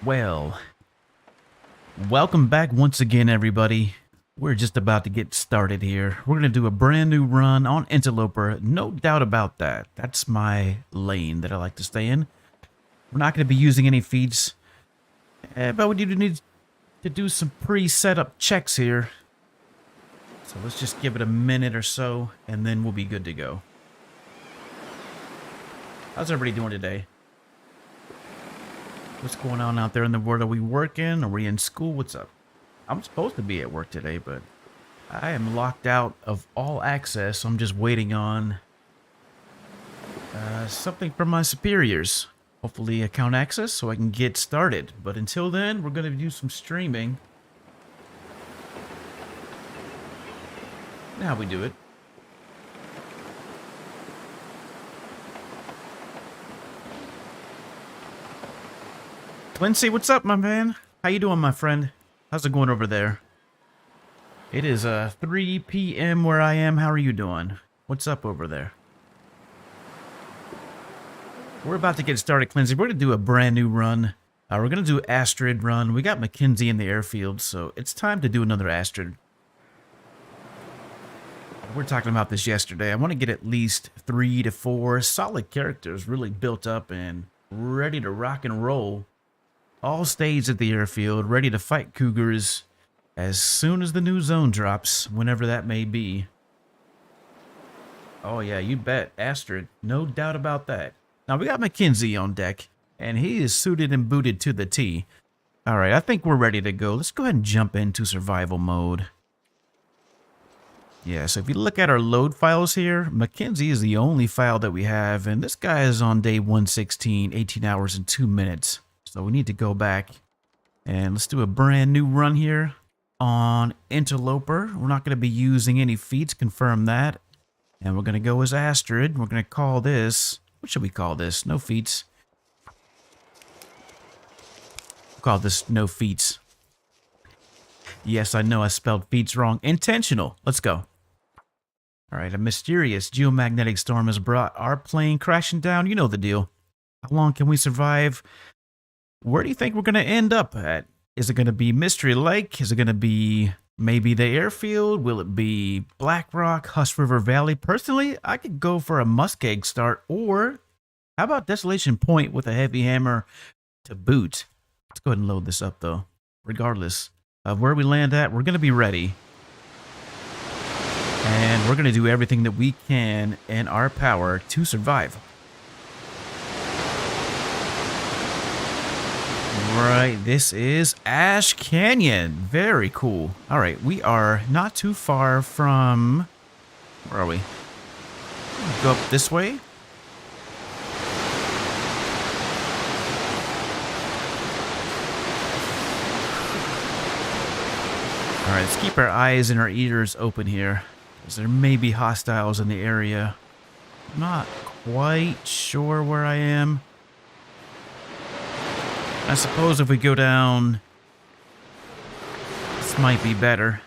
Well, welcome back once again, everybody. We're just about to get started here. We're going to do a brand new run on Interloper. No doubt about that. That's my lane that I like to stay in. We're not going to be using any feats, but we do need to do some pre-set up checks here. So let's just give it a minute or so, and then we'll be good to go. How's everybody doing today? What's going on out there in the world? Are we working? Are we in school? What's up? I'm supposed to be at work today, but I am locked out of all access. So I'm just waiting on something from my superiors. Hopefully account access so I can get started. But until then, we're going to do some streaming. Now how we do it. Quincy, what's up, my man? How you doing, my friend? How's it going over there? It is 3 p.m. where I am. How are you doing? What's up over there? We're about to get started, Quincy. We're going to do a brand new run. We're going to do Astrid run. We got Mackenzie in the airfield, so it's time to do another Astrid. We were talking about this yesterday. I want to get at least 3 to 4 solid characters really built up and ready to rock and roll. All staged at the airfield, ready to fight cougars as soon as the new zone drops, whenever that may be. Oh yeah, you bet, Astrid. No doubt about that. Now we got Mackenzie on deck, and he is suited and booted to the T. Alright, I think we're ready to go. Let's go ahead and jump into survival mode. Yeah, so if you look at our load files here, Mackenzie is the only file that we have, and this guy is on day 116, 18 hours and 2 minutes. So we need to go back and let's do a brand new run here on Interloper. We're not going to be using any feats, confirm that. And we're going to go as Astrid. We're going to call this, what should we call this? No feats. We'll call this no feats. Yes, I know I spelled feats wrong. Intentional. Let's go. All right, a mysterious geomagnetic storm has brought our plane crashing down. You know the deal. How long can we survive? Where do you think we're going to end up at? Is it going to be Mystery Lake? Is it going to be maybe the airfield? Will it be Black Rock, Hush River Valley? Personally, I could go for a Muskeg start, or how about Desolation Point with a heavy hammer to boot? Let's go ahead and load this up, though. Regardless of where we land at, we're going to be ready. And we're going to do everything that we can in our power to survive. Right, this is Ash Canyon. Very cool. All right, we are not too far from... Where are we? Go up this way. All right, let's keep our eyes and our ears open here, because there may be hostiles in the area. I'm not quite sure where I am. I suppose if we go down, this might be better.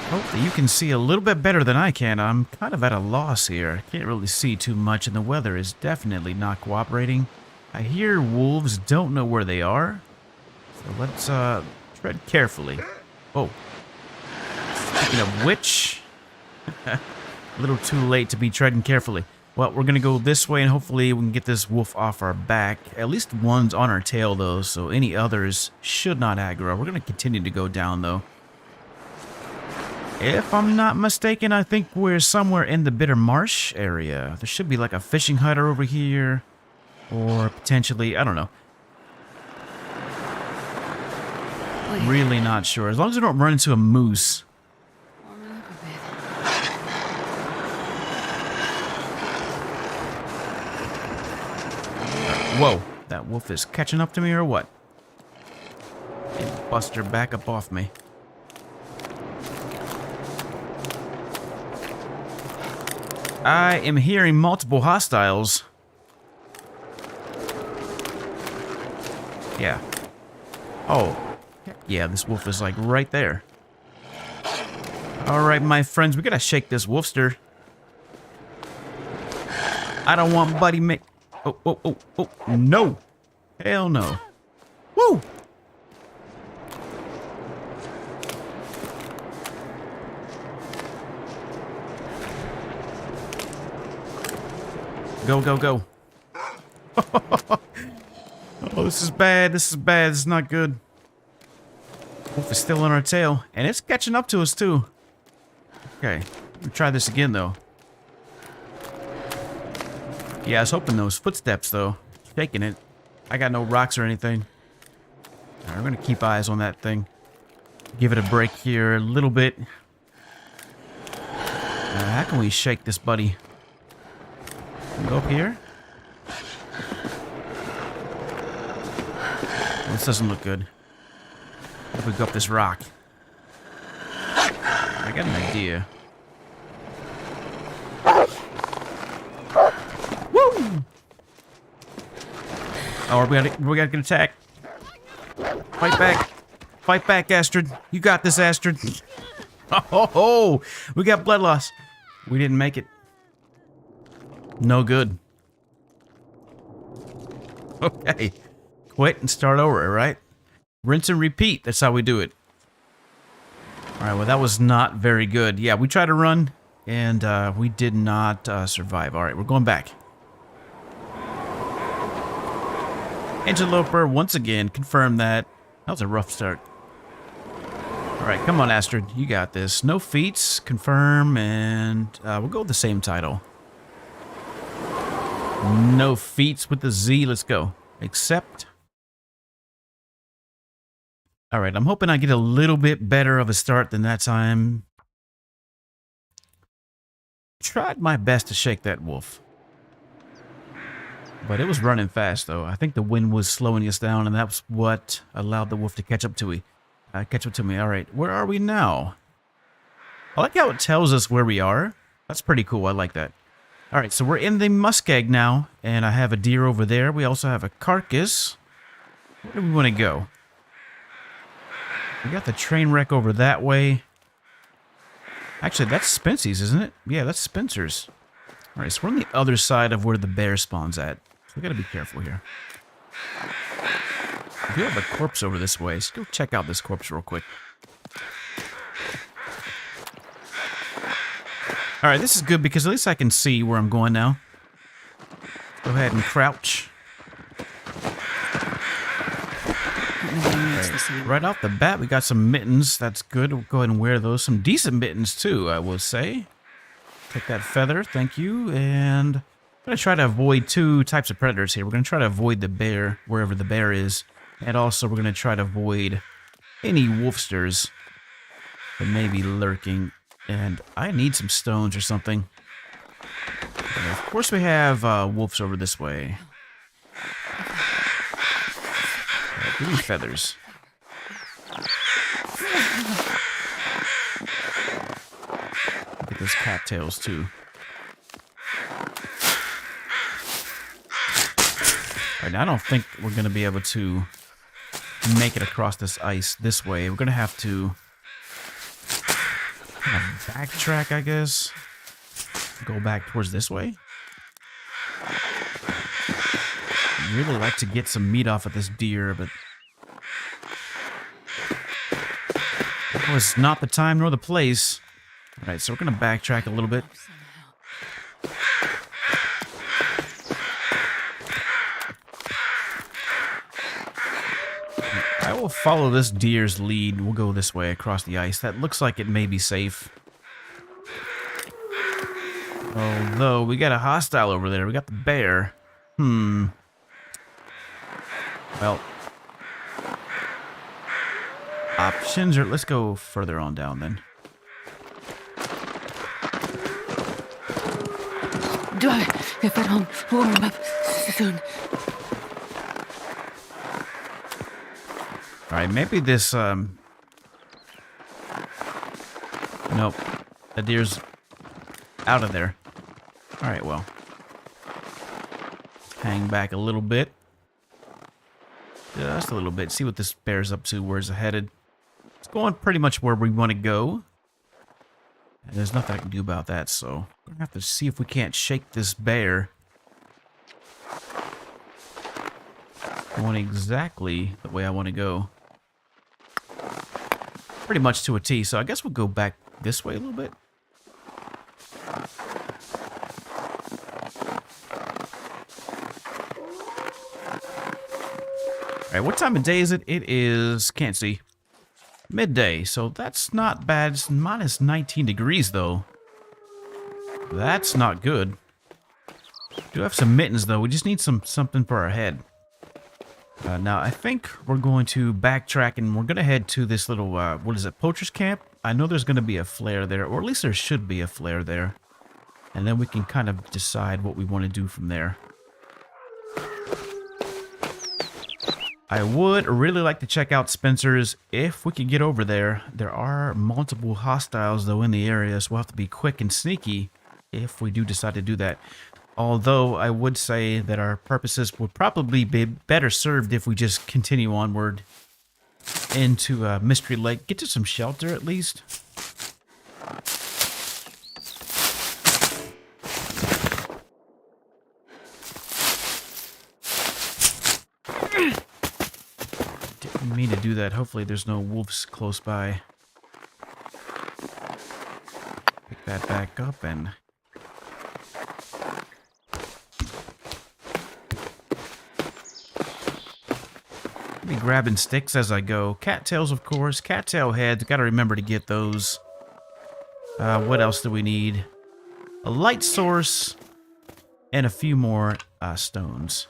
Hopefully you can see a little bit better than I can. I'm kind of at a loss here. I can't really see too much, and the weather is definitely not cooperating. I hear wolves, don't know where they are. So let's tread carefully. Oh. Speaking of which... A little too late to be treading carefully. Well, we're going to go this way, and hopefully we can get this wolf off our back. At least one's on our tail, though, so any others should not aggro. We're going to continue to go down, though. If I'm not mistaken, I think we're somewhere in the Bitter Marsh area. There should be like a fishing hut over here. Or potentially, I don't know. Really not sure. As long as we don't run into a moose. Whoa, that wolf is catching up to me or what? It bust her back up off me. I am hearing multiple hostiles. Yeah. Oh, heck yeah, this wolf is like right there. Alright, my friends, we gotta shake this wolfster. I don't want buddy make. Oh, oh, oh, oh, no. Hell no. Woo! Go, go, go. Oh, this is bad. This is bad. This is not good. Wolf is still on our tail. And it's catching up to us, too. Okay. Let me try this again, though. Yeah, I was hoping those footsteps, though. Shaking it. I got no rocks or anything. Alright, we're going to keep eyes on that thing. Give it a break here a little bit. How can we shake this buddy? Go up here. This doesn't look good. What if we go up this rock? I got an idea. Woo! Oh, we gotta get attacked. Fight back. Fight back, Astrid. You got this, Astrid. Oh, we got blood loss. We didn't make it. No good. Okay. Quit and start over, right? Rinse and repeat. That's how we do it. Alright, well, that was not very good. Yeah, we tried to run, and we did not survive. Alright, we're going back. Interloper, once again, confirmed that. That was a rough start. Alright, come on, Astrid. You got this. No feats, confirm, and we'll go with the same title. No feats with the Z. Let's go. Accept. Alright, I'm hoping I get a little bit better of a start than that time. Tried my best to shake that wolf. But it was running fast, though. I think the wind was slowing us down, and that's what allowed the wolf to catch up to me. Alright, where are we now? I like how it tells us where we are. That's pretty cool. I like that. Alright, so we're in the muskeg now, and I have a deer over there. We also have a carcass. Where do we want to go? We got the train wreck over that way. Actually, that's Spency's, isn't it? Yeah, that's Spencer's. Alright, so we're on the other side of where the bear spawns at. So we gotta be careful here. We do have a corpse over this way. Let's go check out this corpse real quick. Alright, this is good because at least I can see where I'm going now. Go ahead and crouch. Right off the bat, we got some mittens. That's good. We'll go ahead and wear those. Some decent mittens, too, I will say. Take that feather. Thank you. And I'm going to try to avoid two types of predators here. We're going to try to avoid the bear, wherever the bear is. And also, we're going to try to avoid any wolfsters that may be lurking. And I need some stones or something. And of course, we have wolves over this way. Give me feathers. Look at those cattails, too. Alright, now I don't think we're going to be able to make it across this ice this way. We're going to have to kind of backtrack, I guess. Go back towards this way. I'd really like to get some meat off of this deer, but it was not the time nor the place. Alright, so we're going to backtrack a little bit. I will follow this deer's lead. We'll go this way across the ice. That looks like it may be safe. Although, we got a hostile over there. We got the bear. Well, options are... Let's go further on down then. Do I get that home warm up soon? Alright, maybe this, Nope. The deer's out of there. Alright, well. Hang back a little bit. Just a little bit. See what this bear's up to. Where's it headed? It's going pretty much where we want to go. And there's nothing I can do about that, so we're going to have to see if we can't shake this bear. going exactly the way I want to go. Pretty much to a T, so I guess we'll go back this way a little bit. Alright, what time of day is it? It is, can't see, midday, so that's not bad. It's minus 19 degrees, though. That's not good. Do have some mittens, though. We just need something for our head. Now, I think we're going to backtrack, and we're going to head to this little, what is it, poacher's camp? I know there's going to be a flare there, or at least there should be a flare there. And then we can kind of decide what we want to do from there. I would really like to check out Spencer's if we could get over there. There are multiple hostiles, though, in the area, so we'll have to be quick and sneaky if we do decide to do that. Although I would say that our purposes would probably be better served if we just continue onward into Mystery Lake. Get to some shelter, at least. Didn't mean to do that. Hopefully there's no wolves close by. Pick that back up and... be grabbing sticks as I go. Cattails, of course. Cattail heads. Gotta remember to get those. What else do we need? A light source. And a few more stones.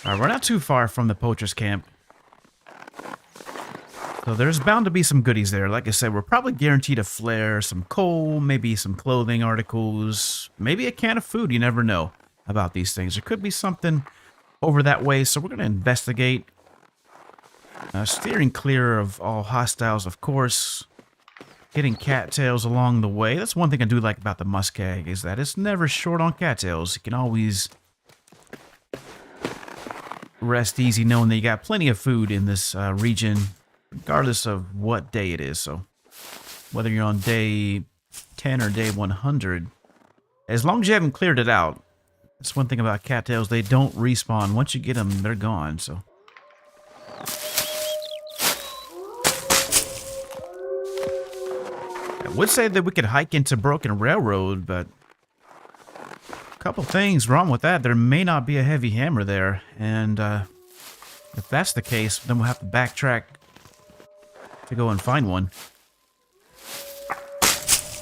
Alright, we're not too far from the poacher's camp. So there's bound to be some goodies there. Like I said, we're probably guaranteed a flare, some coal, maybe some clothing articles, maybe a can of food. You never know about these things. There could be something over that way, so we're going to investigate. Steering clear of all hostiles, of course. Getting cattails along the way. That's one thing I do like about the muskeg, is that it's never short on cattails. You can always rest easy knowing that you got plenty of food in this region, regardless of what day it is. So whether you're on day 10 or day 100, as long as you haven't cleared it out. That's one thing about cattails, they don't respawn. Once you get them, they're gone. So I would say that we could hike into Broken Railroad, but a couple things wrong with that. There may not be a heavy hammer there, and if that's the case, then we'll have to backtrack to go and find one.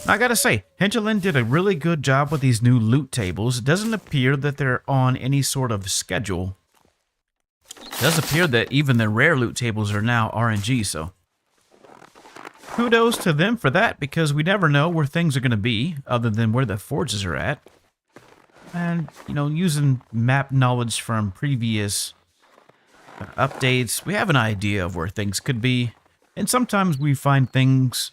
I gotta say, Hinterland did a really good job with these new loot tables. It doesn't appear that they're on any sort of schedule. It does appear that even the rare loot tables are now RNG, so kudos to them for that, because we never know where things are going to be other than where the forges are at. And, you know, using map knowledge from previous updates, we have an idea of where things could be. And sometimes we find things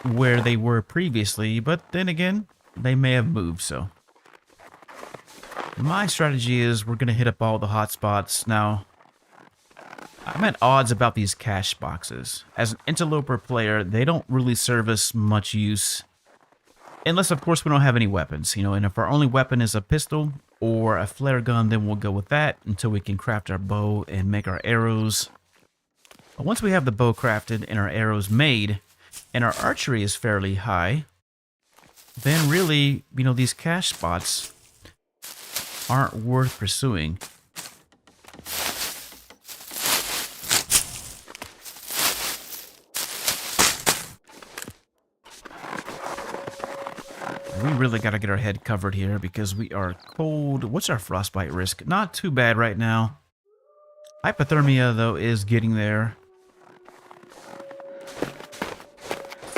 where they were previously, but then again, they may have moved, so. My strategy is we're going to hit up all the hot spots. Now, I'm at odds about these cache boxes. As an Interloper player, they don't really serve us much use. Unless, of course, we don't have any weapons, you know, and if our only weapon is a pistol or a flare gun, then we'll go with that until we can craft our bow and make our arrows. But once we have the bow crafted and our arrows made, and our archery is fairly high, then really, you know, these cache spots aren't worth pursuing. We really got to get our head covered here because we are cold. What's our frostbite risk? Not too bad right now. Hypothermia, though, is getting there.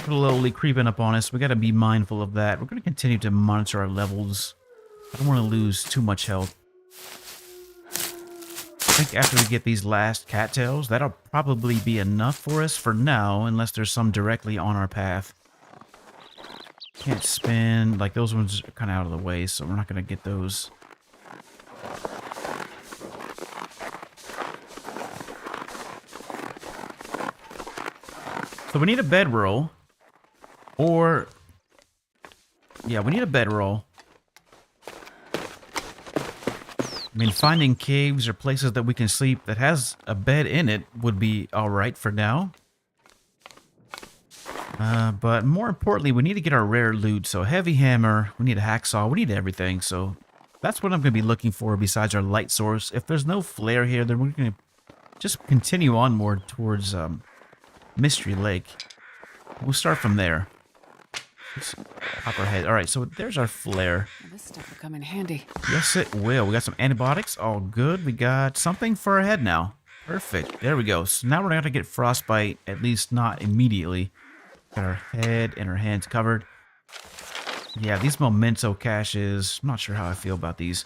Slowly creeping up on us. We got to be mindful of that. We're going to continue to monitor our levels. I don't want to lose too much health. I think after we get these last cattails, that'll probably be enough for us for now, unless there's some directly on our path. Can't spin. Like, those ones are kind of out of the way, so we're not going to get those. So we need a bedroll. Or... yeah, we need a bedroll. I mean, finding caves or places that we can sleep that has a bed in it would be alright for now. But more importantly, we need to get our rare loot. So heavy hammer, we need a hacksaw, we need everything. So that's what I'm going to be looking for besides our light source. If there's no flare here, then we're going to just continue on more towards Mystery Lake. We'll start from there. Let's hop our head. Alright, so there's our flare. This stuff will come in handy. Yes, it will. We got some antibiotics. All good. We got something for our head now. Perfect. There we go. So now we're going to get frostbite, at least not immediately. Got our head and our hands covered. Yeah, these memento caches. I'm not sure how I feel about these.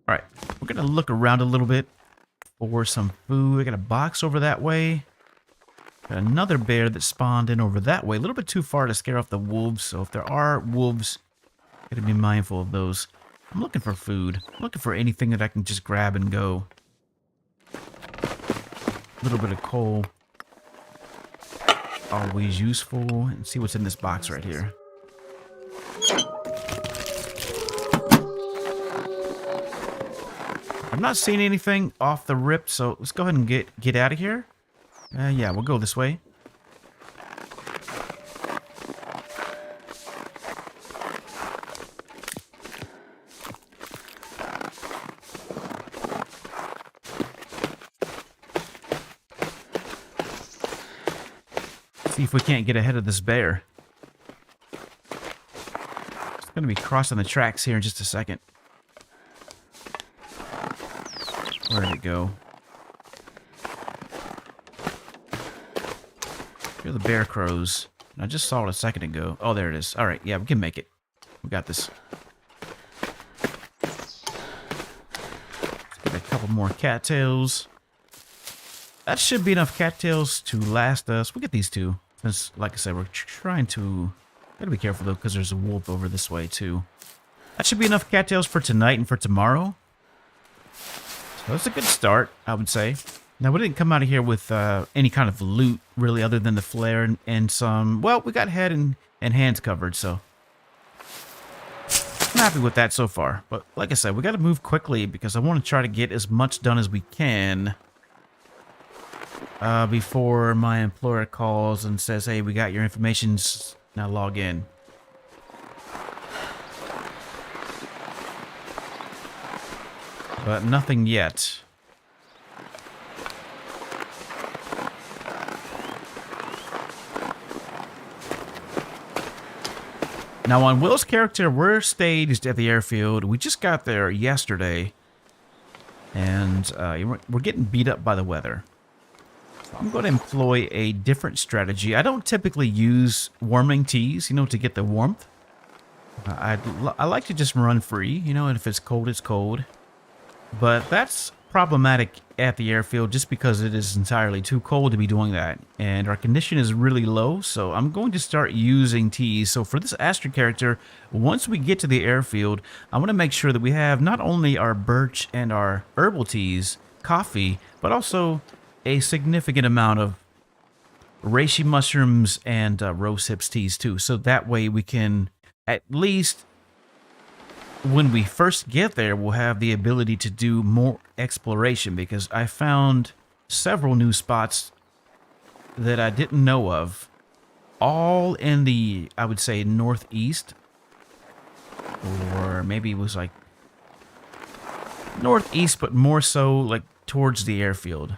Alright, we're going to look around a little bit for some food. We got a box over that way. Got another bear that spawned in over that way. A little bit too far to scare off the wolves. So if there are wolves, gotta be mindful of those. I'm looking for food. I'm looking for anything that I can just grab and go. A little bit of coal. Always useful. And see what's in this box right here. I'm not seeing anything off the rip, so let's go ahead and get out of here. Yeah, we'll go this way. See if we can't get ahead of this bear. It's going to be crossing the tracks here in just a second. Where did it go? Here are the bear crows. I just saw it a second ago. Oh, there it is. All right, yeah, we can make it. We got this. Let's get a couple more cattails. That should be enough cattails to last us. We'll get these two. Since, like I said, we're trying to... Gotta be careful, though, because there's a wolf over this way, too. That should be enough cattails for tonight and for tomorrow. So that's a good start, I would say. Now, we didn't come out of here with any kind of loot, really, other than the flare and some... Well, we got head and hands covered, so... I'm happy with that so far. But, like I said, we got to move quickly because I want to try to get as much done as we can... before my employer calls and says, hey, we got your information, now log in. But nothing yet. Now on Will's character, we're staged at the airfield. We just got there yesterday. And we're getting beat up by the weather. I'm going to employ a different strategy. I don't typically use warming teas, to get the warmth. I like to just run free, and if it's cold, it's cold. But that's problematic at the airfield just because it is entirely too cold to be doing that. And our condition is really low, so I'm going to start using teas. So for this Astrid character, once we get to the airfield, I want to make sure that we have not only our birch and our herbal teas, coffee, but also a significant amount of reishi mushrooms and rose hips teas too. So that way we can at least, when we first get there, we'll have the ability to do more exploration because I found several new spots that I didn't know of, all in the, I would say, northeast, or maybe it was like northeast, but more so like towards the airfield.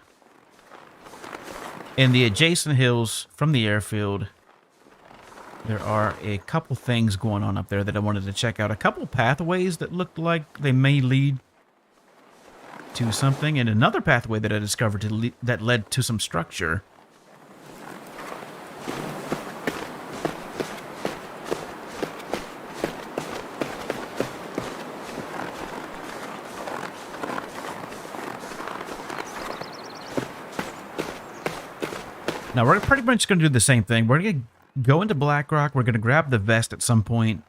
In the adjacent hills from the airfield, there are a couple things going on up there that I wanted to check out. A couple pathways that looked like they may lead to something, and another pathway that I discovered that led to some structure. Now, we're pretty much going to do the same thing. We're going to go into Blackrock. We're going to grab the vest at some point,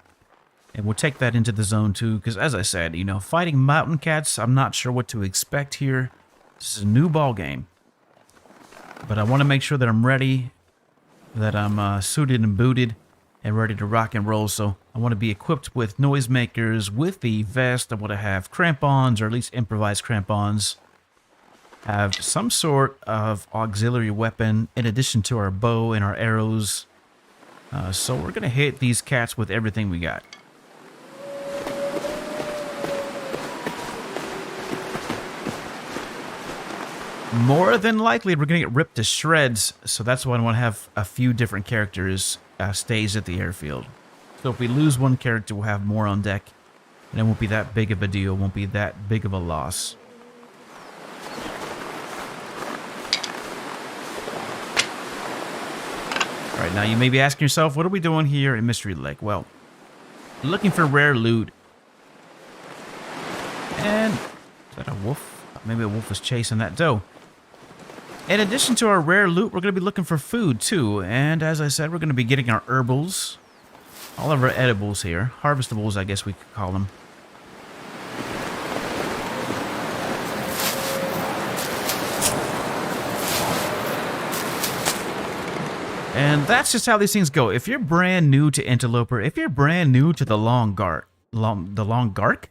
and we'll take that into the zone too. Because, as I said, fighting mountain cats, I'm not sure what to expect here. This is a new ball game. But I want to make sure that I'm ready, that I'm suited and booted and ready to rock and roll. So I want to be equipped with noisemakers, with the vest. I want to have crampons, or at least improvised crampons. Have some sort of auxiliary weapon in addition to our bow and our arrows. So we're going to hit these cats with everything we got. More than likely, we're going to get ripped to shreds, so that's why I want to have a few different characters staged at the airfield. So if we lose one character, we'll have more on deck, and it won't be that big of a deal, won't be that big of a loss. Alright, now you may be asking yourself, what are we doing here in Mystery Lake? Well, looking for rare loot. And, is that a wolf? Maybe a wolf was chasing that doe. In addition to our rare loot, we're going to be looking for food too. And as I said, we're going to be getting our herbals. All of our edibles here. Harvestables, I guess we could call them. And that's just how these things go. If you're brand new to Interloper, if you're brand new to the thelongdark,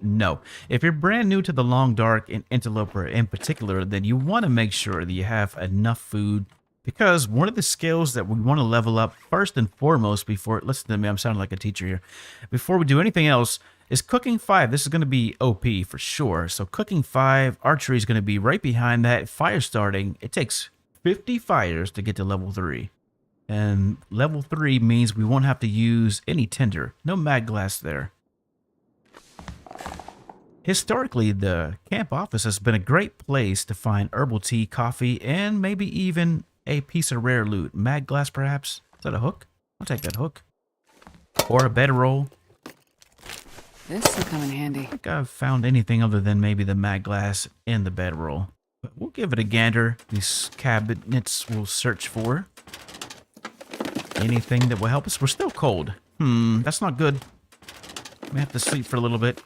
no. If you're brand new to the thelongdark and Interloper in particular, then you want to make sure that you have enough food, because one of the skills that we want to level up first and foremost before, listen to me, I'm sounding like a teacher here, before we do anything else, is cooking 5. This is going to be OP for sure. So cooking 5, archery is going to be right behind that. Fire starting, it takes 50 fires to get to level 3. And level 3 means we won't have to use any tinder. No mag glass there. Historically, the camp office has been a great place to find herbal tea, coffee, and maybe even a piece of rare loot. Mag glass, perhaps? Is that a hook? I'll take that hook. Or a bedroll. This will come in handy. I don't think I've found anything other than maybe the mag glass and the bedroll. But we'll give it a gander. These cabinets will search for anything that will help us. We're still cold. That's not good. We have to sleep for a little bit.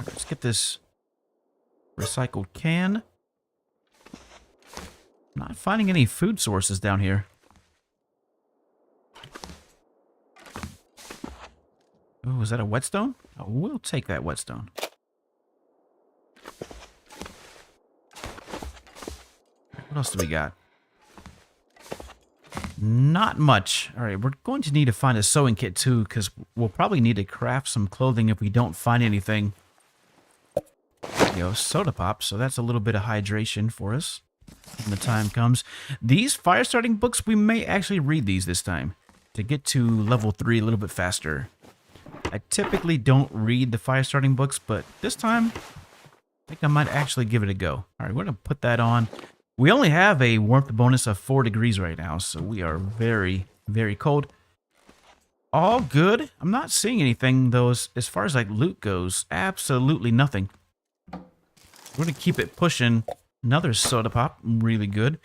Let's get this recycled can. Not finding any food sources down here. Oh, is that a whetstone? Oh, we'll take that whetstone. What else do we got? Not much. All right, we're going to need to find a sewing kit too, because we'll probably need to craft some clothing if we don't find anything. You know, soda pop, so that's a little bit of hydration for us when the time comes. These fire starting books, we may actually read these this time to get to level 3 a little bit faster. I typically don't read the fire starting books, but this time I think I might actually give it a go. All right, we're going to put that on. We only have a warmth bonus of 4 degrees right now, so we are very, very cold. All good. I'm not seeing anything, though, as far as like loot goes. Absolutely nothing. We're going to keep it pushing. Another soda pop. Really good.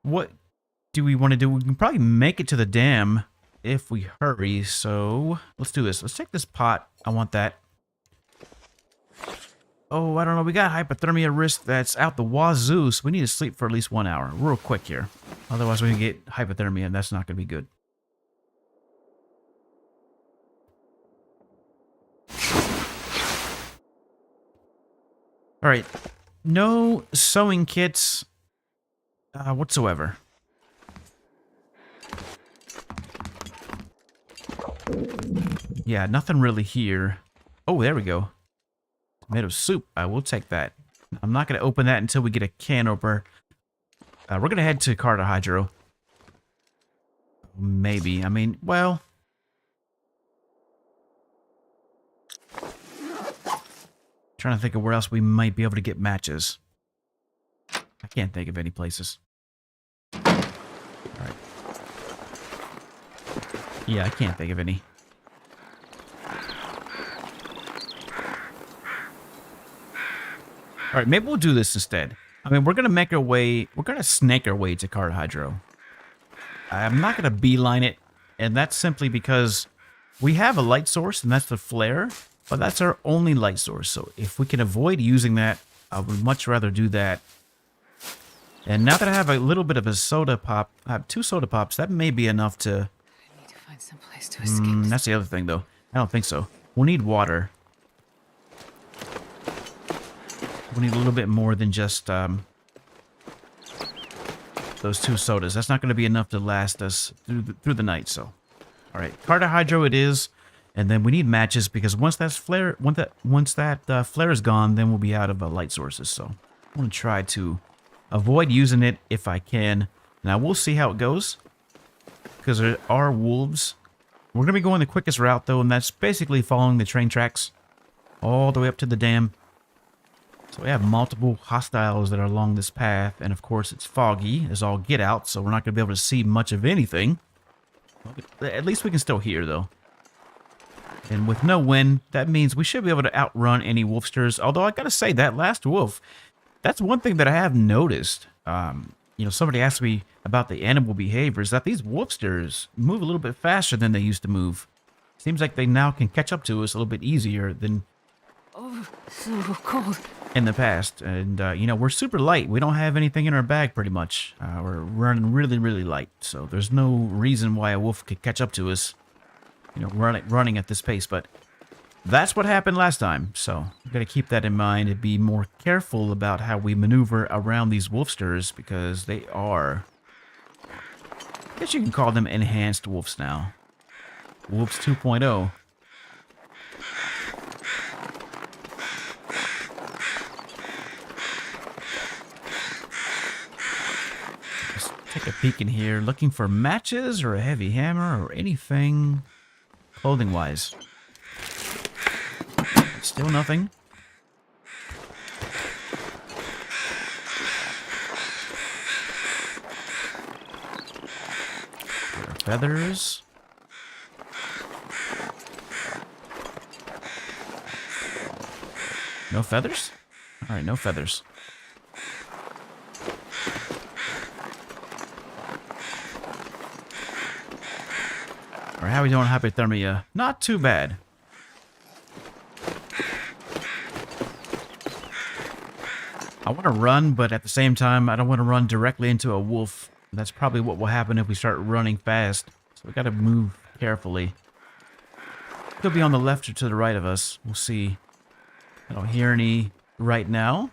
What do we want to do? We can probably make it to the dam if we hurry, so let's do this. Let's take this pot. I want that. Oh, I don't know. We got hypothermia risk that's out the wazoo, so we need to sleep for at least 1 hour. Real quick here. Otherwise, we can get hypothermia, and that's not going to be good. All right. No sewing kits whatsoever. Yeah, nothing really here. Oh, there we go. Tomato soup. I will take that. I'm not going to open that until we get a can opener. We're going to head to Carter Hydro. Maybe. I mean, well... trying to think of where else we might be able to get matches. I can't think of any places. Alright. Yeah, I can't think of any. Alright, maybe we'll do this instead. I mean, we're going to make our way... we're going to snake our way to Carter Hydro. I'm not going to beeline it, and that's simply because we have a light source, and that's the flare. But that's our only light source, so if we can avoid using that, I would much rather do that. And now that I have a little bit of a soda pop, I have 2 soda pops, that may be enough to... I need to find some place to escape. That's the other thing, though. I don't think so. We'll need water. We'll need a little bit more than just those 2 sodas. That's not going to be enough to last us through the night, so... Alright, Cartahydro it is. And then we need matches because once that flare is gone, then we'll be out of light sources. So I want to try to avoid using it if I can. Now we'll see how it goes because there are wolves. We're gonna be going the quickest route though, and that's basically following the train tracks all the way up to the dam. So we have multiple hostiles that are along this path, and of course it's foggy as all get out, so we're not gonna be able to see much of anything. At least we can still hear though. And with no wind, that means we should be able to outrun any wolfsters. Although I gotta say, that last wolf, that's one thing that I have noticed. You know, somebody asked me about the animal behaviors, that these wolfsters move a little bit faster than they used to move. Seems like they now can catch up to us a little bit easier than Oh, so cold. in the past. And, you know, we're super light. We don't have anything in our bag, pretty much. We're running really, really light. So there's no reason why a wolf could catch up to us. You know, running at this pace, but that's what happened last time, so we've got to keep that in mind and be more careful about how we maneuver around these wolfsters because they are, I guess you can call them enhanced wolves now. Wolves 2.0. Let's take a peek in here, looking for matches or a heavy hammer or anything clothing-wise. Still nothing. There are feathers. No feathers? Alright, no feathers. Alright, how are we doing on hypothermia? Not too bad. I want to run, but at the same time, I don't want to run directly into a wolf. That's probably what will happen if we start running fast. So we got to move carefully. Could be on the left or to the right of us. We'll see. I don't hear any right now.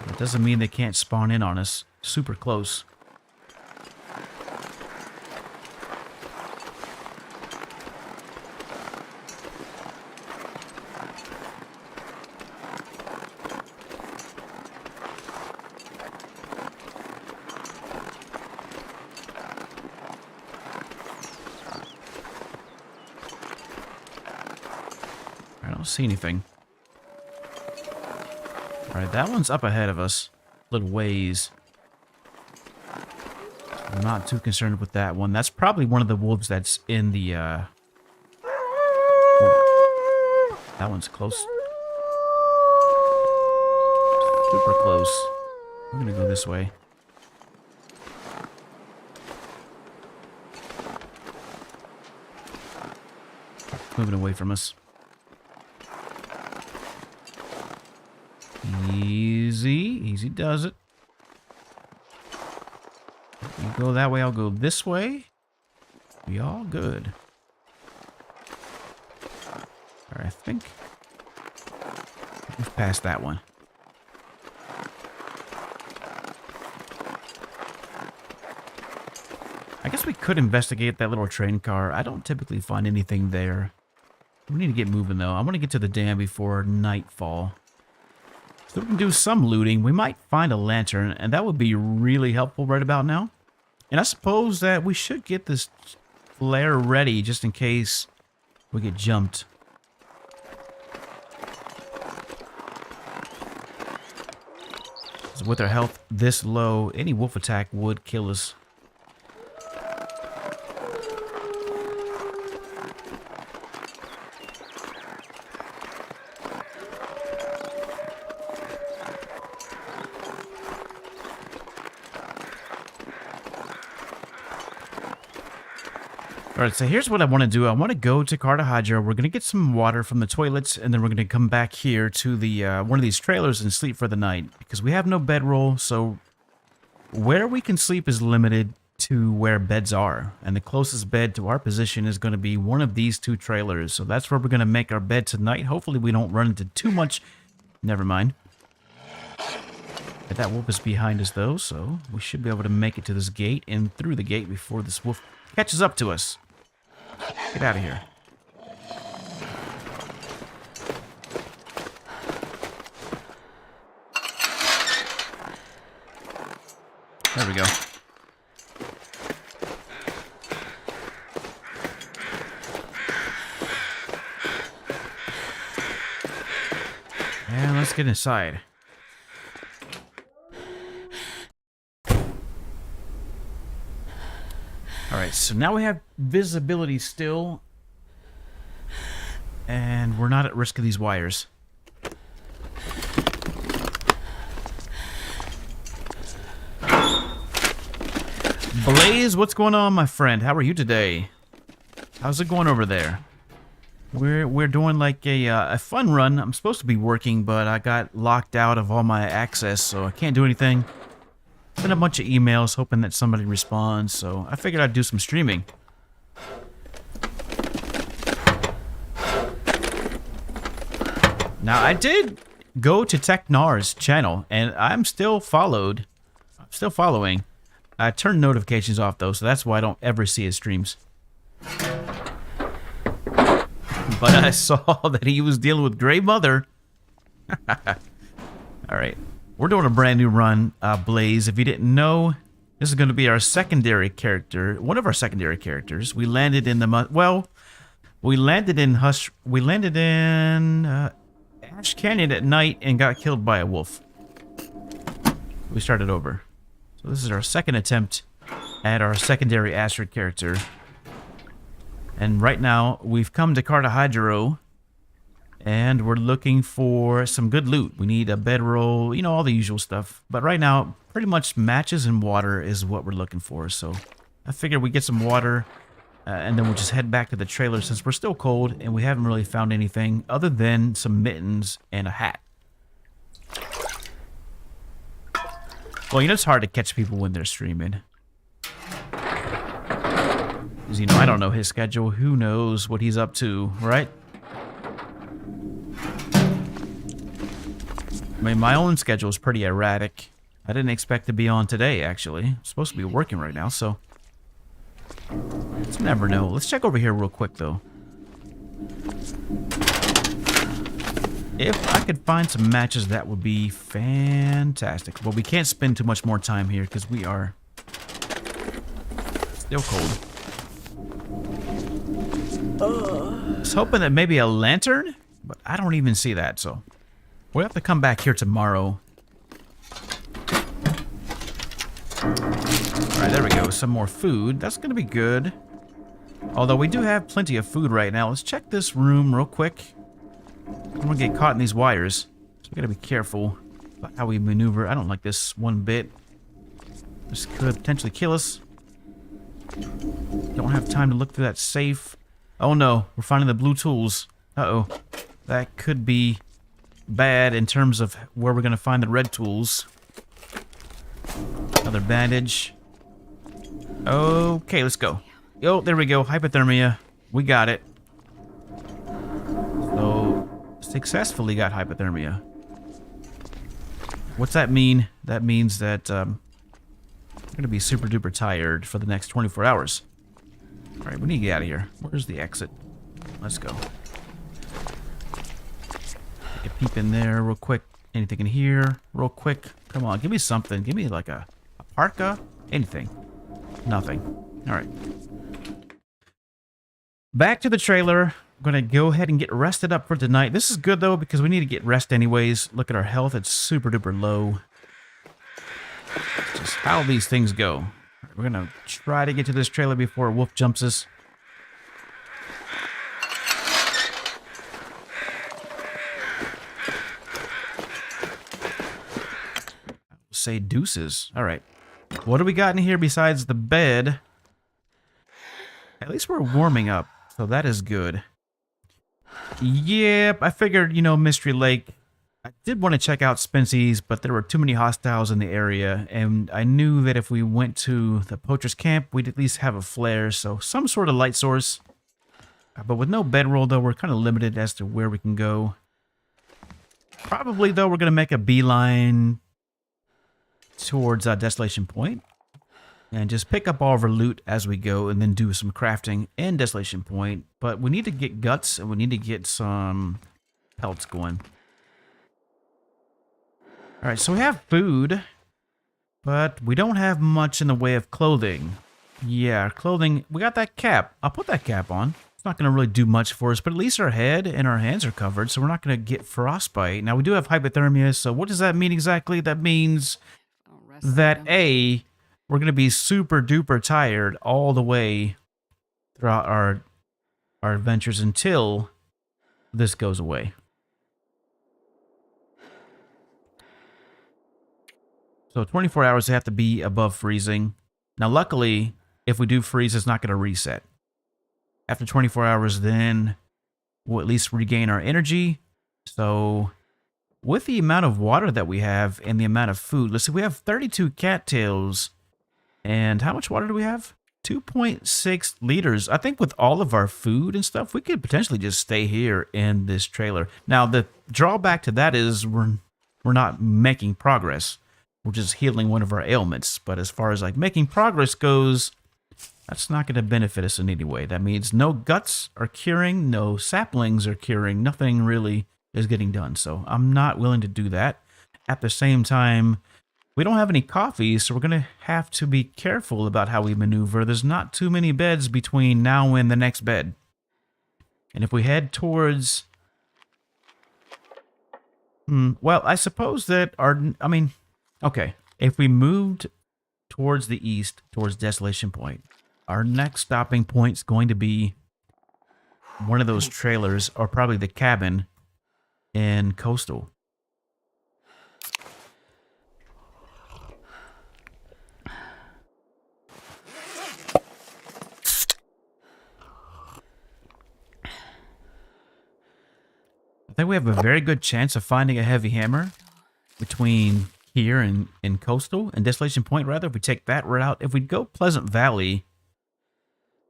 That doesn't mean they can't spawn in on us. Super close. I don't see anything. Alright, that one's up ahead of us. Little ways. I'm not too concerned with that one. That's probably one of the wolves that's in the, Oh, that one's close. Super close. I'm gonna go this way. Moving away from us. Easy. Easy does it. You go that way, I'll go this way. Be all good. Alright, I think we've passed that one. I guess we could investigate that little train car. I don't typically find anything there. We need to get moving, though. I want to get to the dam before nightfall. So we can do some looting. We might find a lantern, and that would be really helpful right about now. And I suppose that we should get this flare ready just in case we get jumped. So with our health this low, any wolf attack would kill us. Alright, so here's what I want to do. I want to go to Cartagena. We're going to get some water from the toilets, and then we're going to come back here to the one of these trailers and sleep for the night. Because we have no bedroll, so where we can sleep is limited to where beds are. And the closest bed to our position is going to be one of these two trailers. So that's where we're going to make our bed tonight. Hopefully we don't run into too much. Never mind. But that wolf is behind us, though, so we should be able to make it to this gate and through the gate before this wolf catches up to us. Get out of here. There we go. And let's get inside. Alright, so now we have visibility still, and we're not at risk of these wires. Blaze, what's going on, my friend? How are you today? How's it going over there? We're doing like a fun run. I'm supposed to be working, but I got locked out of all my access, so I can't do anything. Sent a bunch of emails hoping that somebody responds, so I figured I'd do some streaming. Now, I did go to Technar's channel, and I'm still followed. I'm still following. I turned notifications off, though, so that's why I don't ever see his streams. But I saw that he was dealing with Grey Mother. Alright. We're doing a brand new run, Blaze. If you didn't know, this is going to be our secondary character. One of our secondary characters. We landed in the... Well, we landed in Ash Canyon at night and got killed by a wolf. We started over. So this is our second attempt at our secondary Astrid character. And right now, we've come to Cartagena, and we're looking for some good loot. We need a bedroll, you know, all the usual stuff. But right now, pretty much matches and water is what we're looking for. So I figured we get some water, and then we'll just head back to the trailer since we're still cold, and we haven't really found anything other than some mittens and a hat. Well, you know, it's hard to catch people when they're streaming. Because, you know, I don't know his schedule. Who knows what he's up to, right? I mean, my own schedule is pretty erratic. I didn't expect to be on today, actually. I'm supposed to be working right now, so... Let's never know. Let's check over here real quick, though. If I could find some matches, that would be fantastic. But we can't spend too much more time here, because we are... still cold. I was hoping that maybe a lantern, but I don't even see that, so... We'll have to come back here tomorrow. Alright, there we go. Some more food. That's going to be good. Although we do have plenty of food right now. Let's check this room real quick. I'm going to get caught in these wires. So we got to be careful about how we maneuver. I don't like this one bit. This could potentially kill us. Don't have time to look through that safe. Oh no, we're finding the blue tools. Uh-oh. That could be... bad in terms of where we're going to find the red tools. Another bandage. Okay, let's go. Oh, there we go. Hypothermia. We got it. So, successfully got hypothermia. What's that mean? That means that I'm going to be super duper tired for the next 24 hours. Alright, we need to get out of here. Where's the exit? Let's go. Take a peep in there real quick. Anything in here real quick? Come on, give me something. Give me like a parka. Anything. Nothing. Alright. Back to the trailer. I'm going to go ahead and get rested up for tonight. This is good though because we need to get rest anyways. Look at our health. It's super duper low. Just how these things go. We're going to try to get to this trailer before a wolf jumps us. Say deuces. All right. What do we got in here besides the bed? At least we're warming up, so that is good. Yep, I figured, Mystery Lake. I did want to check out Spency's, but there were too many hostiles in the area, and I knew that if we went to the poacher's camp, we'd at least have a flare, so some sort of light source. But with no bedroll, though, we're kind of limited as to where we can go. Probably, though, we're going to make a beeline towards Desolation Point and just pick up all of our loot as we go and then do some crafting in Desolation Point. But we need to get guts and we need to get some pelts going. Alright, so we have food, but we don't have much in the way of clothing. Yeah, clothing, we got that cap. I'll put that cap on. It's not going to really do much for us, but at least our head and our hands are covered, so we're not going to get frostbite. Now, we do have hypothermia, so what does that mean exactly? That means that A, we're going to be super duper tired all the way throughout our adventures until this goes away. So 24 hours have to be above freezing. Now, luckily, if we do freeze, it's not going to reset. After 24 hours, then we'll at least regain our energy. So with the amount of water that we have and the amount of food, let's see, we have 32 cattails. And how much water do we have? 2.6 liters. I think with all of our food and stuff, we could potentially just stay here in this trailer. Now, the drawback to that is we're not making progress. We're just healing one of our ailments. But as far as like making progress goes, that's not going to benefit us in any way. That means no guts are curing, no saplings are curing, nothing really is getting done. So I'm not willing to do that. At the same time, we don't have any coffee, so we're going to have to be careful about how we maneuver. There's not too many beds between now and the next bed. And if we head towards... well, I suppose that okay, if we moved towards the east, towards Desolation Point, our next stopping point is going to be one of those trailers, or probably the cabin in Coastal. I think we have a very good chance of finding a heavy hammer between here and Coastal, and Desolation Point, rather, if we take that route. If we go Pleasant Valley,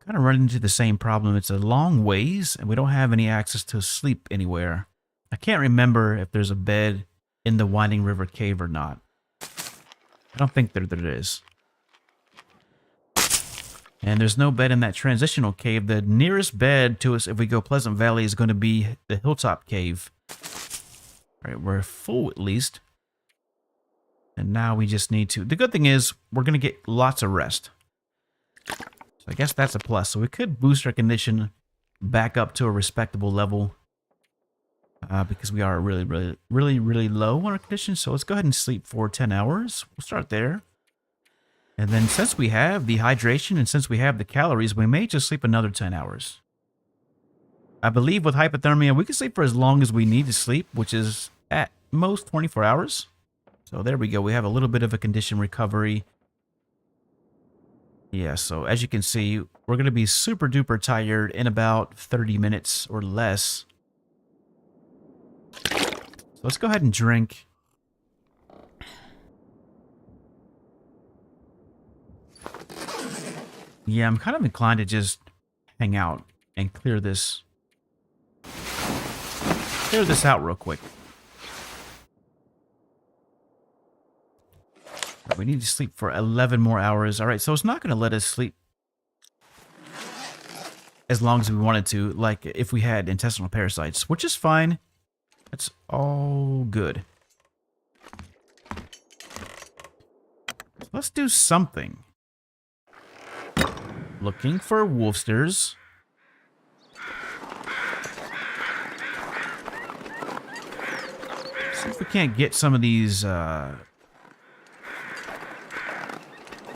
kind of run into the same problem. It's a long ways, and we don't have any access to sleep anywhere. I can't remember if there's a bed in the Winding River Cave or not. I don't think there is. And there's no bed in that transitional cave. The nearest bed to us, if we go Pleasant Valley, is going to be the Hilltop Cave. All right, we're full at least. And now we just need to... The good thing is, we're going to get lots of rest. So I guess that's a plus. So we could boost our condition back up to a respectable level. Because we are really low on our condition. So let's go ahead and sleep for 10 hours. We'll start there. And then since we have the hydration and since we have the calories, we may just sleep another 10 hours. I believe with hypothermia, we can sleep for as long as we need to sleep, which is at most 24 hours. So there we go. We have a little bit of a condition recovery. Yeah, so as you can see, we're going to be super duper tired in about 30 minutes or less. So let's go ahead and drink. Yeah, I'm kind of inclined to just hang out and clear this out real quick. We need to sleep for 11 more hours. All right, so it's not going to let us sleep as long as we wanted to, like if we had intestinal parasites, which is fine. That's all good. Let's do something. Looking for wolfsters. See if we can't get some of these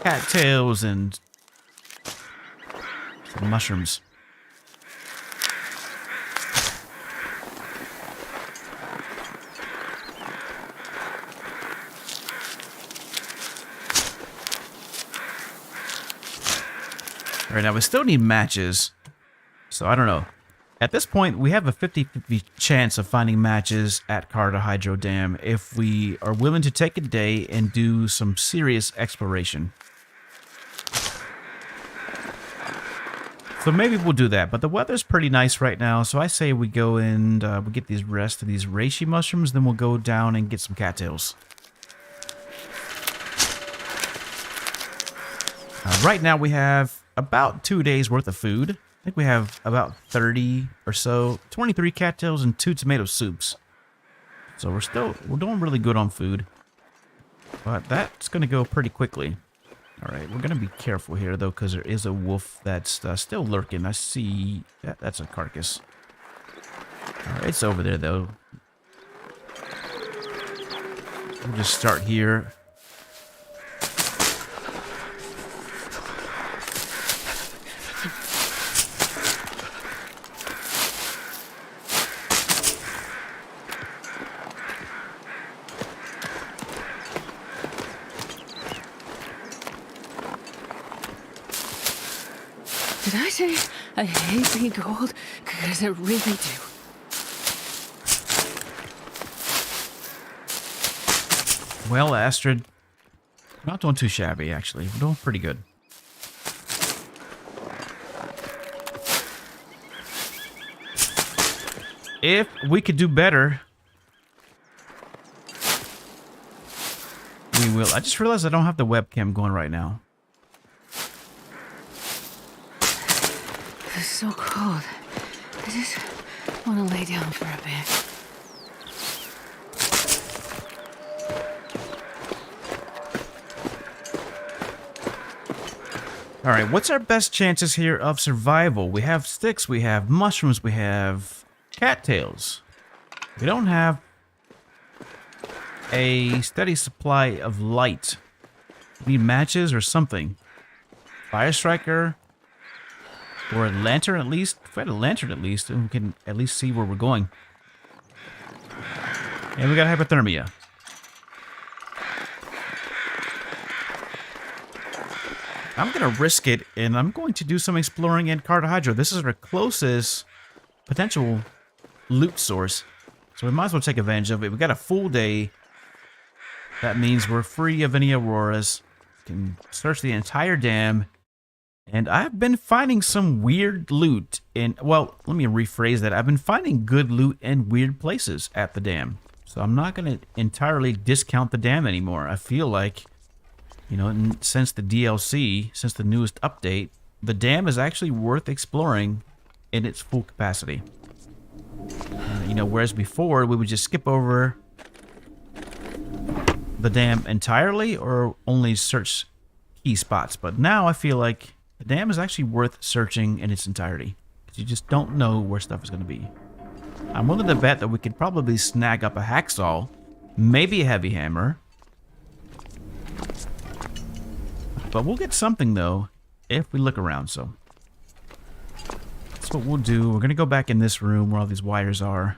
cattails and some mushrooms. All right, now we still need matches. So I don't know. At this point, we have a 50-50 chance of finding matches at Carter Hydro Dam if we are willing to take a day and do some serious exploration. So maybe we'll do that, but the weather's pretty nice right now, so I say we go and we get these rest of these reishi mushrooms, then we'll go down and get some cattails. Right now we have about 2 days worth of food. I think we have about 30 or so, 23 cattails and 2 tomato soups. So we're doing really good on food, but that's going to go pretty quickly. All right, we're going to be careful here, though, because there is a wolf that's still lurking. I see that's a carcass. All right, it's over there, though. We'll just start here. Did I say I hate being cold? Because I really do. Well, Astrid, we're not doing too shabby, actually. We're doing pretty good. If we could do better, we will. I just realized I don't have the webcam going right now. It's so cold. I just want to lay down for a bit. All right, what's our best chances here of survival? We have sticks, we have mushrooms, we have cattails. We don't have a steady supply of light. We need matches or something. Fire striker. Or a lantern at least. If we had a lantern at least, then we can at least see where we're going. And we got hypothermia. I'm going to risk it, and I'm going to do some exploring in Carter Hydro. This is our closest potential loot source. So we might as well take advantage of it. We got a full day. That means we're free of any auroras. We can search the entire dam. And I've been finding some weird loot in, well, let me rephrase that. I've been finding good loot in weird places at the dam. So I'm not going to entirely discount the dam anymore. I feel like, you know, since the DLC, since the newest update, the dam is actually worth exploring in its full capacity. You know, whereas before we would just skip over the dam entirely or only search key spots. But now I feel like the dam is actually worth searching in its entirety, because you just don't know where stuff is going to be. I'm willing to bet that we could probably snag up a hacksaw, maybe a heavy hammer. But we'll get something, though, if we look around, so. That's what we'll do. We're going to go back in this room where all these wires are.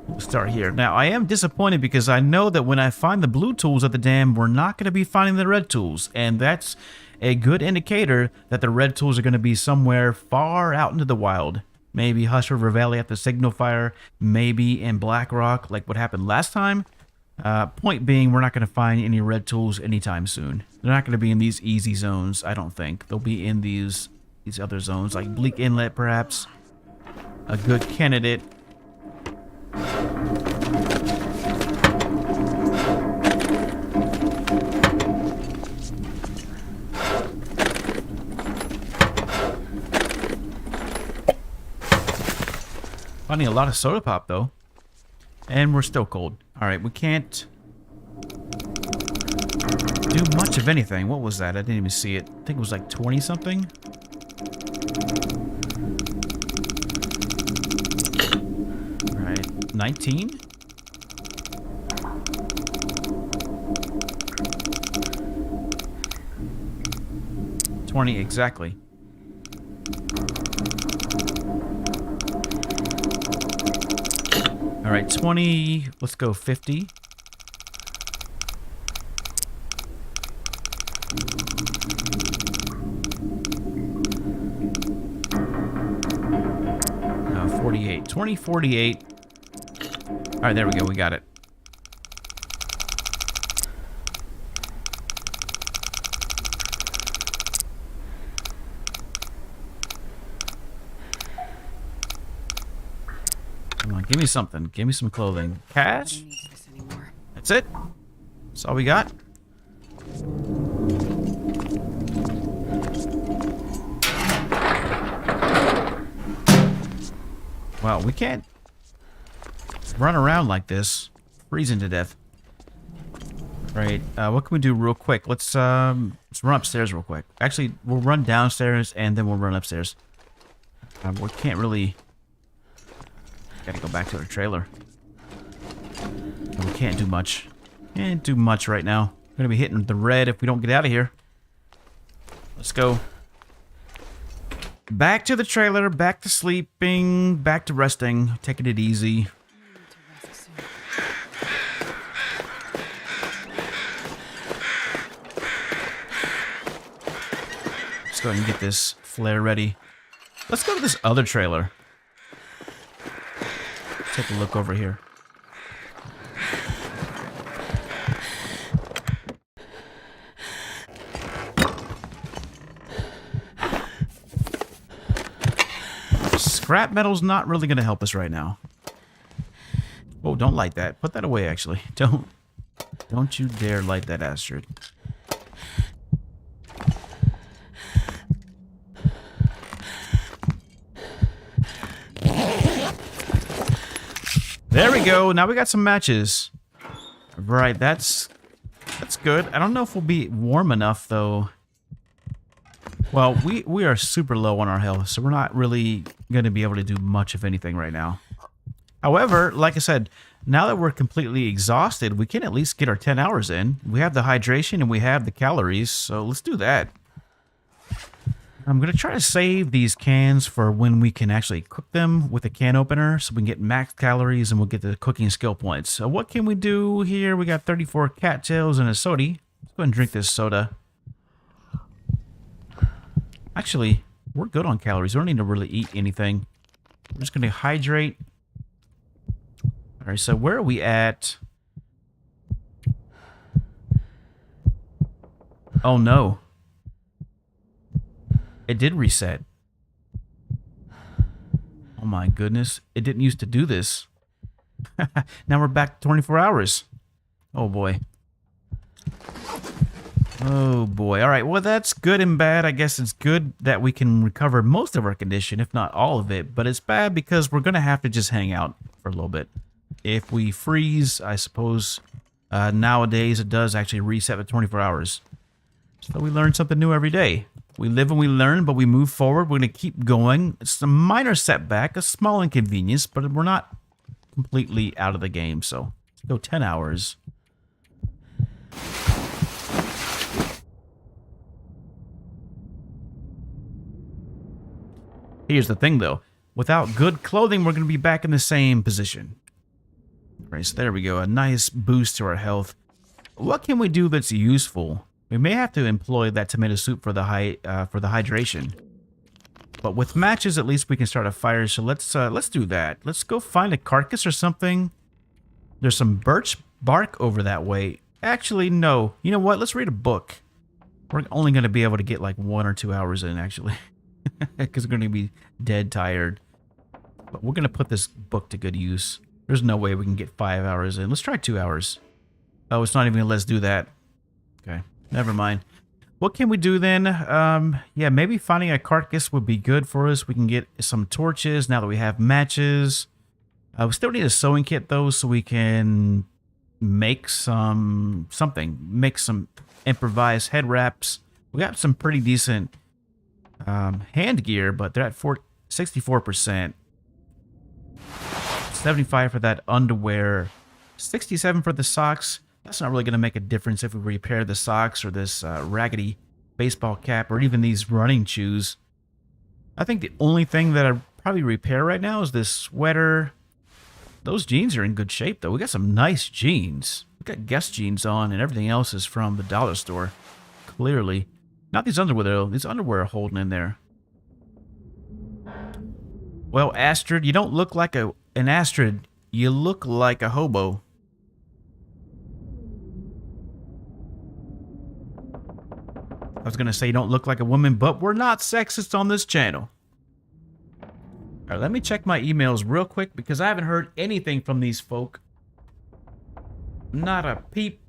We'll start here. Now, I am disappointed because I know that when I find the blue tools at the dam, we're not going to be finding the red tools. And that's a good indicator that the red tools are going to be somewhere far out into the wild. Maybe Hush River Valley at the Signal Fire. Maybe in Black Rock, like what happened last time. Point being, we're not going to find any red tools anytime soon. They're not going to be in these easy zones, I don't think. They'll be in these other zones, like Bleak Inlet, perhaps. A good candidate. Finding a lot of soda pop, though. And we're still cold. Alright, we can't do much of anything. What was that? I didn't even see it. I think it was like 20-something. Alright, 19? $20, exactly. All right, 20, let's go 50. 2048. All right, there we go. We got it. Come on, give me something. Give me some clothing. I Cash? don't need this anymore. That's it? That's all we got? Wow, we can't run around like this, freezing to death. Right, what can we do real quick? Let's run upstairs real quick. Actually, we'll run downstairs and then we'll run upstairs. We can't really... Gotta go back to our trailer. We can't do much. Can't do much right now. We're gonna be hitting the red if we don't get out of here. Let's go. Back to the trailer, back to sleeping, back to resting, taking it easy. Let's go ahead and get this flare ready. Let's go to this other trailer. Take a look over here. Scrap metal's not really going to help us right now. Oh, don't light that. Put that away, actually. Don't you dare light that, Astrid. There we go. Now we got some matches. Right, that's good. I don't know if we'll be warm enough, though. Well, we are super low on our health, so we're not really going to be able to do much of anything right now. However, like I said, now that we're completely exhausted, we can at least get our 10 hours in. We have the hydration and we have the calories, so let's do that. I'm going to try to save these cans for when we can actually cook them with a can opener so we can get max calories and we'll get the cooking skill points. So what can we do here? We got 34 cattails and a soda. Let's go ahead and drink this soda. Actually, we're good on calories. We don't need to really eat anything. We're just going to hydrate. All right, so where are we at? Oh, no. It did reset. Oh, my goodness. It didn't used to do this. Now we're back to 24 hours. Oh, boy. Oh boy. All right. Well, that's good and bad. I guess it's good that we can recover most of our condition, if not all of it. But it's bad because we're going to have to just hang out for a little bit. If we freeze, I suppose nowadays it does actually reset at 24 hours. So we learn something new every day. We live and we learn, but we move forward. We're going to keep going. It's a minor setback, a small inconvenience, but we're not completely out of the game. So let's go 10 hours. Here's the thing, though. Without good clothing, we're going to be back in the same position. Right, so there we go. A nice boost to our health. What can we do that's useful? We may have to employ that tomato soup for the hydration. But with matches, at least we can start a fire. So let's do that. Let's go find a carcass or something. There's some birch bark over that way. Actually, no. You know what? Let's read a book. We're only going to be able to get like 1 or 2 hours in, actually. Because we're going to be dead tired. But we're going to put this book to good use. There's no way we can get 5 hours in. Let's try 2 hours. Oh, it's not even going to let us do that. Okay, never mind. What can we do then? Yeah, maybe finding a carcass would be good for us. We can get some torches now that we have matches. We still need a sewing kit, though, so we can make something. Make some improvised head wraps. We got some pretty decent hand gear, but they're at 64%. 75 for that underwear. 67 for the socks. That's not really going to make a difference if we repair the socks or this raggedy baseball cap or even these running shoes. I think the only thing that I'd probably repair right now is this sweater. Those jeans are in good shape, though. We got some nice jeans. We got Guess jeans on, and everything else is from the dollar store. Clearly. Not these underwear, though. These underwear are holding in there. Well, Astrid, you don't look like an Astrid. You look like a hobo. I was gonna say you don't look like a woman, but we're not sexist on this channel. Alright, let me check my emails real quick because I haven't heard anything from these folk. Not a peep.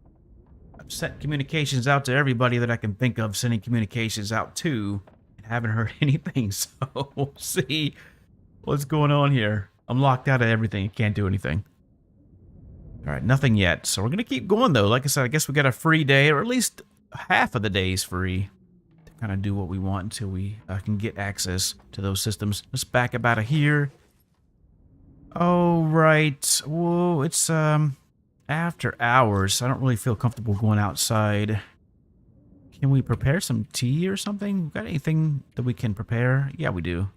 I've sent communications out to everybody that I can think of sending communications out to, and haven't heard anything, so we'll see what's going on here. I'm locked out of everything. Can't do anything. Alright, nothing yet. So we're gonna keep going though. Like I said, I guess we got a free day, or at least half of the day is free to kind of do what we want until we can get access to those systems. Let's back up out of here. Oh, right. Whoa, it's after hours. I don't really feel comfortable going outside. Can we prepare some tea or something? Got anything that we can prepare? Yeah, we do.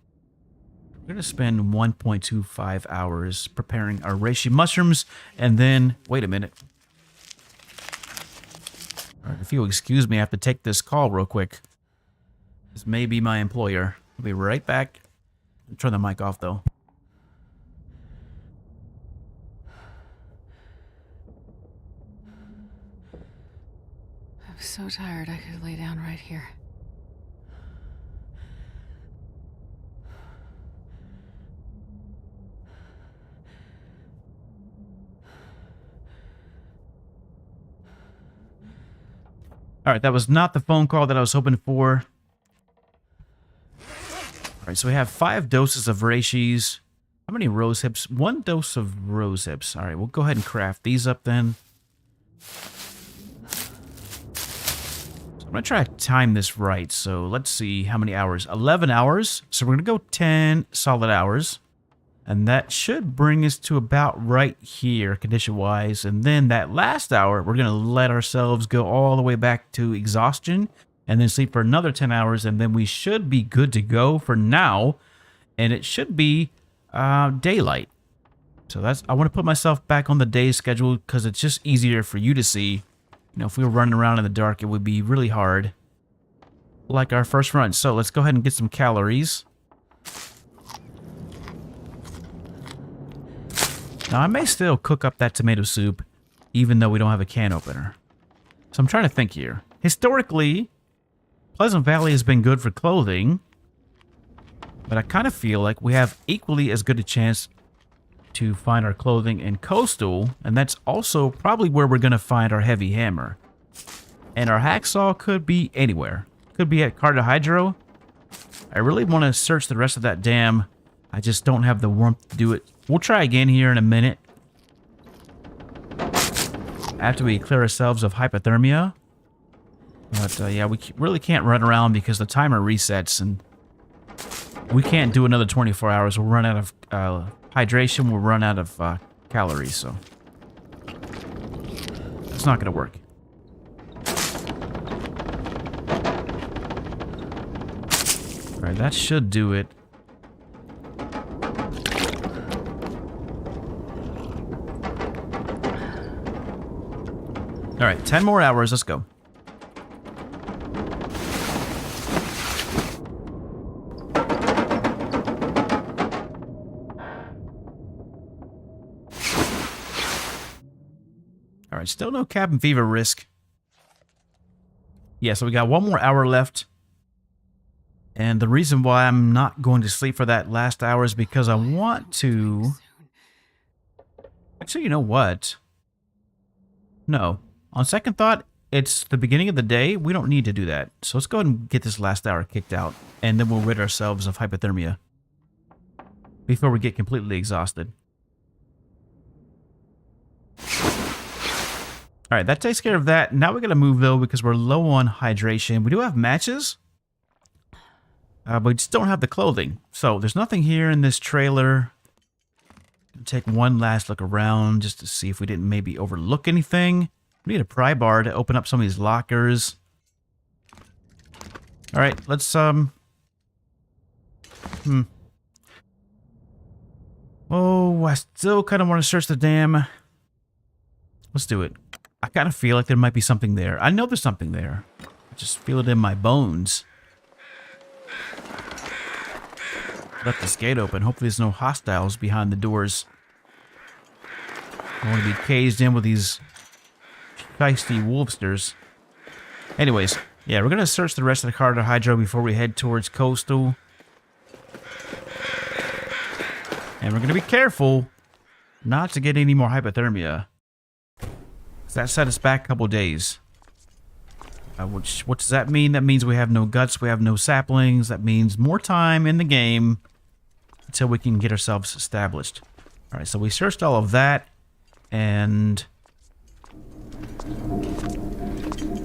We're going to spend 1.25 hours preparing our reishi mushrooms, and then... Wait a minute. Alright, if you'll excuse me, I have to take this call real quick. This may be my employer. I'll be right back. I'll turn the mic off, though. I'm so tired I could lay down right here. Alright, that was not the phone call that I was hoping for. Alright, so we have 5 doses of reishis. How many rose hips? 1 dose of rose hips. Alright, we'll go ahead and craft these up then. So I'm going to try to time this right. So let's see how many hours. 11 hours. So we're going to go 10 solid hours. And that should bring us to about right here, condition-wise. And then that last hour, we're going to let ourselves go all the way back to exhaustion. And then sleep for another 10 hours. And then we should be good to go for now. And it should be daylight. So that's, I want to put myself back on the day schedule because it's just easier for you to see. You know, if we were running around in the dark, it would be really hard. Like our first run. So let's go ahead and get some calories. Now, I may still cook up that tomato soup, even though we don't have a can opener. So I'm trying to think here. Historically, Pleasant Valley has been good for clothing, but I kind of feel like we have equally as good a chance to find our clothing in Coastal, and that's also probably where we're going to find our heavy hammer. And our hacksaw could be anywhere. Could be at Carbohydro. I really want to search the rest of that dam. I just don't have the warmth to do it. We'll try again here in a minute. After we clear ourselves of hypothermia. But yeah, we really can't run around because the timer resets and we can't do another 24 hours. We'll run out of hydration. We'll run out of calories, so it's not going to work. All right, that should do it. All right, 10 more hours. Let's go. All right, still no cabin fever risk. Yeah, so we got 1 more hour left. And the reason why I'm not going to sleep for that last hour is because I want to... Actually, you know what? No. On second thought, it's the beginning of the day. We don't need to do that. So let's go ahead and get this last hour kicked out. And then we'll rid ourselves of hypothermia before we get completely exhausted. Alright, that takes care of that. Now we gotta move, though, because we're low on hydration. We do have matches, but we just don't have the clothing. So there's nothing here in this trailer. Take one last look around just to see if we didn't maybe overlook anything. We need a pry bar to open up some of these lockers. Alright, let's, Oh, I still kind of want to search the dam. Let's do it. I kind of feel like there might be something there. I know there's something there. I just feel it in my bones. left this gate open. Hopefully there's no hostiles behind the doors. I want to be caged in with these feisty wolfsters. Anyways, yeah, we're going to search the rest of the Carter Hydro before we head towards Coastal. And we're going to be careful not to get any more hypothermia. That set us back a couple days. What does that mean? That means we have no guts, we have no saplings. That means more time in the game until we can get ourselves established. Alright, so we searched all of that, and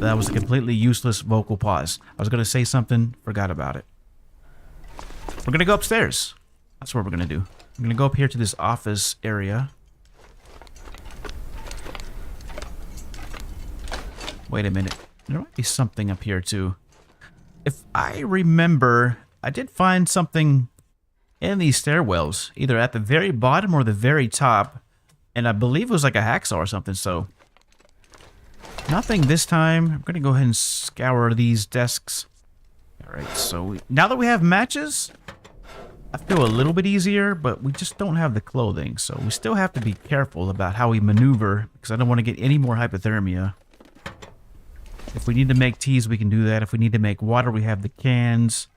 that was a completely useless vocal pause. I was going to say something, forgot about it. We're going to go upstairs. That's what we're going to do. I'm going to go up here to this office area. Wait a minute. There might be something up here, too. If I remember, I did find something in these stairwells, either at the very bottom or the very top, and I believe it was like a hacksaw or something, so nothing this time. I'm going to go ahead and scour these desks. Alright, so now that we have matches, I feel a little bit easier, but we just don't have the clothing, so we still have to be careful about how we maneuver, because I don't want to get any more hypothermia. If we need to make teas, we can do that. If we need to make water, we have the cans.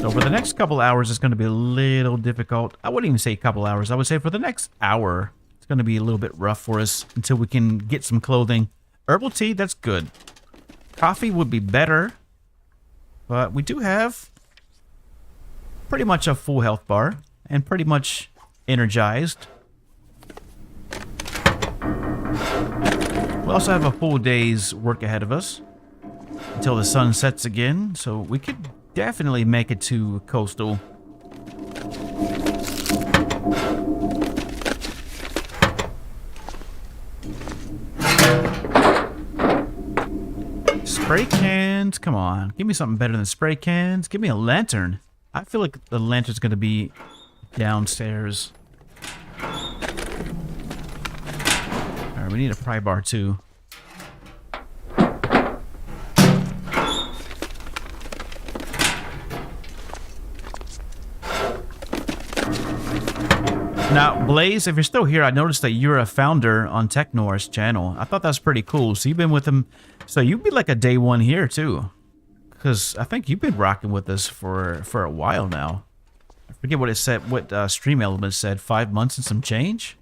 So for the next couple hours, it's going to be a little difficult. I wouldn't even say a couple hours. I would say for the next hour, it's going to be a little bit rough for us until we can get some clothing. Herbal tea, that's good. Coffee would be better. But we do have pretty much a full health bar and pretty much energized. We also have a full day's work ahead of us until the sun sets again, so we could definitely make it to Coastal. Spray cans, come on. Give me something better than spray cans. Give me a lantern. I feel like the lantern's going to be downstairs. We need a pry bar too. Now, Blaze, if you're still here, I noticed that you're a founder on Technor's channel. I thought that was pretty cool. So you've been with him. So you'd be like a day one here too. Because I think you've been rocking with us for a while now. I forget what it said, what Stream Elements said, 5 months and some change?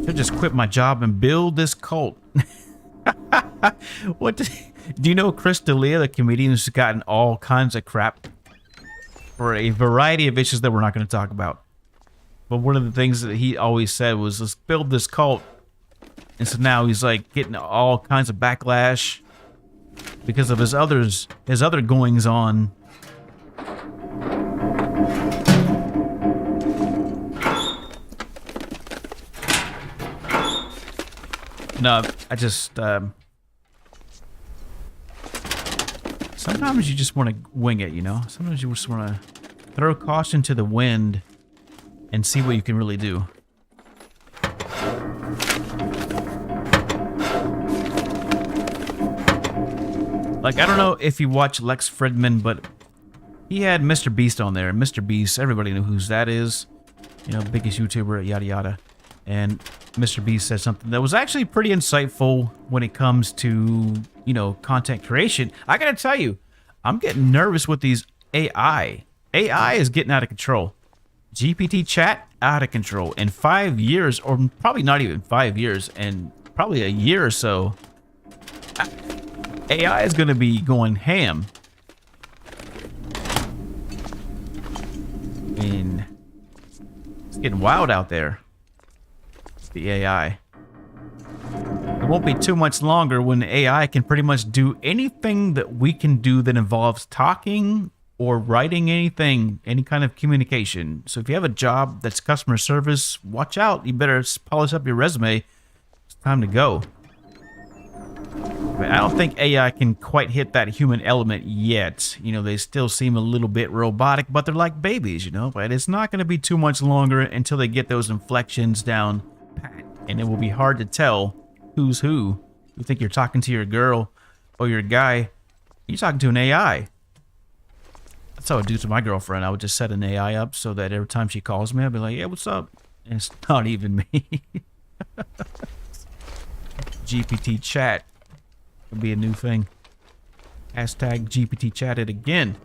Should just quit my job and build this cult. Do you know Chris D'Elia, the comedian who's gotten all kinds of crap for a variety of issues that we're not going to talk about? But one of the things that he always said was, let's build this cult. And so now he's like getting all kinds of backlash because of his other goings on. No, I just, sometimes you just want to wing it, you know? Sometimes you just want to throw caution to the wind and see what you can really do. Like, I don't know if you watch Lex Fridman, but he had Mr. Beast on there. Mr. Beast, everybody knows who that is. You know, biggest YouTuber, yada yada. And Mr. Beast said something that was actually pretty insightful when it comes to, you know, content creation. I gotta tell you, I'm getting nervous with these AI. AI is getting out of control. GPT chat, out of control. In 5 years, or probably not even 5 years, and probably a year or so, AI is going to be going ham. I mean, it's getting wild out there. The AI. It won't be too much longer when AI can pretty much do anything that we can do that involves talking or writing anything, any kind of communication. So if you have a job that's customer service, watch out. You better polish up your resume. It's time to go. But I don't think AI can quite hit that human element yet. You know, they still seem a little bit robotic, but they're like babies, you know. But it's not going to be too much longer until they get those inflections down pat. and it will be hard to tell who's who. You think you're talking to your girl or your guy, you're talking to an AI. That's how I do to my girlfriend. I would just set an AI up so that every time she calls me, I'd be like, "Yeah, what's up?" And it's not even me. GPT chat would be a new thing. Hashtag GPT chatted again.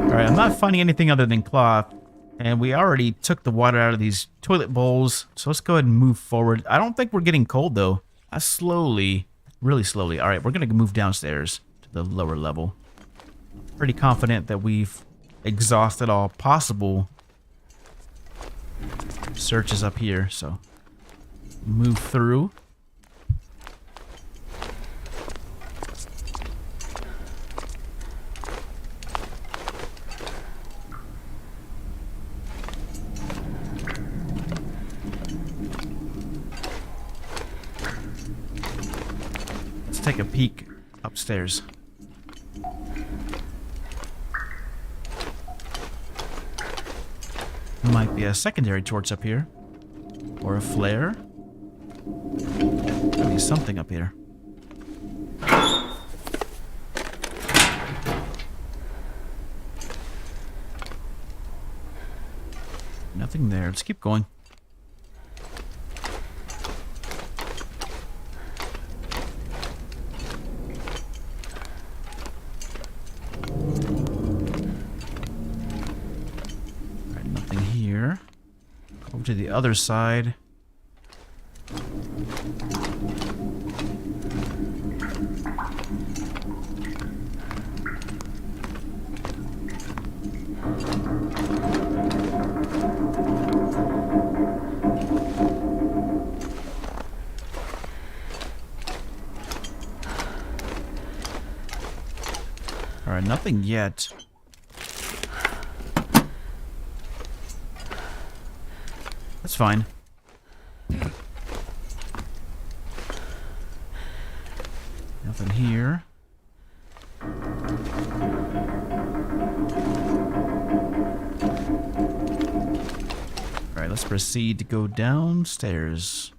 Alright, I'm not finding anything other than cloth. And we already took the water out of these toilet bowls. So let's go ahead and move forward. I don't think we're getting cold though. Slowly, really slowly. Alright, we're going to move downstairs to the lower level. Pretty confident that we've exhausted all possible searches up here. So move through. Take a peek upstairs. Might be a secondary torch up here. Or a flare. Maybe something up here. Nothing there. Let's keep going. To the other side. All right, nothing yet. That's fine. Nothing here. Alright, let's proceed to go downstairs.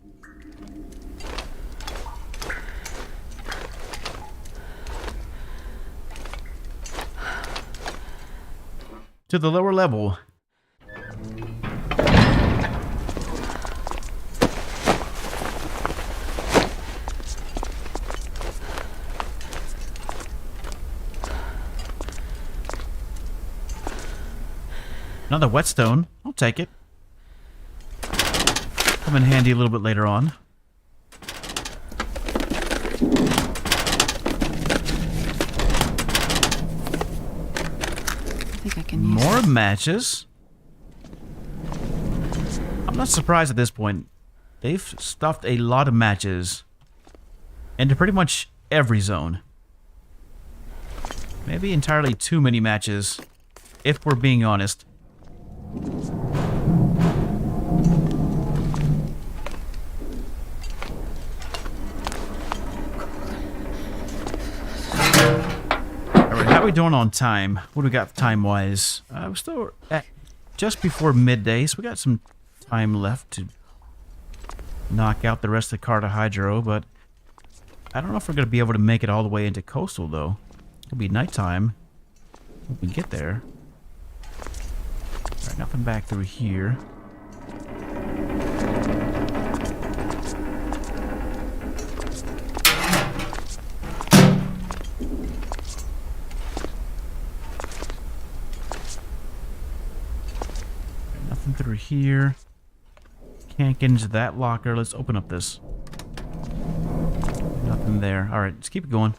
To the lower level. Another whetstone. I'll take it. Come in handy a little bit later on. I think I can use More this. matches. I'm not surprised at this point. They've stuffed a lot of matches into pretty much every zone. Maybe entirely too many matches, if we're being honest. Alright, how are we doing on time? What do we got time-wise? We're still at just before midday, so we got some time left to knock out the rest of the Cartahydro, but I don't know if we're going to be able to make it all the way into Coastal, though. It'll be nighttime when we get there. Alright, nothing back through here. Nothing through here. Can't get into that locker. Let's open up this. Nothing there. Alright, let's keep it going.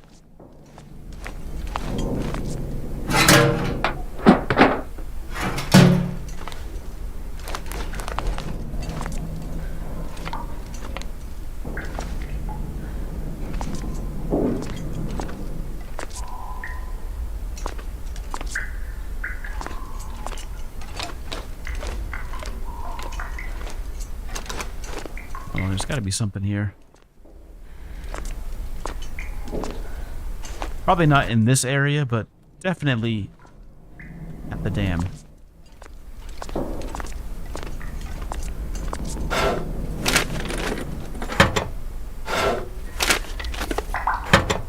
Oh, there's got to be something here. Probably not in this area, but definitely at the dam.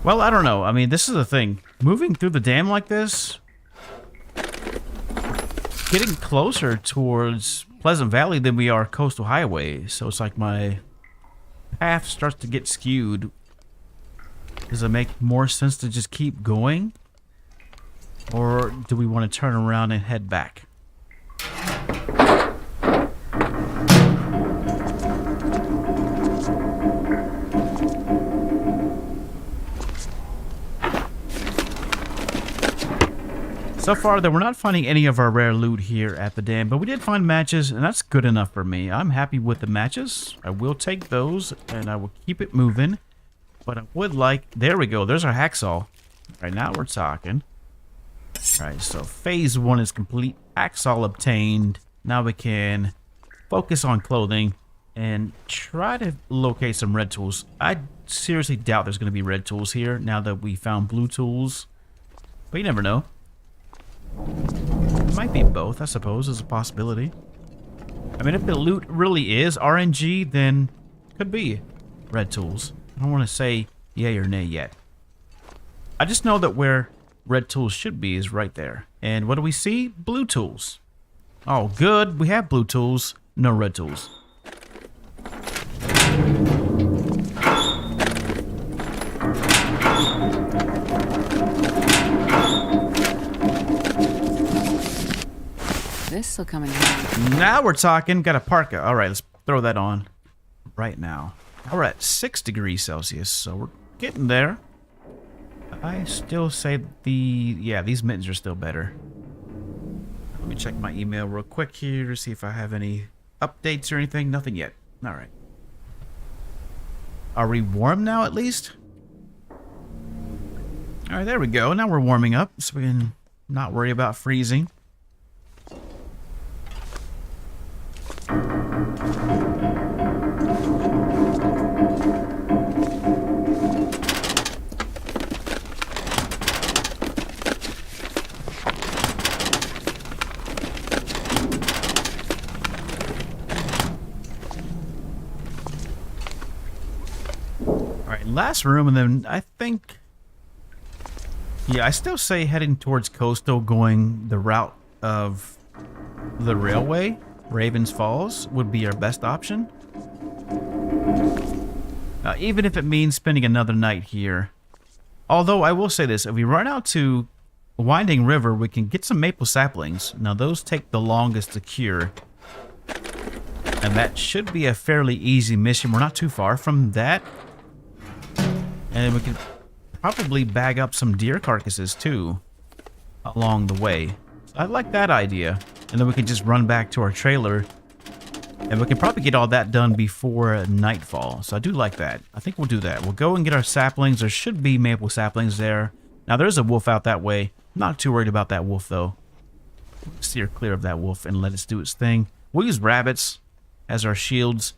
Well, I don't know. I mean, this is the thing. Moving through the dam like this, getting closer towards Pleasant Valley than we are Coastal Highway. So it's like my path starts to get skewed. Does it make more sense to just keep going? Or do we want to turn around and head back? So far, though, we're not finding any of our rare loot here at the dam, but we did find matches, and that's good enough for me. I'm happy with the matches. I will take those, and I will keep it moving. But I would like... There we go. There's our hacksaw. All right, now we're talking. All right, so phase 1 is complete. Hacksaw obtained. Now we can focus on clothing and try to locate some red tools. I seriously doubt there's going to be red tools here now that we found blue tools. But you never know. It might be both, I suppose, is a possibility. I mean, if the loot really is RNG, then could be red tools. I don't want to say yay or nay yet. I just know that where red tools should be is right there. And what do we see? Blue tools. Oh, good. We have blue tools, no red tools. This'll come in handy. Now we're talking. Got a parka. All right, let's throw that on right now. We're at 6 degrees Celsius, so we're getting there. I still say these mittens are still better. Let me check my email real quick here to see if I have any updates or anything. Nothing yet. All right. Are we warm now at least? All right, there we go. Now we're warming up, so we can not worry about freezing. Last room, and then I think, yeah, I still say heading towards Coastal, going the route of the railway, Ravens Falls, would be our best option. Even if it means spending another night here. Although I will say this, if we run out to Winding River, we can get some maple saplings. Now those take the longest to cure. And that should be a fairly easy mission. We're not too far from that. And we could probably bag up some deer carcasses, too, along the way. So I like that idea. And then we can just run back to our trailer. And we can probably get all that done before nightfall. So I do like that. I think we'll do that. We'll go and get our saplings. There should be maple saplings there. Now, there's a wolf out that way. I'm not too worried about that wolf, though. Steer clear of that wolf and let it do its thing. We'll use rabbits as our shields.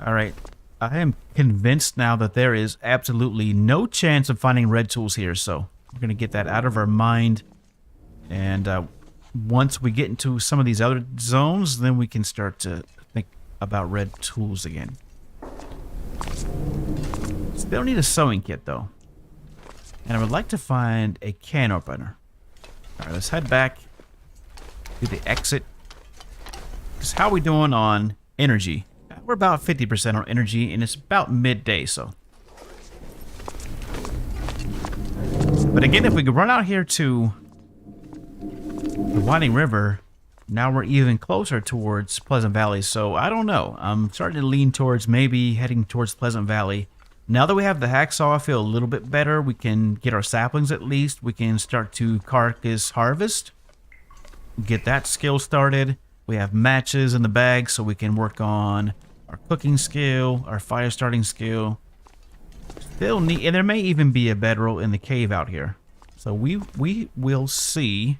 All right. I am convinced now that there is absolutely no chance of finding red tools here, so we're going to get that out of our mind. And once we get into some of these other zones, then we can start to think about red tools again. Still need a sewing kit, though. And I would like to find a can opener. All right, let's head back to the exit. Because how are we doing on energy? We're about 50% on energy, and it's about midday, so. But again, if we could run out here to the Winding River, now we're even closer towards Pleasant Valley, so I don't know. I'm starting to lean towards maybe heading towards Pleasant Valley. Now that we have the hacksaw, I feel a little bit better. We can get our saplings at least. We can start to carcass harvest. Get that skill started. We have matches in the bag, so we can work on our cooking skill, our fire starting skill. Still need, and there may even be a bedroll in the cave out here. So we will see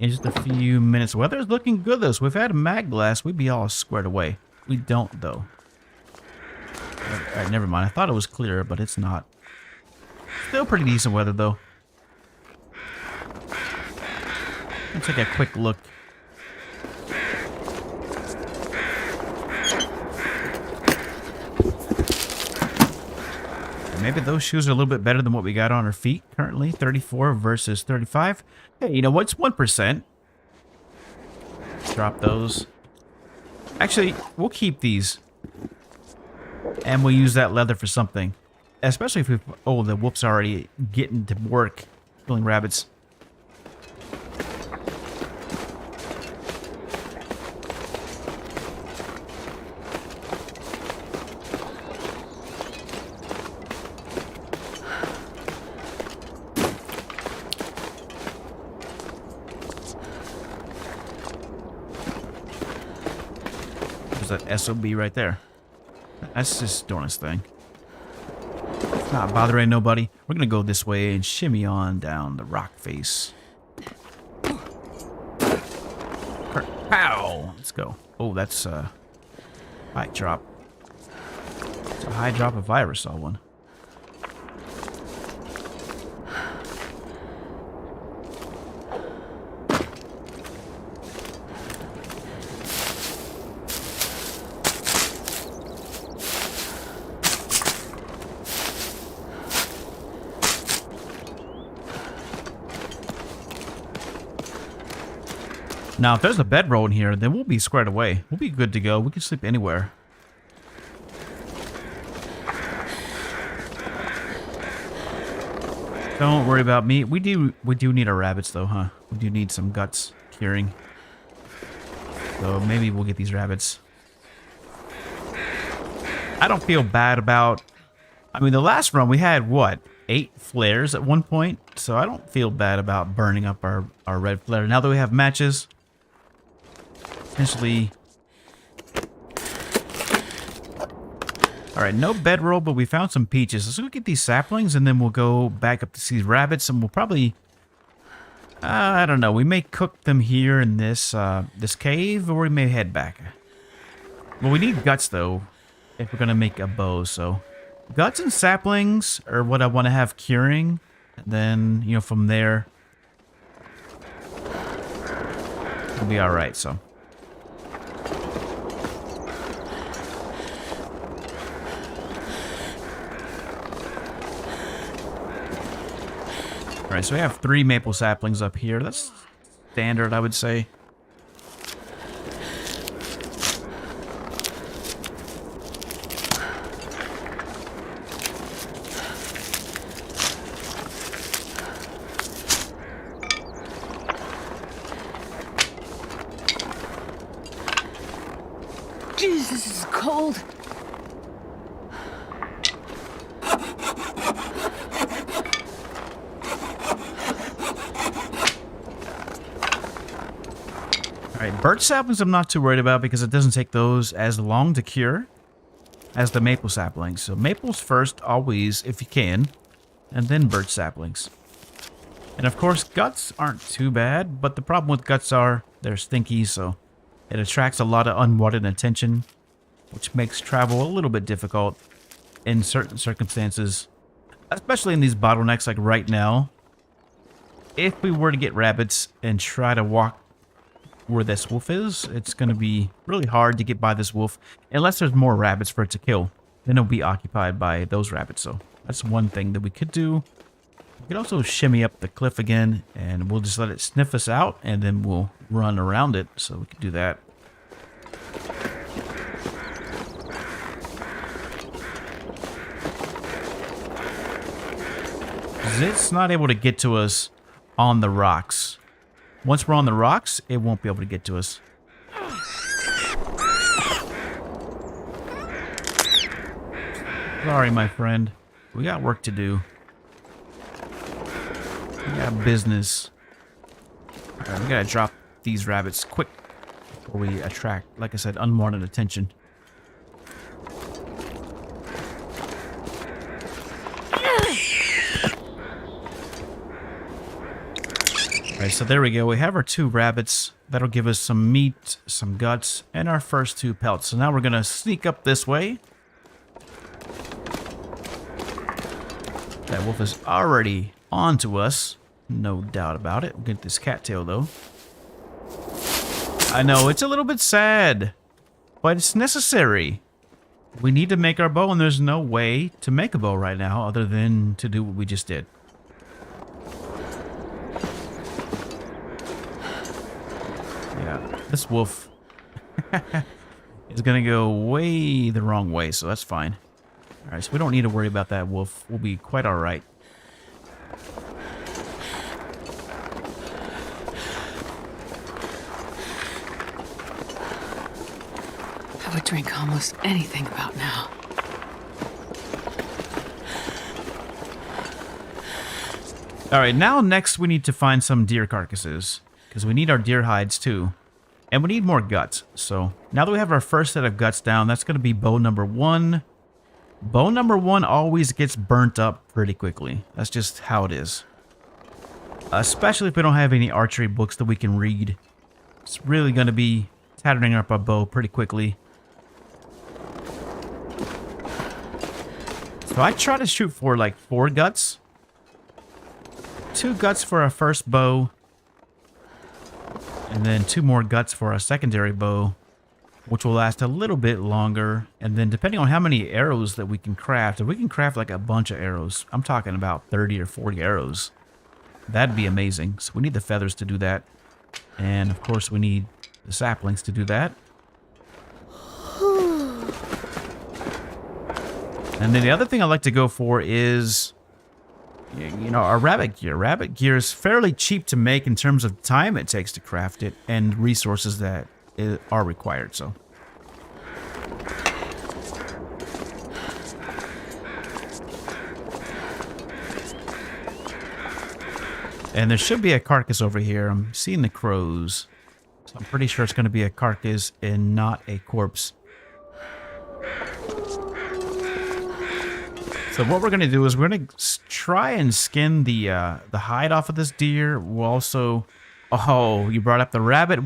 in just a few minutes. Weather's looking good though. So if we had a mag glass, we'd be all squared away. We don't though. Alright, never mind. I thought it was clear, but it's not. Still pretty decent weather though. Let's take a quick look. maybe those shoes are a little bit better than what we got on our feet currently. 34 versus 35. Hey, you know what's 1%? Drop those. Actually, we'll keep these. And we'll use that leather for something. Especially if we... Oh, the wolf's already getting to work killing rabbits. There's that SOB right there. That's just doing its thing. It's not bothering nobody. We're gonna go this way and shimmy on down the rock face. Pow! Let's go. Oh, that's a high drop. It's a high drop if I ever saw one. Now, if there's a bedroll in here, then we'll be squared away. We'll be good to go. We can sleep anywhere. Don't worry about me. We do need our rabbits, though, huh? We do need some guts curing. So maybe we'll get these rabbits. I don't feel bad about... I mean, the last run we had, what? 8 flares at one point? So I don't feel bad about burning up our red flare. Now that we have matches... Essentially... Alright, no bedroll, but we found some peaches. Let's go get these saplings, and then we'll go back up to see rabbits, and we'll probably... I don't know. We may cook them here in this this cave, or we may head back. Well, we need guts, though, if we're going to make a bow, so... Guts and saplings are what I want to have curing. And then, you know, from there... We'll be alright, so... Alright, so we have 3 maple saplings up here. That's standard, I would say. Jesus, this is cold. Alright, birch saplings I'm not too worried about because it doesn't take those as long to cure as the maple saplings. So maples first, always, if you can, and then birch saplings. And of course, guts aren't too bad, but the problem with guts are they're stinky, so it attracts a lot of unwanted attention, which makes travel a little bit difficult in certain circumstances, especially in these bottlenecks like right now. If we were to get rabbits and try to walk where this wolf is, it's going to be really hard to get by this wolf unless there's more rabbits for it to kill. Then it'll be occupied by those rabbits, so that's one thing that we could do. We could also shimmy up the cliff again, and we'll just let it sniff us out, and then we'll run around it, so we can do that. It's not able to get to us on the rocks. Once we're on the rocks, it won't be able to get to us. Sorry, my friend. We got work to do. We got business. Alright, we gotta drop these rabbits quick before we attract, like I said, unwanted attention. Alright, so there we go. We have our 2 rabbits. That'll give us some meat, some guts, and our first 2 pelts. So now we're going to sneak up this way. That wolf is already on to us. No doubt about it. We'll get this cattail, though. I know, it's a little bit sad, but it's necessary. we need to make our bow, and there's no way to make a bow right now other than to do what we just did. Yeah, this wolf is going to go way the wrong way, so that's fine. All right, so we don't need to worry about that wolf. We'll be quite all right. I would drink almost anything about now. All right, now next we need to find some deer carcasses, because we need our deer hides too. And we need more guts. So now that we have our first set of guts down, that's going to be bow number 1. Bow number 1 always gets burnt up pretty quickly. That's just how it is. Especially if we don't have any archery books that we can read. It's really going to be tattering up our bow pretty quickly. So I try to shoot for like 4 guts. 2 guts for our first bow. And then 2 more guts for our secondary bow, which will last a little bit longer. And then depending on how many arrows that we can craft, if we can craft like a bunch of arrows, I'm talking about 30 or 40 arrows, that'd be amazing. So we need the feathers to do that. And of course we need the saplings to do that. And then the other thing I like to go for is, you know, our rabbit gear. Rabbit gear is fairly cheap to make in terms of time it takes to craft it and resources that are required, so. And there should be a carcass over here. I'm seeing the crows. So I'm pretty sure it's going to be a carcass and not a corpse. So what we're going to do is we're going to try and skin the hide off of this deer. We'll also... Oh, you brought up the rabbit.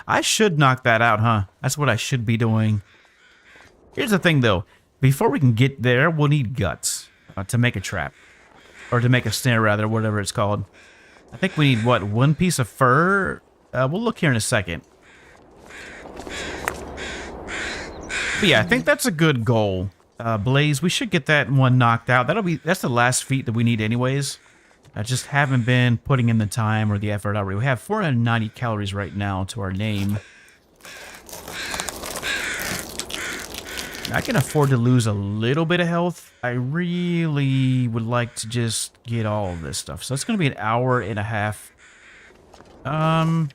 I should knock that out, huh? That's what I should be doing. Here's the thing, though. Before we can get there, we'll need guts to make a trap. Or to make a snare, rather, whatever it's called. I think we need, what, 1 piece of fur? We'll look here in a second. But yeah, I think that's a good goal. Blaze, we should get that one knocked out. That's the last feat that we need anyways. I just haven't been putting in the time or the effort already. We have 490 calories right now to our name. I can afford to lose a little bit of health. I really would like to just get all of this stuff. So it's going to be an hour and a half. Alright,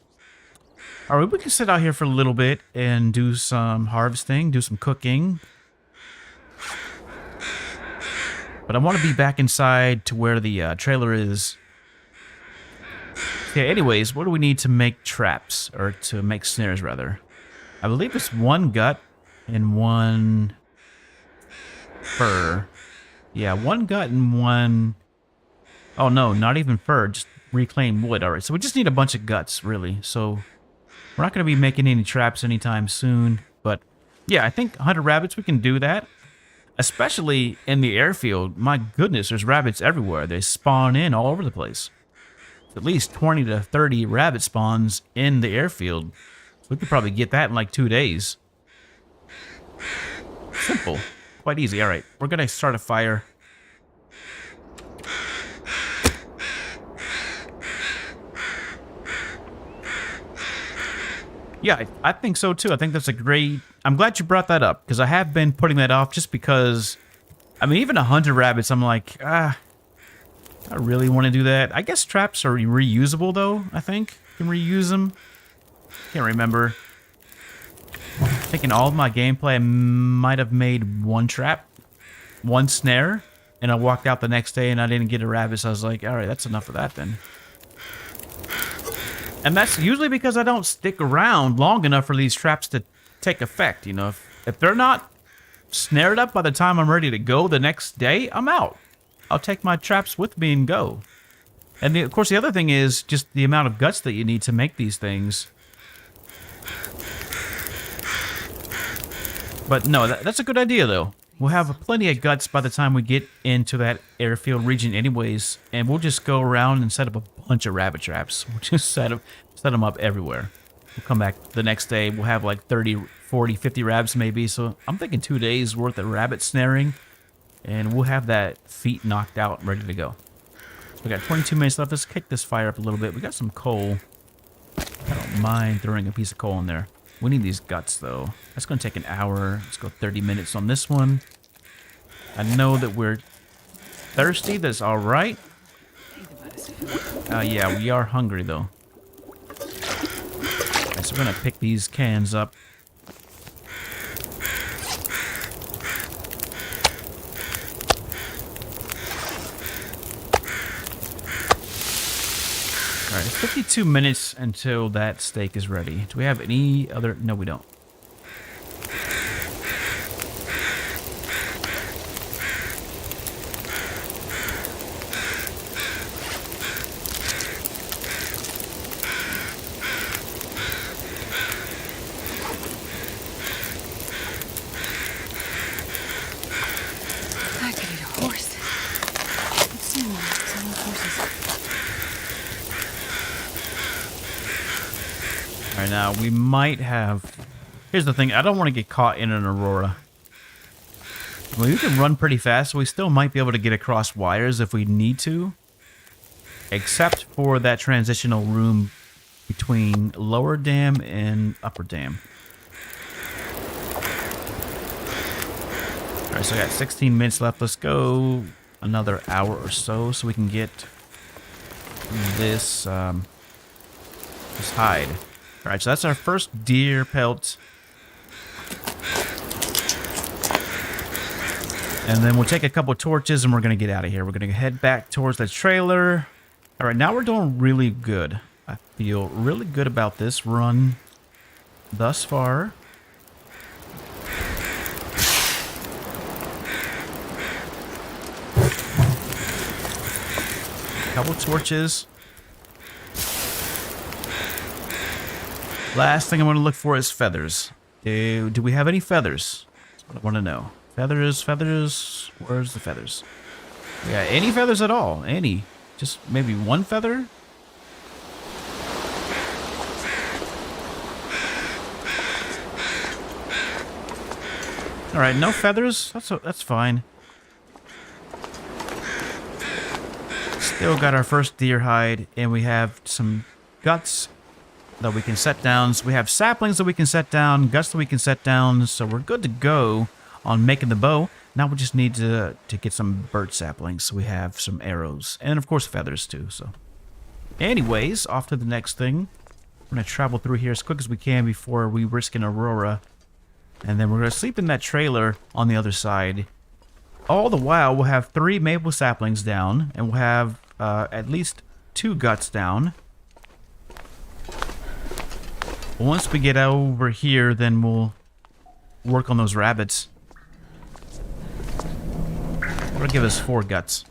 we can sit out here for a little bit and do some harvesting, do some cooking. But I want to be back inside to where the trailer is. Okay, anyways, what do we need to make traps? Or to make snares, rather? I believe it's 1 gut and 1 fur. Yeah, 1 gut and 1... Oh, no, not even fur. Just reclaimed wood. Alright, so we just need a bunch of guts, really. So we're not going to be making any traps anytime soon. But, yeah, I think 100 rabbits, we can do that. Especially in the airfield, my goodness, there's rabbits everywhere. They spawn in all over the place. At least 20 to 30 rabbit spawns in the airfield. So we could probably get that in like 2 days. Simple. Quite easy. All right, we're going to start a fire. Yeah, I think so too. I think that's a great... I'm glad you brought that up, because I have been putting that off just because... I mean, even 100 rabbits, I'm like, I really want to do that. I guess traps are reusable, though, I think. You can reuse them. Can't remember. I think in all of my gameplay, I might have made 1 trap, 1 snare, and I walked out the next day and I didn't get a rabbit, so I was like, alright, that's enough of that then. And that's usually because I don't stick around long enough for these traps to take effect, you know. If they're not snared up by the time I'm ready to go the next day, I'm out. I'll take my traps with me and go. And of course, the other thing is just the amount of guts that you need to make these things. But no, that's a good idea, though. We'll have plenty of guts by the time we get into that airfield region anyways, and we'll just go around and set up a bunch of rabbit traps. We'll just set them up everywhere. We'll come back the next day. We'll have like 30, 40, 50 rabbits maybe. So I'm thinking 2 days worth of rabbit snaring. And we'll have that feet knocked out and ready to go. So we got 22 minutes left. Let's kick this fire up a little bit. We got some coal. I don't mind throwing a piece of coal in there. We need these guts though. That's going to take an hour. Let's go 30 minutes on this one. I know that we're thirsty. That's all right. Yeah, we are hungry though. Okay, so we're going to pick these cans up. Alright, 52 minutes until that steak is ready. Do we have any other... No, we don't. I could eat a horse. Let's see some horses. Alright, now we might have... Here's the thing, I don't want to get caught in an aurora. I mean, we can run pretty fast, so we still might be able to get across wires if we need to. Except for that transitional room between lower dam and upper dam. Alright, so I got 16 minutes left. Let's go another hour or so we can get this, this hide. Alright, so that's our first deer pelt. And then we'll take a couple torches and we're going to get out of here. We're going to head back towards the trailer. Alright, now we're doing really good. I feel really good about this run thus far. Couple torches. Last thing I'm going to look for is feathers. Do we have any feathers? That's what I want to know. Feathers, feathers. Where's the feathers? Yeah, any feathers at all? Any? Just maybe one feather? All right, no feathers. That's fine. Still got our first deer hide, and we have some guts that we can set down. So we have saplings that we can set down, guts that we can set down. So we're good to go on making the bow. Now we just need to get some bird saplings so we have some arrows. And of course feathers too. So anyways, off to the next thing. We're going to travel through here as quick as we can before we risk an aurora. And then we're going to sleep in that trailer on the other side. All the while, we'll have 3 maple saplings down. And we'll have at least 2 guts down. Once we get over here, then we'll work on those rabbits. That'll give us 4 guts.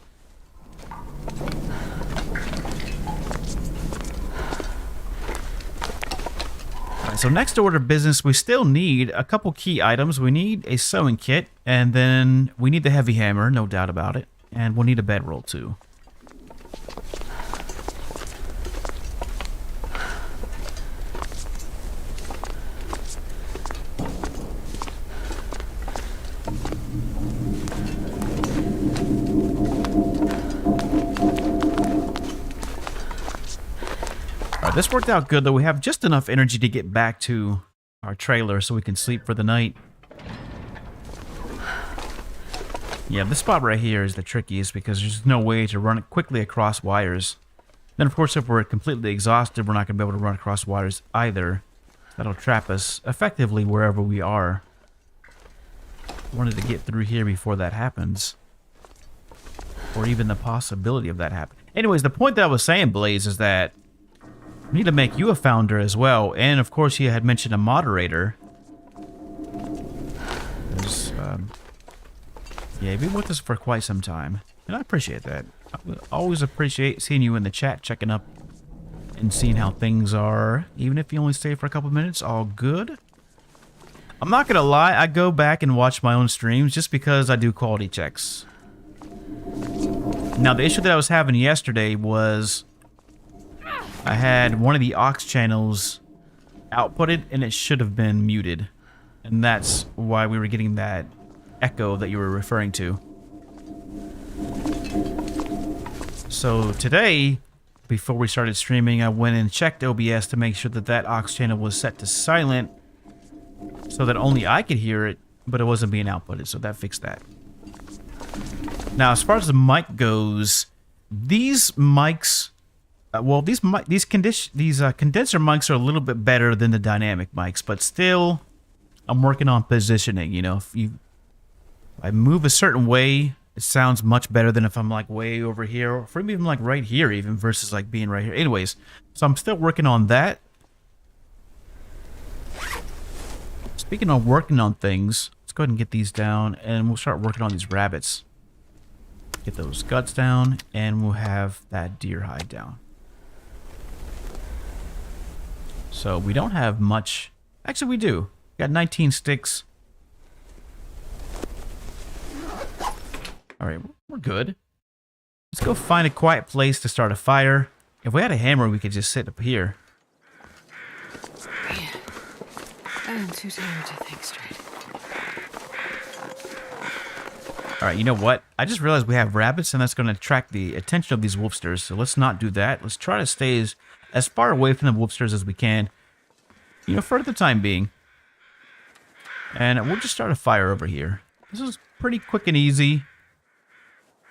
Alright, so next order of business, we still need a couple key items. We need a sewing kit, and then we need the heavy hammer, no doubt about it. And we'll need a bedroll too. This worked out good, though. We have just enough energy to get back to our trailer so we can sleep for the night. Yeah, this spot right here is the trickiest because there's no way to run it quickly across wires. Then, of course, if we're completely exhausted, we're not going to be able to run across wires either. That'll trap us effectively wherever we are. Wanted to get through here before that happens. Or even the possibility of that happening. Anyways, the point that I was saying, Blaze, is that we need to make you a founder as well. And, of course, you had mentioned a moderator. Yeah, you've been with us for quite some time. And I appreciate that. I always appreciate seeing you in the chat, checking up and seeing how things are. Even if you only stay for a couple minutes, all good. I'm not going to lie, I go back and watch my own streams just because I do quality checks. Now, the issue that I was having yesterday was I had one of the aux channels outputted, and it should have been muted. And that's why we were getting that echo that you were referring to. So today, before we started streaming, I went and checked OBS to make sure that that aux channel was set to silent so that only I could hear it, but it wasn't being outputted, so that fixed that. Now, as far as the mic goes, these mics, these condenser mics are a little bit better than the dynamic mics, but still, I'm working on positioning. You know, if I move a certain way, it sounds much better than if I'm like way over here, or if I'm even like right here, even versus like being right here. Anyways, so I'm still working on that. Speaking of working on things, let's go ahead and get these down, and we'll start working on these rabbits. Get those guts down, and we'll have that deer hide down. So we don't have much. Actually, we do. Got 19 sticks. Alright, we're good. Let's go find a quiet place to start a fire. If we had a hammer, we could just sit up here. Yeah. I'm too tired to think straight. Alright, you know what? I just realized we have rabbits, and that's going to attract the attention of these wolfsters, so let's not do that. Let's try to stay as far away from the wolfsters as we can, you know, for the time being. And we'll just start a fire over here. This is pretty quick and easy.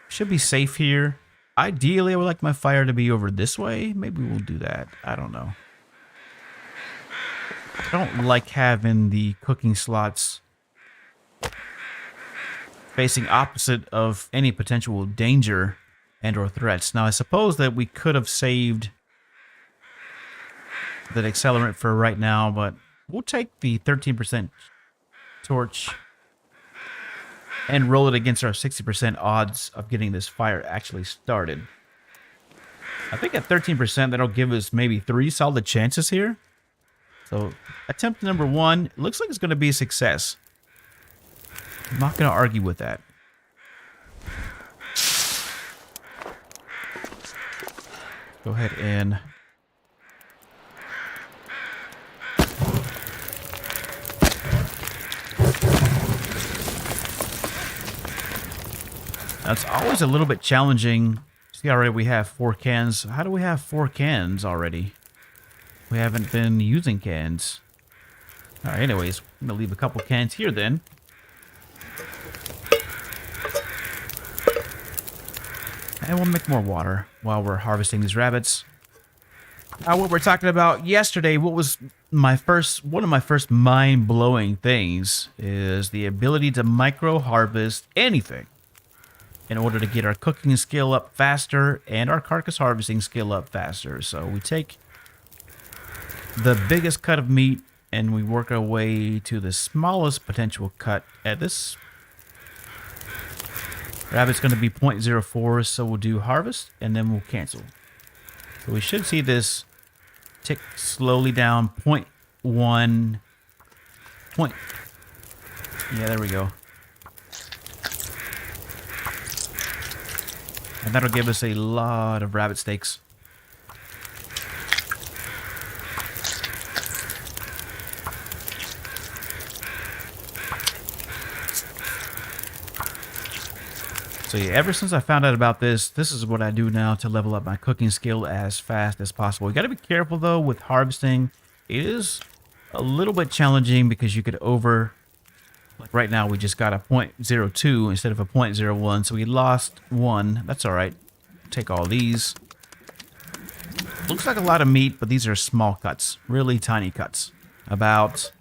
Should be safe here. Ideally, I would like my fire to be over this way. Maybe we'll do that. I don't know. I don't like having the cooking slots facing opposite of any potential danger and or threats. Now, I suppose that we could have saved that accelerant for right now, but we'll take the 13% torch and roll it against our 60% odds of getting this fire actually started. I think at 13%, that'll give us maybe 3 solid chances here. So, attempt number 1, looks like it's going to be a success. I'm not going to argue with that. Go ahead and... Now, it's always a little bit challenging. See, already we have 4 cans. How do we have 4 cans already? We haven't been using cans. Alright, anyways, I'm going to leave a couple cans here then. And we'll make more water while we're harvesting these rabbits. Now, what we're talking about yesterday, what was one of my first mind-blowing things is the ability to micro-harvest anything in order to get our cooking skill up faster and our carcass harvesting skill up faster. So we take the biggest cut of meat and we work our way to the smallest potential cut. At this rabbit's going to be 0.04, so we'll do harvest and then we'll cancel. So we should see this tick slowly down. 0.1 point. Yeah, there we go. And that'll give us a lot of rabbit steaks. So yeah, ever since I found out about this, this is what I do now to level up my cooking skill as fast as possible. You got to be careful though with harvesting. It is a little bit challenging because you could like right now we just got a 0.02 instead of a 0.01, so we lost 1. That's all right. Take all these. Looks like a lot of meat, but these are small cuts, really tiny cuts. About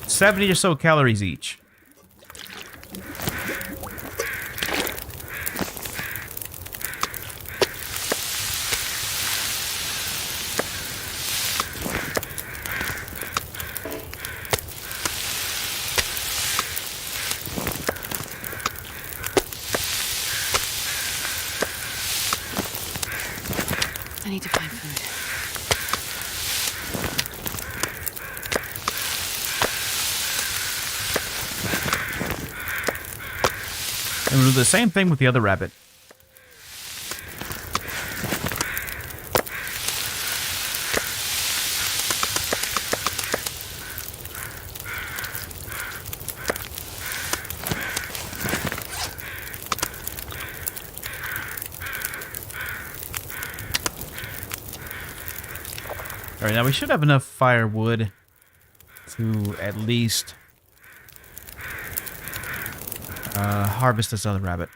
70 or so calories each. I need to find food. And we'll do the same thing with the other rabbit. All right, now we should have enough firewood to at least harvest this other rabbit.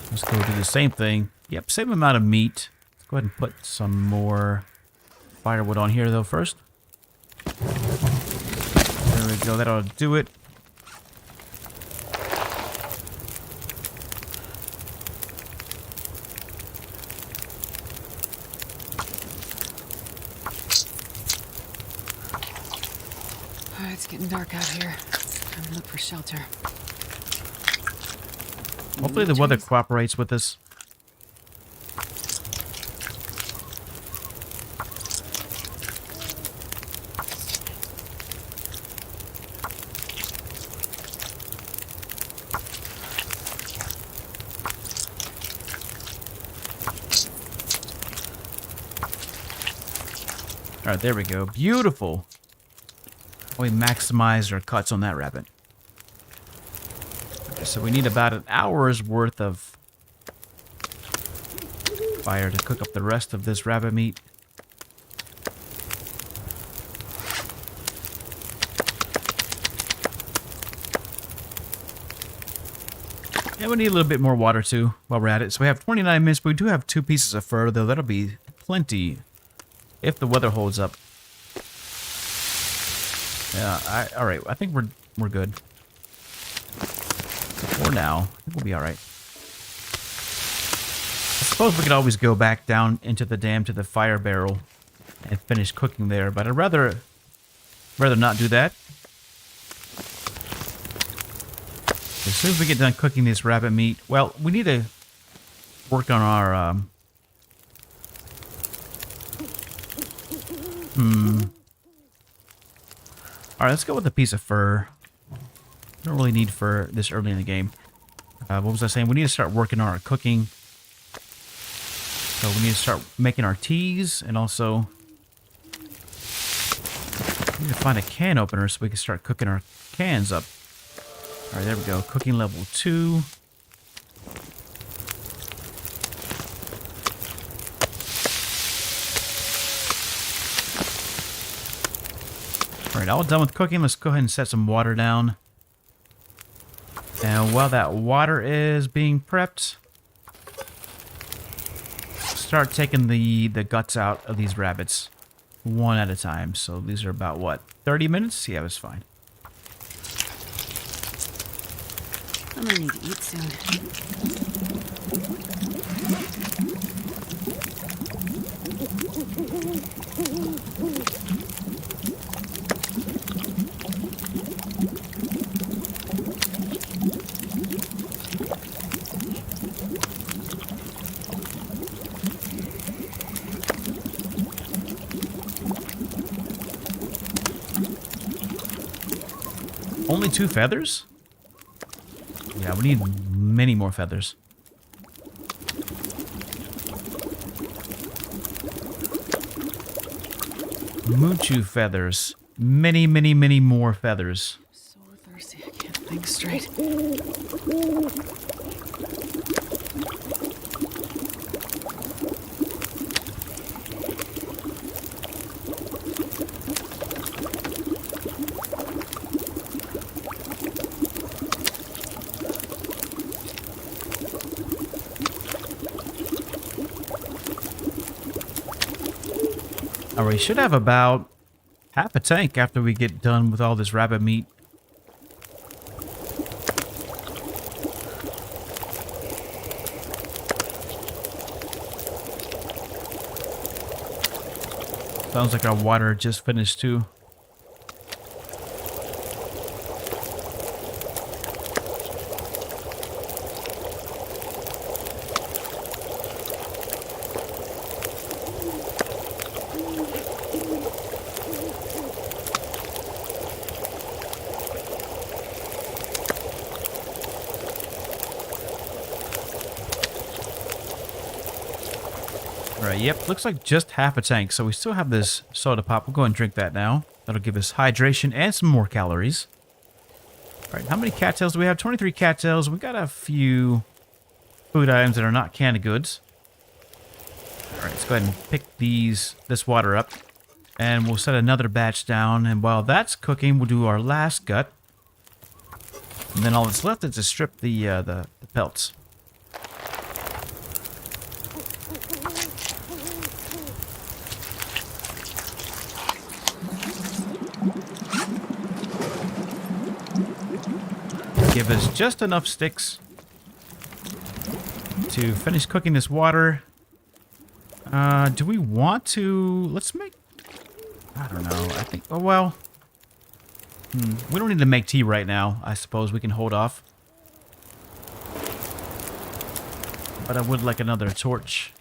Let's go do the same thing. Yep, same amount of meat. Let's go ahead and put some more firewood on here, though, first. There we go. That ought to do it. Alright, it's getting dark out here. Time to look for shelter. Hopefully the weather cooperates with us. All right, there we go. Beautiful. We maximized our cuts on that rabbit. Okay, so we need about an hour's worth of fire to cook up the rest of this rabbit meat. And we need a little bit more water too while we're at it. So we have 29 minutes, but we do have 2 pieces of fur, though. That'll be plenty if the weather holds up. Yeah, all right. I think we're good. For now, I think we'll be all right. I suppose we could always go back down into the dam to the fire barrel and finish cooking there, but I'd rather not do that. As soon as we get done cooking this rabbit meat, well, we need to work on our All right, let's go with a piece of fur. Don't really need fur this early in the game. What was I saying? We need to start working on our cooking. So we need to start making our teas, and also we need to find a can opener so we can start cooking our cans up. All right, there we go. Cooking level 2. Alright, all done with cooking. Let's go ahead and set some water down. And while that water is being prepped, start taking the guts out of these rabbits one at a time. So these are about, what, 30 minutes? Yeah, that's fine. I'm gonna need to eat soon. Only 2 feathers? Yeah, we need many more feathers. Muchu feathers. Many, many, many more feathers. So thirsty, I can't think straight. Alright, we should have about half a tank after we get done with all this rabbit meat. Sounds like our water just finished too. Alright, yep, looks like just half a tank, so we still have this soda pop. We'll go and drink that now. That'll give us hydration and some more calories. Alright, how many cattails do we have? 23 cattails. We got a few food items that are not canned goods. Alright, let's go go ahead and pick this water up. And we'll set another batch down. And while that's cooking, we'll do our last gut. And then all that's left is to strip the pelts. Give us just enough sticks to finish cooking this water. Do we want to... Let's make... I don't know. I think... Oh, well... We don't need to make tea right now. I suppose we can hold off. But I would like another torch.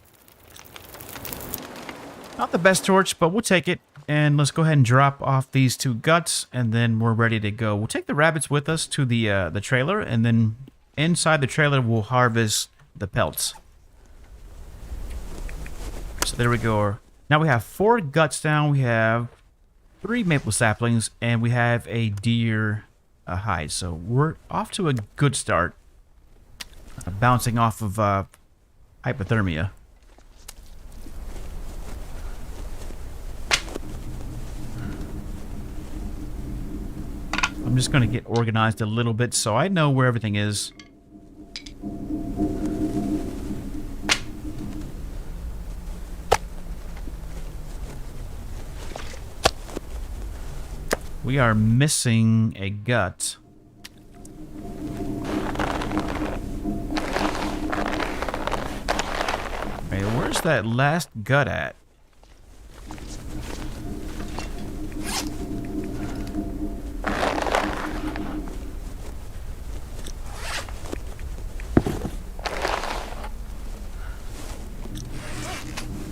Not the best torch, but we'll take it. And let's go ahead and drop off these 2 guts, and then we're ready to go. We'll take the rabbits with us to the trailer, and then inside the trailer we'll harvest the pelts. So there we go. Now we have 4 guts down. We have 3 maple saplings, and we have a deer hide. So we're off to a good start. Bouncing off of hypothermia. I'm just going to get organized a little bit so I know where everything is. We are missing a gut. Hey, where's that last gut at?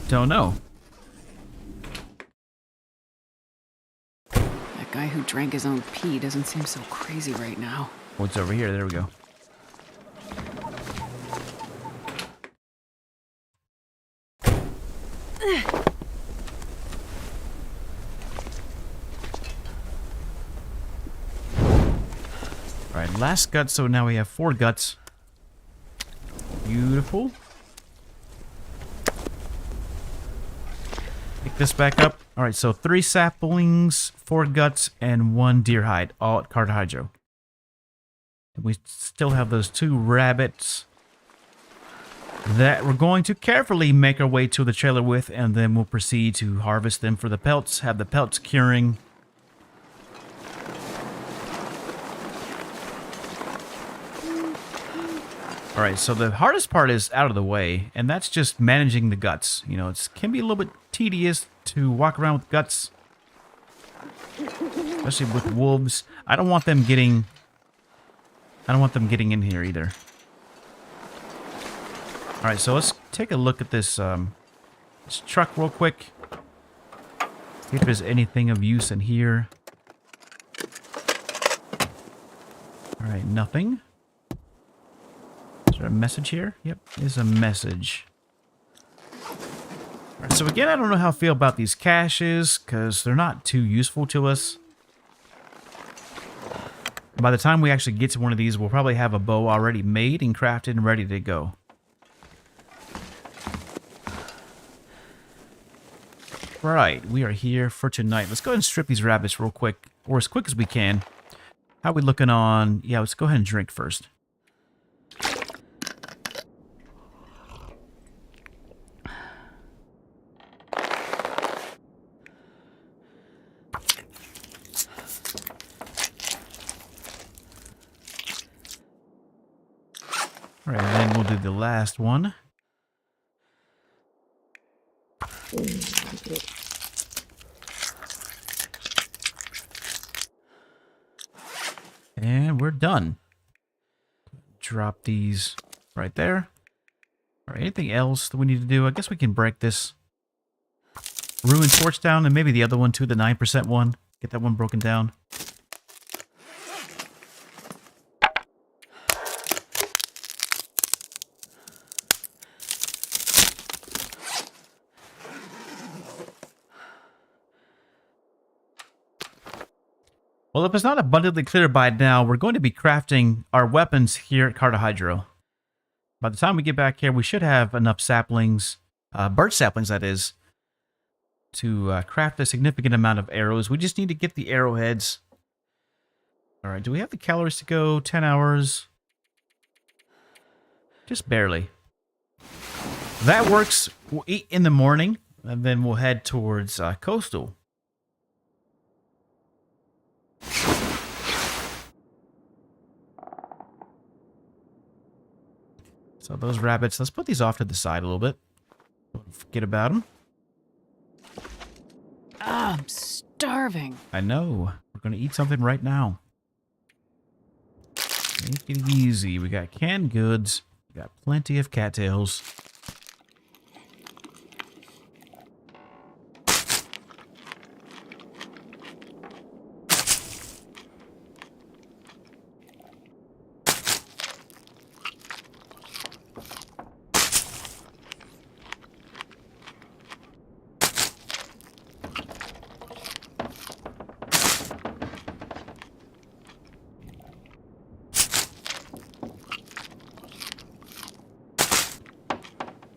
Don't know. That guy who drank his own pee doesn't seem so crazy right now. What's over here? There we go. Alright, last gut, so now we have 4 guts. Beautiful. Pick this back up. Alright, so 3 saplings, 4 guts, and 1 deer hide, all at Carta Hydro. We still have those 2 rabbits that we're going to carefully make our way to the trailer with, and then we'll proceed to harvest them for the pelts, have the pelts curing. Alright, so the hardest part is out of the way, and that's just managing the guts. You know, it can be a little bit tedious to walk around with guts, especially with wolves. I don't want them getting in here either. Alright, so let's take a look at this truck real quick. See if there's anything of use in here. Alright, nothing. Is there a message here? Yep, there's a message. Alright, so again, I don't know how I feel about these caches, because they're not too useful to us. By the time we actually get to one of these, we'll probably have a bow already made and crafted and ready to go. Right, we are here for tonight. Let's go ahead and strip these rabbits real quick, or as quick as we can. How are we looking on... Yeah, let's go ahead and drink first. Alright, then we'll do the last one. And we're done. Drop these right there. Alright, anything else that we need to do? I guess we can break this ruined torch down, and maybe the other one too, the 9% one. Get that one broken down. Well, if it's not abundantly clear by now, we're going to be crafting our weapons here at Carta Hydro. By the time we get back here, we should have enough saplings birch saplings, that is, to craft a significant amount of arrows. We just need to get the arrowheads. All right, do we have the calories to go? 10 hours. Just barely. That works. We'll eat in the morning, and then we'll head towards coastal. So those rabbits, let's put these off to the side a little bit. Don't forget about them. Ah, I'm starving. I know. We're going to eat something right now. Take it easy. We got canned goods. We got plenty of cattails.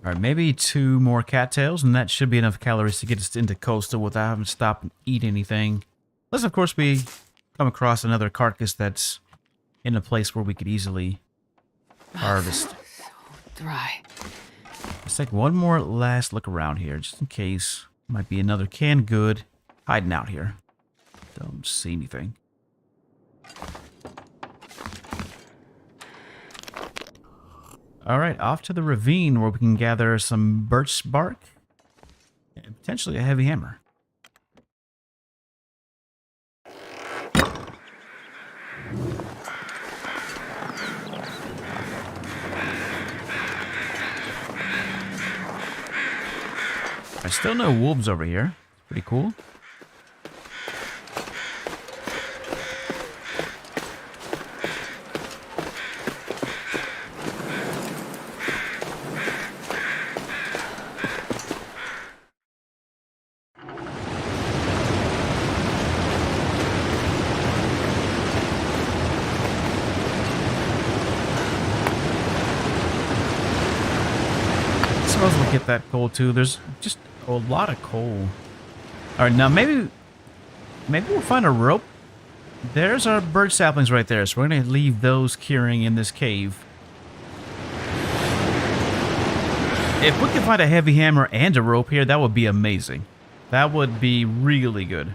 Alright, maybe 2 more cattails, and that should be enough calories to get us into coastal without having to stop and eat anything. Unless, of course, we come across another carcass that's in a place where we could easily harvest. So dry. Let's take one more last look around here, just in case. Might be another canned good hiding out here. Don't see anything. Alright, off to the ravine where we can gather some birch bark and potentially a heavy hammer. I still know wolves over here. Pretty cool. I suppose we'll get that coal too. There's just a lot of coal. Alright, now maybe we'll find a rope. There's our birch saplings right there, so we're going to leave those curing in this cave. If we can find a heavy hammer and a rope here, that would be amazing. That would be really good.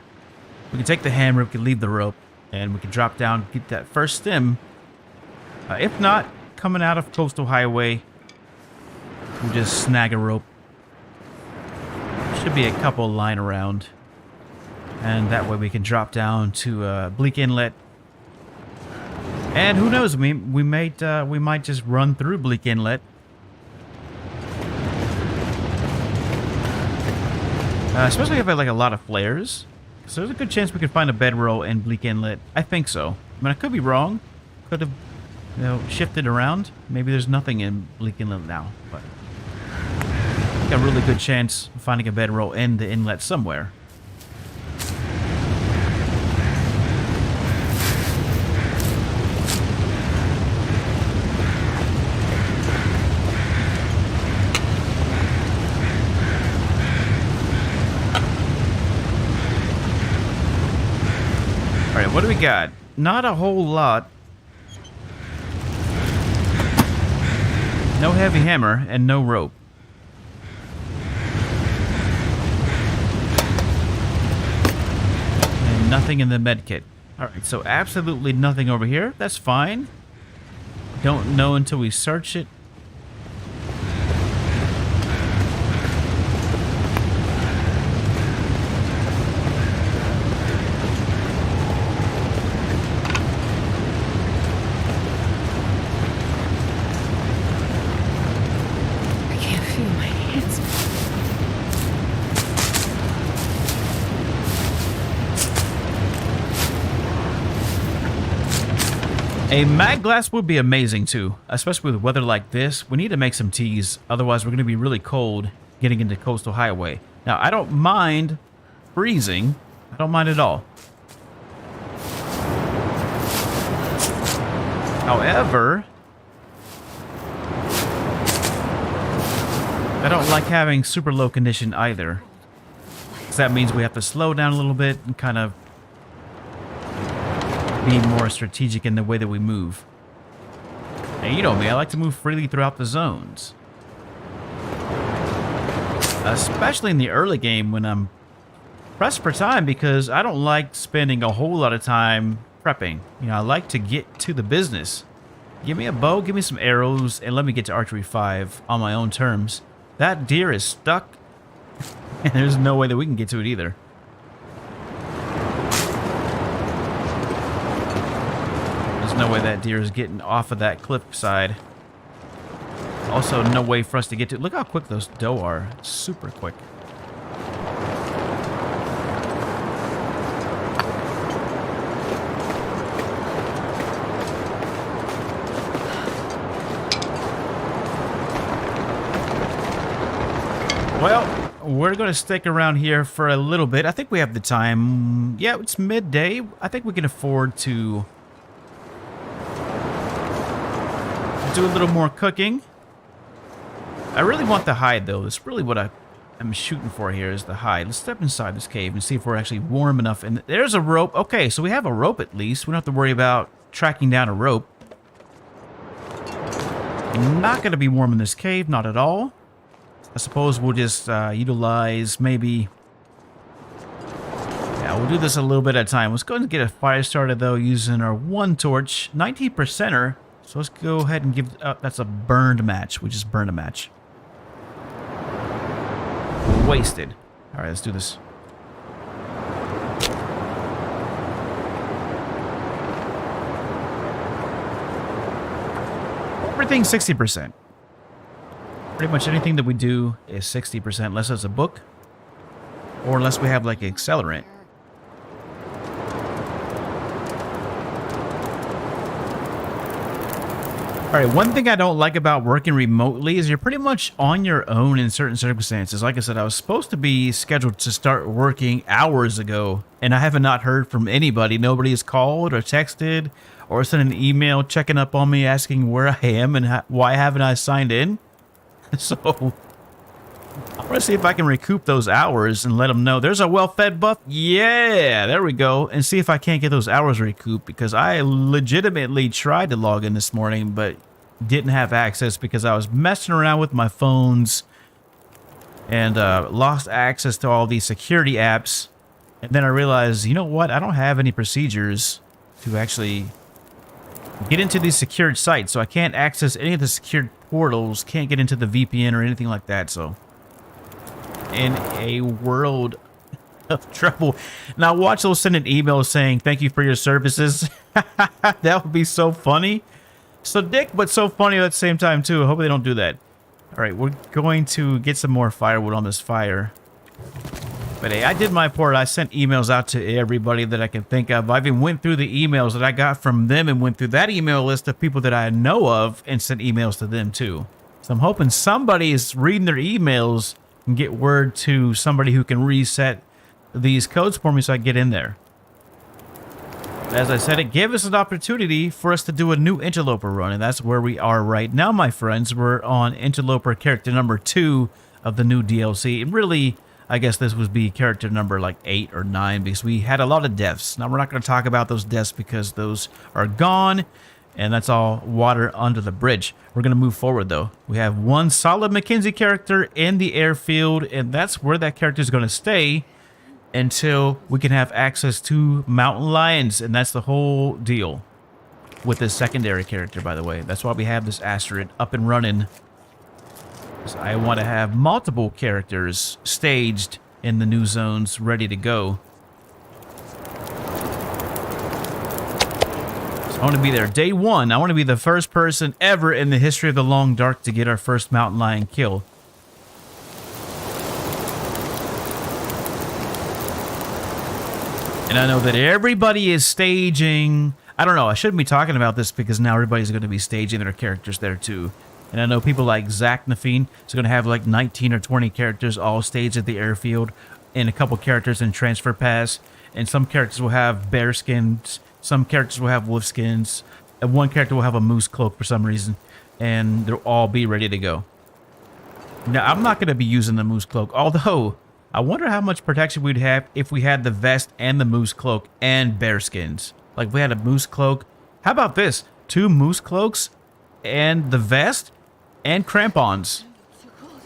We can take the hammer, we can leave the rope, and we can drop down, get that first stem. If not, coming out of Coastal Highway, we'll just snag a rope. Should be a couple lying around. And that way we can drop down to Bleak Inlet. And who knows, we might just run through Bleak Inlet. Especially if I like a lot of flares. So there's a good chance we could find a bedroll in Bleak Inlet. I think so. I mean, I could be wrong. Could have, shifted around. Maybe there's nothing in Bleak Inlet now, but I think a really good chance of finding a bedroll in the inlet somewhere. Alright, what do we got? Not a whole lot. No heavy hammer and no rope. And nothing in the medkit. Alright, so absolutely nothing over here. That's fine. Don't know until we search it. A mag glass would be amazing too, especially with weather like this. We need to make some teas, otherwise we're going to be really cold getting into Coastal Highway. Now, I don't mind freezing. I don't mind at all. However, I don't like having super low condition either. 'Cause that means we have to slow down a little bit and kind of be more strategic in the way that we move. And you know me, I like to move freely throughout the zones. Especially in the early game when I'm pressed for time, because I don't like spending a whole lot of time prepping. You know, I like to get to the business. Give me a bow, give me some arrows, and let me get to Archery 5 on my own terms. That deer is stuck, and there's no way that we can get to it either. There's no way that deer is getting off of that cliff side. Also, no way for us to get to... Look how quick those doe are. Super quick. Well, we're going to stick around here for a little bit. I think we have the time. Yeah, it's midday. I think we can afford to do a little more cooking. I really want the hide, though. That's really what I'm shooting for here, is the hide. Let's step inside this cave and see if we're actually warm enough. And there's a rope. Okay, so we have a rope at least. We don't have to worry about tracking down a rope. Not going to be warm in this cave, not at all. I suppose we'll just utilize maybe... Yeah, we'll do this a little bit at a time. Let's go ahead and get a fire started, though, using our one torch. 90%er. So let's go ahead and give... that's a burned match. We just burned a match. Wasted. All right, let's do this. Everything's 60%. Pretty much anything that we do is 60%, unless it's a book, or unless we have like accelerant. Alright, one thing I don't like about working remotely is you're pretty much on your own in certain circumstances. Like I said, I was supposed to be scheduled to start working hours ago, and I haven't not heard from anybody. Nobody has called or texted or sent an email checking up on me, asking where I am and why haven't I signed in. So, I want to see if I can recoup those hours and let them know. There's a well-fed buff. Yeah, there we go. And see if I can't get those hours recouped, because I legitimately tried to log in this morning, but didn't have access because I was messing around with my phones and lost access to all these security apps. And then I realized, you know what? I don't have any procedures to actually get into these secured sites, so I can't access any of the secured portals, can't get into the VPN or anything like that. So in a world of trouble. Now watch those send an email saying thank you for your services. That would be so funny. So dick, but so funny at the same time too. I hope they don't do that. All right, we're going to get some more firewood on this fire. But hey, I did my part. I sent emails out to everybody that I can think of. I even went through the emails that I got from them and went through that email list of people that I know of and sent emails to them too. So I'm hoping somebody is reading their emails and get word to somebody who can reset these codes for me so I can get in there. As I said, it gave us an opportunity for us to do a new Interloper run, and that's where we are right now, my friends. We're on Interloper character number 2 of the new DLC. And really, I guess this would be character number like 8 or 9, because we had a lot of deaths. Now, we're not going to talk about those deaths because those are gone, and that's all water under the bridge. We're going to move forward, though. We have one solid Mackenzie character in the airfield, and that's where that character is going to stay until we can have access to mountain lions, and that's the whole deal with this secondary character, by the way. That's why we have this Astrid up and running. So I want to have multiple characters staged in the new zones ready to go. So I want to be there day 1. I want to be the first person ever in the history of the Long Dark to get our first mountain lion kill. And I know that everybody is staging... I don't know, I shouldn't be talking about this because now everybody's going to be staging their characters there too. And I know people like Zach Nafine is going to have like 19 or 20 characters all staged at the airfield, and a couple characters in Transfer Pass. And some characters will have bear skins, some characters will have wolf skins, and one character will have a moose cloak for some reason. And they'll all be ready to go. No, I'm not going to be using the moose cloak. Although, I wonder how much protection we'd have if we had the vest and the moose cloak and bear skins. Like, we had a moose cloak. How about this? 2 moose cloaks and the vest and crampons. So cold.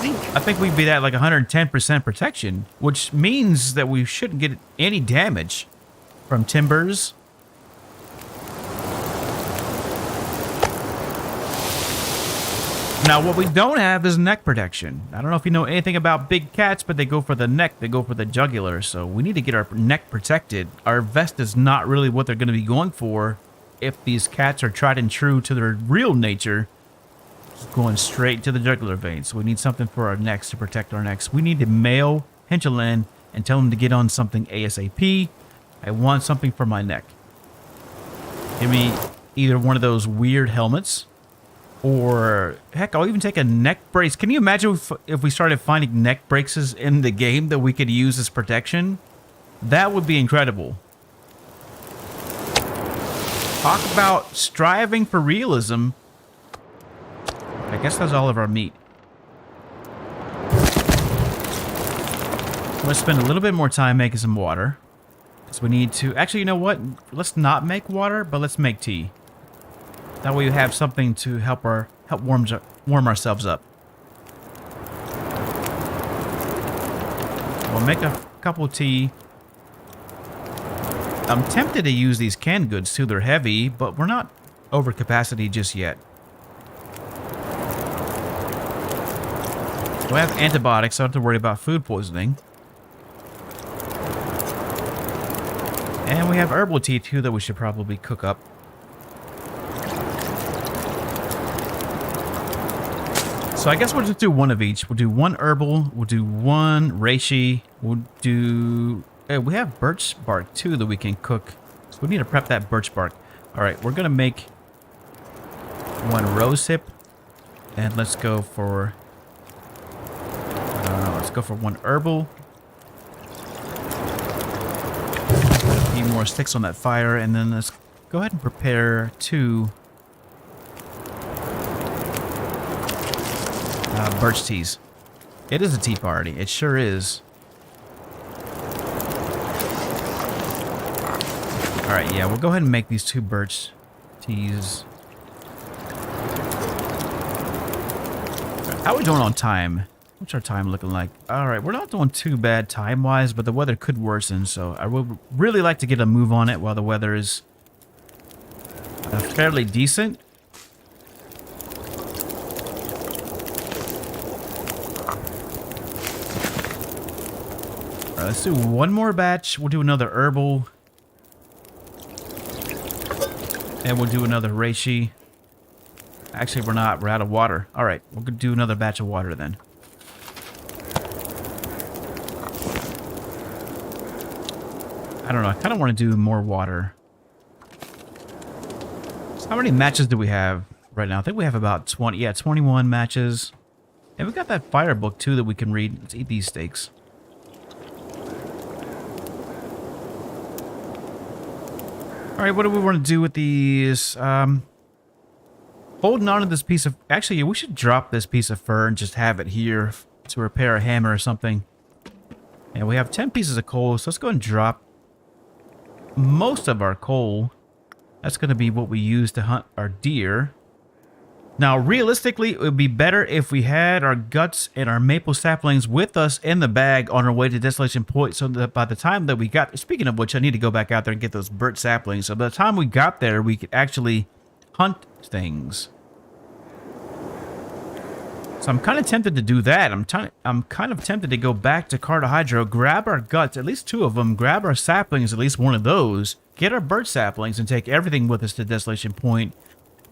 Zinc. I think we'd be at like 110% protection, which means that we shouldn't get any damage from timbers. Now, what we don't have is neck protection. I don't know if you know anything about big cats, but they go for the neck, they go for the jugular, so we need to get our neck protected. Our vest is not really what they're going to be going for if these cats are tried and true to their real nature, just going straight to the jugular vein. So we need something for our necks to protect our necks. We need to mail Hinterland and tell them to get on something ASAP. I want something for my neck. Give me either one of those weird helmets, or heck, I'll even take a neck brace. Can you imagine if we started finding neck braces in the game that we could use as protection? That would be incredible. Talk about striving for realism. I guess that's all of our meat. Let's spend a little bit more time making some water. So we need to... Actually, you know what? Let's not make water, but let's make tea. That way we have something to help warm ourselves up. We'll make a couple of tea. I'm tempted to use these canned goods too. They're heavy, but we're not over capacity just yet. We have antibiotics, so I don't have to worry about food poisoning. And we have herbal tea too that we should probably cook up. So I guess we'll just do one of each. We'll do one herbal, we'll do one reishi, we'll do... Hey, we have birch bark too that we can cook. So we need to prep that birch bark. Alright, we're gonna make one rose hip. And let's go for... let's go for one herbal. Put a few more sticks on that fire, and then let's go ahead and prepare 2... birch teas. It is a tea party. It sure is. Alright, yeah, we'll go ahead and make these 2 birch teas. How are we doing on time? What's our time looking like? Alright, we're not doing too bad time-wise, but the weather could worsen, so I would really like to get a move on it while the weather is fairly decent. Let's do one more batch. We'll do another herbal. And we'll do another reishi. Actually, we're not. We're out of water. All right. We'll do another batch of water then. I don't know. I kind of want to do more water. So how many matches do we have right now? I think we have about 20. Yeah, 21 matches. And we got that fire book too that we can read. Let's eat these steaks. Alright, what do we want to do with these? Holding on to this piece of... Actually, we should drop this piece of fur and just have it here to repair a hammer or something. And we have 10 pieces of coal, so let's go and drop most of our coal. That's going to be what we use to hunt our deer. Now, realistically, it would be better if we had our guts and our maple saplings with us in the bag on our way to Desolation Point, so that by the time that we got... Speaking of which, I need to go back out there and get those birch saplings. So by the time we got there, we could actually hunt things. So I'm kind of tempted to do that. I'm kind of tempted to go back to Cartahydro, grab our guts, at least 2 of them, grab our saplings, at least one of those, get our birch saplings, and take everything with us to Desolation Point,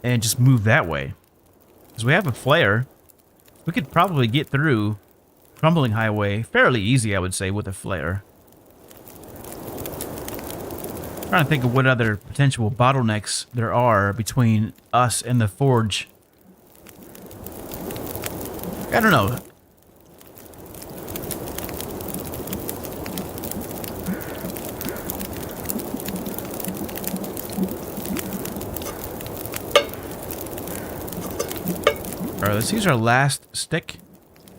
and just move that way. Because we have a flare. We could probably get through Crumbling Highway fairly easy, I would say, with a flare. I'm trying to think of what other potential bottlenecks there are between us and the forge. I don't know. Alright, Alright, let's use our last stick.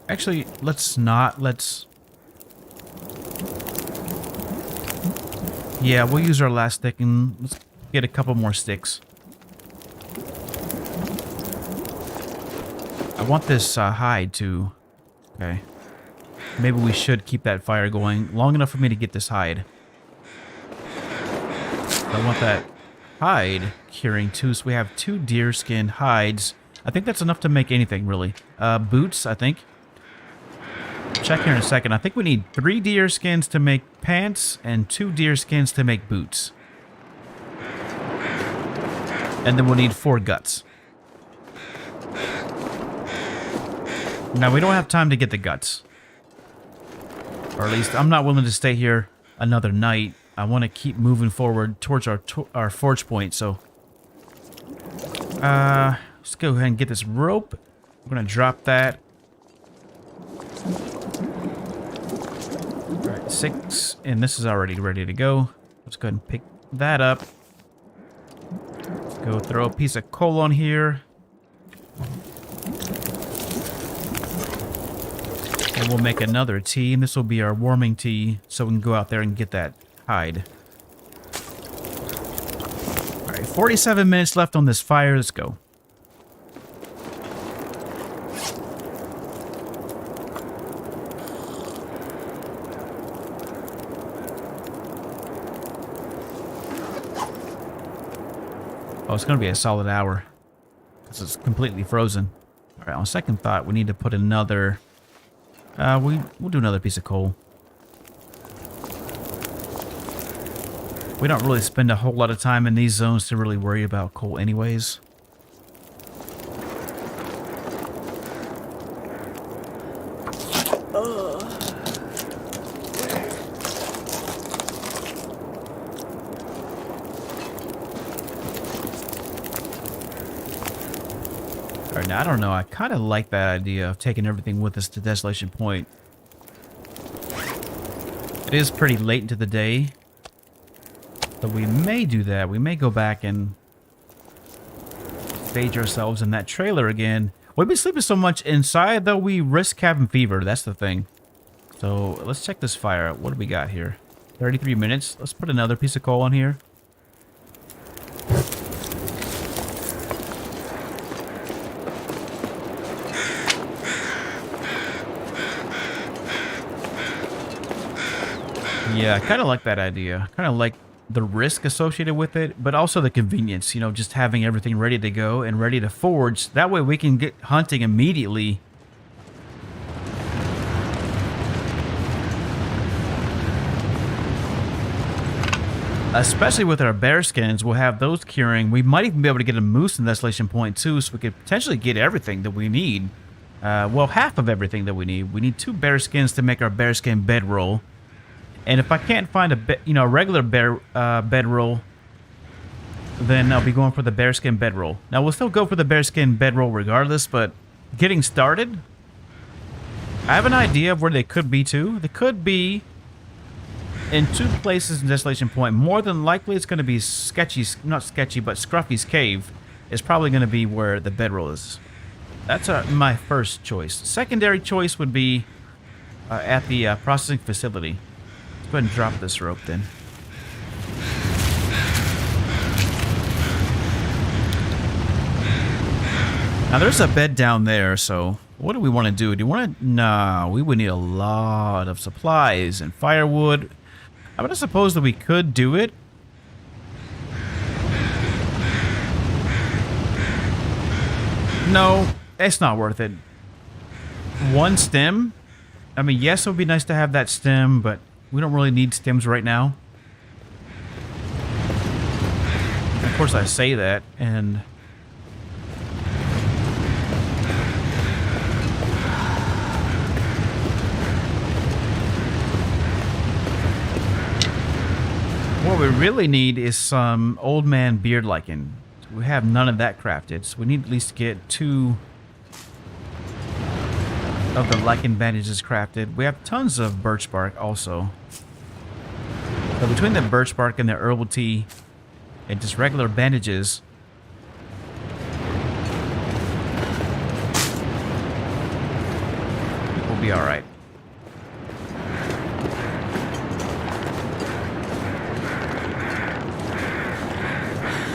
Actually, let's not. Let's... Yeah, we'll use our last stick and let's get a couple more sticks. I want this hide too. Okay. Maybe we should keep that fire going long enough for me to get this hide. I want that hide curing too, so we have 2 deerskin hides. I think that's enough to make anything, really. Boots, I think. Check here in a second. I think we need 3 deer skins to make pants and 2 deer skins to make boots. And then we'll need 4 guts. Now, we don't have time to get the guts. Or at least, I'm not willing to stay here another night. I want to keep moving forward towards our forge point, so... let's go ahead and get this rope. We're going to drop that. Alright, 6. And this is already ready to go. Let's go ahead and pick that up. Let's go throw a piece of coal on here. And we'll make another tea, and this will be our warming tea, so we can go out there and get that hide. Alright, 47 minutes left on this fire. Let's go. Oh, it's going to be a solid hour. Because it's completely frozen. Alright, on second thought, we need to put another... we'll do another piece of coal. We don't really spend a whole lot of time in these zones to really worry about coal anyways. Alright, now I don't know, I kind of like that idea of taking everything with us to Desolation Point. It is pretty late into the day, but we may do that. We may go back and stage ourselves in that trailer again. We've been sleeping so much inside, though, we risk cabin fever. That's the thing. So let's check this fire out. What do we got here? 33 minutes. Let's put another piece of coal on here. Yeah, I kind of like that idea. Kind of like the risk associated with it, but also the convenience, you know, just having everything ready to go and ready to forge. That way we can get hunting immediately. Especially with our bear skins, we'll have those curing. We might even be able to get a moose in Desolation Point too, so we could potentially get everything that we need. Well, half of everything that we need. We need 2 bear skins to make our bear skin bedroll. And if I can't find a regular bedroll, then I'll be going for the bearskin bedroll. Now we'll still go for the bearskin bedroll regardless, but getting started, I have an idea of where they could be too. They could be in 2 places in Desolation Point. More than likely, it's going to be not sketchy, but Scruffy's cave is probably going to be where the bedroll is. That's my first choice. Secondary choice would be at the processing facility. Go ahead and drop this rope then. Now there's a bed down there, so what do we want to do? Do you want to... Nah, we would need a lot of supplies and firewood. I'm going to suppose that we could do it. No, it's not worth it. 1 stem? I mean, yes, it would be nice to have that stem, but we don't really need stems right now. Of course, I say that, and... what we really need is some old man beard lichen. We have none of that crafted, so we need at least to get 2 of the lichen bandages crafted. We have tons of birch bark also. But between the birch bark and the herbal tea and just regular bandages, We'll be all right.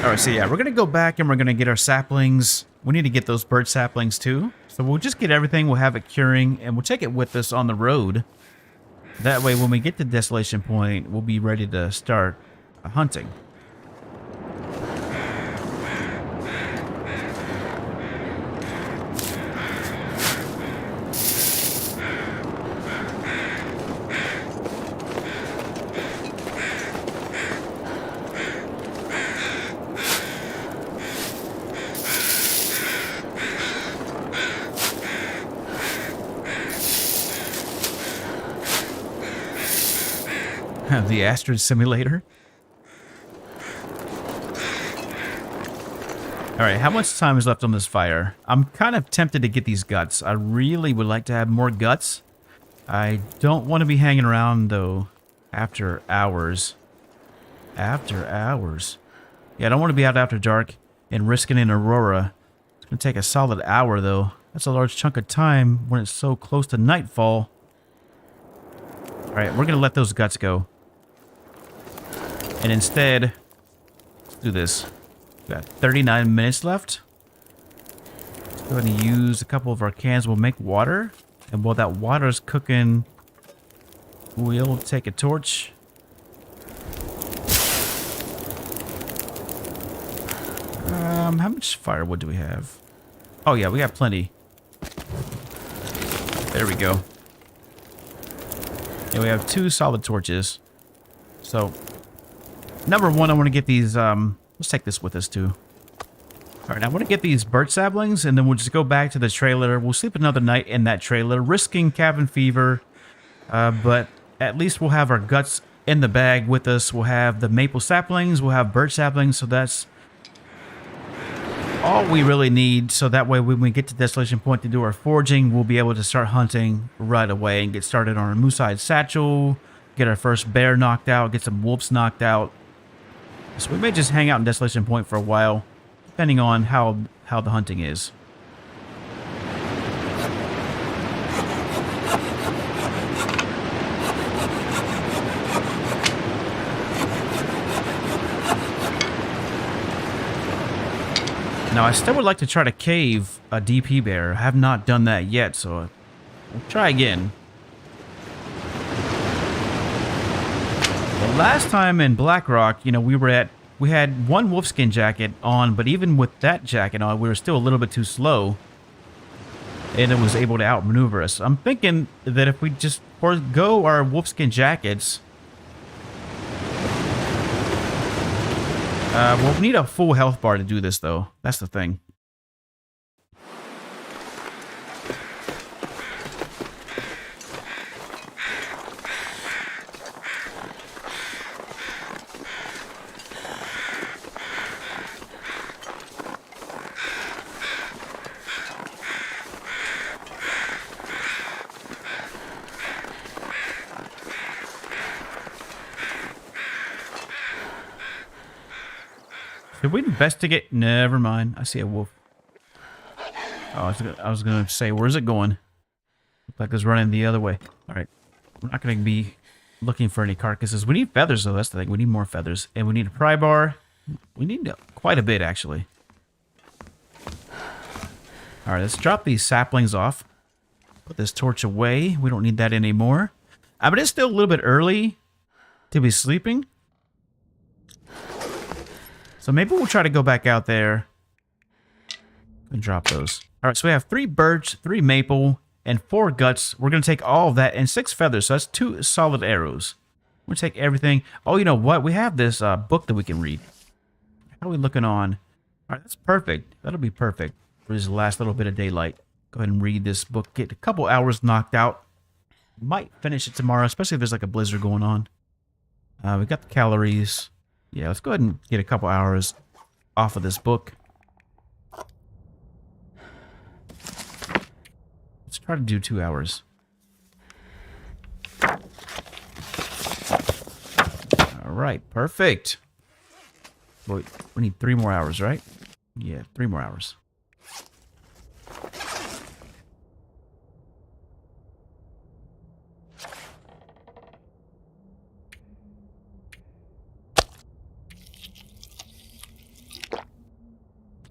All right, so yeah, we're going to go back and we're going to get our saplings. We need to get those birch saplings too. So we'll just get everything. We'll have it curing and we'll take it with us on the road. That way, when we get to Desolation Point, we'll be ready to start hunting. The Astrid simulator. Alright, how much time is left on this fire? I'm kind of tempted to get these guts. I really would like to have more guts. I don't want to be hanging around, though, after hours. After hours. Yeah, I don't want to be out after dark and risking an aurora. It's going to take a solid hour, though. That's a large chunk of time when it's so close to nightfall. Alright, we're going to let those guts go. And instead, let's do this. We got 39 minutes left. Let's go ahead and use a couple of our cans. We'll make water. And while that water is cooking, we'll take a torch. How much firewood do we have? Oh yeah, we got plenty. There we go. And we have 2 solid torches. So, number one, I want to get these, let's take this with us too. Alright, I want to get these birch saplings, and then we'll just go back to the trailer. We'll sleep another night in that trailer, risking cabin fever. But at least we'll have our guts in the bag with us. We'll have the maple saplings, we'll have birch saplings, so that's all we really need. So that way when we get to Desolation Point to do our foraging, we'll be able to start hunting right away and get started on our moose-hide satchel, get our first bear knocked out, get some wolves knocked out. So we may just hang out in Desolation Point for a while, depending on how the hunting is. Now, I still would like to try to cave a DP bear. I have not done that yet, so we'll try again. The last time in Blackrock, you know, we had 1 wolfskin jacket on, but even with that jacket on, we were still a little bit too slow. And it was able to outmaneuver us. I'm thinking that if we just forego our wolfskin jackets, we'll need a full health bar to do this, though. That's the thing. Did we investigate? Never mind. I see a wolf. Oh, I was going to say, where's it going? Looked like it's running the other way. All right. We're not going to be looking for any carcasses. We need feathers, though. That's the thing. We need more feathers. And we need a pry bar. We need quite a bit, actually. All right, let's drop these saplings off. Put this torch away. We don't need that anymore. But it's still a little bit early to be sleeping. So maybe we'll try to go back out there and drop those. All right, so we have 3 birch, 3 maple, and 4 guts. We're going to take all of that and 6 feathers. So that's 2 solid arrows. We'll take everything. Oh, you know what? We have this book that we can read. How are we looking on? All right, that's perfect. That'll be perfect for this last little bit of daylight. Go ahead and read this book. Get a couple hours knocked out. Might finish it tomorrow, especially if there's like a blizzard going on. We got the calories. Yeah, let's go ahead and get a couple hours off of this book. Let's try to do 2 hours. All right, perfect. Wait, we need 3 more hours, right? Yeah, 3 more hours.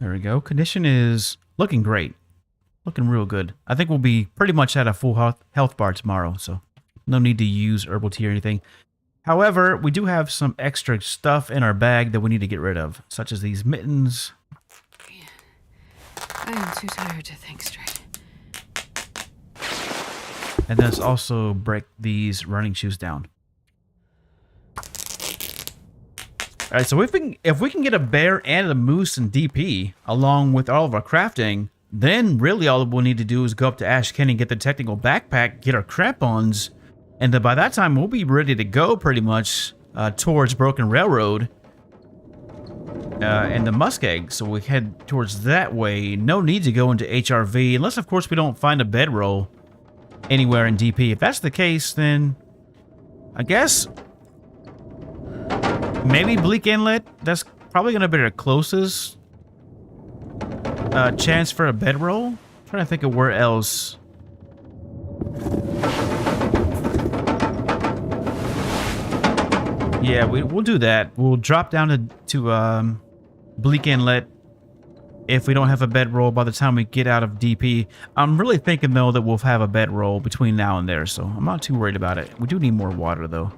There we go. Condition is looking great. Looking real good. I think we'll be pretty much at a full health bar tomorrow, so no need to use herbal tea or anything. However, we do have some extra stuff in our bag that we need to get rid of, such as these mittens. I am too tired to think straight. And let's also break these running shoes down. Alright, so if we can get a bear and a moose and DP, along with all of our crafting, then really all we'll need to do is go up to Ash Canyon, get the technical backpack, get our crampons, and then by that time we'll be ready to go pretty much towards Broken Railroad and the Muskeg. So we head towards that way. No need to go into HRV, unless of course we don't find a bedroll anywhere in DP. If that's the case, then I guess maybe Bleak Inlet. That's probably going to be our closest chance for a bedroll. I'm trying to think of where else. Yeah, we'll do that. We'll drop down to Bleak Inlet if we don't have a bedroll by the time we get out of DP. I'm really thinking, though, that we'll have a bedroll between now and there, so I'm not too worried about it. We do need more water, though.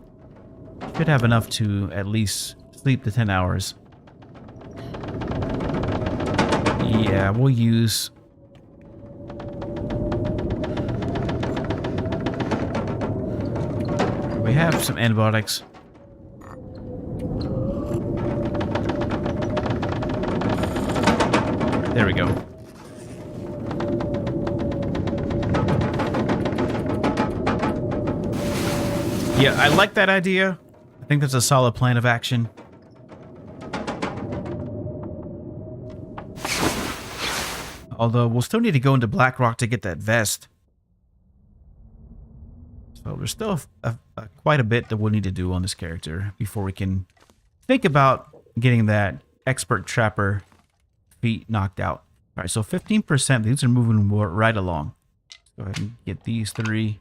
Should have enough to at least sleep the 10 hours. Yeah, we'll use... We have some antibiotics. There we go. Yeah, I like that idea. I think that's a solid plan of action. Although, we'll still need to go into Blackrock to get that vest. So there's still quite a bit that we'll need to do on this character before we can think about getting that expert trapper feat knocked out. All right, so 15%. These are moving right along. Go ahead and get these 3.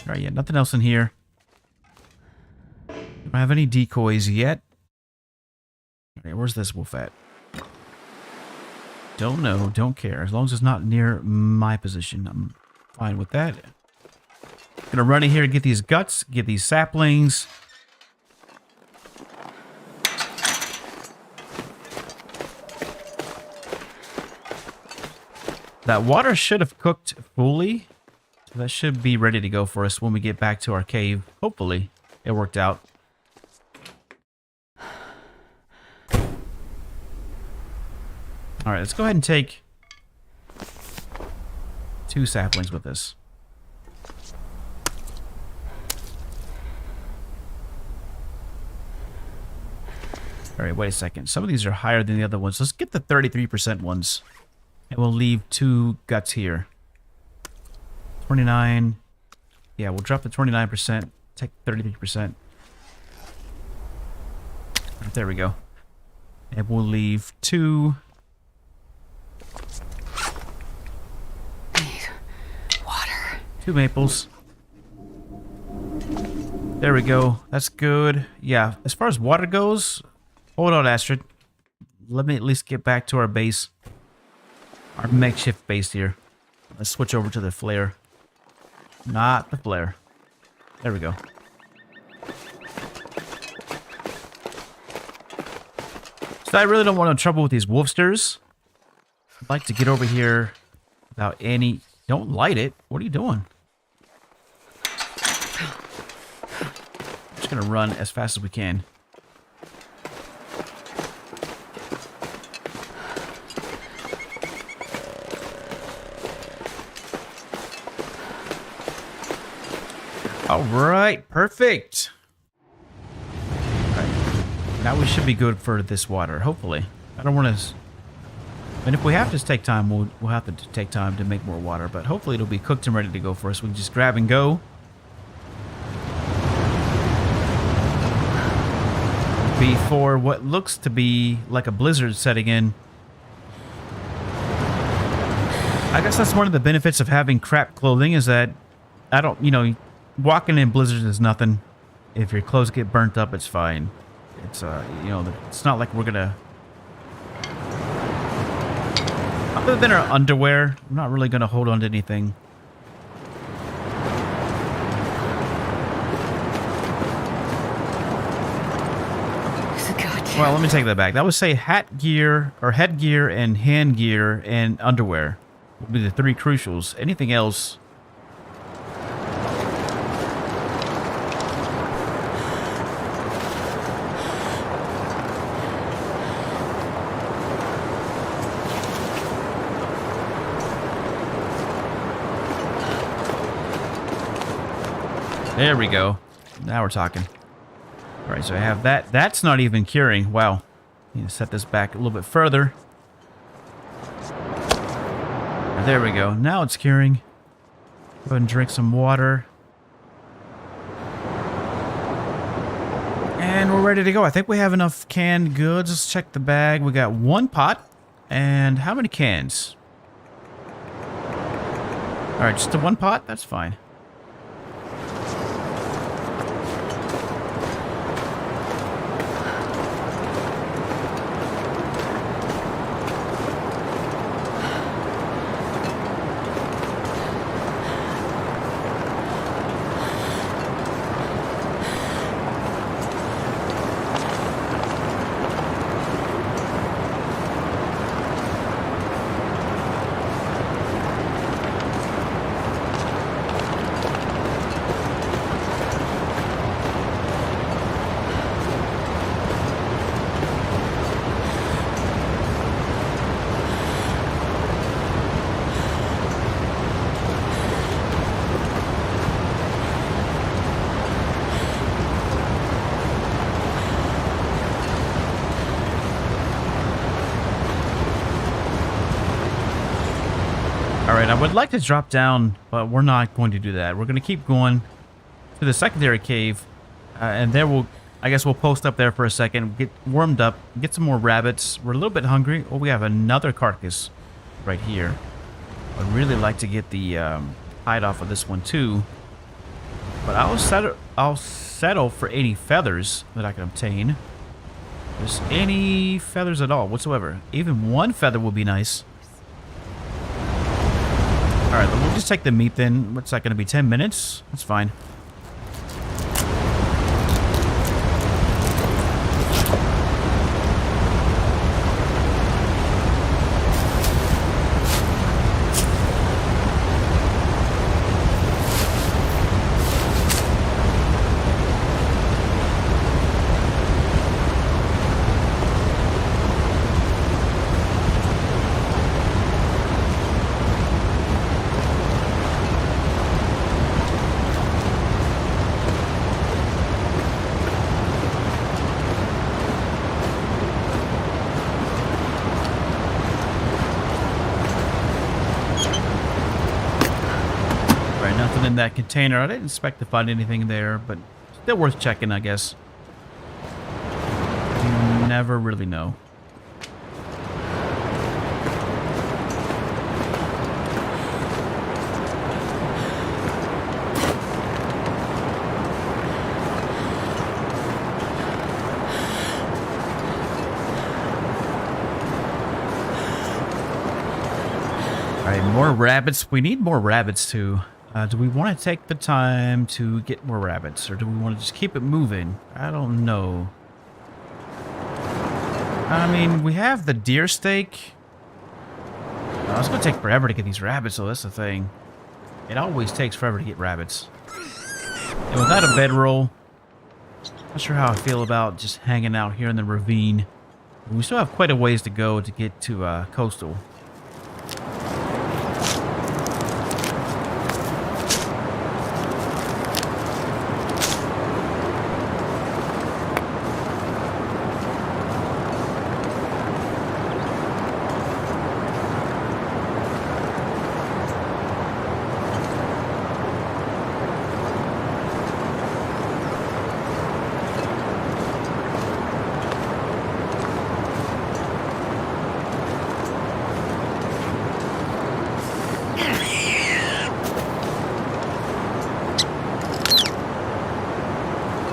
All right, yeah, nothing else in here. Don't have any decoys yet. Okay, where's this wolf at? Don't know, don't care. As long as it's not near my position, I'm fine with that. Gonna run in here and get these guts, get these saplings. That water should have cooked fully. So that should be ready to go for us when we get back to our cave. Hopefully, it worked out. Alright, let's go ahead and take 2 saplings with us. Alright, wait a second. Some of these are higher than the other ones. Let's get the 33% ones. And we'll leave 2 guts here. 29. Yeah, we'll drop the 29%. Take 33%. There we go. And we'll leave 2... Water. 2 maples. There we go. That's good. Yeah, as far as water goes... Hold on, Astrid. Let me at least get back to our base. Our makeshift base here. Let's switch over to the flare. Not the flare. There we go. So I really don't want no trouble with these wolfsters. I'd like to get over here without any... Don't light it. What are you doing? I'm just going to run as fast as we can. All right, perfect. All right. Now we should be good for this water, hopefully. I don't want to... And if we have to take time, we'll have to take time to make more water. But hopefully it'll be cooked and ready to go for us. We can just grab and go. Before what looks to be like a blizzard setting in. I guess that's one of the benefits of having crap clothing is that I don't, you know... Walking in blizzards is nothing. If your clothes get burnt up, it's fine. It's you know, it's not like we're gonna. Other than our underwear, I'm not really gonna hold on to anything. Well, let me take that back. That would say hat gear, or headgear, and hand gear, and underwear would be the 3 crucials. Anything else? There we go. Now we're talking. All right, so I have that. That's not even curing. Wow. Need to set this back a little bit further. There we go. Now it's curing. Go ahead and drink some water. And we're ready to go. I think we have enough canned goods. Let's check the bag. We got 1 pot. And how many cans? All right, just the 1 pot? That's fine. Alright, I would like to drop down, but we're not going to do that. We're going to keep going to the secondary cave, and there I guess we'll post up there for a second, get warmed up, get some more rabbits. We're a little bit hungry. Oh, we have another carcass right here. I'd really like to get the hide off of this one too, but I'll settle for any feathers that I can obtain. If there's any feathers at all whatsoever. Even 1 feather will be nice. Alright, we'll just take the meat then. What's that going to be, 10 minutes? That's fine. Nothing in that container. I didn't expect to find anything there, but still worth checking, I guess. You never really know. Alright, more rabbits. We need more rabbits too. Do we want to take the time to get more rabbits, or do we want to just keep it moving? I don't know. I mean, we have the deer steak. It's going to take forever to get these rabbits, so that's the thing. It always takes forever to get rabbits. And without a bedroll, not sure how I feel about just hanging out here in the ravine. We still have quite a ways to go to get to coastal.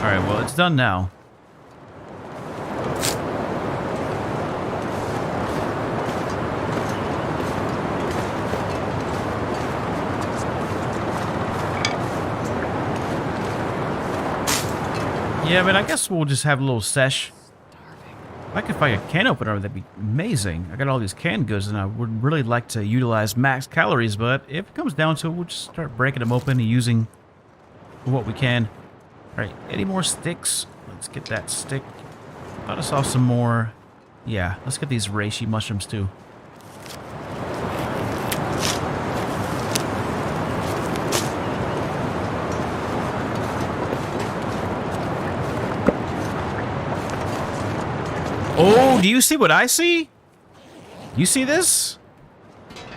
Alright, well, it's done now. Yeah, but I guess we'll just have a little sesh. If I could find a can opener, that'd be amazing. I got all these canned goods, and I would really like to utilize max calories, but if it comes down to it, we'll just start breaking them open and using what we can. Alright, any more sticks? Let's get that stick. Thought I saw some more. Yeah, let's get these reishi mushrooms, too. Oh, do you see what I see? You see this?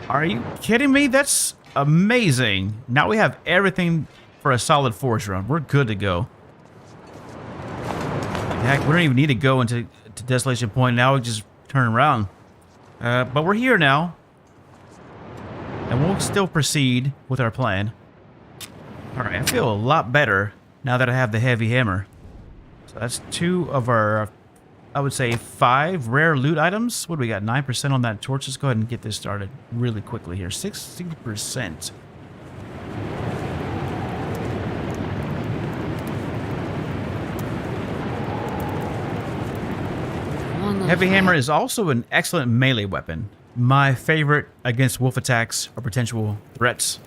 Are you kidding me? That's amazing. Now we have everything for a solid forge run. We're good to go. Heck, we don't even need to go into Desolation Point now. We just turn around. But we're here now. And we'll still proceed with our plan. Alright, I feel a lot better now that I have the heavy hammer. So that's 2 of our, I would say, 5 rare loot items. What do we got? 9% on that torch. Let's go ahead and get this started really quickly here. 60%. Heavy hammer is also an excellent melee weapon. My favorite against wolf attacks or potential threats.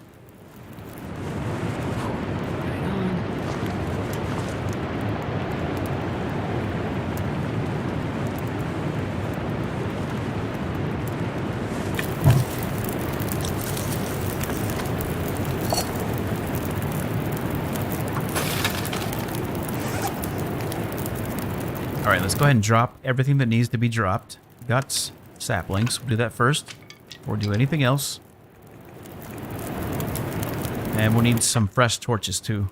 Alright, let's go ahead and drop everything that needs to be dropped. Guts, saplings. We'll do that first before we do anything else. And we'll need some fresh torches too.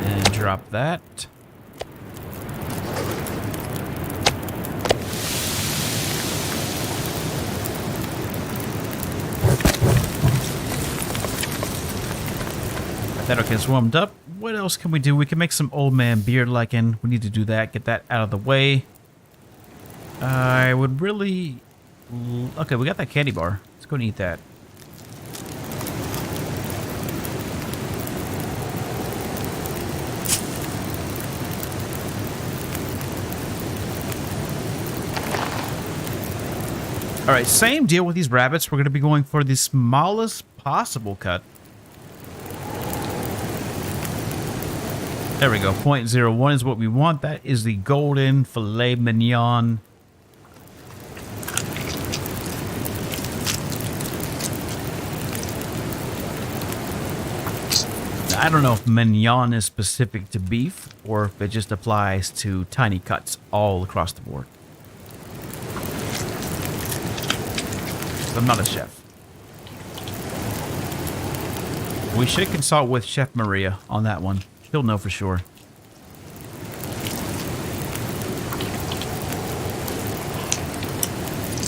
And drop that. That okay, it's warmed up. What else can we do? We can make some old man beard lichen. We need to do that. Get that out of the way. I would really... Okay, we got that candy bar. Let's go and eat that. Alright, same deal with these rabbits. We're going to be going for the smallest possible cut. There we go. 0.01 is what we want. That is the golden filet mignon. I don't know if mignon is specific to beef or if it just applies to tiny cuts all across the board. I'm not a chef. We should consult with Chef Maria on that one. She'll know for sure.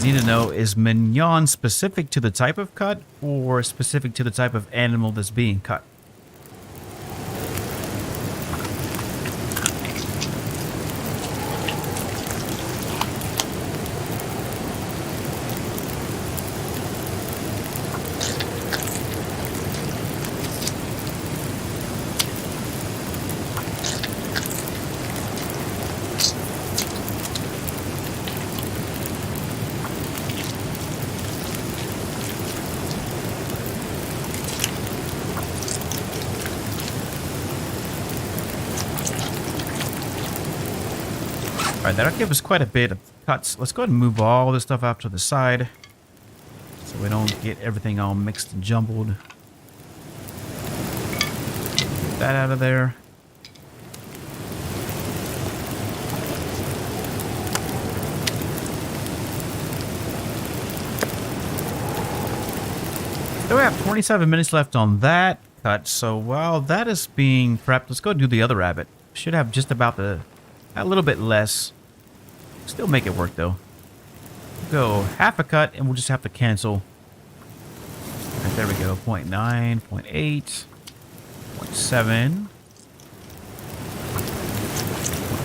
Need to know, is mignon specific to the type of cut or specific to the type of animal that's being cut? Alright, that'll give us quite a bit of cuts. Let's go ahead and move all this stuff out to the side so we don't get everything all mixed and jumbled. Get that out of there. So we have 27 minutes left on that. cut. So while that is being prepped, let's go do the other rabbit. Should have just about a little bit less. Still make it work though. Go half a cut and we'll just have to cancel. Right, there we go. 0.9, 0.8, 0.7,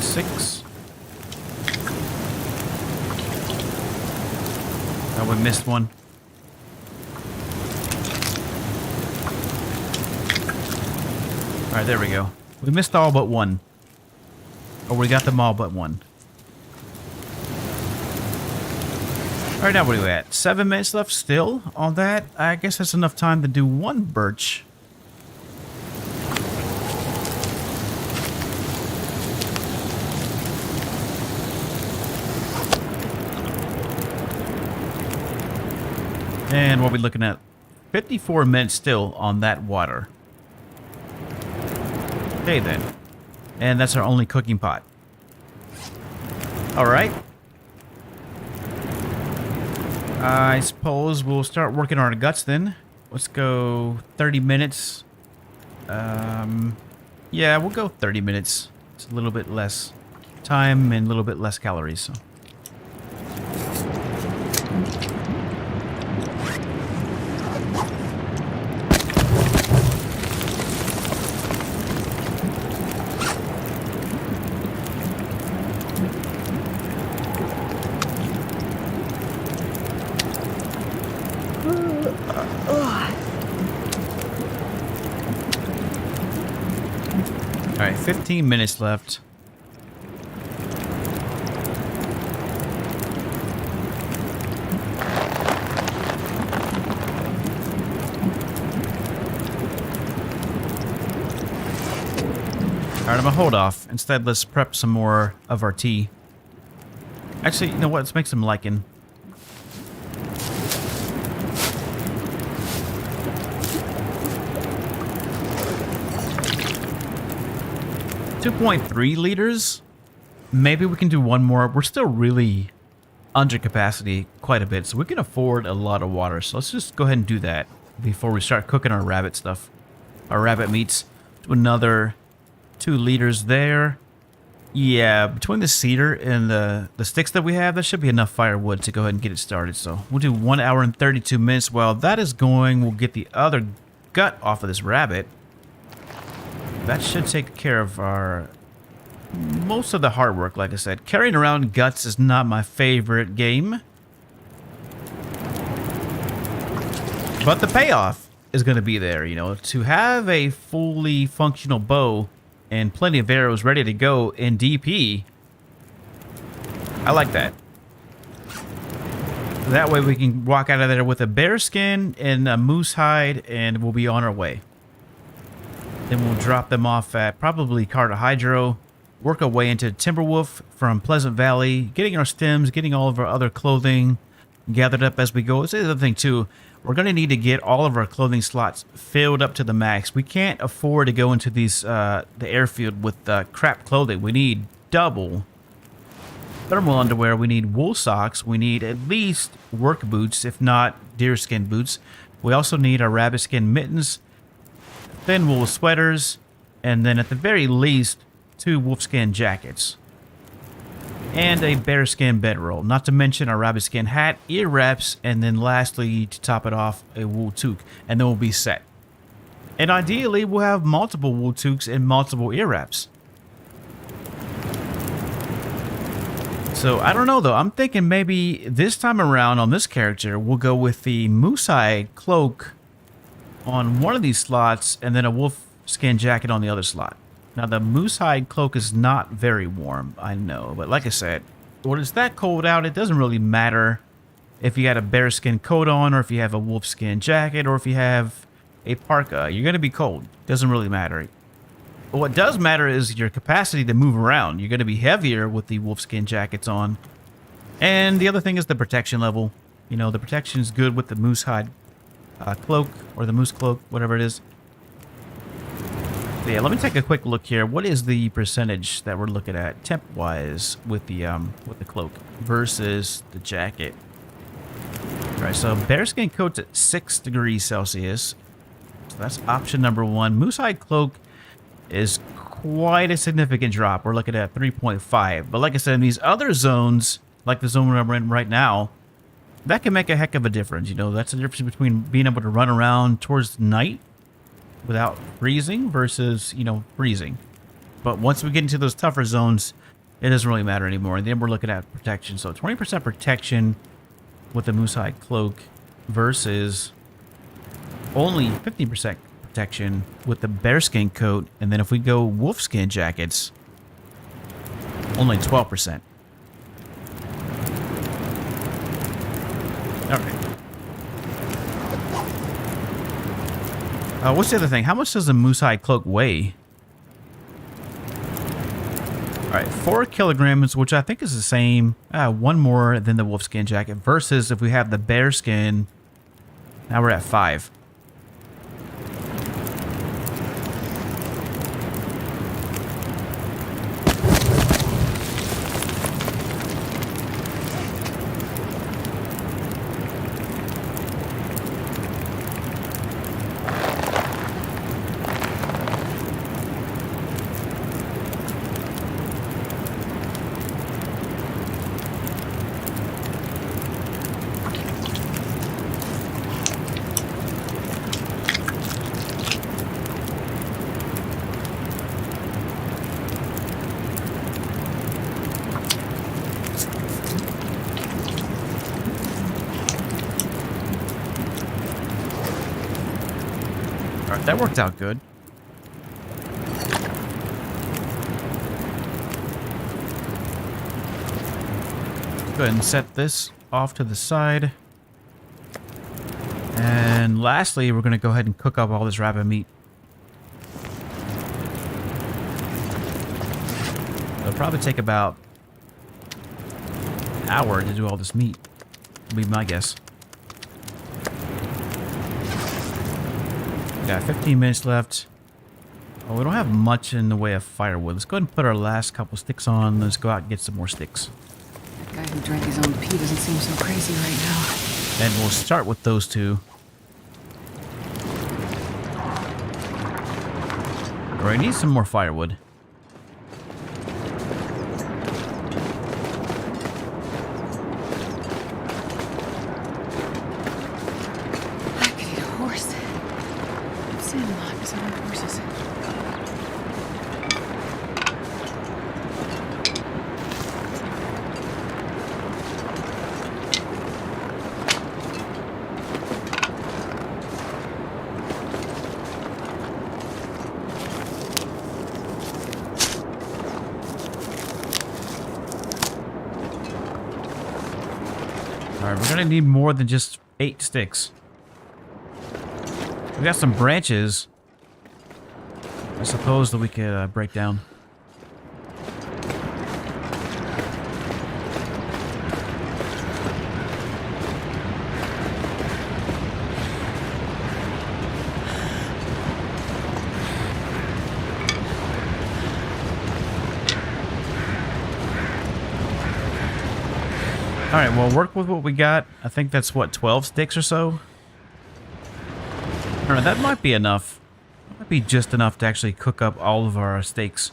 0.6. Oh, we missed one. Alright, there we go. We missed all but one. Or we got them all but one. Alright, now what are we at? 7 minutes left still on that. I guess that's enough time to do one birch. And what are we looking at? 54 minutes still on that water. Okay then. And that's our only cooking pot. Alright. I suppose we'll start working on our guts then. Let's go 30 minutes. Yeah, we'll go 30 minutes. It's a little bit less time and a little bit less calories. So. Alright, 15 minutes left. Alright, I'm gonna hold off. Instead, let's prep some more of our tea. Actually, you know what? Let's make some lichen. .3 liters. Maybe we can do one more. We're still really under capacity quite a bit, so we can afford a lot of water. So let's just go ahead and do that before we start cooking our rabbit stuff. Our rabbit meats. Do another 2 liters there. Yeah, between the cedar and the sticks that we have, that should be enough firewood to go ahead and get it started. So we'll do 1 hour and 32 minutes. While that is going, we'll get the other gut off of this rabbit. That should take care of our most of the hard work, like I said. Carrying around guts is not my favorite game. But the payoff is going to be there, you know. To have a fully functional bow and plenty of arrows ready to go in DP, I like that. That way we can walk out of there with a bear skin and a moose hide and we'll be on our way. Then we'll drop them off at probably Cartahydro, work our way into Timberwolf from Pleasant Valley, getting our stems, getting all of our other clothing gathered up as we go. It's the other thing too, we're going to need to get all of our clothing slots filled up to the max. We can't afford to go into these the airfield with crap clothing. We need double thermal underwear, we need wool socks, we need at least work boots, if not deerskin boots. We also need our rabbit skin mittens, thin wool sweaters, and then at the very least 2 wolfskin jackets and a bearskin bedroll, not to mention our rabbit skin hat, ear wraps, and then lastly, to top it off, a wool toque, and then we'll be set. And ideally we'll have multiple wool toques and multiple ear wraps. So I don't know though, I'm thinking maybe this time around on this character we'll go with the moose hide cloak on one of these slots and then a wolf skin jacket on the other slot. Now the moose hide cloak is not very warm, I know, but like I said, when it's that cold out, it doesn't really matter if you got a bearskin coat on or if you have a wolf skin jacket or if you have a parka. You're going to be cold. Doesn't really matter. But what does matter is your capacity to move around. You're going to be heavier with the wolf skin jackets on. And the other thing is the protection level. You know, the protection is good with the moose hide cloak or the moose cloak, whatever it is. Yeah, let me take a quick look here. What is the percentage that we're looking at temp-wise with the cloak versus the jacket? All right, so bearskin coat's at 6 degrees Celsius. that's option number 1. Moose hide cloak is quite a significant drop. We're looking at 3.5. But like I said, in these other zones, like the zone I'm in right now, that can make a heck of a difference. You know, that's the difference between being able to run around towards night without freezing versus, you know, freezing. But once we get into those tougher zones, it doesn't really matter anymore. And then we're looking at protection. So 20% protection with the moose hide cloak versus only 50% protection with the bearskin coat. And then if we go wolfskin jackets, only 12%. All right. What's the other thing? How much does the moose hide cloak weigh? All right, 4 kilograms, which I think is the same. One more than the wolfskin jacket. Versus if we have the bearskin, now we're at 5. Alright, that worked out good. Go ahead and set this off to the side. And lastly, we're going to go ahead and cook up all this rabbit meat. It'll probably take about an hour to do all this meat. Would be my guess. Got 15 minutes left. Oh, we don't have much in the way of firewood. Let's go ahead and put our last couple sticks on. Let's go out and get some more sticks. That guy who drank his own pee doesn't seem so crazy right now. And we'll start with those two. Alright, need some more firewood. I could eat a horse. Sam is on horses. Alright, we're gonna need more than just 8 sticks. We got some branches, I suppose, that we could break down. Alright, well, work with what we got. I think that's, what, 12 sticks or so? Alright, that might be enough. That might be just enough to actually cook up all of our steaks.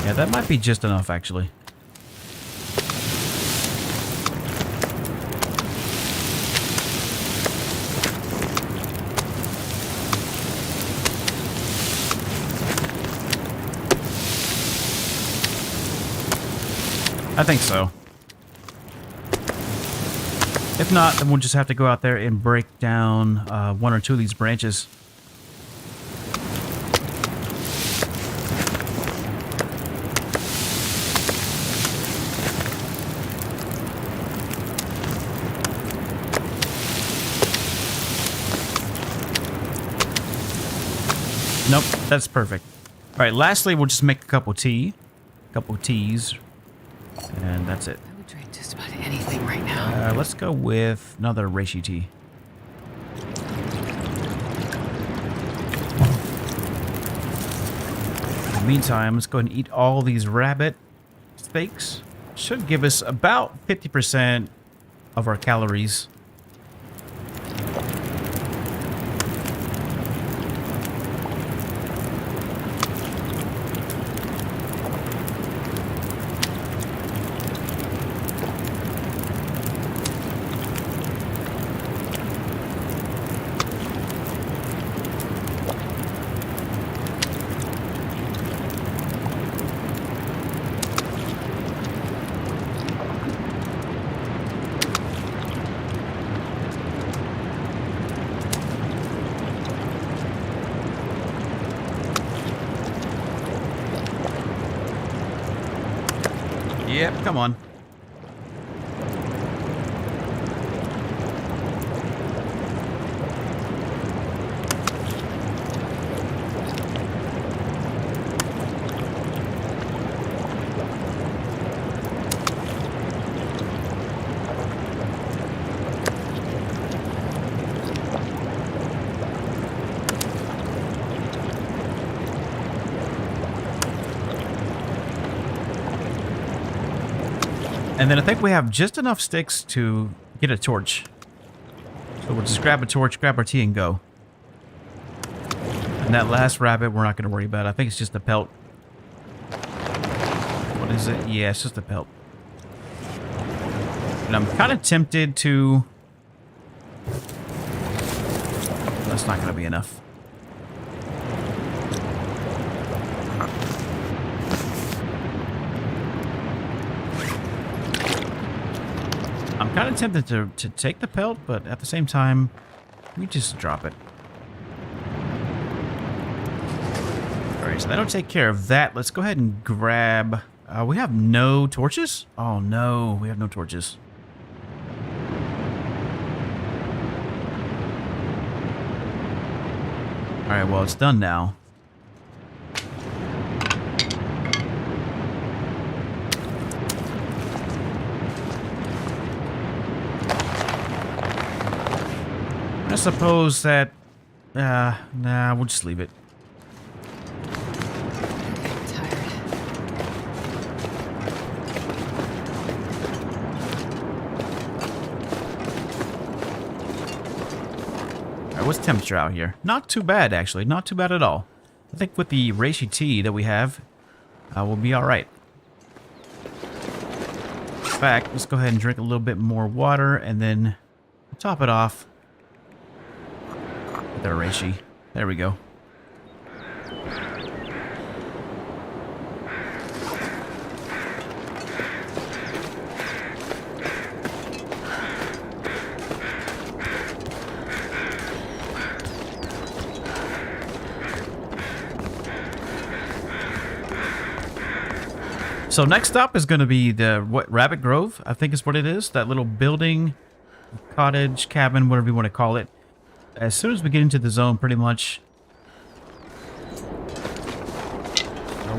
Yeah, that might be just enough, actually. I think so. If not, then we'll just have to go out there and break down 1 or 2 of these branches. Nope, that's perfect. All right, lastly, we'll just make a couple teas, and that's it. I would drink just about anything right now. Let's go with another reishi tea. In the meantime, let's go ahead and eat all these rabbit steaks. Should give us about 50% of our calories. Yep, come on. And then I think we have just enough sticks to get a torch. So we'll just grab a torch, grab our tea, and go. And that last rabbit, we're not going to worry about. I think it's just a pelt. What is it? Yeah, it's just a pelt. And I'm kind of tempted to... That's not going to be enough. I'm kind of tempted to take the pelt, but at the same time, we just drop it. Alright, so that'll take care of that. Let's go ahead and grab... we have no torches? Oh no, we have no torches. Alright, well, it's done now. I suppose that... nah, we'll just leave it. I'm tired. Alright, what's the temperature out here? Not too bad, actually. Not too bad at all. I think with the reishi tea that we have, we'll be alright. In fact, let's go ahead and drink a little bit more water, and then top it off. With our reishi. There we go. So next up is going to be the Rabbit Grove, I think is what it is. That little building, cottage, cabin, whatever you want to call it. As soon as we get into the zone, pretty much,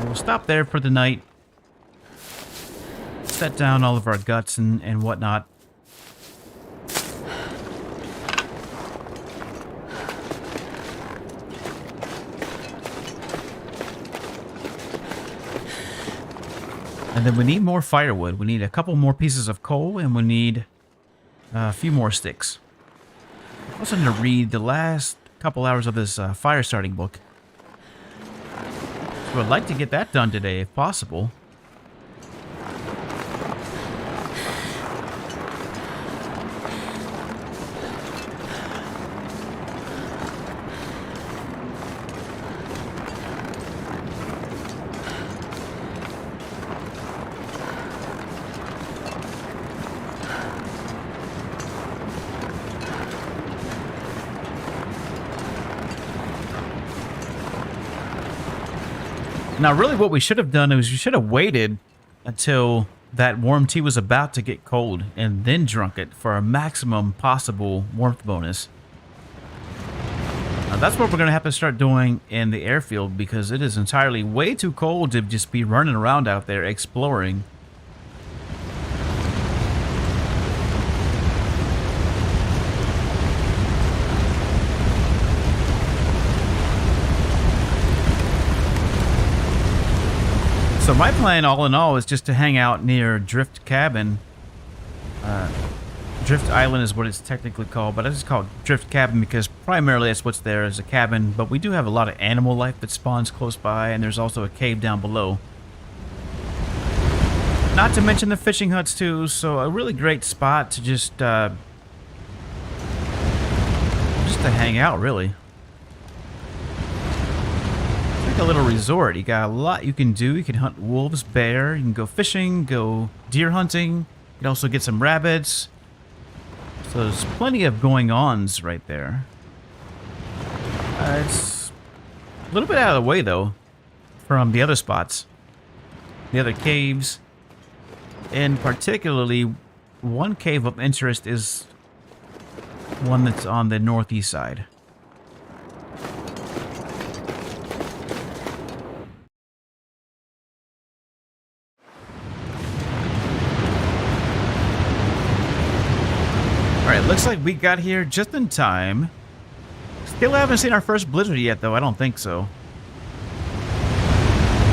we'll stop there for the night. Set down all of our guts and whatnot. And then we need more firewood. We need a couple more pieces of coal, and we need a few more sticks. I was going to read the last couple hours of this fire starting book. So I'd like to get that done today, if possible. Now, really what we should have done is we should have waited until that warm tea was about to get cold and then drunk it for a maximum possible warmth bonus. That's what we're going to have to start doing in the airfield because it is entirely way too cold to just be running around out there exploring. So my plan, all in all, is just to hang out near Drift Cabin. Drift Island is what it's technically called, but I just call it Drift Cabin because primarily that's what's there as a cabin. But we do have a lot of animal life that spawns close by, and there's also a cave down below. Not to mention the fishing huts too, so a really great spot to just to hang out, really. It's like a little resort. You got a lot you can do. You can hunt wolves, bear, you can go fishing, go deer hunting. You can also get some rabbits. So there's plenty of going-ons right there. It's a little bit out of the way, though, from the other spots. The other caves. And particularly, one cave of interest is one that's on the northeast side. Alright, looks like we got here just in time. Still haven't seen our first blizzard yet, though. I don't think so.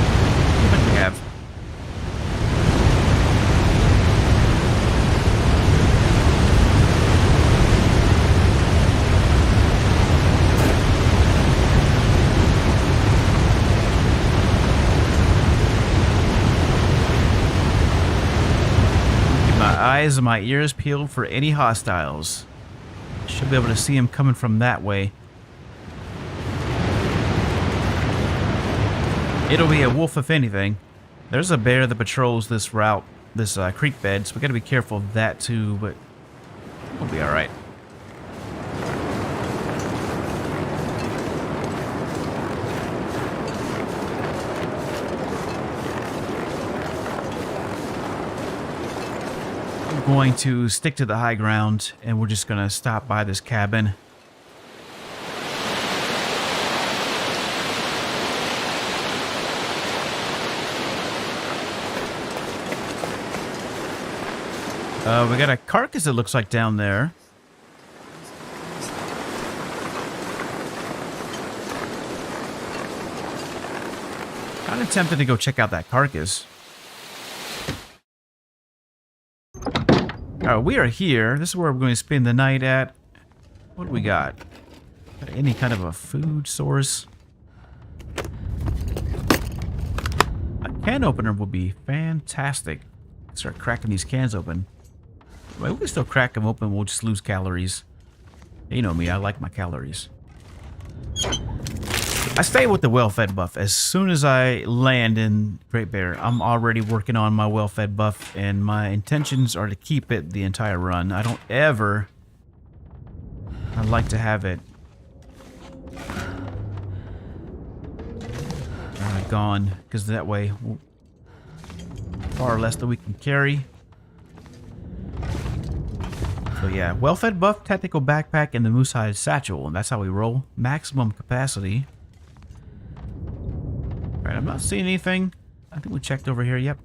I think we have. Eyes and my ears peeled for any hostiles. Should be able to see him coming from that way. It'll be a wolf if anything. There's a bear that patrols this route, this creek bed, so we gotta be careful of that too, but we'll be alright. Going to stick to the high ground, and we're just going to stop by this cabin. We got a carcass, it looks like, down there. Kind of tempted to go check out that carcass. We are here. This is where we're going to spend the night at. What do we got? Got any kind of a food source? A can opener would be fantastic. Start cracking these cans open. Well, we can still crack them open. We'll just lose calories. You know me. I like my calories. I stay with the well-fed buff. As soon as I land in Great Bear, I'm already working on my well-fed buff, and my intentions are to keep it the entire run. I don't ever... I'd like to have it gone, because that way, far less than we can carry. So yeah, well-fed buff, technical backpack, and the moose hide satchel, and that's how we roll. Maximum capacity. Alright, I'm not seeing anything. I think we checked over here, yep.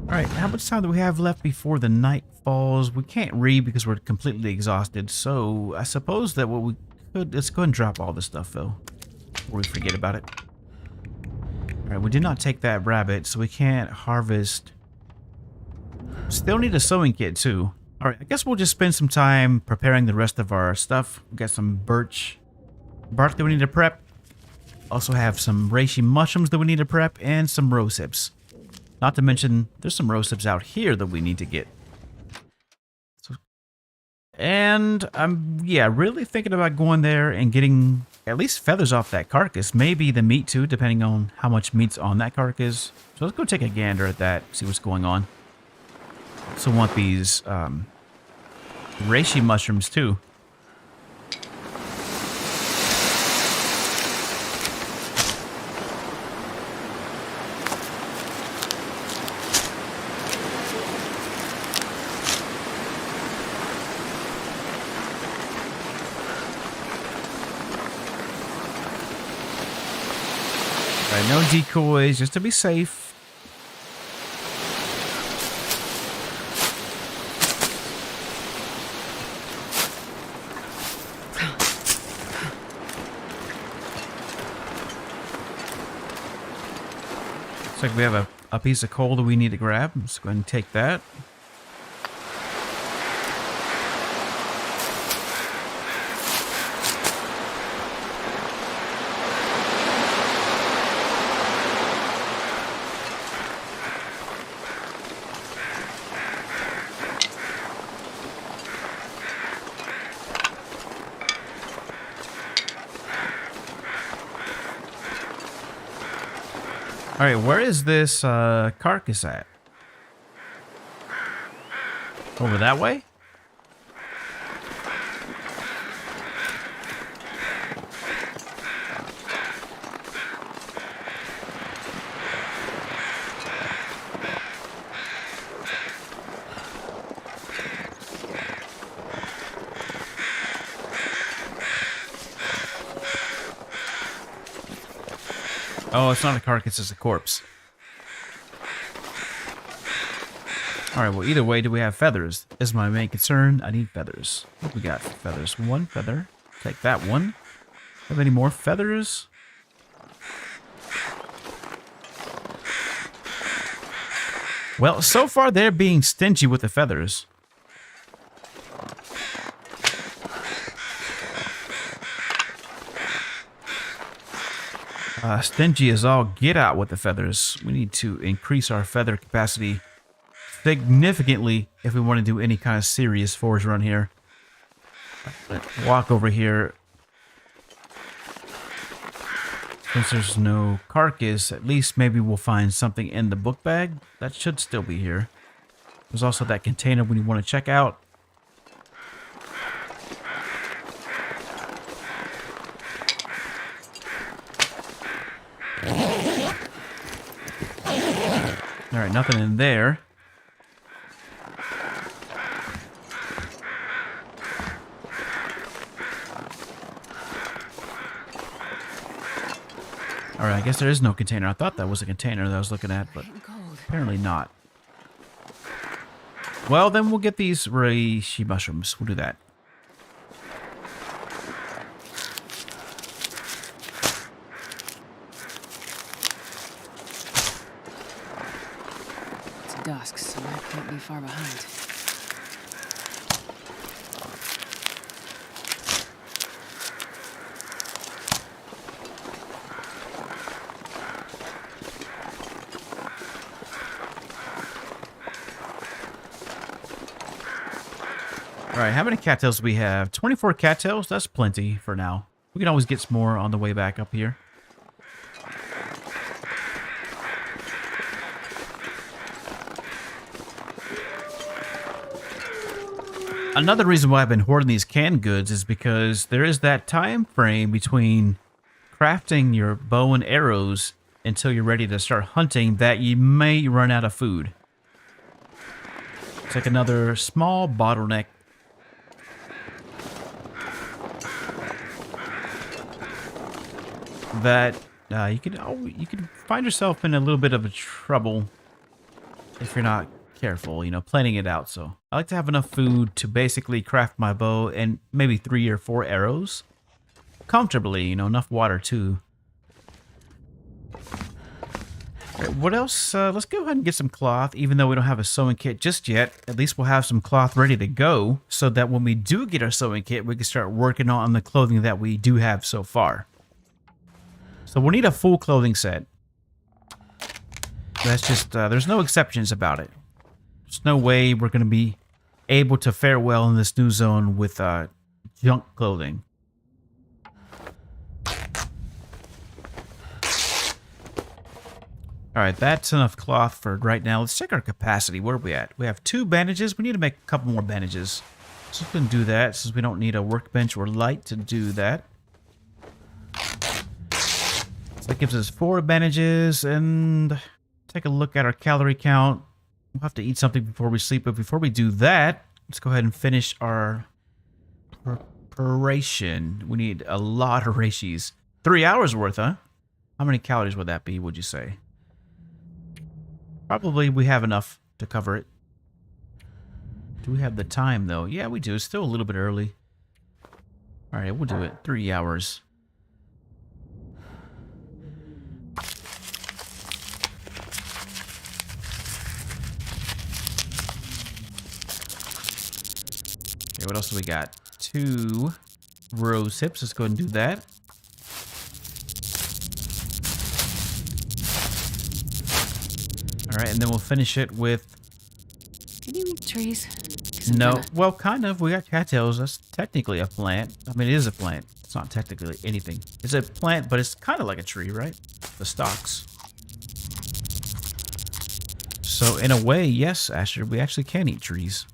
Alright, how much time do we have left before the night falls? We can't read because we're completely exhausted, so I suppose that what we could... Let's go ahead and drop all this stuff, though, before we forget about it. Alright, we did not take that rabbit, so we can't harvest... Still need a sewing kit, too. Alright, I guess we'll just spend some time preparing the rest of our stuff. We got some birch bark that we need to prep. Also have some reishi mushrooms that we need to prep, and some rose hips. Not to mention, there's some rose hips out here that we need to get. So, and I'm, yeah, really thinking about going there and getting at least feathers off that carcass. Maybe the meat too, depending on how much meat's on that carcass. So let's go take a gander at that, see what's going on. Also want these reishi mushrooms too. Alright, no decoys, just to be safe. Looks like we have a piece of coal that we need to grab. Let's go ahead and take that. Alright, where is this carcass at? Over that way? Oh, it's not a carcass, it's a corpse. Alright, well, either way, do we have feathers? Is my main concern. I need feathers. What we got for feathers? One feather. Take that one. Have any more feathers? Well, so far they're being stingy with the feathers. Stingy is all get out with the feathers. We need to increase our feather capacity significantly if we want to do any kind of serious forage run here. Let's walk over here. Since there's no carcass, at least maybe we'll find something in the book bag. That should still be here. There's also that container we want to check out. Alright, nothing in there. Alright, I guess there is no container. I thought that was a container that I was looking at, but apparently not. Well, then we'll get these reishi mushrooms. We'll do that. It's dusk, so I can't be far behind. Alright, how many cattails do we have? 24 cattails? That's plenty for now. We can always get some more on the way back up here. Another reason why I've been hoarding these canned goods is because there is that time frame between crafting your bow and arrows until you're ready to start hunting that you may run out of food. It's like another small bottleneck. That you could find yourself in a little bit of a trouble if you're not careful, you know, planning it out. So I like to have enough food to basically craft my bow and maybe 3 or 4 arrows comfortably, you know, enough water too. Right, what else? Let's go ahead and get some cloth, even though we don't have a sewing kit just yet. At least we'll have some cloth ready to go so that when we do get our sewing kit, we can start working on the clothing that we do have so far. So we'll need a full clothing set. That's just, there's no exceptions about it. There's no way we're going to be able to fare well in this new zone with junk clothing. Alright, that's enough cloth for right now. Let's check our capacity. Where are we at? We have 2 bandages. We need to make a couple more bandages. So we can do that since we don't need a workbench or light to do that. So that gives us 4 bandages, and take a look at our calorie count. We'll have to eat something before we sleep, but before we do that, let's go ahead and finish our preparation. We need a lot of reishis. 3 hours worth, huh? How many calories would that be, would you say? Probably we have enough to cover it. Do we have the time, though? Yeah, we do. It's still a little bit early. Alright, we'll do it. 3 hours. Okay, what else do we got? 2 rose hips. Let's go ahead and do that. Alright, and then we'll finish it with... Can you eat trees? 'Cause I'm No, kinda- well, kind of. We got cattails. That's technically a plant. I mean, it is a plant. It's not technically anything. It's a plant, but it's kind of like a tree, right? The stalks. So, in a way, yes, Astrid, we actually can eat trees.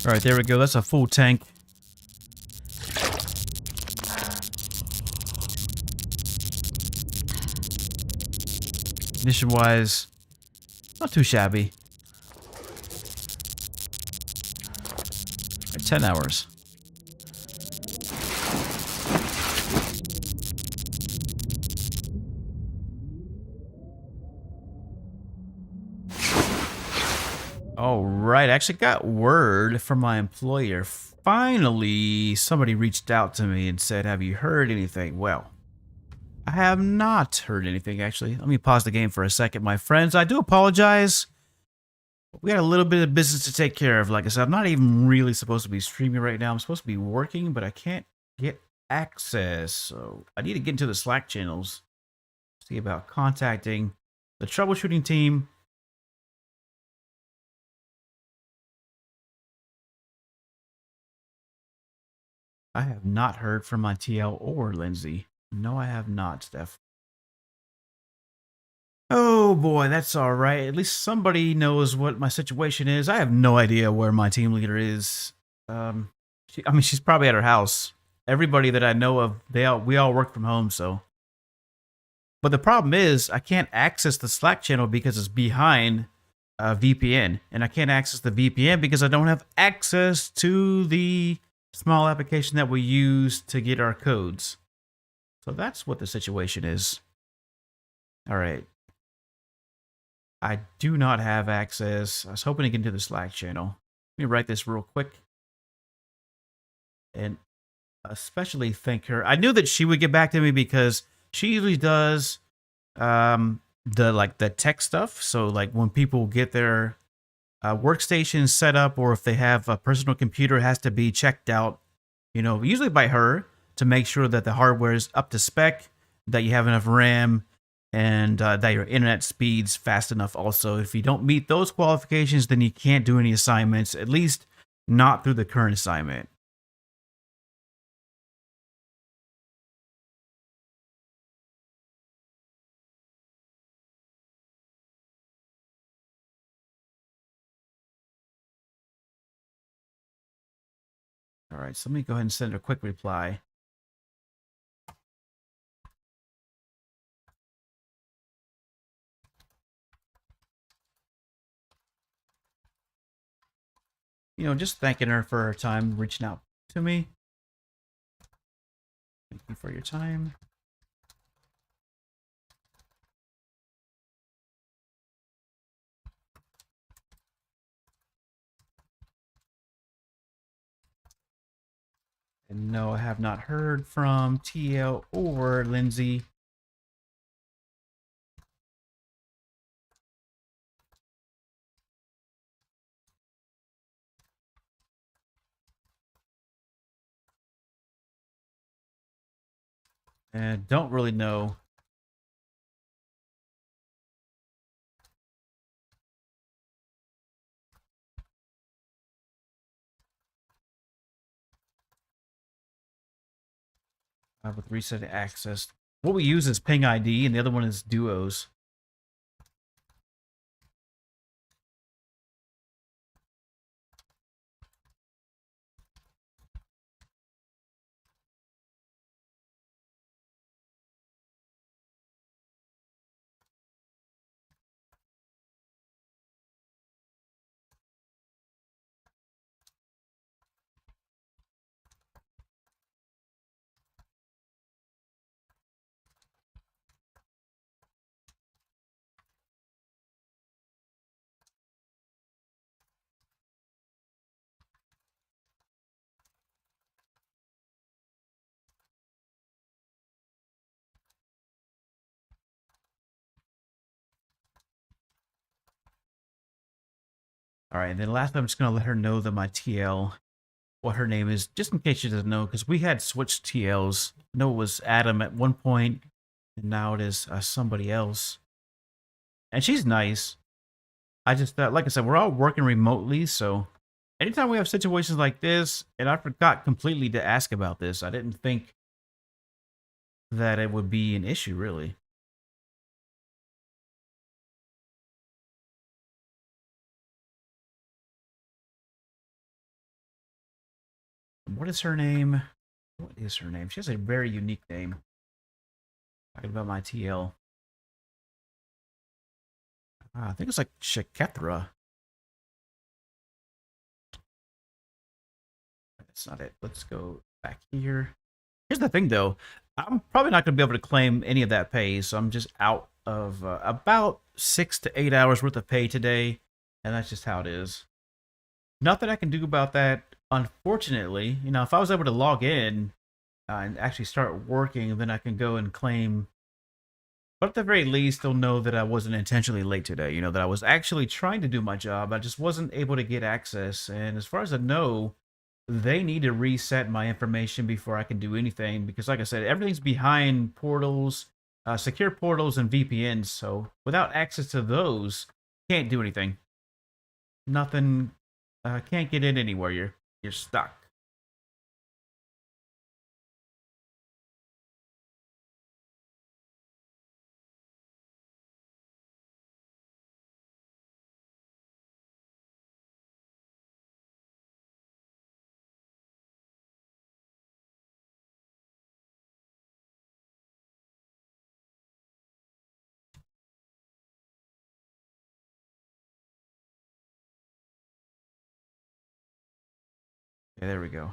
All right, there we go. That's a full tank. Condition-wise, not too shabby. 10 hours. All right, I actually got word from my employer. Finally, somebody reached out to me and said, "Have you heard anything?" Well, I have not heard anything, actually. Let me pause the game for a second, my friends. I do apologize. We got a little bit of business to take care of. Like I said, I'm not even really supposed to be streaming right now. I'm supposed to be working, but I can't get access. So I need to get into the Slack channels. See about contacting the troubleshooting team. I have not heard from my TL or Lindsay. No, I have not, Steph. Oh boy, that's all right. At least somebody knows what my situation is. I have no idea where my team leader is. I mean, she's probably at her house. Everybody that I know of, we all work from home, so. But the problem is, I can't access the Slack channel because it's behind VPN, and I can't access the VPN because I don't have access to the small application that we use to get our codes. So that's what the situation is. All right. I do not have access. I was hoping to get into the Slack channel. Let me write this real quick. And especially thank her. I knew that she would get back to me because she usually does the tech stuff. So like when people get their workstation set up, or if they have a personal computer, it has to be checked out, you know, usually by her, to make sure that the hardware is up to spec, that you have enough RAM, and that your internet speed's fast enough. Also, if you don't meet those qualifications, then you can't do any assignments, at least not through the current assignment. All right, so let me go ahead and send a quick reply. You know, just thanking her for her time reaching out to me. Thank you for your time. And no, I have not heard from TL or Lindsay. And don't really know With reset access. What we use is ping ID, and the other one is duos. All right, and then last, I'm just gonna let her know that my TL, what her name is, just in case she doesn't know, because we had switched TLs. I know it was Adam at one point, and now it is somebody else. And she's nice. I just, like I said, we're all working remotely, so anytime we have situations like this, and I forgot completely to ask about this, I didn't think that it would be an issue, really. What is her name? What is her name? She has a very unique name. Talking about my TL. I think it's like Shakethra. That's not it. Let's go back here. Here's the thing, though. I'm probably not going to be able to claim any of that pay, so I'm just out of about 6 to 8 hours worth of pay today, and that's just how it is. Nothing I can do about that, unfortunately. You know, if I was able to log in and actually start working, then I can go and claim. But at the very least, they'll know that I wasn't intentionally late today. You know, that I was actually trying to do my job. I just wasn't able to get access. And as far as I know, they need to reset my information before I can do anything. Because like I said, everything's behind portals, secure portals, and VPNs. So without access to those, can't do anything. Nothing, can't get in anywhere. You're stuck. Yeah, there we go.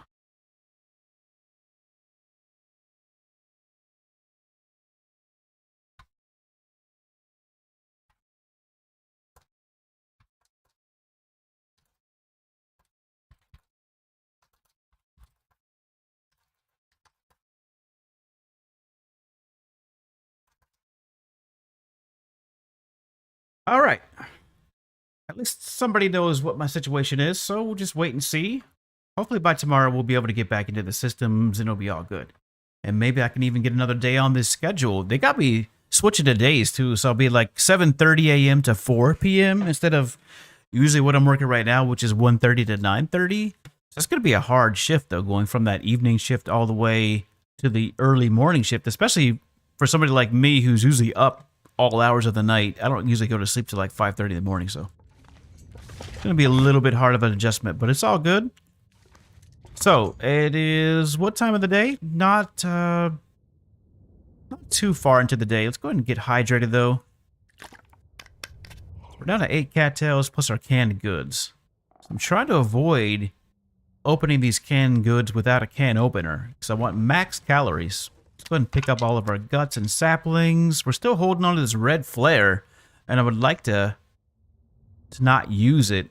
All right. At least somebody knows what my situation is, so we'll just wait and see. Hopefully by tomorrow we'll be able to get back into the systems and it'll be all good. And maybe I can even get another day on this schedule. They got me switching to days too, so I'll be like 7:30 a.m. to 4 p.m. instead of usually what I'm working right now, which is 1:30 to 9:30. So that's going to be a hard shift though, going from that evening shift all the way to the early morning shift, especially for somebody like me who's usually up all hours of the night. I don't usually go to sleep till like 5:30 in the morning, so it's going to be a little bit hard of an adjustment, but it's all good. So, it is what time of the day? Not too far into the day. Let's go ahead and get hydrated, though. We're down to 8 cattails plus our canned goods. So I'm trying to avoid opening these canned goods without a can opener, because I want max calories. Let's go ahead and pick up all of our guts and saplings. We're still holding on to this red flare, and I would like to not use it.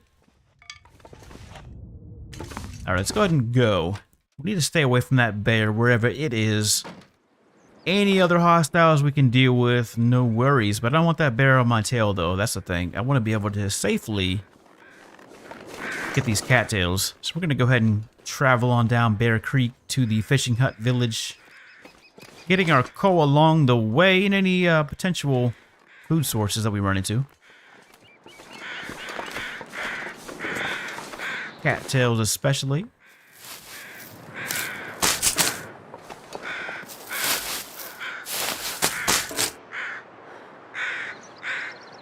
Alright, let's go ahead and go. We need to stay away from that bear wherever it is. Any other hostiles we can deal with, no worries. But I don't want that bear on my tail, though. That's the thing. I want to be able to safely get these cattails. So we're going to go ahead and travel on down Bear Creek to the fishing hut village. Getting our coal along the way and any potential food sources that we run into. Cattails especially.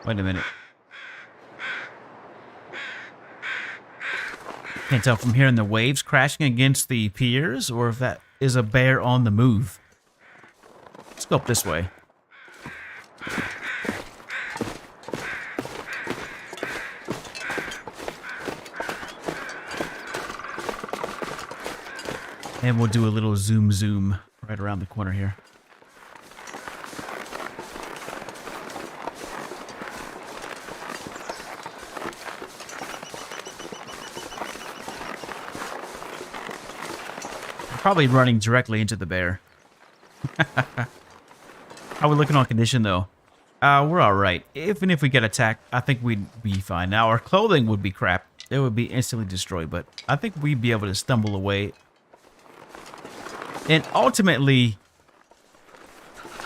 Wait a minute. Can't tell from hearing the waves crashing against the piers or if that is a bear on the move. Let's go up this way. And we'll do a little zoom right around the corner here. Probably running directly into the bear. How we looking on condition, though? We're alright. Even if we get attacked, I think we'd be fine. Now, our clothing would be crap. It would be instantly destroyed, but I think we'd be able to stumble away. And ultimately,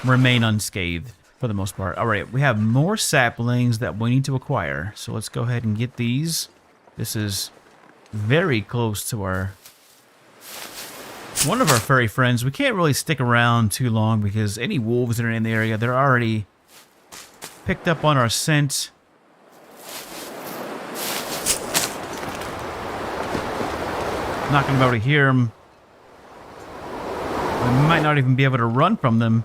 remain unscathed, for the most part. Alright, we have more saplings that we need to acquire. So let's go ahead and get these. This is very close to our... one of our furry friends. We can't really stick around too long because any wolves that are in the area, they're already picked up on our scent. Not going to be able to hear them. We might not even be able to run from them.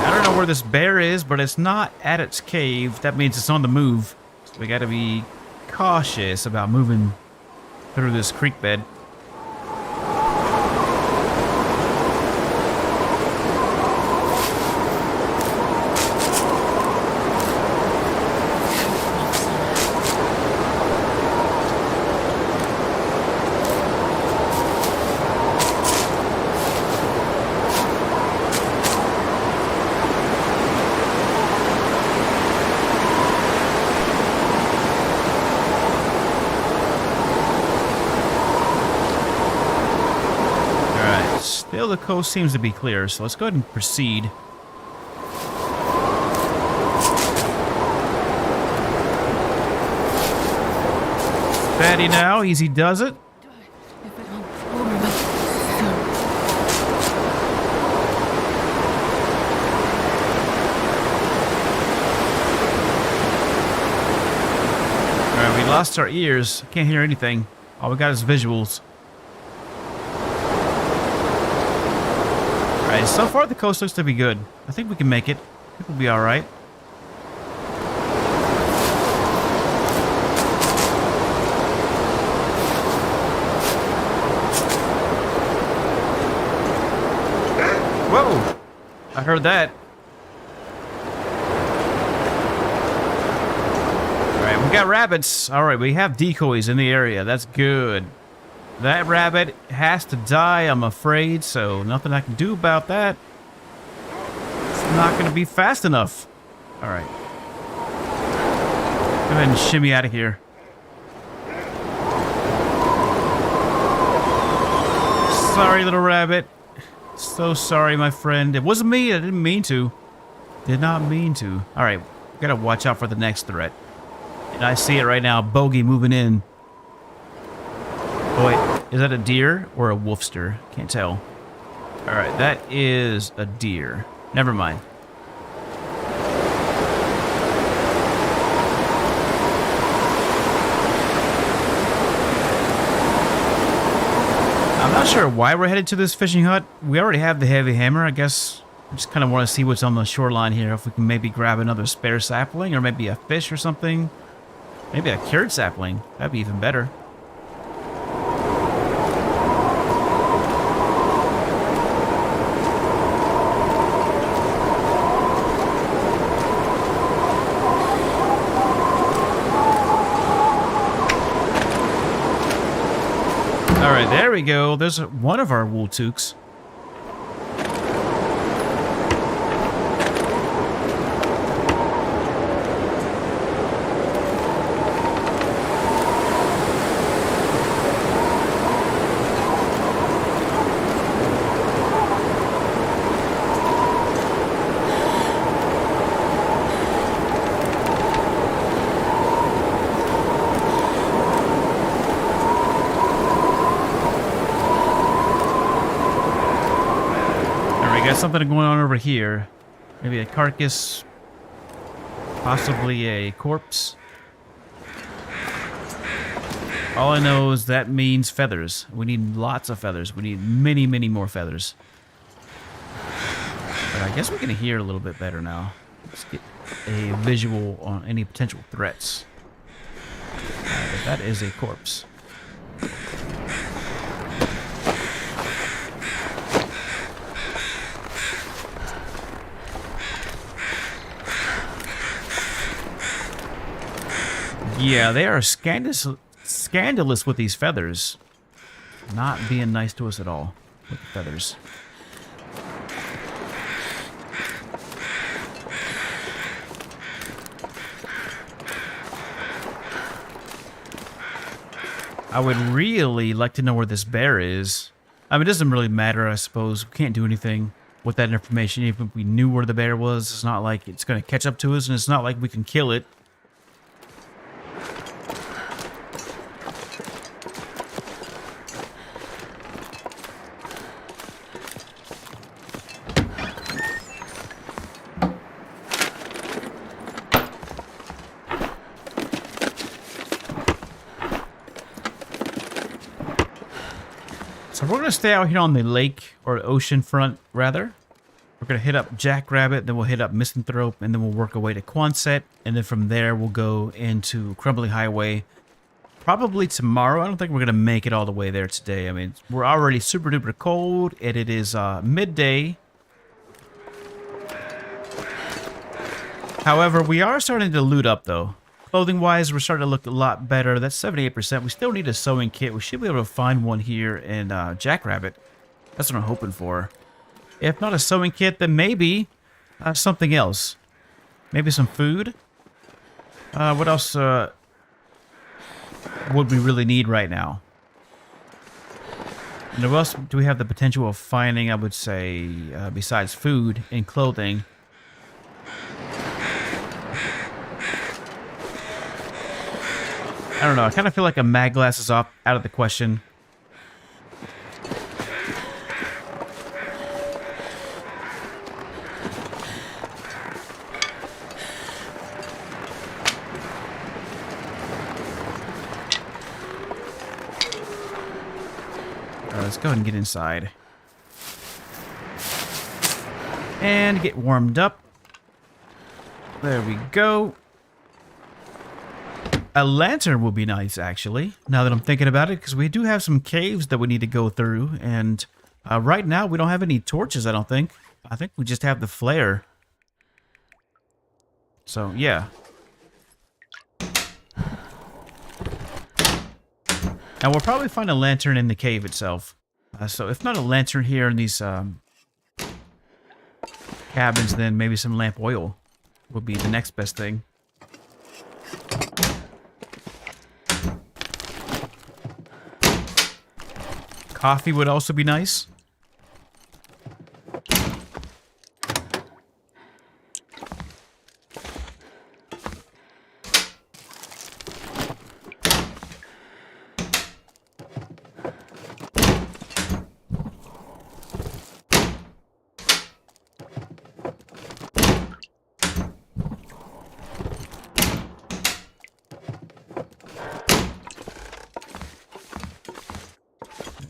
I don't know where this bear is, but it's not at its cave. That means it's on the move. So we got to be cautious about moving through this creek bed. Still, the coast seems to be clear, so let's go ahead and proceed. Steady now, easy does it. Alright, we lost our ears. Can't hear anything. All we got is visuals. Alright, so far the coast looks to be good. I think we can make it. I think we'll be alright. Whoa! I heard that. Alright, we got rabbits. Alright, we have decoys in the area. That's good. That rabbit has to die, I'm afraid, so nothing I can do about that. It's not going to be fast enough. Alright. Go ahead and shimmy out of here. Sorry, little rabbit. So sorry, my friend. It wasn't me. I didn't mean to. Did not mean to. Alright, gotta watch out for the next threat. And I see it right now. Bogey moving in. Oh, wait. Is that a deer or a wolfster? Can't tell. Alright, that is a deer. Never mind. I'm not sure why we're headed to this fishing hut. We already have the heavy hammer. I guess I just kind of want to see what's on the shoreline here. If we can maybe grab another spare sapling or maybe a fish or something. Maybe a cured sapling. That'd be even better. Alright, there we go. There's one of our wool toques. got something going on over here. Maybe a carcass. Possibly a corpse. All I know is that means feathers. We need lots of feathers. We need many, many more feathers. But I guess we can hear a little bit better now. Let's get a visual on any potential threats. But that is a corpse. Yeah, they are scandalous with these feathers. Not being nice to us at all with the feathers. I would really like to know where this bear is. I mean, it doesn't really matter, I suppose. We can't do anything with that information. Even if we knew where the bear was, it's not like it's going to catch up to us, and it's not like we can kill it. So we're going to stay out here on the lake, or ocean front, rather. We're going to hit up Jackrabbit, then we'll hit up Misanthrope, and then we'll work our way to Quonset. And then from there, we'll go into Crumbly Highway. Probably tomorrow. I don't think we're going to make it all the way there today. I mean, we're already super duper cold, and it is midday. However, we are starting to loot up, though. Clothing-wise, we're starting to look a lot better. That's 78%. We still need a sewing kit. We should be able to find one here in Jackrabbit. That's what I'm hoping for. If not a sewing kit, then maybe something else. Maybe some food. What else would we really need right now? And what else do we have the potential of finding, I would say, besides food and clothing? I don't know. I kind of feel like a mag glass is out of the question. Alright, let's go ahead and get inside. And get warmed up. There we go. A lantern would be nice, actually, now that I'm thinking about it, because we do have some caves that we need to go through, and right now we don't have any torches, I don't think. I think we just have the flare. So, yeah. And we'll probably find a lantern in the cave itself. So if not a lantern here in these cabins, then maybe some lamp oil would be the next best thing. Coffee would also be nice.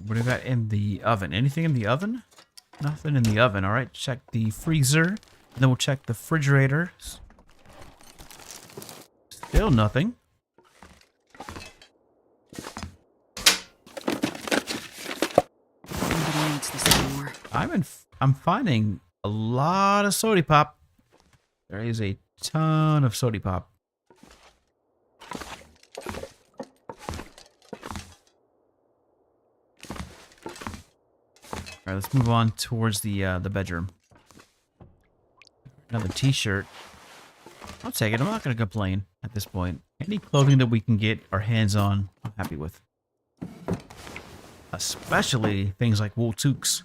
What do we got in the oven? Anything in the oven? Nothing in the oven. All right, check the freezer. Then we'll check the refrigerator. Still nothing. Nobody needs this anymore. I'm finding a lot of sody pop. There is a ton of sody pop. All right, let's move on towards the bedroom. Another t-shirt. I'll take it. I'm not going to complain at this point. Any clothing that we can get our hands on, I'm happy with. Especially things like wool toques.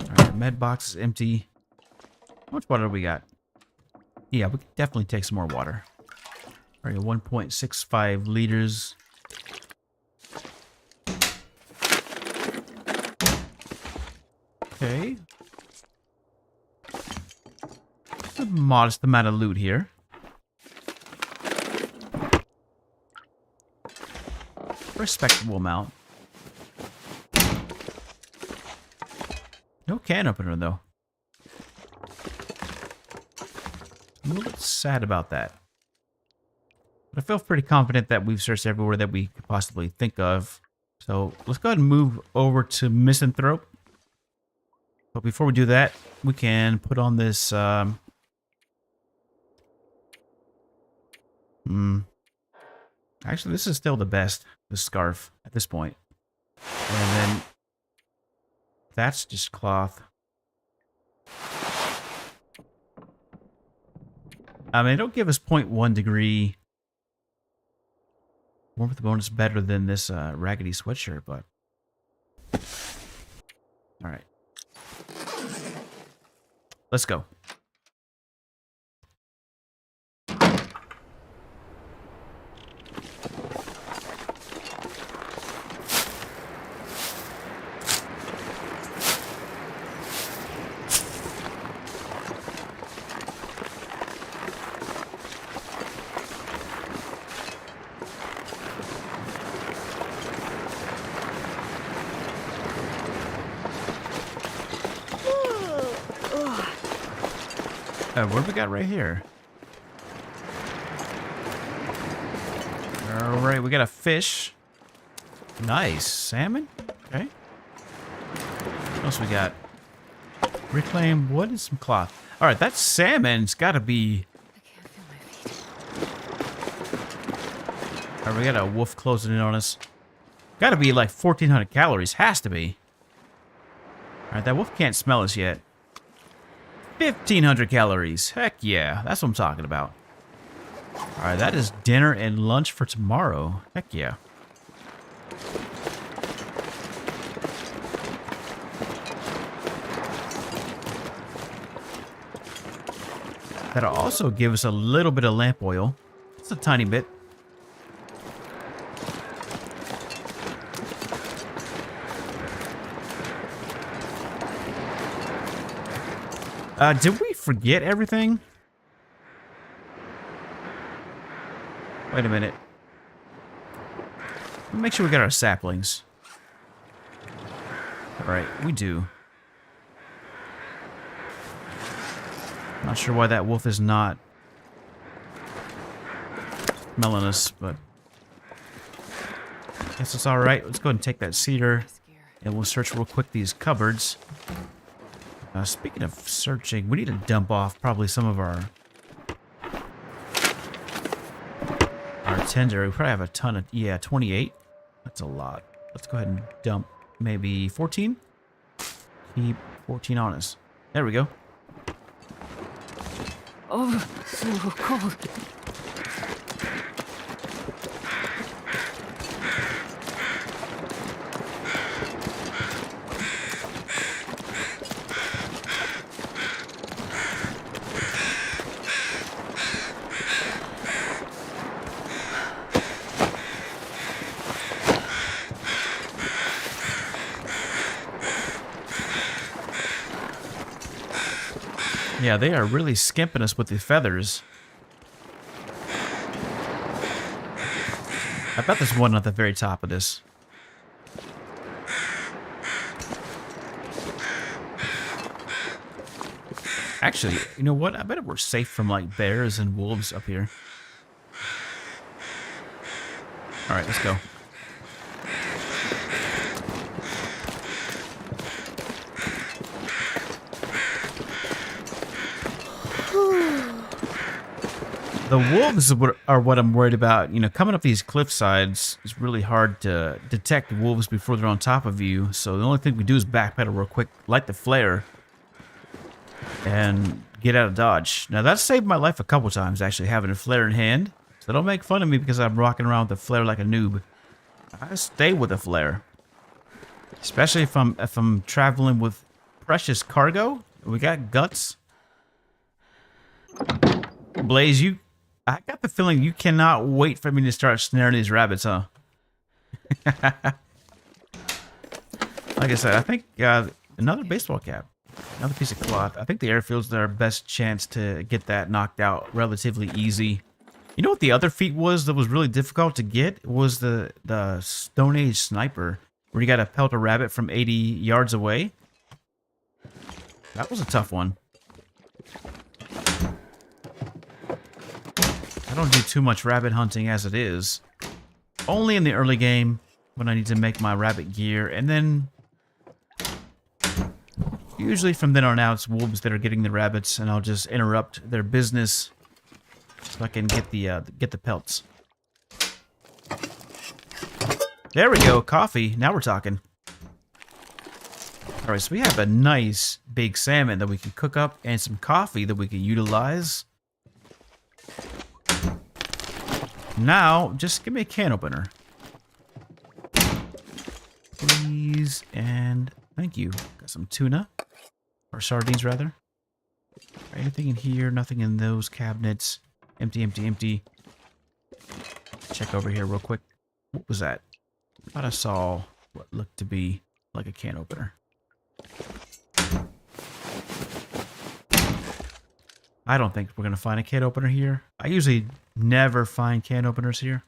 Alright, med box is empty. How much water do we got? Yeah, we can definitely take some more water. All right, 1.65 liters. Okay. A modest amount of loot here. Respectable amount. No can opener, though. I'm a little bit sad about that. But I feel pretty confident that we've searched everywhere that we could possibly think of. So let's go ahead and move over to Misanthrope. But before we do that, we can put on this... Actually, this is still the best, the scarf, at this point. And then... that's just cloth. I mean, it'll give us 0.1 degree warmth bonus better than this raggedy sweatshirt, but... Alright. Let's go. What have we got right here? Alright, we got a fish. Nice. Salmon? Okay. What else we got? Reclaimed wood and some cloth. Alright, that salmon's gotta be... I can't feel my feet. Alright, we got a wolf closing in on us. Gotta be like 1,400 calories. Has to be. Alright, that wolf can't smell us yet. 1,500 calories. Heck yeah. That's what I'm talking about. Alright, that is dinner and lunch for tomorrow. Heck yeah. That'll also give us a little bit of lamp oil. Just a tiny bit. Did we forget everything? Wait a minute. Make sure we got our saplings. Alright, we do. Not sure why that wolf is not smelling us, but I guess it's alright. Let's go ahead and take that cedar and we'll search real quick these cupboards. Speaking of searching, we need to dump off probably some of our tinder. We probably have a ton of, yeah, 28. That's a lot. Let's go ahead and dump maybe 14. Keep 14 on us. There we go. Oh, so cold. Yeah, they are really skimping us with the feathers. I bet there's one at the very top of this. Actually, you know what? I bet we're safe from like bears and wolves up here. Alright, let's go. The wolves are what I'm worried about. You know, coming up these cliff sides, it's really hard to detect wolves before they're on top of you. So the only thing we do is backpedal real quick, light the flare, and get out of dodge. Now, that's saved my life a couple times, actually, having a flare in hand. So don't make fun of me because I'm rocking around with a flare like a noob. I stay with a flare. Especially if I'm traveling with precious cargo. We got guts. Blaze, I got the feeling you cannot wait for me to start snaring these rabbits, huh? Like I said, I think another baseball cap, another piece of cloth. I think the airfield's our best chance to get that knocked out relatively easy. You know what the other feat was that was really difficult to get? It was the Stone Age sniper, where you got to pelt a rabbit from 80 yards away. That was a tough one. I don't do too much rabbit hunting as it is. Only in the early game when I need to make my rabbit gear, and then usually from then on out it's wolves that are getting the rabbits, and I'll just interrupt their business so I can get the pelts. There we go, coffee. Now we're talking. All right, so we have a nice big salmon that we can cook up and some coffee that we can utilize. Now, just give me a can opener. Please, and thank you. Got some tuna. Or sardines, rather. Anything in here? Nothing in those cabinets. Empty, empty, empty. Check over here real quick. What was that? I thought I saw what looked to be like a can opener. I don't think we're going to find a can opener here. I usually never find can openers here.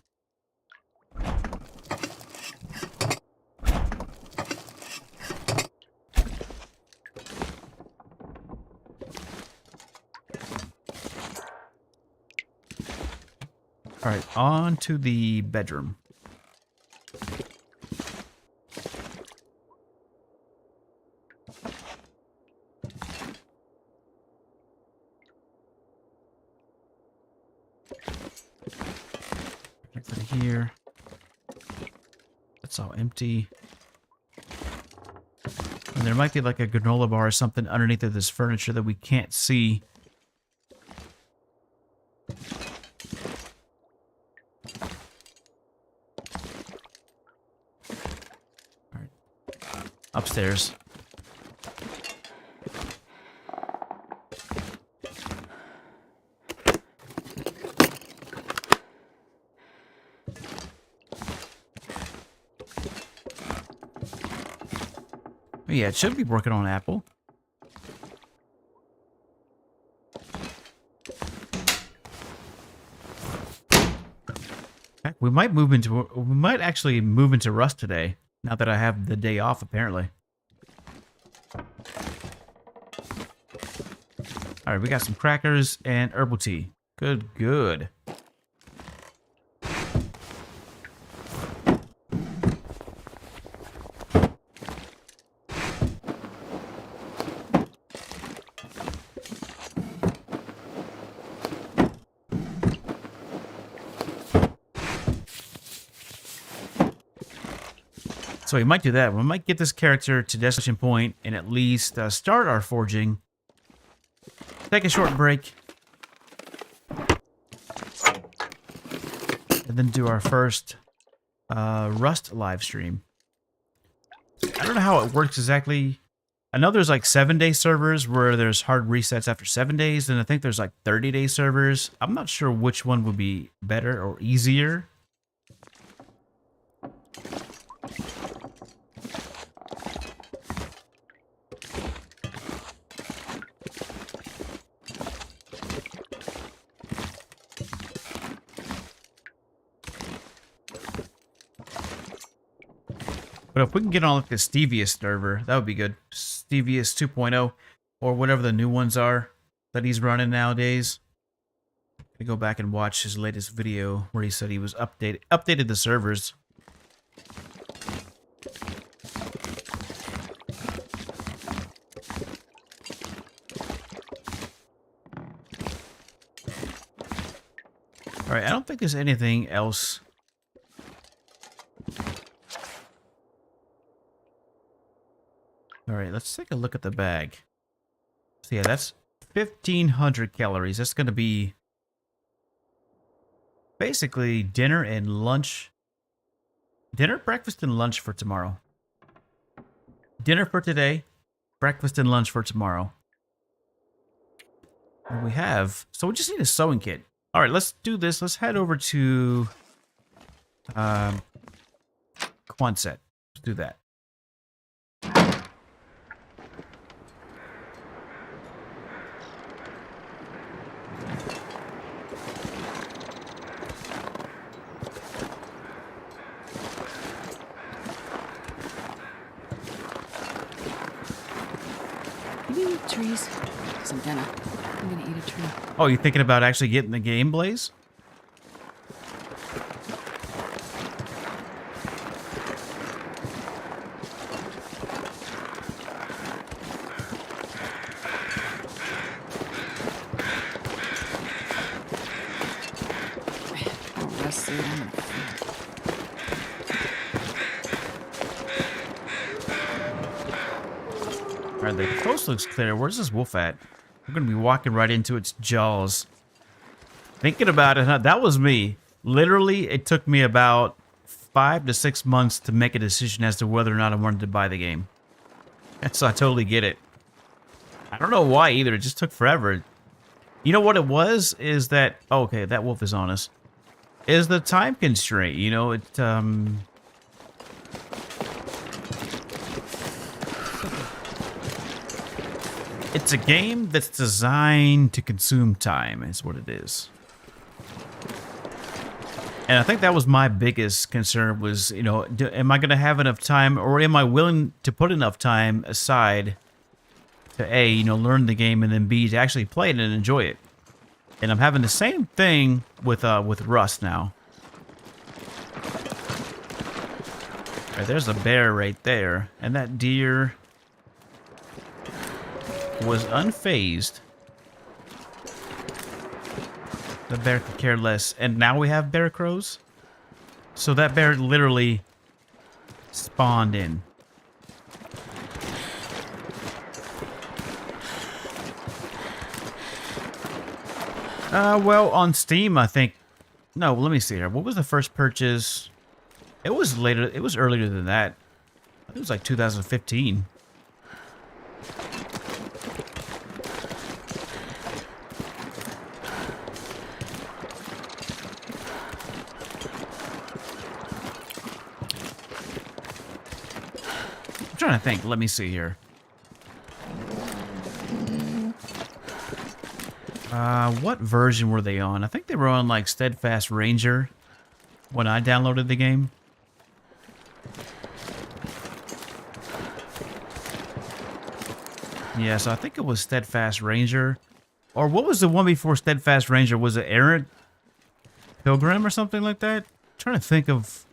All right, on to the bedroom. Nothing here. That's all empty. And there might be like a granola bar or something underneath of this furniture that we can't see. All right. Upstairs. Yeah, it should be working on Apple. Heck, we might actually move into Rust today, now that I have the day off, apparently. Alright, we got some crackers and herbal tea. Good, good. So we might do that. We might get this character to destination point and at least start our forging. Take a short break. And then do our first Rust live stream. I don't know how it works exactly. I know there's like 7-day servers where there's hard resets after 7 days. And I think there's like 30-day servers. I'm not sure which one would be better or easier. But if we can get on like the Stevious server, that would be good. Stevious 2.0 or whatever the new ones are that he's running nowadays. I go back and watch his latest video where he said he was updated the servers. All right, I don't think there's anything else. All right, let's take a look at the bag. So yeah, that's 1,500 calories. That's going to be basically dinner and lunch. Dinner, breakfast, and lunch for tomorrow. Dinner for today, breakfast and lunch for tomorrow. And we have, so we just need a sewing kit. All right, let's do this. Let's head over to Quonset. Let's do that. Can you eat trees? Because I'm gonna eat a tree. Oh, you thinking about actually getting the game, Blaze? Oh, Rusty, I'm gonna feel. All right, the coast looks clear. Where's this wolf at? We're gonna be walking right into its jaws. Thinking about it, huh? That was me. Literally, it took me about 5 to 6 months to make a decision as to whether or not I wanted to buy the game. So I totally get it. I don't know why either. It just took forever. You know what it was? Is that... Oh, okay, that wolf is on us. Is the time constraint. You know, it's a game that's designed to consume time, is what it is. And I think that was my biggest concern was, you know, am I going to have enough time, or am I willing to put enough time aside to A, you know, learn the game, and then B, to actually play it and enjoy it. And I'm having the same thing with Rust now. All right, there's a bear right there, and that deer was unfazed. The bear could care less. And now we have bear crows. So that bear literally spawned in. Well, on Steam, I think... No, let me see here. What was the first purchase? It was later. It was earlier than that. It was like 2015. I'm trying to think. Let me see here. What version were they on? I think they were on like Steadfast Ranger when I downloaded the game. Yeah, so I think it was Steadfast Ranger. Or what was the one before Steadfast Ranger? Was it Errant Pilgrim or something like that? I'm trying to think of...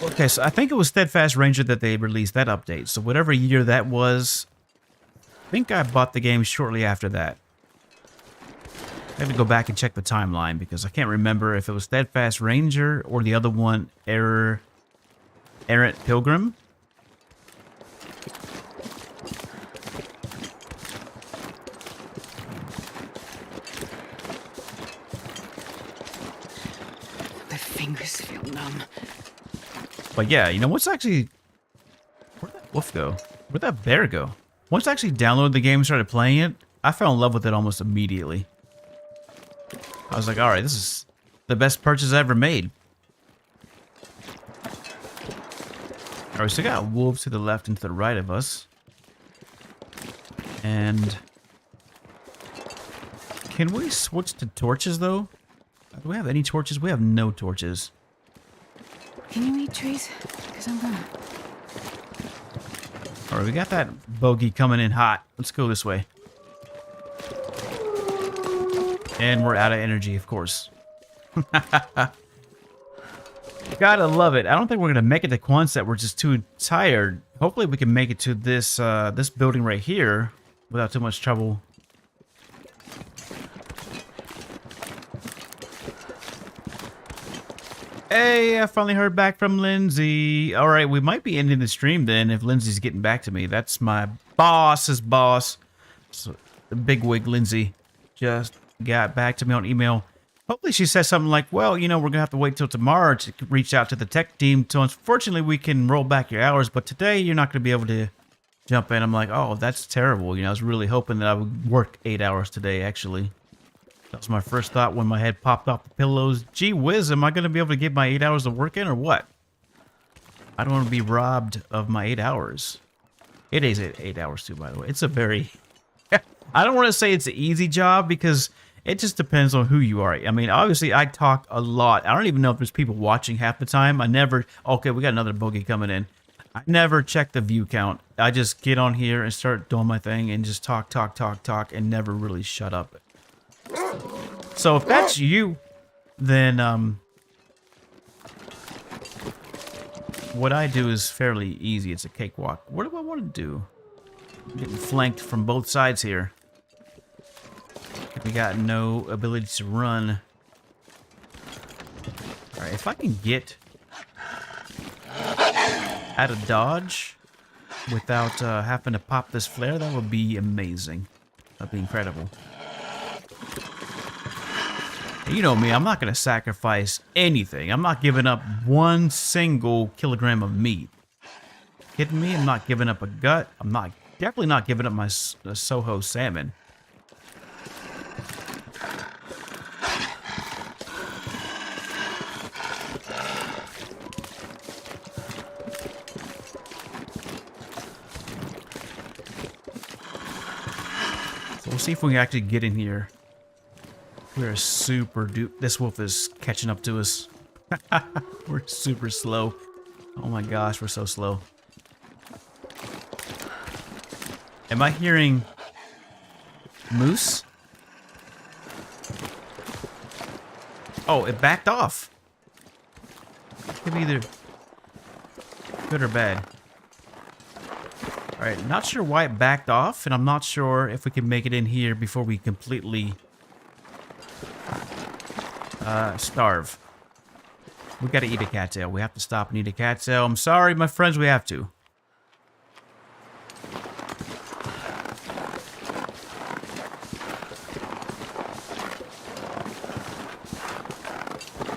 Okay, so I think it was Steadfast Ranger that they released that update. So whatever year that was, I think I bought the game shortly after that. I have to go back and check the timeline because I can't remember if it was Steadfast Ranger or the other one, Errant Pilgrim. My fingers feel numb. But yeah, you know, what's actually... Where'd that wolf go? Where'd that bear go? Once I actually downloaded the game and started playing it, I fell in love with it almost immediately. I was like, alright, this is the best purchase I ever made. Alright, we still got wolves to the left and to the right of us. And... Can we switch to torches, though? Do we have any torches? We have no torches. Can you eat trees? Because I'm gonna. Alright, we got that bogey coming in hot. Let's go this way. And we're out of energy, of course. Gotta love it. I don't think we're gonna make it to Quonset. We're just too tired. Hopefully we can make it to this this building right here without too much trouble. Hey, I finally heard back from Lindsay. All right, we might be ending the stream then if Lindsay's getting back to me. That's my boss's boss. So, the bigwig Lindsay just got back to me on email. Hopefully she says something like, well, you know, we're going to have to wait till tomorrow to reach out to the tech team. So unfortunately, we can roll back your hours. But today, you're not going to be able to jump in. I'm like, oh, that's terrible. You know, I was really hoping that I would work 8 hours today, actually. That was my first thought when my head popped off the pillows. Gee whiz, am I going to be able to get my 8 hours of work in or what? I don't want to be robbed of my 8 hours. It is 8 hours too, by the way. It's a very... I don't want to say it's an easy job because it just depends on who you are. I mean, obviously, I talk a lot. I don't even know if there's people watching half the time. I never... Okay, we got another bogey coming in. I never check the view count. I just get on here and start doing my thing and just talk, and never really shut up. So if that's you, then what I do is fairly easy. It's a cakewalk. What do I want to do? I'm getting flanked from both sides here. We got no ability to run. Alright, if I can get out of dodge without having to pop this flare, that would be amazing. That'd be incredible. You know me, I'm not going to sacrifice anything. I'm not giving up 1 single kilogram of meat. Kidding me? I'm not giving up a gut. I'm not definitely not giving up my Soho salmon. So we'll see if we can actually get in here. We're super this wolf is catching up to us. We're super slow. Oh my gosh, we're so slow. Am I hearing moose? Oh, it backed off. Could be either good or bad. Alright, not sure why it backed off, and I'm not sure if we can make it in here before we completely starve. We gotta eat a cattail. We have to stop and eat a cattail. I'm sorry, my friends, we have to.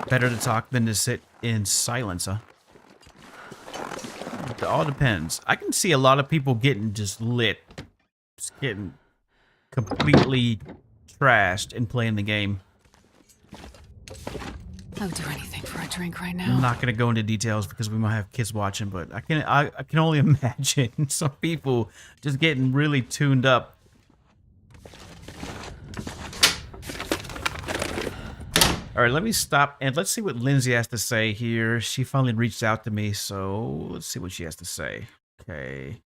Better to talk than to sit in silence, huh? It all depends. I can see a lot of people getting just lit. Just getting completely trashed and playing the game. I would do anything for a drink right I'm now. not gonna go into details because we might have kids watching, but I can only imagine some people just getting really tuned up. All right, let me stop and let's see what Lindsay has to say here. She finally reached out to me, so let's see what she has to say. Okay.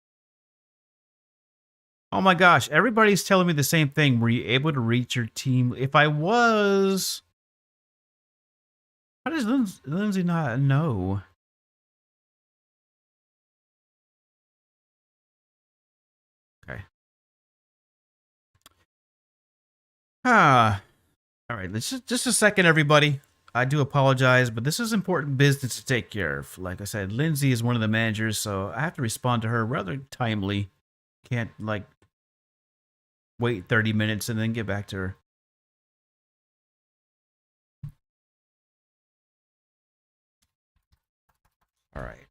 Oh my gosh, everybody's telling me the same thing. Were you able to reach your team? If I was... How does Lindsay not know? Okay. Ah. All right, let's just a second, everybody. I do apologize, but this is important business to take care of. Like I said, Lindsay is one of the managers, so I have to respond to her rather timely. Can't, like, wait 30 minutes and then get back to her. All right.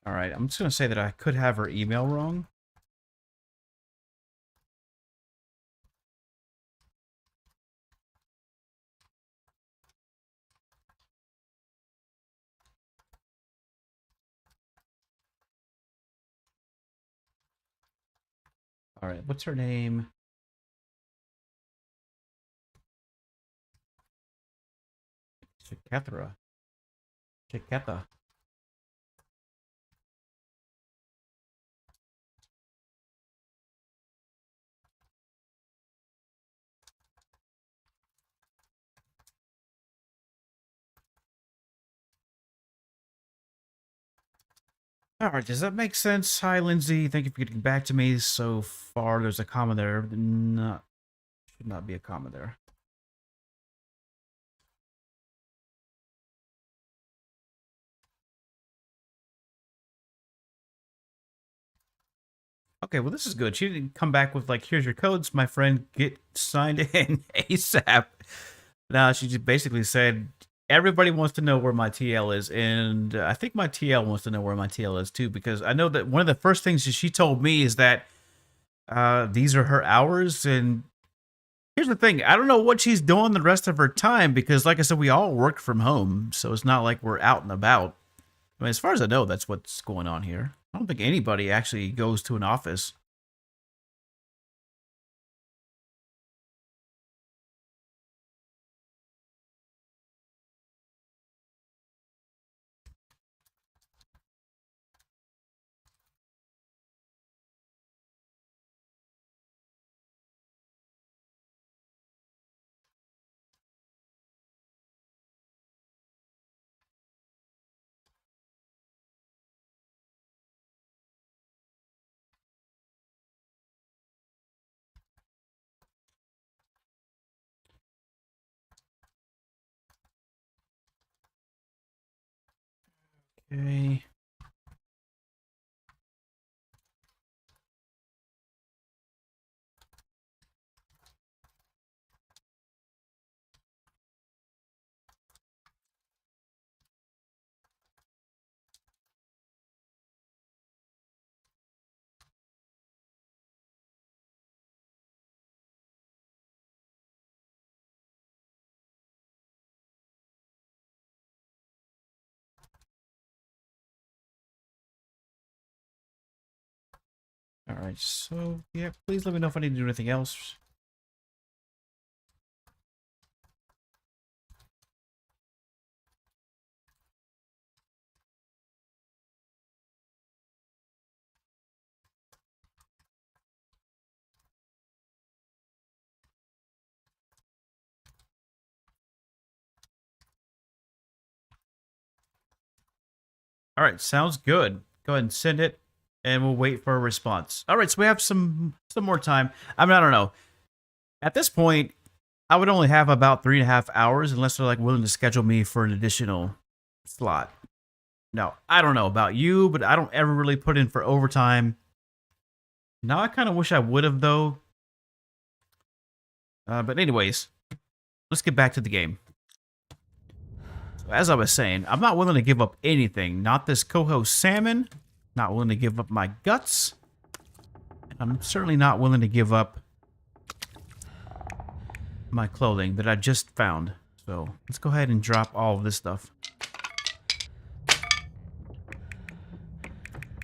All right, I'm just going to say that I could have her email wrong. All right, what's her name? Chikethra. Chiketha. All right, does that make sense? Hi, Lindsay. Thank you for getting back to me so far. There's a comma there. Not, should not be a comma there. Okay, well, this is good. She didn't come back with, like, here's your codes, my friend, get signed in ASAP. No, she just basically said, everybody wants to know where my TL is, and I think my TL wants to know where my TL is, too, because I know that one of the first things that she told me is that these are her hours, and here's the thing, I don't know what she's doing the rest of her time, because, like I said, we all work from home, so it's not like we're out and about. I mean, as far as I know, that's what's going on here. I don't think anybody actually goes to an office. Okay. All right, so, yeah, please let me know if I need to do anything else. All right, sounds good. Go ahead and send it, and we'll wait for a response. All right, so we have some more time. I mean, I don't know. At this point, I would only have about 3.5 hours unless they're like willing to schedule me for an additional slot. Now, I don't know about you, but I don't ever really put in for overtime. Now, I kind of wish I would have, though. But anyways, let's get back to the game. So as I was saying, I'm not willing to give up anything. Not this coho salmon. Not willing to give up my guts. And I'm certainly not willing to give up my clothing that I just found. So let's go ahead and drop all of this stuff.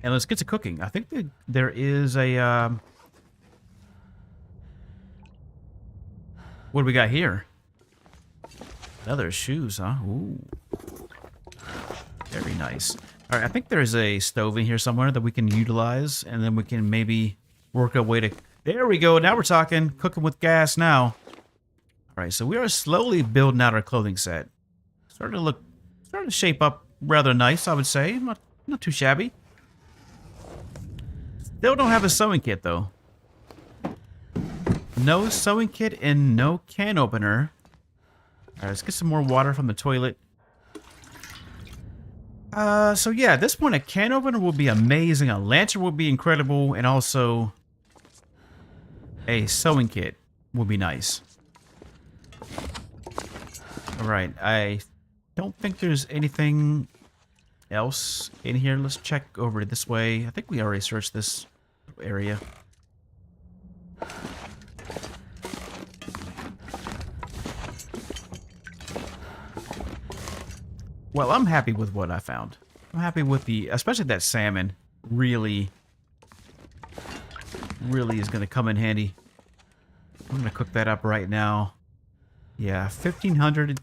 And let's get to cooking. I think that there is a... what do we got here? Leather shoes, huh? Ooh. Very nice. All right, I think there's a stove in here somewhere that we can utilize, and then we can maybe work our way to... There we go. Now we're talking. Cooking with gas now. All right, so we are slowly building out our clothing set. Starting to shape up rather nice, I would say. Not too shabby. Still don't have a sewing kit, though. No sewing kit and no can opener. All right, let's get some more water from the toilet. So yeah, at this point, a can opener will be amazing. A lantern would be incredible, and also a sewing kit would be nice. All right, I don't think there's anything else in here. Let's check over this way. I think we already searched this area. Well, I'm happy with what I found. I'm happy with especially that salmon. Really is going to come in handy. I'm going to cook that up right now. Yeah, 1,500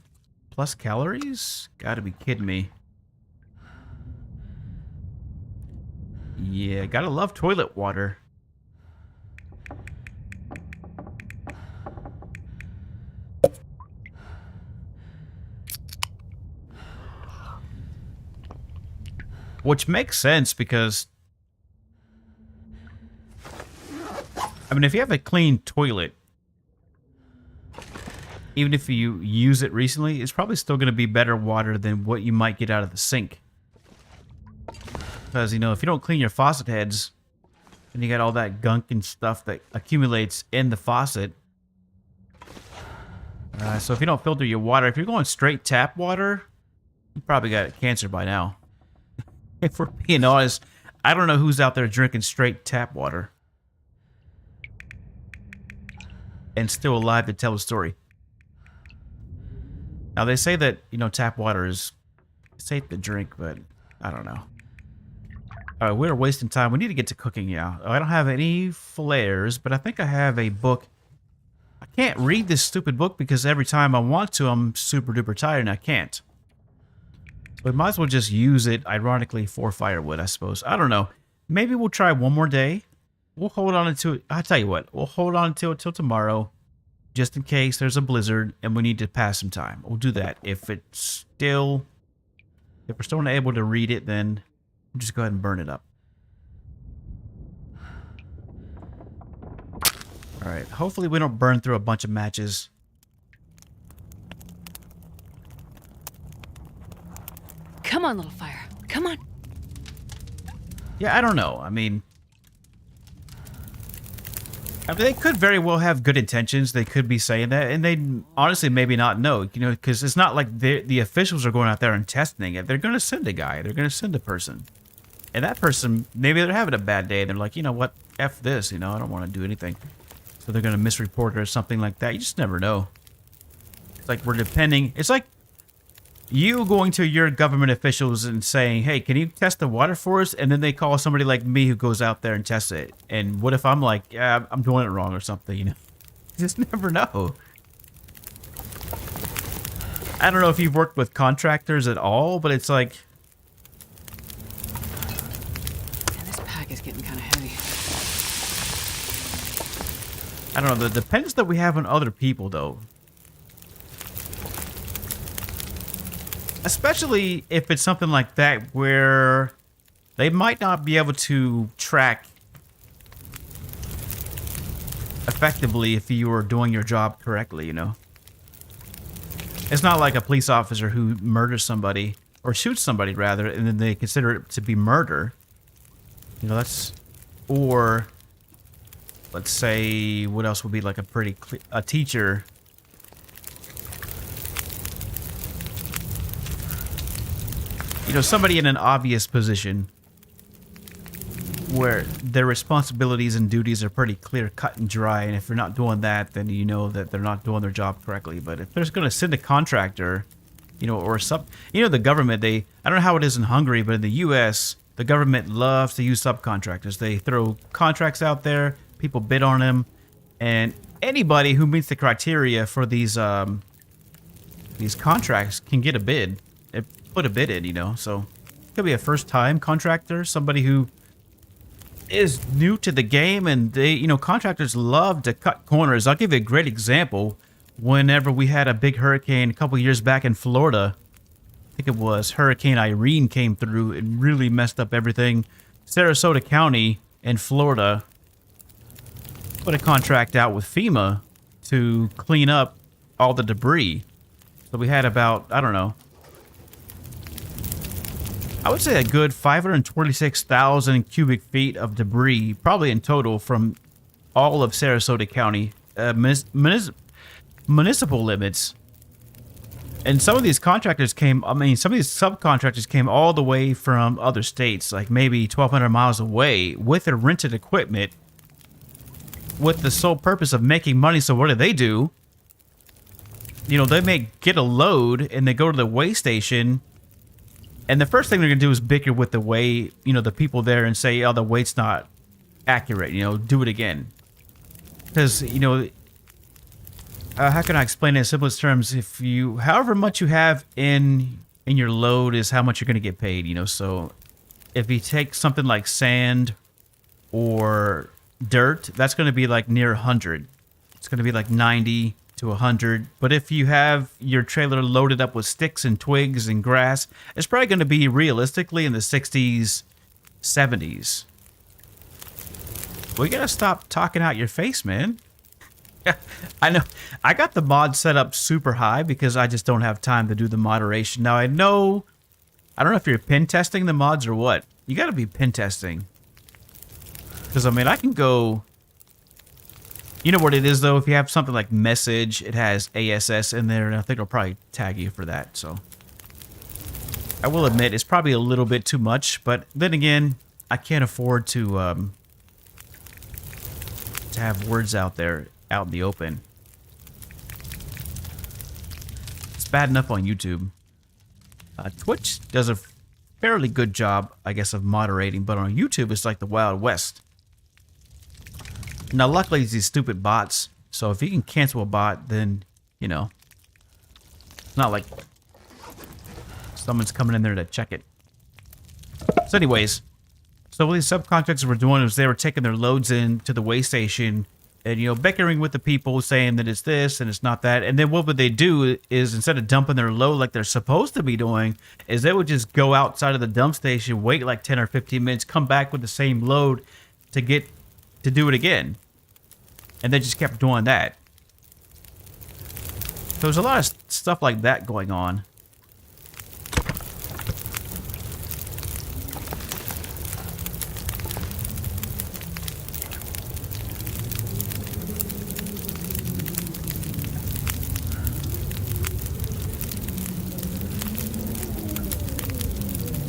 plus calories? Gotta be kidding me. Yeah, gotta love toilet water. Which makes sense because, I mean, if you have a clean toilet, even if you use it recently, it's probably still going to be better water than what you might get out of the sink. Because, you know, if you don't clean your faucet heads, and you got all that gunk and stuff that accumulates in the faucet. So if you don't filter your water, if you're going straight tap water, you probably got cancer by now. If we're being honest, I don't know who's out there drinking straight tap water and still alive to tell the story. Now, they say that, you know, tap water is safe to drink, but I don't know. All right, we're wasting time. We need to get to cooking now. I don't have any flares, but I think I have a book. I can't read this stupid book because every time I want to, I'm super duper tired and I can't. So we might as well just use it, ironically, for firewood, I suppose. I don't know. Maybe we'll try one more day. We'll hold on until... I'll tell you what. We'll hold on until tomorrow, just in case there's a blizzard and we need to pass some time. We'll do that. If we're still not able to read it, then we'll just go ahead and burn it up. Alright, hopefully we don't burn through a bunch of matches. Come on, little fire. Come on. Yeah, I don't know. I mean, they could very well have good intentions. They could be saying that, and they honestly maybe not know, you know, because it's not like the officials are going out there and testing it. They're going to send a guy. They're going to send a person. And that person, maybe they're having a bad day. They're like, you know what, F this, you know, I don't want to do anything. So they're going to misreport it or something like that. You just never know. It's like we're depending. It's like you going to your government officials and saying, hey, can you test the water for us? And then they call somebody like me who goes out there and tests it. And what if I'm like, yeah, I'm doing it wrong or something, you know? You just never know. I don't know if you've worked with contractors at all, but it's like... Man, this pack is getting kind of heavy. I don't know, the depends that we have on other people, though. Especially if it's something like that where they might not be able to track effectively if you were doing your job correctly, you know? It's not like a police officer who murders somebody, or shoots somebody, rather, and then they consider it to be murder. You know, that's... Or... Let's say, what else would be like a teacher? You know, somebody in an obvious position where their responsibilities and duties are pretty clear, cut and dry, and if they're not doing that, then you know that they're not doing their job correctly. But if they're going to send a contractor, you know, or you know, the government, I don't know how it is in Hungary, but in the U.S., the government loves to use subcontractors. They throw contracts out there. People bid on them, and anybody who meets the criteria for these contracts can get a bid. Put a bid in, you know. So it could be a first-time contractor, somebody who is new to the game, and they, you know, contractors love to cut corners. I'll give you a great example. Whenever we had a big hurricane a couple years back in Florida, I think it was Hurricane Irene came through and really messed up everything. Sarasota County in Florida put a contract out with FEMA to clean up all the debris. So we had about, I don't know, I would say a good 526,000 cubic feet of debris, probably in total, from all of Sarasota County, municipal limits. And some of these contractors some of these subcontractors came all the way from other states, like maybe 1,200 miles away, with their rented equipment, with the sole purpose of making money. So what do? You know, they may get a load and they go to the weigh station, and the first thing they're going to do is bicker with the weigh, you know, the people there, and say, oh, the weight's not accurate, you know, do it again. Because, you know, how can I explain it in simplest terms? If you, however much you have in your load is how much you're going to get paid, you know. So if you take something like sand or dirt, that's going to be like near 100. It's going to be like 90, to 100. But if you have your trailer loaded up with sticks and twigs and grass, it's probably going to be realistically in the 60s, 70s. We gotta stop talking out your face, man. I know. I got the mod set up super high because I just don't have time to do the moderation. Now, I don't know if you're pin testing the mods or what. You gotta be pin testing. Because, I mean, I can go... You know what it is, though? If you have something like message, it has ASS in there, and I think it'll probably tag you for that, so... I will admit, it's probably a little bit too much, but then again, I can't afford to have words out there, out in the open. It's bad enough on YouTube. Twitch does a fairly good job, I guess, of moderating, but on YouTube, it's like the Wild West. Now, luckily, it's these stupid bots, so if you can cancel a bot, then, you know, it's not like someone's coming in there to check it. So anyways, so what these subcontractors were doing was they were taking their loads in to the way station and, you know, bickering with the people saying that it's this and it's not that. And then what would they do is instead of dumping their load like they're supposed to be doing, is they would just go outside of the dump station, wait like 10 or 15 minutes, come back with the same load to do it again. And they just kept doing that. So there's a lot of stuff like that going on.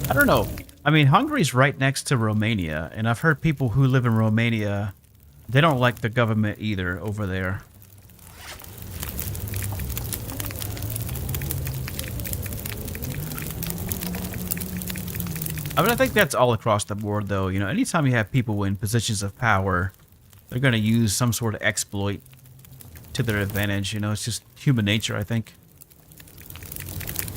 I don't know. I mean, Hungary's right next to Romania, and I've heard people who live in Romania, they don't like the government either over there. I mean, I think that's all across the board, though. You know, anytime you have people in positions of power, they're going to use some sort of exploit to their advantage. You know, it's just human nature, I think.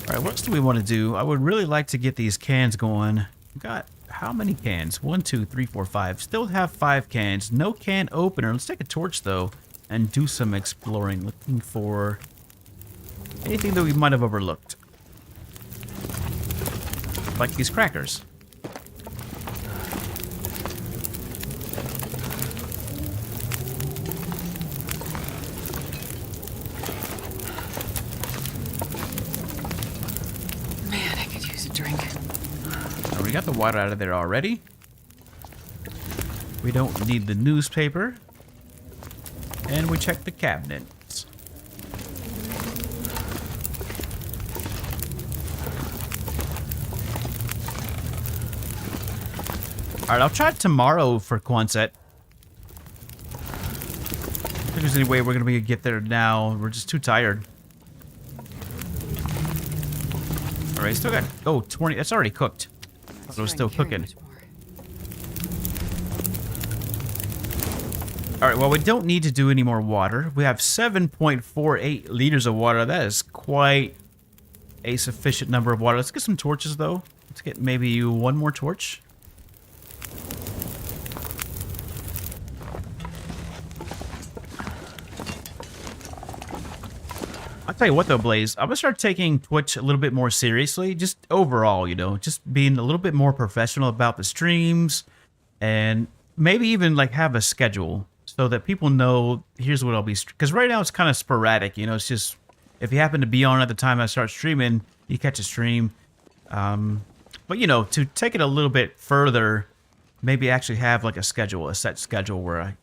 All right, what else do we want to do? I would really like to get these cans going. We've got how many cans? 1, 2, 3, 4, 5. Still have 5 cans. No can opener. Let's take a torch, though, and do some exploring. Looking for anything that we might have overlooked. Like these crackers. Man, I could use a drink. Now, we got the water out of there already. We don't need the newspaper. And we check the cabinets. Alright, I'll try tomorrow for Quonset. If there's any way we're going to be able to get there now. We're just too tired. Alright, still got... Oh, 20... That's already cooked. I thought it was still cooking. Alright, well, we don't need to do any more water. We have 7.48 liters of water. That is quite a sufficient number of water. Let's get some torches, though. Let's get maybe one more torch. I'll tell you what, though, Blaze. I'm going to start taking Twitch a little bit more seriously. Just overall, you know. Just being a little bit more professional about the streams. And maybe even, like, have a schedule. So that people know, here's what I'll be... Because right now, it's kind of sporadic, you know. It's just... If you happen to be on at the time I start streaming, you catch a stream. But, you know, to take it a little bit further, maybe actually have, like, a schedule, a set schedule where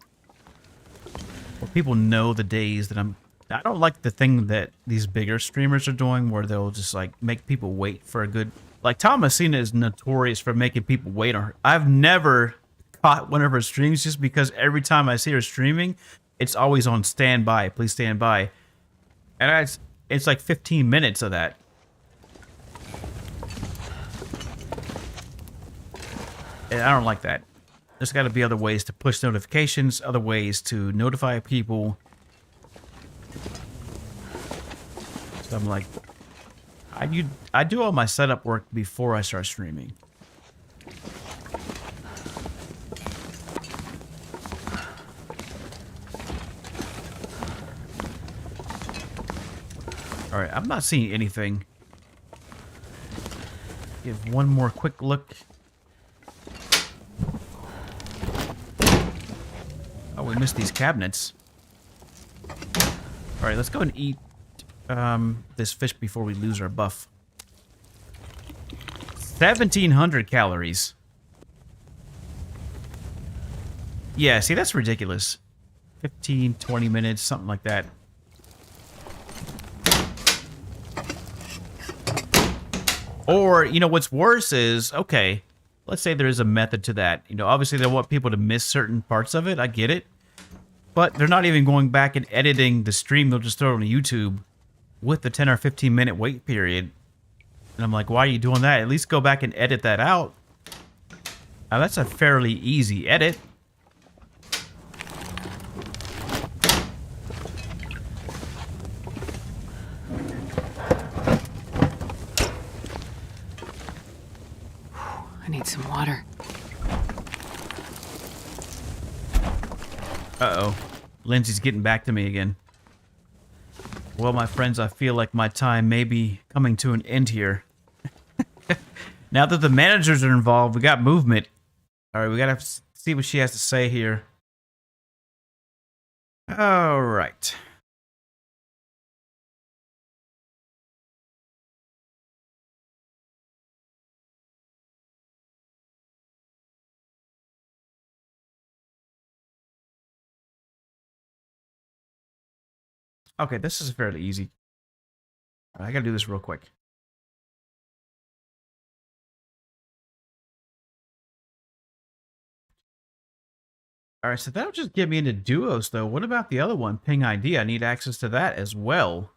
people know the days that I'm... I don't like the thing that these bigger streamers are doing where they'll just, like, make people wait for a good... Like, Thomasina is notorious for making people wait on her. I've never caught one of her streams just because every time I see her streaming, it's always on standby. Please stand by. And it's like 15 minutes of that. And I don't like that. There's got to be other ways to push notifications, other ways to notify people. So I'm like, I do all my setup work before I start streaming. Alright, I'm not seeing anything. Give one more quick look. Oh, we missed these cabinets. Alright, let's go and eat this fish before we lose our buff. 1,700 calories. Yeah, see, that's ridiculous. 15, 20 minutes, something like that. Or, you know, what's worse is, okay, let's say there is a method to that. You know, obviously they want people to miss certain parts of it. I get it. But they're not even going back and editing the stream. They'll just throw it on YouTube with the 10 or 15 minute wait period. And I'm like, why are you doing that? At least go back and edit that out. Now, that's a fairly easy edit. I need some water. Uh-oh. Lindsay's getting back to me again. Well, my friends, I feel like my time may be coming to an end here. Now that the managers are involved, we got movement. All right, we got to see what she has to say here. All right. Okay, this is fairly easy. All right, I got to do this real quick. All right, so that'll just get me into duos, though. What about the other one, Ping ID? I need access to that as well.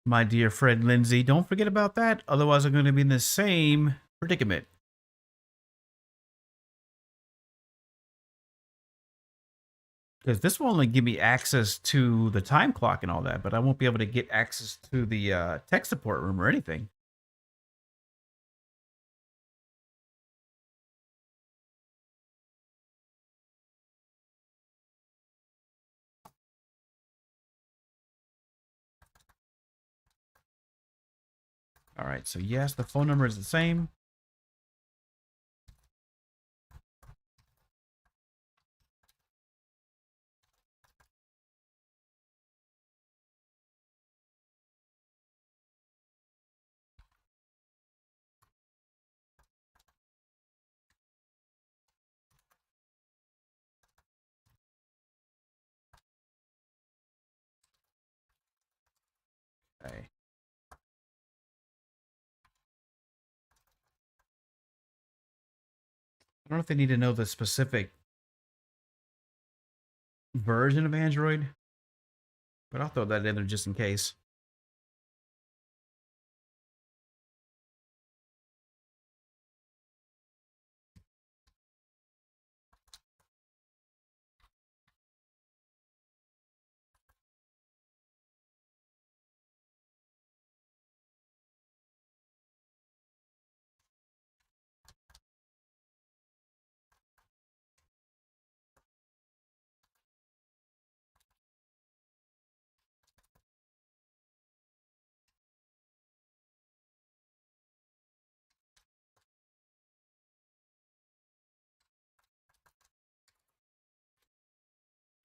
My dear friend Lindsay, don't forget about that. Otherwise, I'm going to be in the same predicament. Because this will only give me access to the time clock and all that, but I won't be able to get access to the tech support room or anything. All right, so yes, the phone number is the same. Okay. I don't know if they need to know the specific version of Android, but I'll throw that in there just in case.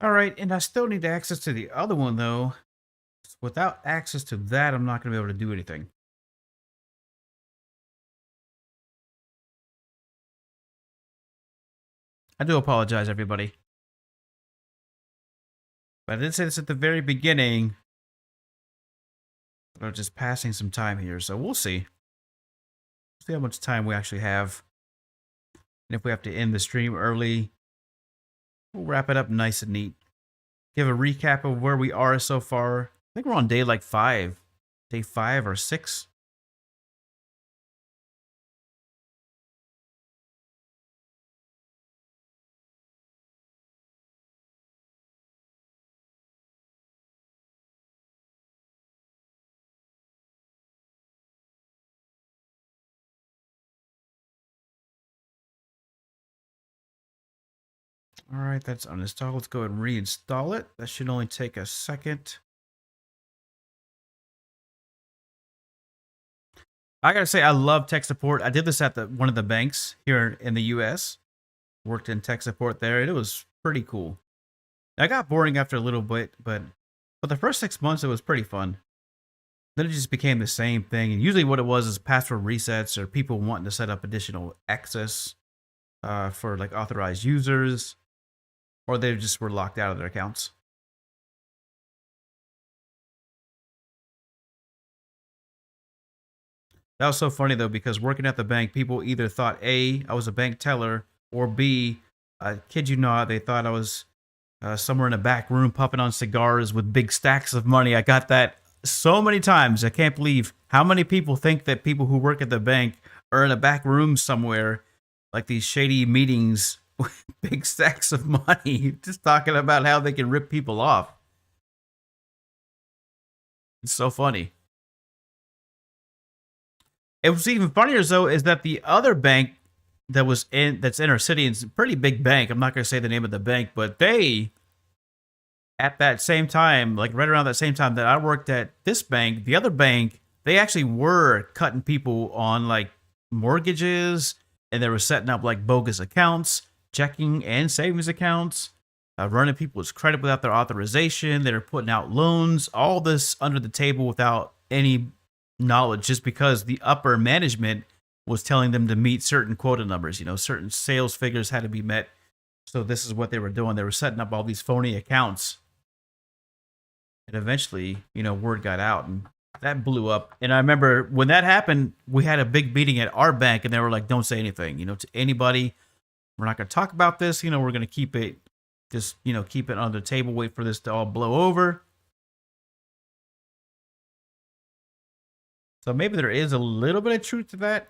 All right, and I still need access to the other one, though. Without access to that, I'm not going to be able to do anything. I do apologize, everybody. But I did say this at the very beginning. But I'm just passing some time here, so we'll see. See how much time we actually have. And if we have to end the stream early, we'll wrap it up nice and neat. Give a recap of where we are so far. I think we're on day like 5. Day 5 or 6. All right, that's uninstalled. Let's go ahead and reinstall it. That should only take a second. I gotta say, I love tech support. I did this at one of the banks here in the U.S. Worked in tech support there. It was pretty cool. I got boring after a little bit, but for the first 6 months, it was pretty fun. Then it just became the same thing. And usually what it was is password resets or people wanting to set up additional access for like authorized users, or they just were locked out of their accounts. That was so funny though, because working at the bank, people either thought A, I was a bank teller, or B, I kid you not, they thought I was somewhere in a back room puffing on cigars with big stacks of money. I got that so many times. I can't believe how many people think that people who work at the bank are in a back room somewhere, like these shady meetings with big stacks of money, just talking about how they can rip people off. It's so funny. It was even funnier though is that the other bank that's in our city, it's a pretty big bank. I'm not going to say the name of the bank, but they, at that same time, like right around that same time that I worked at this bank, the other bank, they actually were cutting people on like mortgages, and they were setting up like bogus accounts, checking and savings accounts, running people's credit without their authorization. They were putting out loans, all this under the table without any knowledge, just because the upper management was telling them to meet certain quota numbers. You know, certain sales figures had to be met. So this is what they were doing. They were setting up all these phony accounts. And eventually, you know, word got out and that blew up. And I remember when that happened, we had a big meeting at our bank and they were like, don't say anything, you know, to anybody. We're not going to talk about this. You know, we're going to keep it, just, you know, keep it on the table, wait for this to all blow over. So maybe there is a little bit of truth to that.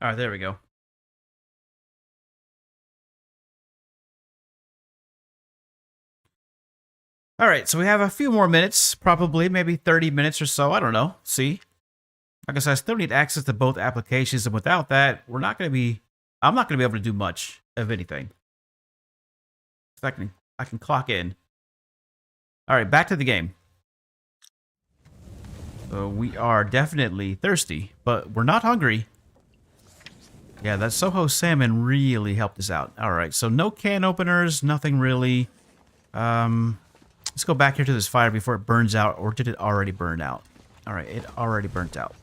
All right, there we go. All right, so we have a few more minutes, probably maybe 30 minutes or so. I don't know. See? Like I said, I still need access to both applications, and without that, I'm not going to be able to do much of anything. So I can clock in. All right, back to the game. So we are definitely thirsty, but we're not hungry. Yeah, that Soho salmon really helped us out. All right, so no can openers, nothing really. Let's go back here to this fire before it burns out, or did it already burn out? All right, it already burnt out.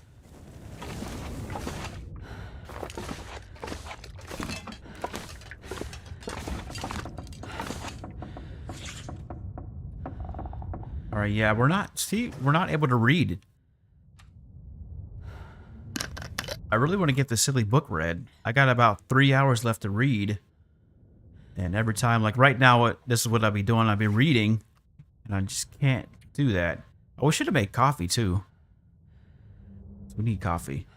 All right, yeah, we're not able to read. I really want to get this silly book read. I got about 3 hours left to read. And every time, like right now, this is what I'll be doing. I'll be reading, and I just can't do that. Oh, we should have made coffee, too. We need coffee.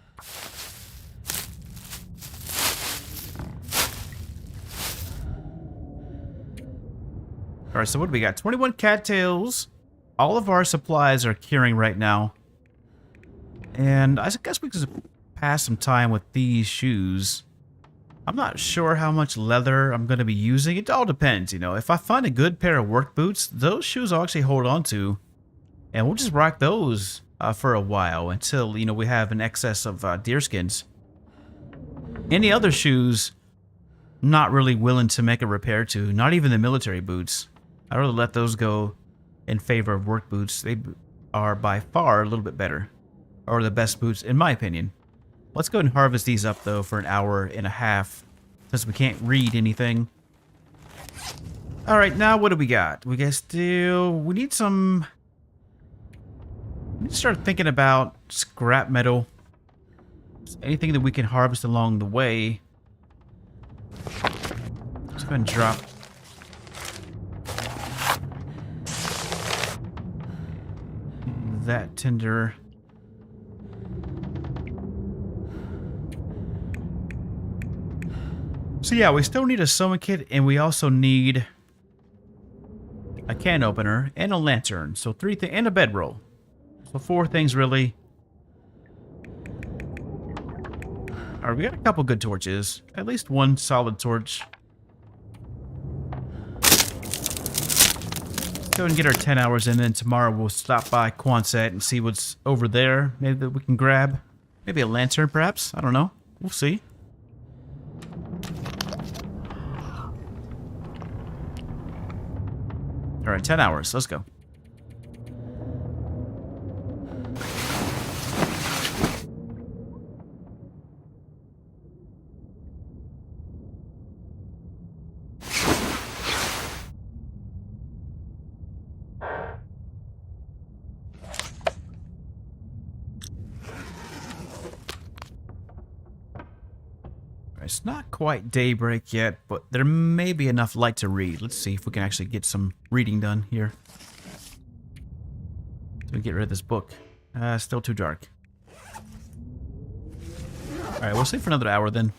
All right, so what do we got? 21 cattails. All of our supplies are curing right now. And I guess we could pass some time with these shoes. I'm not sure how much leather I'm going to be using. It all depends, you know. If I find a good pair of work boots, those shoes I'll actually hold on to. And we'll just rock those for a while until, you know, we have an excess of deer skins. Any other shoes, I'm not really willing to make a repair to. Not even the military boots. I'd rather let those go in favor of work boots. are by far a little bit better. Or the best boots, in my opinion. Let's go ahead and harvest these up, though, for an hour and a half. Since we can't read anything. Alright, now what do we got? We got still... We need some... We need to start thinking about scrap metal. Anything that we can harvest along the way. Let's go ahead and drop... that tinder. So yeah, we still need a sewing kit, and we also need a can opener and a lantern. So 3 things, and a bedroll. So 4 things really. Alright, we got a couple good torches. At least 1 solid torch. Let's go and get our 10 hours in, and tomorrow we'll stop by Quonset and see what's over there. Maybe that we can grab. Maybe a lantern, perhaps? I don't know. We'll see. Alright, 10 hours. Let's go. It's not quite daybreak yet, but there may be enough light to read. Let's see if we can actually get some reading done here. So we get rid of this book. Still too dark. Alright, we'll sleep for another hour then.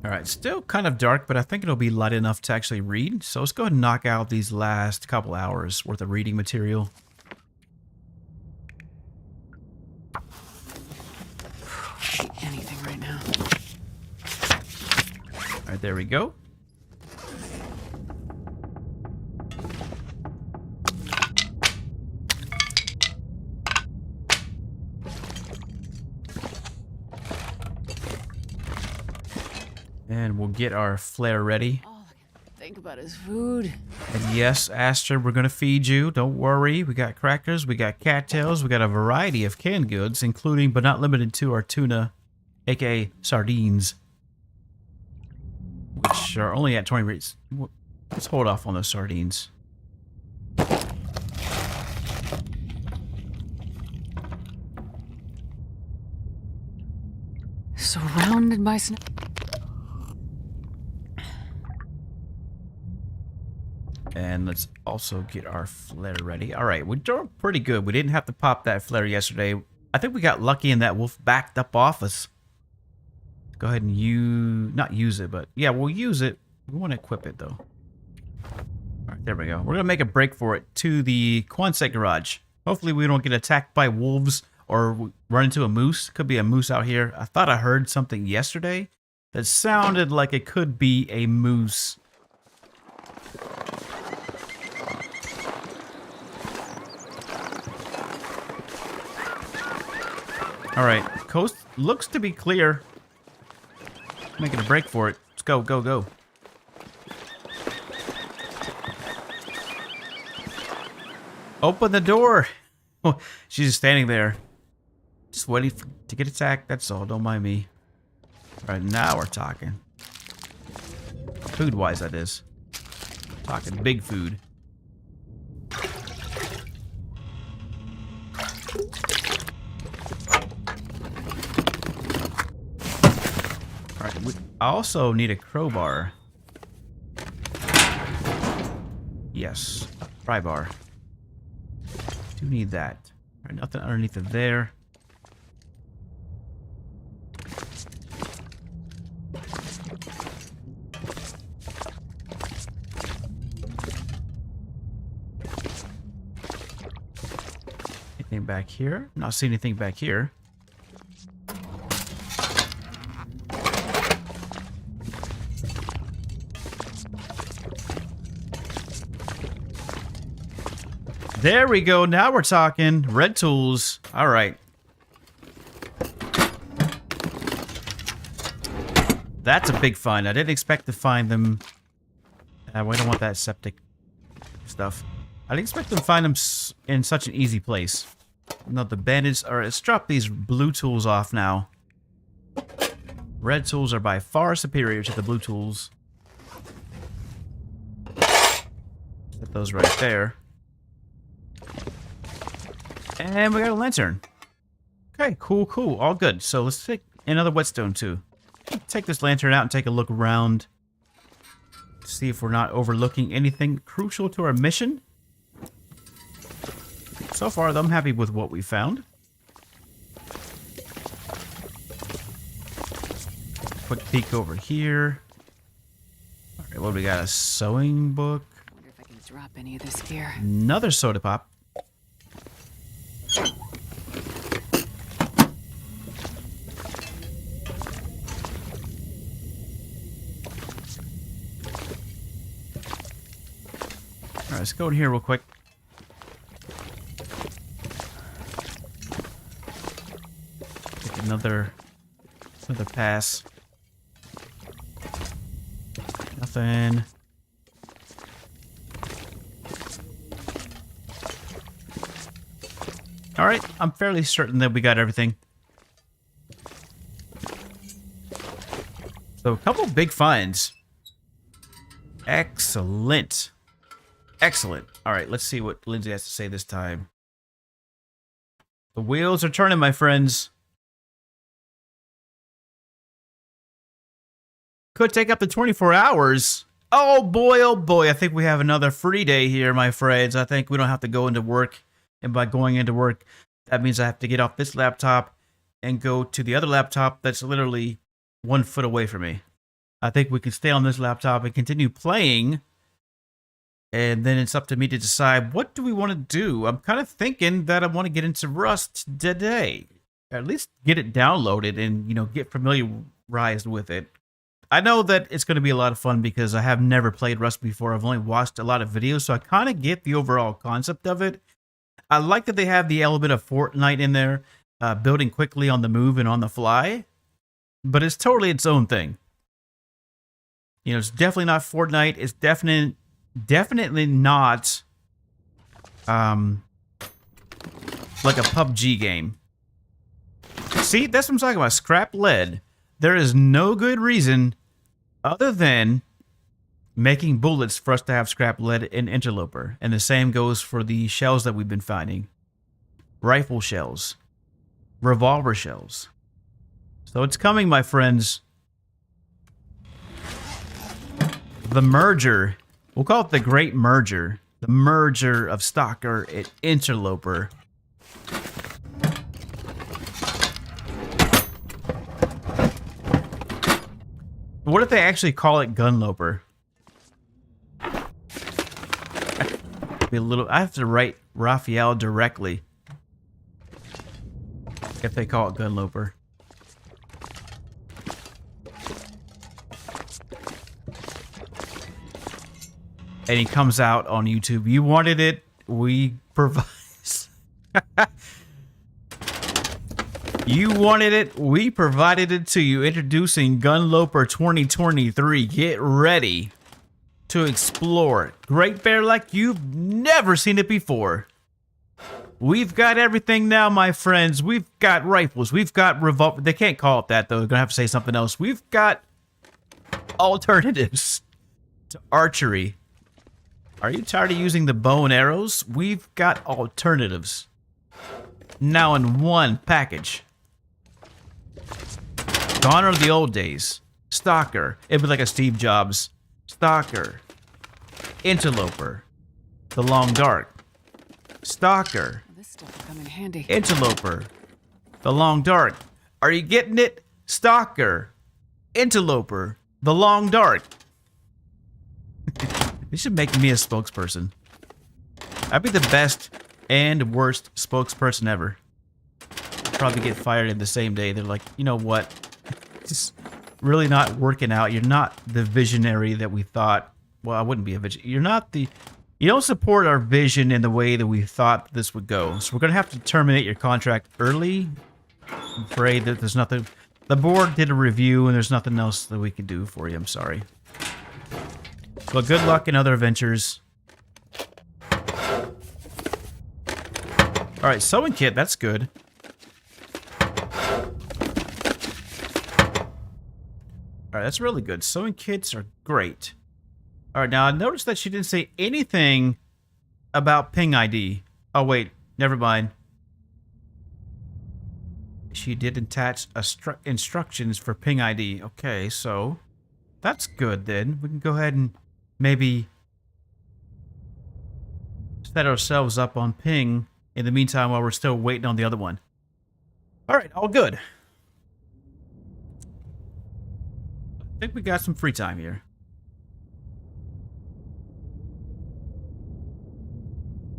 Alright, still kind of dark, but I think it'll be light enough to actually read. So let's go ahead and knock out these last couple hours worth of reading material. Anything right now. Alright, there we go. And we'll get our flare ready. All I can think about is food. And yes, Astrid, we're going to feed you. Don't worry. We got crackers, we got cattails, we got a variety of canned goods, including but not limited to our tuna, aka sardines, which are only at 20 rates. Let's hold off on those sardines. Surrounded by snow. And let's also get our flare ready. All right, we're doing pretty good. We didn't have to pop that flare yesterday. I think we got lucky in that wolf backed up off us. Go ahead and not use it, but yeah, we'll use it. We want to equip it though. All right, there we go. We're gonna make a break for it to the Quonset garage. Hopefully we don't get attacked by wolves or run into a moose. Could be a moose out here. I thought I heard something yesterday that sounded like it could be a moose. Alright, coast looks to be clear. Making a break for it. Let's go, go, go. Open the door! She's just standing there. Just waiting to get attacked, that's all. Don't mind me. Alright, now we're talking. Food-wise, that is. Talking big food. I also need a crowbar. Yes, pry bar. Do need that. All right, nothing underneath of there. Anything back here? Not seeing anything back here. There we go. Now we're talking. Red tools. All right. That's a big find. I didn't expect to find them. We don't want that septic stuff. I didn't expect to find them in such an easy place. No, the bandits are... Let's drop these blue tools off now. Red tools are by far superior to the blue tools. Put those right there. And we got a lantern. Okay, cool, cool. All good. So let's take another whetstone too. Take this lantern out and take a look around. See if we're not overlooking anything crucial to our mission. So far, I'm happy with what we found. Quick peek over here. All right, what do we got? A sewing book. I wonder if I can drop any of this gear. Another soda pop. All right, let's go in here real quick. Take another pass. Nothing. All right, I'm fairly certain that we got everything. So a couple big finds. Excellent. Excellent. All right, let's see what Lindsay has to say this time. The wheels are turning, my friends. Could take up to 24 hours. Oh boy, I think we have another free day here, my friends. I think we don't have to go into work. And by going into work, that means I have to get off this laptop and go to the other laptop that's literally 1 foot away from me. I think we can stay on this laptop and continue playing. And then it's up to me to decide, what do we want to do? I'm kind of thinking that I want to get into Rust today. At least get it downloaded and, you know, get familiarized with it. I know that it's going to be a lot of fun because I have never played Rust before. I've only watched a lot of videos, so I kind of get the overall concept of it. I like that they have the element of Fortnite in there, building quickly on the move and on the fly. But it's totally its own thing. You know, it's definitely not Fortnite. It's definitely not like a PUBG game. See, that's what I'm talking about. Scrap lead. There is no good reason other than making bullets for us to have scrap lead in Interloper. And the same goes for the shells that we've been finding. Rifle shells. Revolver shells. So it's coming, my friends. The merger. We'll call it the Great Merger. The merger of Stalker and Interloper. What if they actually call it Gunloper? Be a little. I have to write Raphael directly if they call it Gunloper. And he comes out on YouTube. You wanted it, we provide. You wanted it, we provided it to you. Introducing Gunloper 2023. Get ready to explore Great Bear like you've never seen it before. We've got everything now, my friends. We've got rifles. We've got revolver. They can't call it that, though. They're going to have to say something else. We've got alternatives to archery. Are you tired of using the bow and arrows? We've got alternatives. Now in one package. Gone are the old days. Stalker. It'd be like a Steve Jobs. Stalker. Interloper. The Long Dark. Stalker. This stuff will come in handy. Interloper. The Long Dark. Are you getting it? Stalker. Interloper. The Long Dark. They should make me a spokesperson. I'd be the best and worst spokesperson ever. Probably get fired in the same day. They're like, you know what? Just really not working out. You're not the visionary that we thought. Well, I wouldn't be a visionary. You're not the... You don't support our vision in the way that we thought this would go. So we're going to have to terminate your contract early. I'm afraid that there's nothing... The board did a review, and there's nothing else that we can do for you. I'm sorry. But good luck in other adventures. Alright, sewing kit, that's good. Alright, that's really good. Sewing kits are great. Alright, now I noticed that she didn't say anything about ping ID. Oh, wait. Never mind. She did attach instructions for ping ID. Okay, so that's good then. We can go ahead and maybe set ourselves up on ping in the meantime while we're still waiting on the other one. Alright, all good. I think we got some free time here.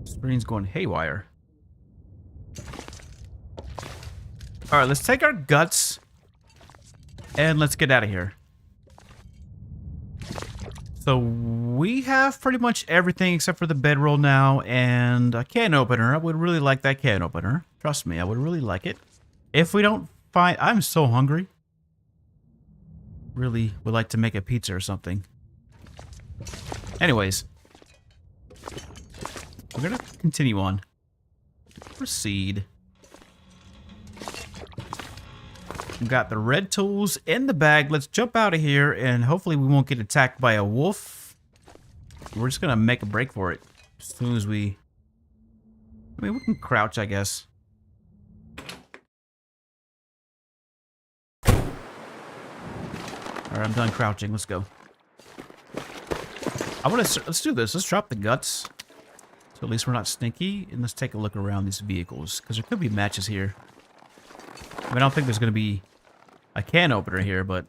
Screen's going haywire. Alright, let's take our guts and let's get out of here. So we have pretty much everything except for the bedroll now and a can opener. I would really like that can opener. Trust me, I would really like it. If we don't find... I'm so hungry. Really would like to make a pizza or something. Anyways. We're going to continue on. Proceed. We've got the red tools in the bag. Let's jump out of here and hopefully we won't get attacked by a wolf. We're just going to make a break for it as soon as we... I mean, we can crouch, I guess. Alright, I'm done crouching. Let's go. Let's do this. Let's drop the guts. So at least we're not sneaky. And let's take a look around these vehicles. Because there could be matches here. I mean, I don't think there's going to be a can opener here, but...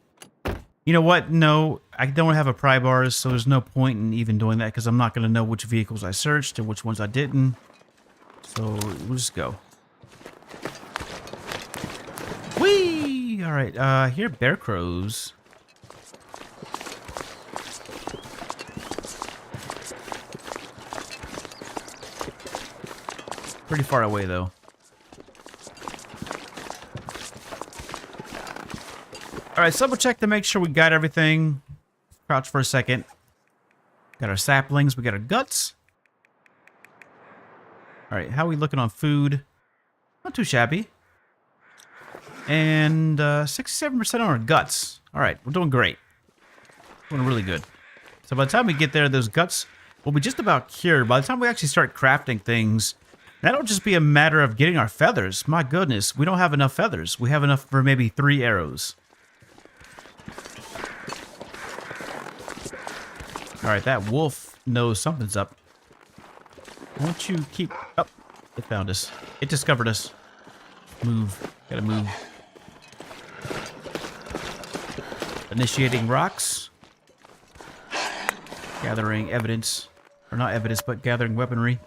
You know what? No, I don't have a pry bars, so there's no point in even doing that. Because I'm not going to know which vehicles I searched and which ones I didn't. So, we'll just go. Whee! Alright, here are bear crows. Pretty far away, though. Alright, so we'll check to make sure we got everything. Crouch for a second. Got our saplings. We got our guts. Alright, how are we looking on food? Not too shabby. And 67% on our guts. Alright, we're doing great. Doing really good. So by the time we get there, those guts will be just about cured. By the time we actually start crafting things... That'll just be a matter of getting our feathers. My goodness, we don't have enough feathers. We have enough for maybe 3 arrows. Alright, that wolf knows something's up. Won't you keep... Oh, it found us. It discovered us. Move. Gotta move. Initiating rocks. Gathering evidence. Or not evidence, but gathering weaponry.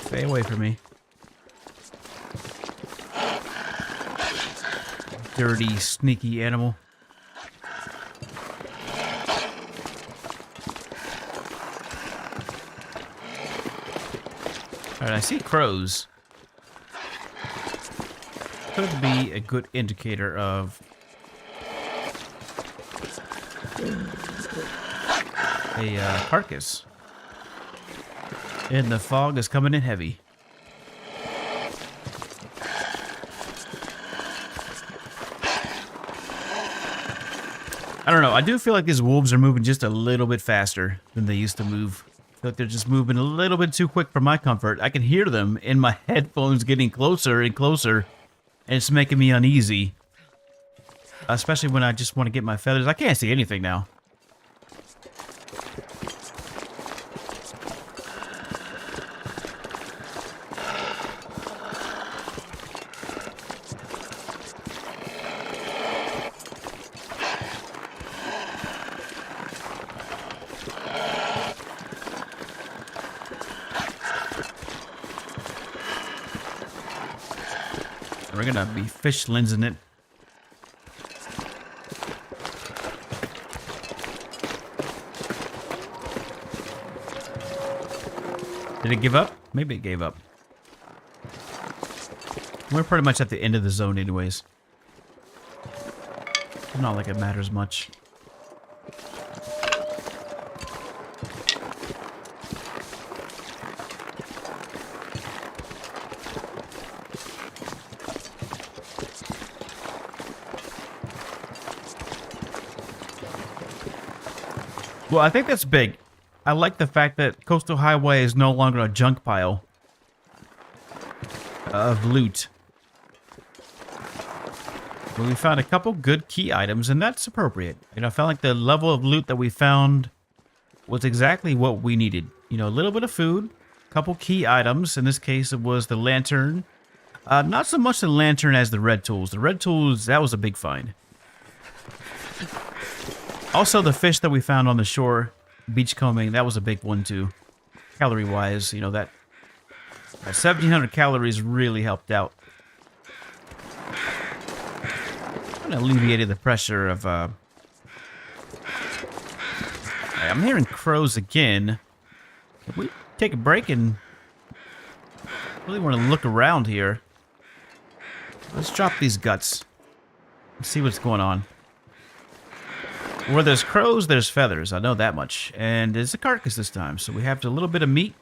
Stay away from me. Dirty, sneaky animal. Alright, I see crows. Could be a good indicator of a carcass. And the fog is coming in heavy. I don't know. I do feel like these wolves are moving just a little bit faster than they used to move. I feel like they're just moving a little bit too quick for my comfort. I can hear them in my headphones getting closer and closer. And it's making me uneasy. Especially when I just want to get my feathers. I can't see anything now. We're gonna be fish lensing it. Did it give up? Maybe it gave up. We're pretty much at the end of the zone anyways. Not like it matters much. Well, I think that's big. I like the fact that Coastal Highway is no longer a junk pile of loot. But we found a couple good key items, and that's appropriate. You know, I felt like the level of loot that we found was exactly what we needed. You know, a little bit of food, a couple key items. In this case, it was the lantern. Not so much the lantern as the red tools. The red tools, that was a big find. Also, the fish that we found on the shore, beachcombing, that was a big one too. Calorie-wise, you know, that 1,700 calories really helped out. Kind of alleviated the pressure of, I'm hearing crows again. If we take a break and really want to look around here, let's drop these guts and see what's going on. Where there's crows, there's feathers. I know that much. And it's a carcass this time, so we have a little bit of meat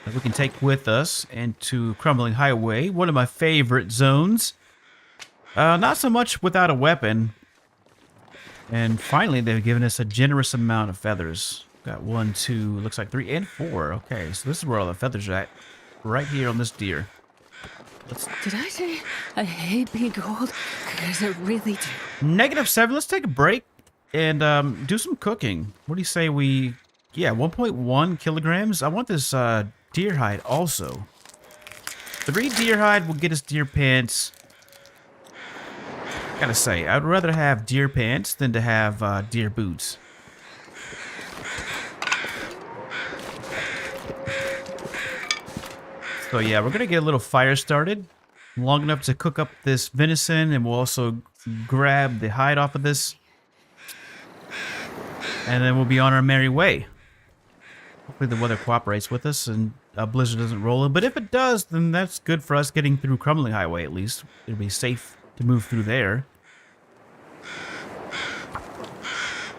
that we can take with us into Crumbling Highway, one of my favorite zones. Not so much without a weapon. And finally, they've given us a generous amount of feathers. Got 1, 2, looks like 3 and 4. Okay, so this is where all the feathers are at. Right here on this deer. Did I say I hate being cold? Because I really do. -7. Let's take a break and do some cooking. What do you say we... Yeah, 1.1 kilograms. I want this deer hide also. 3 deer hide will get us deer pants. Gotta say, I'd rather have deer pants than to have deer boots. So yeah, we're gonna get a little fire started. Long enough to cook up this venison, and we'll also grab the hide off of this. And then we'll be on our merry way. Hopefully the weather cooperates with us and a blizzard doesn't roll in. But if it does, then that's good for us getting through Crumbling Highway at least. It'll be safe to move through there.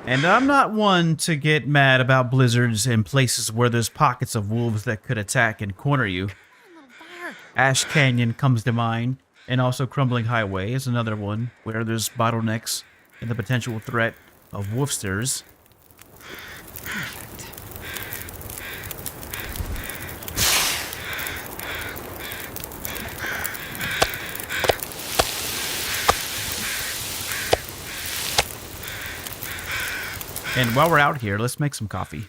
And I'm not one to get mad about blizzards in places where there's pockets of wolves that could attack and corner you. Ash Canyon comes to mind, and also Crumbling Highway is another one where there's bottlenecks and the potential threat of wolfsters. And while we're out here, let's make some coffee.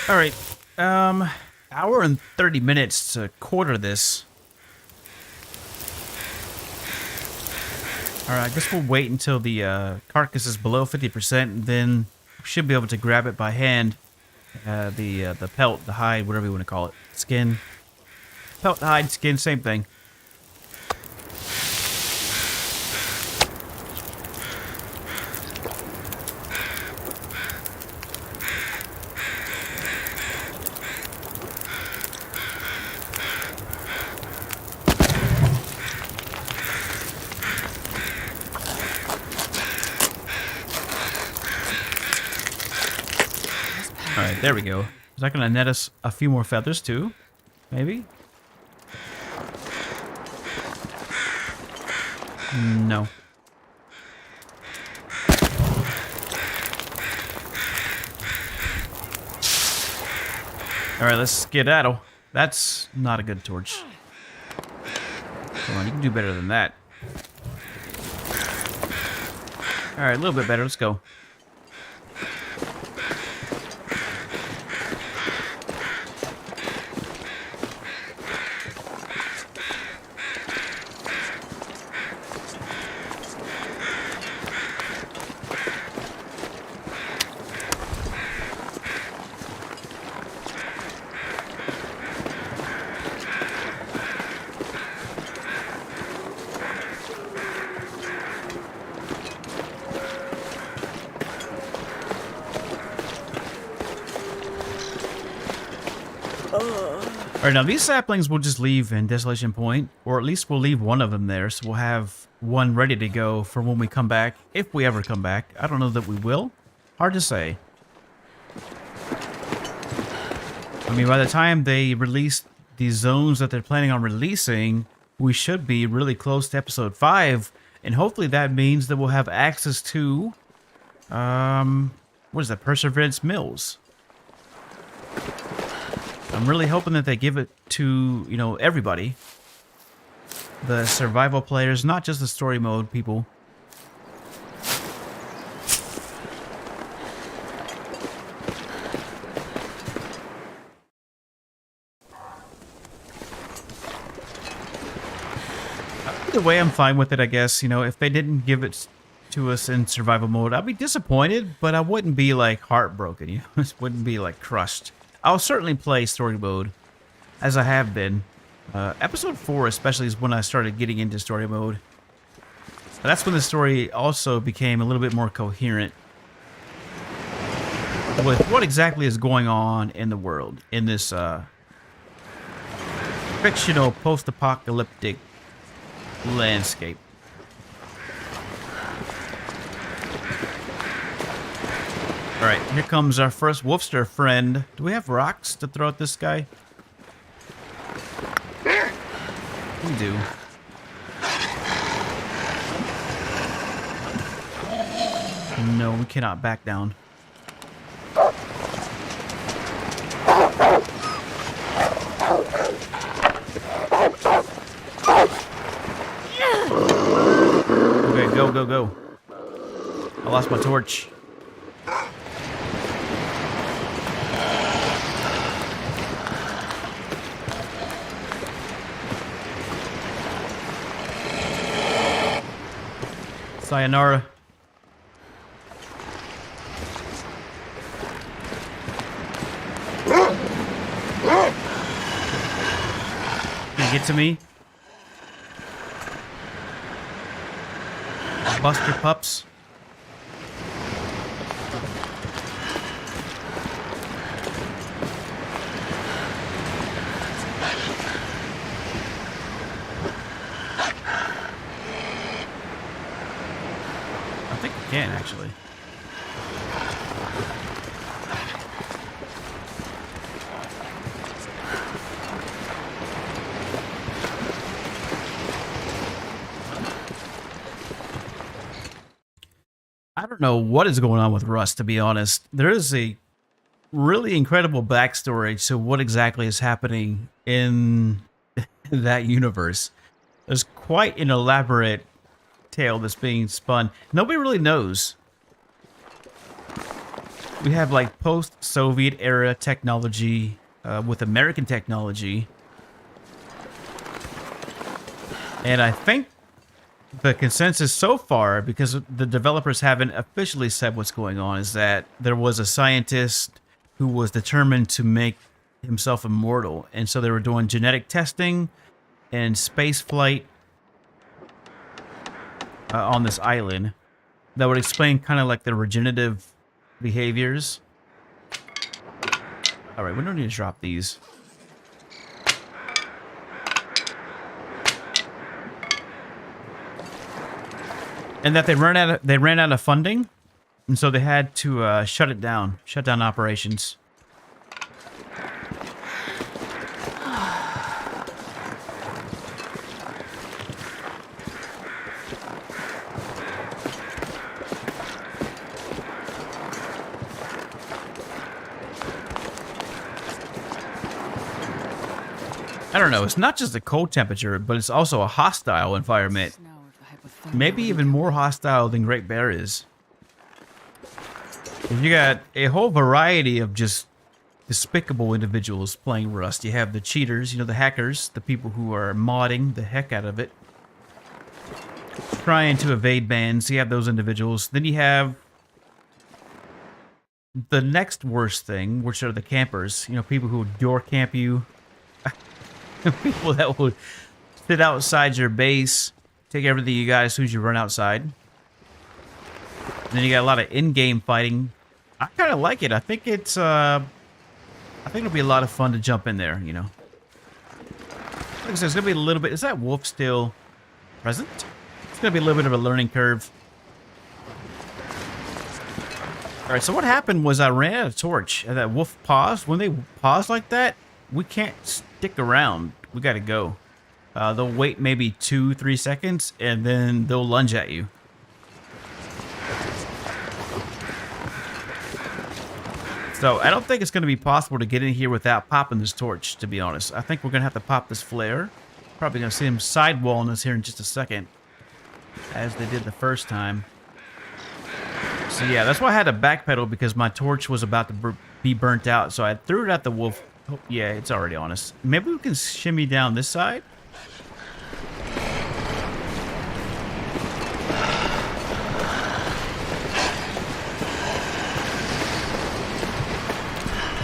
All right, hour and 30 minutes to quarter this. All right, I guess we'll wait until the carcass is below 50%, and then we should be able to grab it by hand. The pelt, the hide, whatever you want to call it, skin, pelt, hide, skin, same thing. Alright, there we go. Is that going to net us a few more feathers too? Maybe? No. Alright, let's skedaddle. That's not a good torch. Come on, you can do better than that. Alright, a little bit better. Let's go. Alright, now these saplings we'll just leave in Desolation Point, or at least we'll leave one of them there, so we'll have one ready to go for when we come back, if we ever come back. I don't know that we will. Hard to say. I mean, by the time they release the zones that they're planning on releasing, we should be really close to episode 5, and hopefully that means that we'll have access to, what is that, Perseverance Mills. I'm really hoping that they give it to, you know, everybody. The survival players, not just the story mode people. Either way, I'm fine with it, I guess. You know, if they didn't give it to us in survival mode, I'd be disappointed, but I wouldn't be, like, heartbroken. You know, wouldn't be, like, crushed. I'll certainly play story mode, as I have been. Episode 4 especially is when I started getting into story mode. That's when the story also became a little bit more coherent with what exactly is going on in the world, in this fictional post-apocalyptic landscape. Alright, here comes our first wolfster friend. Do we have rocks to throw at this guy? We do. No, we cannot back down. Okay, go, go, go. I lost my torch. Sayonara. Can you get to me? Buster pups. I think we can, actually. I don't know what is going on with Rust, to be honest. There is a really incredible backstory to what exactly is happening in that universe. There's quite an elaborate tale that's being spun. Nobody really knows. We have like post-Soviet era technology with American technology. And I think the consensus so far, because the developers haven't officially said what's going on, is that there was a scientist who was determined to make himself immortal. And so they were doing genetic testing and space flight on this island that would explain kind of like the regenerative behaviors. All right, we don't need to drop these. And that they ran out of funding, and so they had to shut down operations. I don't know, it's not just a cold temperature, but it's also a hostile environment. Maybe even more hostile than Great Bear is. You got a whole variety of just despicable individuals playing Rust. You have the cheaters, you know, the hackers, the people who are modding the heck out of it, trying to evade bans. You have those individuals. Then you have the next worst thing, which are the campers. You know, people who door camp you. People that will sit outside your base, take everything you got as soon as you run outside. And then you got a lot of in-game fighting. I kind of like it. I think it's I think it'll be a lot of fun to jump in there, you know. Like I said, it's going to be a little bit... Is that wolf still present? It's going to be a little bit of a learning curve. Alright, so what happened was I ran out of torch, and that wolf paused. When they pause like that, we can't stick around. We gotta go. They'll wait maybe 2-3 seconds, and then they'll lunge at you. So, I don't think it's gonna be possible to get in here without popping this torch, to be honest. I think we're gonna have to pop this flare. Probably gonna see them sidewalling us here in just a second, as they did the first time. So yeah, that's why I had to backpedal, because my torch was about to be burnt out. So I threw it at the wolf. Oh, yeah, it's already on us. Maybe we can shimmy down this side?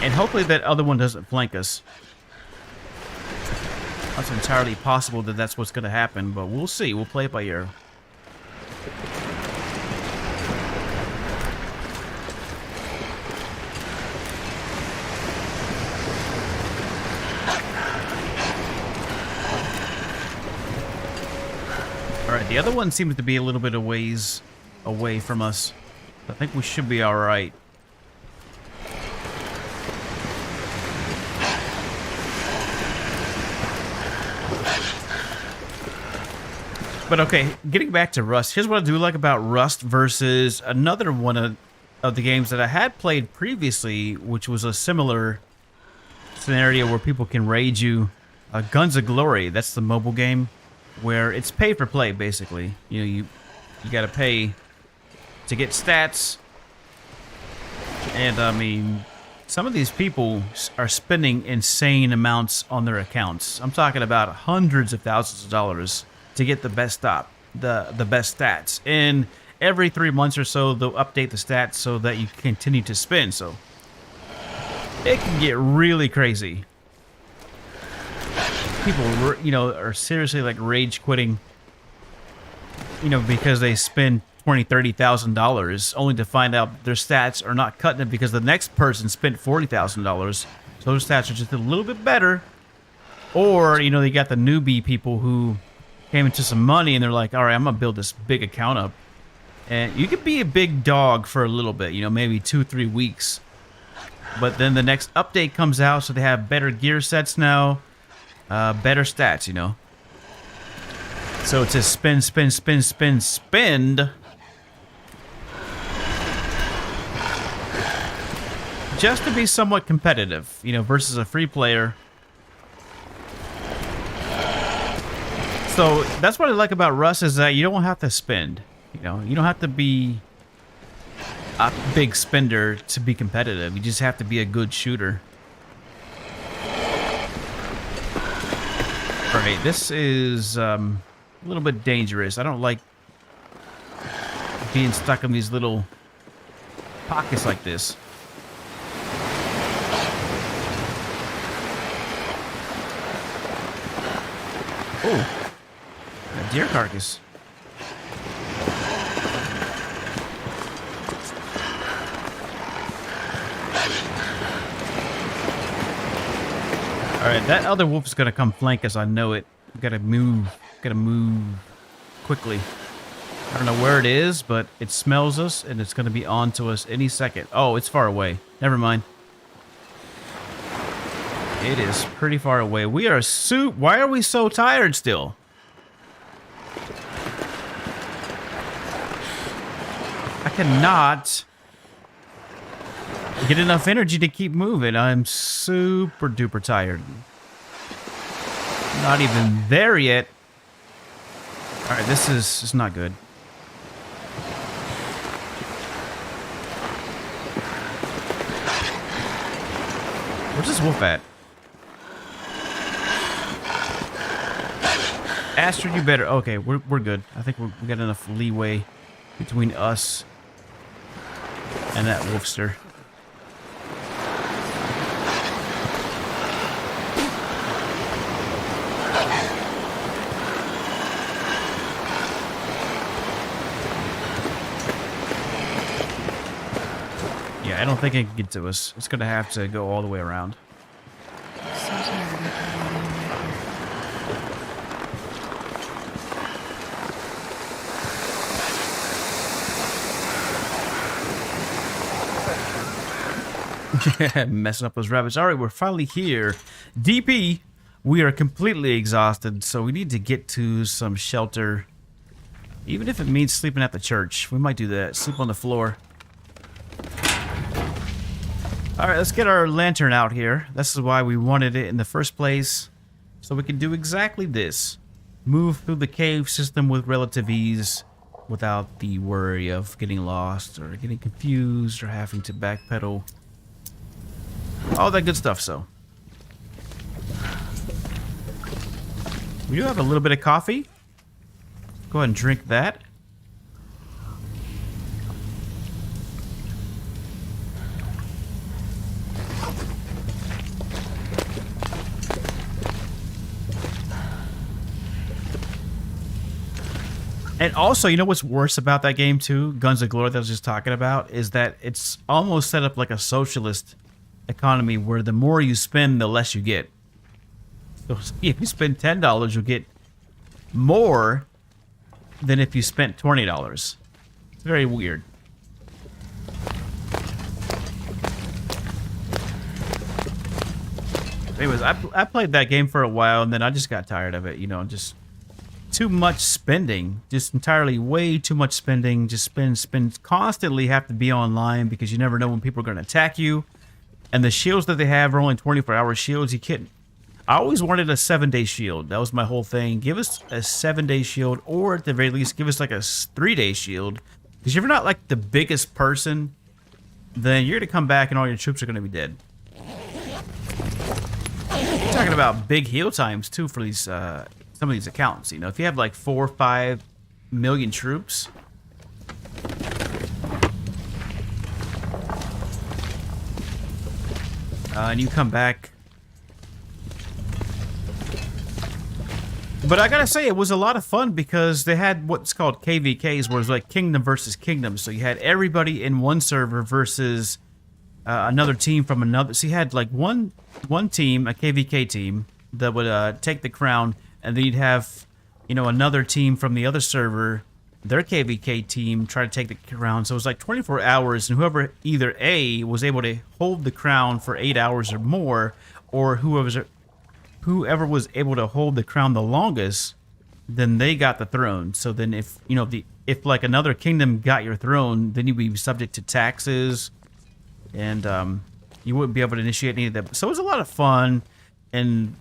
And hopefully that other one doesn't flank us. That's entirely possible that that's what's going to happen, but we'll see. We'll play it by ear. Alright, the other one seems to be a little bit of ways away from us. I think we should be alright. But okay, getting back to Rust, here's what I do like about Rust versus another one of the games that I had played previously, which was a similar scenario where people can raid you. Guns of Glory, that's the mobile game, where it's pay for play, basically. You know, you gotta pay to get stats. And I mean, some of these people are spending insane amounts on their accounts. I'm talking about hundreds of thousands of dollars to get the best the best stats. And every 3 months or so, they'll update the stats so that you continue to spend. So it can get really crazy. People, you know, are seriously like rage quitting, you know, because they spend $20,000-$30,000 only to find out their stats are not cutting it because the next person spent $40,000. So those stats are just a little bit better. Or, you know, they got the newbie people who came into some money and they're like, all right, I'm gonna build this big account up. And you could be a big dog for a little bit, you know, maybe 2-3 weeks. But then the next update comes out, so they have better gear sets now, better stats, you know. So it's a spend, spend, spend, spend, spend. Just to be somewhat competitive, you know, versus a free player. So that's what I like about Rust, is that you don't have to spend. You know, you don't have to be a big spender to be competitive. You just have to be a good shooter. Alright, this is a little bit dangerous. I don't like being stuck in these little pockets like this. Oh. A deer carcass. Alright, that other wolf's gonna come flank us, I know it. We gotta move quickly. I don't know where it is, but it smells us and it's gonna be on to us any second. Oh, it's far away. Never mind. It is pretty far away. We are why are we so tired still? I cannot get enough energy to keep moving. I'm super duper tired. Not even there yet. Alright, this is not good. Where's this wolf at? Astrid, you better... Okay, we're good. I think we got enough leeway between us and that wolfster. Yeah, I don't think it can get to us. It's gonna have to go all the way around. Messing up those rabbits. All right, we're finally here. DP, we are completely exhausted, so we need to get to some shelter. Even if it means sleeping at the church. We might do that. Sleep on the floor. All right, let's get our lantern out here. This is why we wanted it in the first place. So we can do exactly this. Move through the cave system with relative ease without the worry of getting lost or getting confused or having to backpedal. All that good stuff, so. We do have a little bit of coffee. Go ahead and drink that. And also, you know what's worse about that game too, Guns of Glory that I was just talking about, is that it's almost set up like a socialist economy where the more you spend, the less you get. So if you spend $10, you'll get more than if you spent $20. It's very weird. Anyways, I played that game for a while and then I just got tired of it, you know, just too much spending, just entirely way too much spending. Just spend, constantly have to be online because you never know when people are going to attack you. And the shields that they have are only 24-hour shields. You can't. I always wanted a 7-day shield. That was my whole thing. Give us a 7-day shield, or at the very least, give us like a 3-day shield. Because if you're not like the biggest person, then you're going to come back and all your troops are going to be dead. We're talking about big heal times too for these some of these accounts. You know, if you have like 4 or 5 million troops, and you come back. But I gotta say, it was a lot of fun because they had what's called KVKs, where it was like kingdom versus kingdom. So you had everybody in one server versus another team from another. So you had like one team, a KVK team, that would take the crown, and then you'd have, you know, another team from the other server, their KVK team, try to take the crown. So it was like 24 hours, and whoever either A was able to hold the crown for 8 hours or more, or whoever was able to hold the crown the longest, then they got the throne. So then if, you know, if like another kingdom got your throne, then you'd be subject to taxes, and you wouldn't be able to initiate any of that. So it was a lot of fun in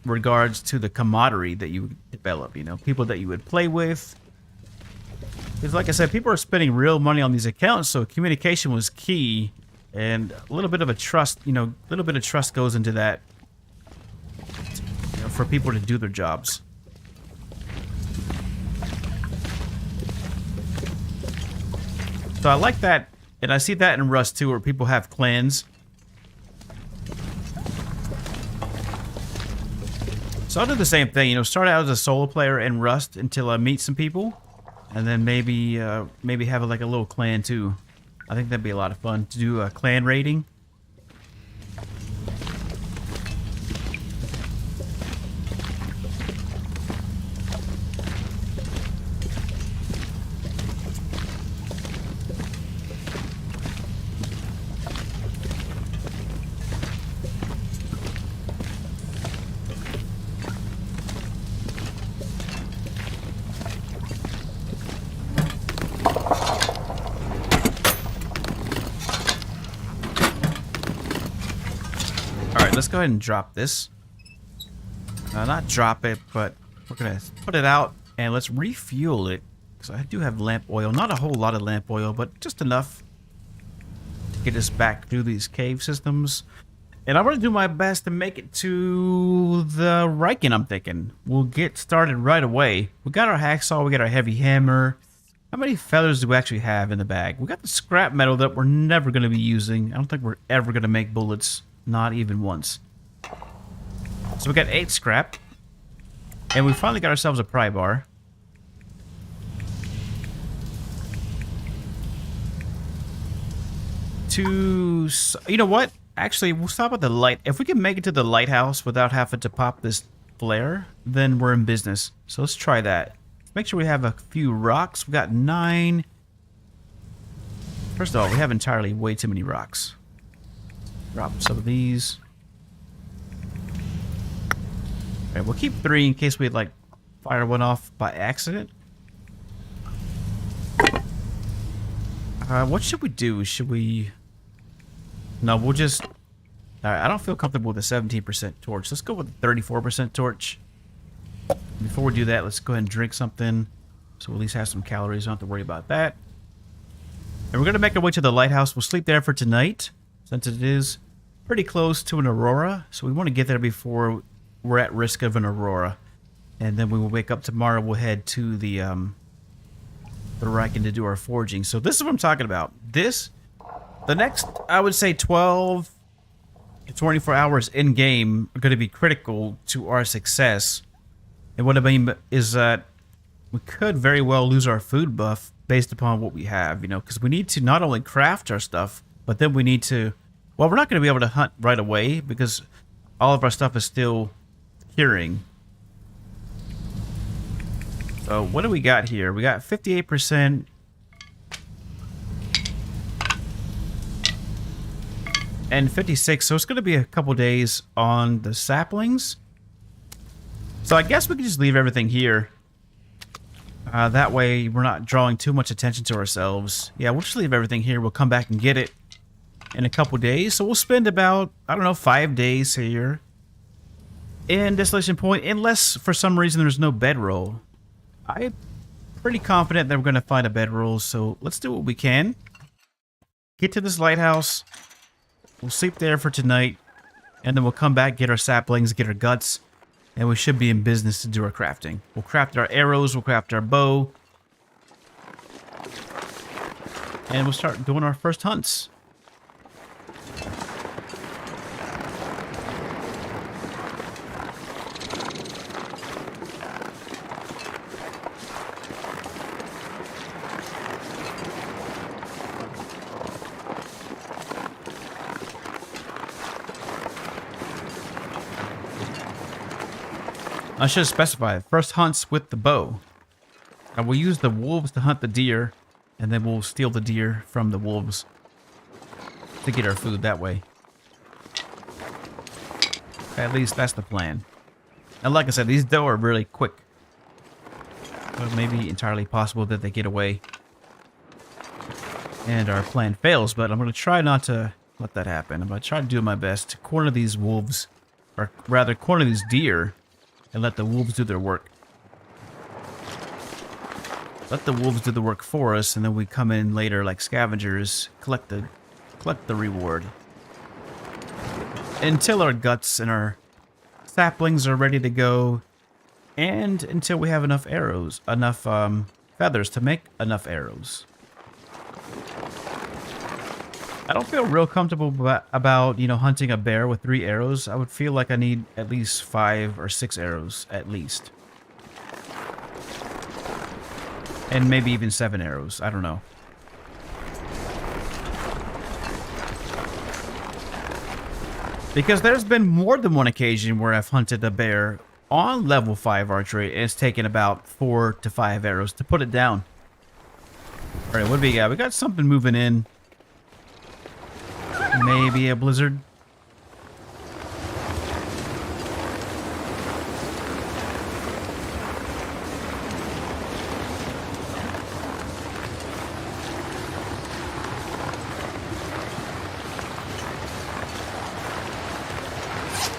regards to the camaraderie that you would develop, you know, people that you would play with. Because like I said, people are spending real money on these accounts, so communication was key, and a little bit of a trust, you know, a little bit of trust goes into that, you know, for people to do their jobs. So I like that, and I see that in Rust too, where people have clans. So I'll do the same thing, you know, start out as a solo player in Rust until I meet some people, and then maybe have like a little clan too. I think that'd be a lot of fun to do a clan raiding. Let's go ahead and drop this. Not drop it, but we're gonna put it out and let's refuel it. So I do have lamp oil, not a whole lot of lamp oil, but just enough to get us back through these cave systems. And I'm gonna do my best to make it to the Riken. I'm thinking we'll get started right away. We got our hacksaw, we got our heavy hammer. How many feathers do we actually have in the bag? We got the scrap metal that we're never gonna be using. I don't think we're ever gonna make bullets. Not even once. So we got 8 scrap. And we finally got ourselves a pry bar. You know what? Actually, we'll stop at the light. If we can make it to the lighthouse without having to pop this flare, then we're in business. So let's try that. Make sure we have a few rocks. We got 9. First of all, we have entirely way too many rocks. Drop some of these. Alright, we'll keep 3 in case we like fire one off by accident. What should we do? Should we... No, we'll just... Alright, I don't feel comfortable with a 17% torch. Let's go with a 34% torch. Before we do that, let's go ahead and drink something. So we'll at least have some calories. Don't have to worry about that. And we're going to make our way to the lighthouse. We'll sleep there for tonight, since it is pretty close to an aurora. So we want to get there before we're at risk of an aurora. And then we will wake up tomorrow. We'll head to the Riken to do our foraging. So this is what I'm talking about. The next, I would say 12 to 24 hours in game are going to be critical to our success. And what I mean is that we could very well lose our food buff based upon what we have, you know, because we need to not only craft our stuff, but then we need to, well, we're not going to be able to hunt right away because all of our stuff is still curing. So what do we got here? We got 58%. And 56, so it's going to be a couple days on the saplings. So I guess we can just leave everything here. That way we're not drawing too much attention to ourselves. Yeah, we'll just leave everything here. We'll come back and get it in a couple days. So we'll spend about, I don't know, 5 days here in Desolation Point, unless for some reason there's no bedroll. I'm pretty confident that we're going to find a bedroll, so let's do what we can. Get to this lighthouse. We'll sleep there for tonight, and then we'll come back, get our saplings, get our guts, and we should be in business to do our crafting. We'll craft our arrows, we'll craft our bow, and we'll start doing our first hunts. I should specify, first hunts with the bow. And we'll use the wolves to hunt the deer, and then we'll steal the deer from the wolves to get our food that way. At least that's the plan. And like I said, these doe are really quick. So it may be entirely possible that they get away and our plan fails, but I'm going to try not to let that happen. I'm going to try to do my best to corner these wolves, or rather corner these deer, and let the wolves do their work. Let the wolves do the work for us, and then we come in later like scavengers, collect the reward. Until our guts and our saplings are ready to go, and until we have enough arrows, enough feathers to make enough arrows. I don't feel real comfortable about, you know, hunting a bear with 3 arrows. I would feel like I need at least 5 or 6 arrows, at least. And maybe even 7 arrows. I don't know. Because there's been more than one occasion where I've hunted a bear on level 5 archery, and it's taken about 4 to 5 arrows to put it down. Alright, what do we got? We got something moving in. Maybe a blizzard.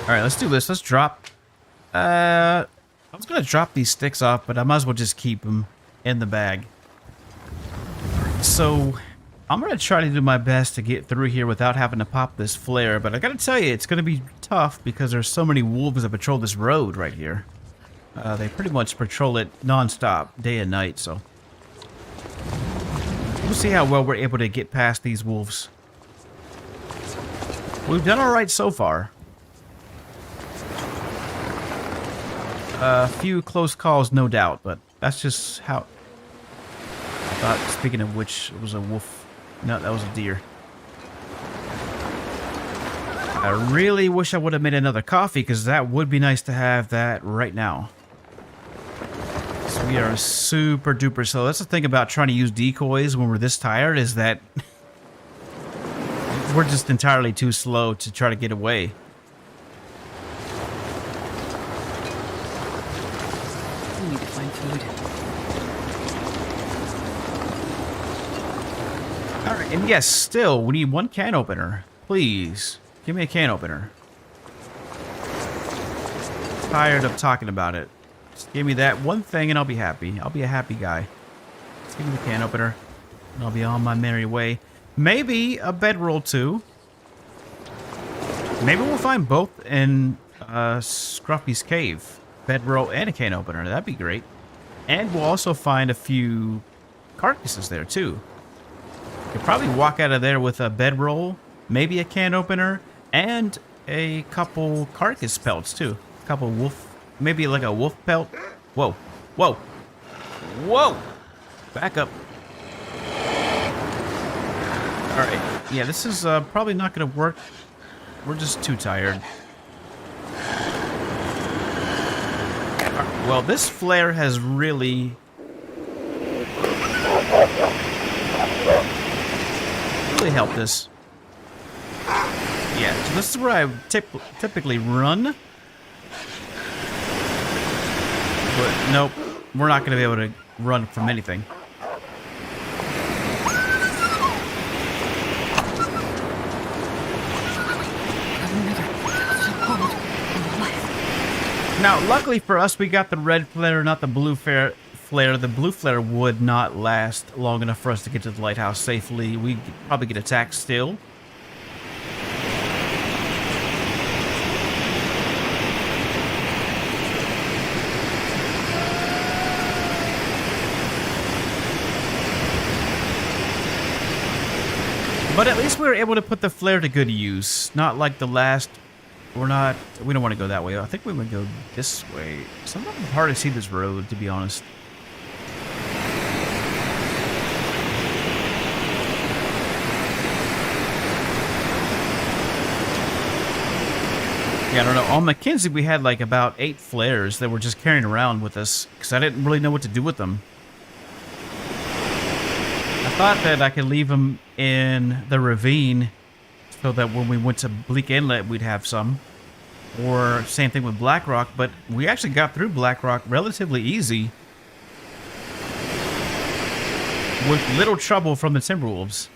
Alright, let's do this. Let's drop. I was going to drop these sticks off, but I might as well just keep them in the bag. So I'm going to try to do my best to get through here without having to pop this flare, but I got to tell you, it's going to be tough because there's so many wolves that patrol this road right here. They pretty much patrol it non-stop, day and night, so we'll see how well we're able to get past these wolves. We've done alright so far. A few close calls, no doubt, but that's just how... I thought, speaking of which, it was a wolf. No, that was a deer. I really wish I would have made another coffee, because that would be nice to have that right now. So we are super duper slow. That's the thing about trying to use decoys when we're this tired, is that we're just entirely too slow to try to get away. We need to find food. Alright, and yes, still, we need one can opener. Please, give me a can opener. Tired of talking about it. Just give me that one thing and I'll be happy. I'll be a happy guy. Just give me the can opener and I'll be on my merry way. Maybe a bedroll too. Maybe we'll find both in Scruffy's cave. Bedroll and a can opener. That'd be great. And we'll also find a few carcasses there too. Could probably walk out of there with a bedroll, maybe a can opener, and a couple carcass pelts too. A couple wolf, maybe like a wolf pelt. Whoa, whoa, whoa! Back up. All right, yeah, this is probably not gonna work. We're just too tired. Well, this flare has really helped us. Yeah, so this is where I typically run. But nope, we're not going to be able to run from anything. Now, luckily for us, we got the red flare, not the blue flare. The blue flare would not last long enough for us to get to the lighthouse safely. We'd probably get attacked still. But at least we were able to put the flare to good use. Not like the last... we don't want to go that way. I think we would go this way. Sometimes it's hard to see this road, to be honest. Yeah, I don't know. On Mackenzie, we had like about 8 flares that were just carrying around with us because I didn't really know what to do with them. I thought that I could leave them in the ravine so that when we went to Bleak Inlet, we'd have some. Or same thing with Blackrock, but we actually got through Blackrock relatively easy with little trouble from the Timberwolves.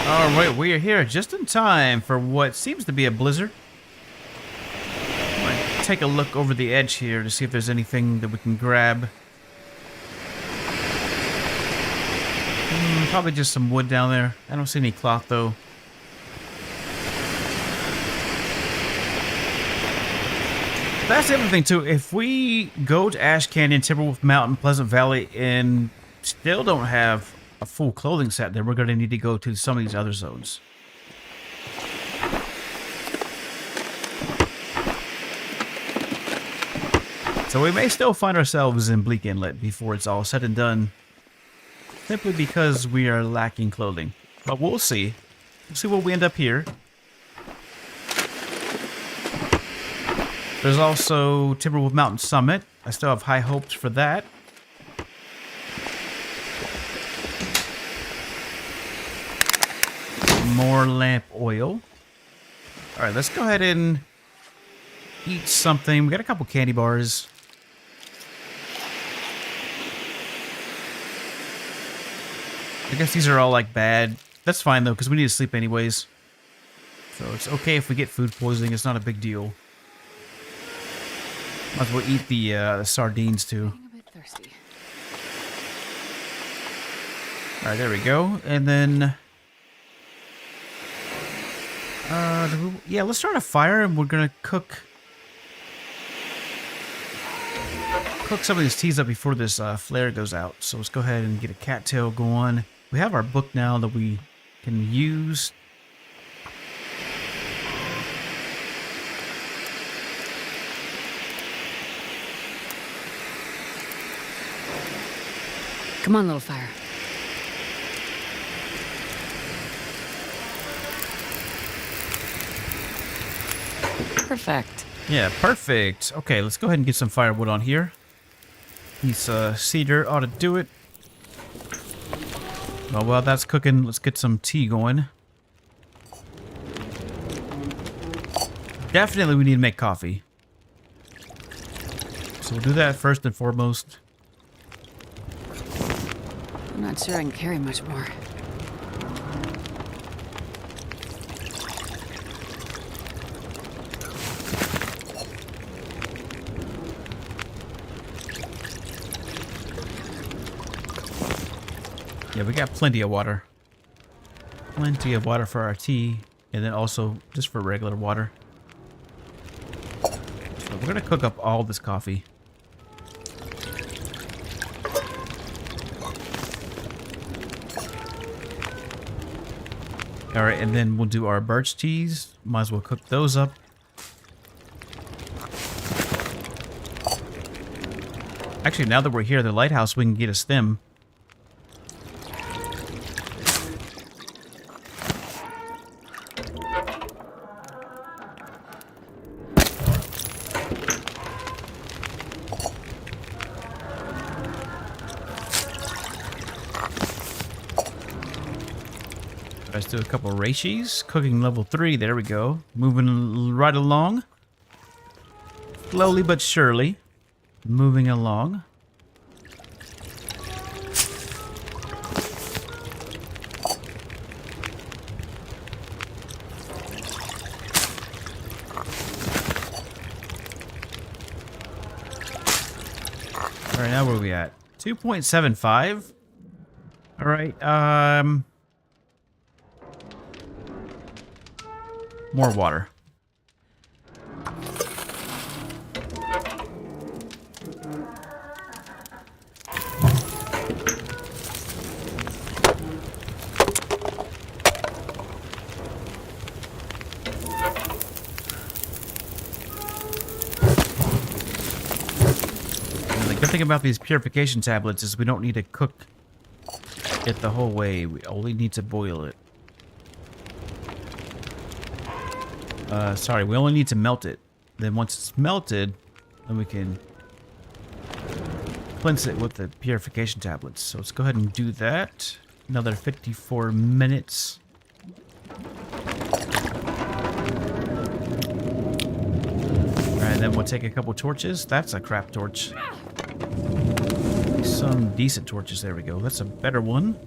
Alright, we are here just in time for what seems to be a blizzard. Might take a look over the edge here to see if there's anything that we can grab. Probably just some wood down there. I don't see any cloth though. That's the other thing too. If we go to Ash Canyon, Timberwolf Mountain, Pleasant Valley, and still don't have a full clothing set, then we're going to need to go to some of these other zones. So we may still find ourselves in Bleak Inlet before it's all said and done, simply because we are lacking clothing. But we'll see. We'll see where we end up here. There's also Timberwolf Mountain Summit. I still have high hopes for that. More lamp oil. All right, let's go ahead and eat something. We got a couple candy bars. I guess these are all like bad. That's fine though, because we need to sleep anyways. So it's okay if we get food poisoning. It's not a big deal. Might as well eat the sardines too. I'm a bit thirsty. All right, there we go. And then, yeah, let's start a fire, and we're gonna cook some of these teas up before this flare goes out. So let's go ahead and get a cattail going. We have our book now that we can use. Come on, little fire. Perfect. Yeah, perfect. Okay, let's go ahead and get some firewood on here. Piece cedar ought to do it. Well, while that's cooking, let's get some tea going. Definitely we need to make coffee. So we'll do that first and foremost. I'm not sure I can carry much more. Yeah, we got plenty of water. Plenty of water for our tea, and then also just for regular water. So we're gonna cook up all this coffee. All right, and then we'll do our birch teas. Might as well cook those up. Actually, now that we're here at the lighthouse, we can get a stem. Let's do a couple of reishi. Cooking level 3. There we go. Moving right along. Slowly but surely. Moving along. All right, now where are we at? 2.75. All right, more water. And the good thing about these purification tablets is we don't need to cook it the whole way. We only need to boil it. Sorry, we only need to melt it. Then once it's melted, then we can cleanse it with the purification tablets. So let's go ahead and do that. Another 54 minutes. Alright, then we'll take a couple torches. That's a crap torch. Some decent torches. There we go. That's a better one.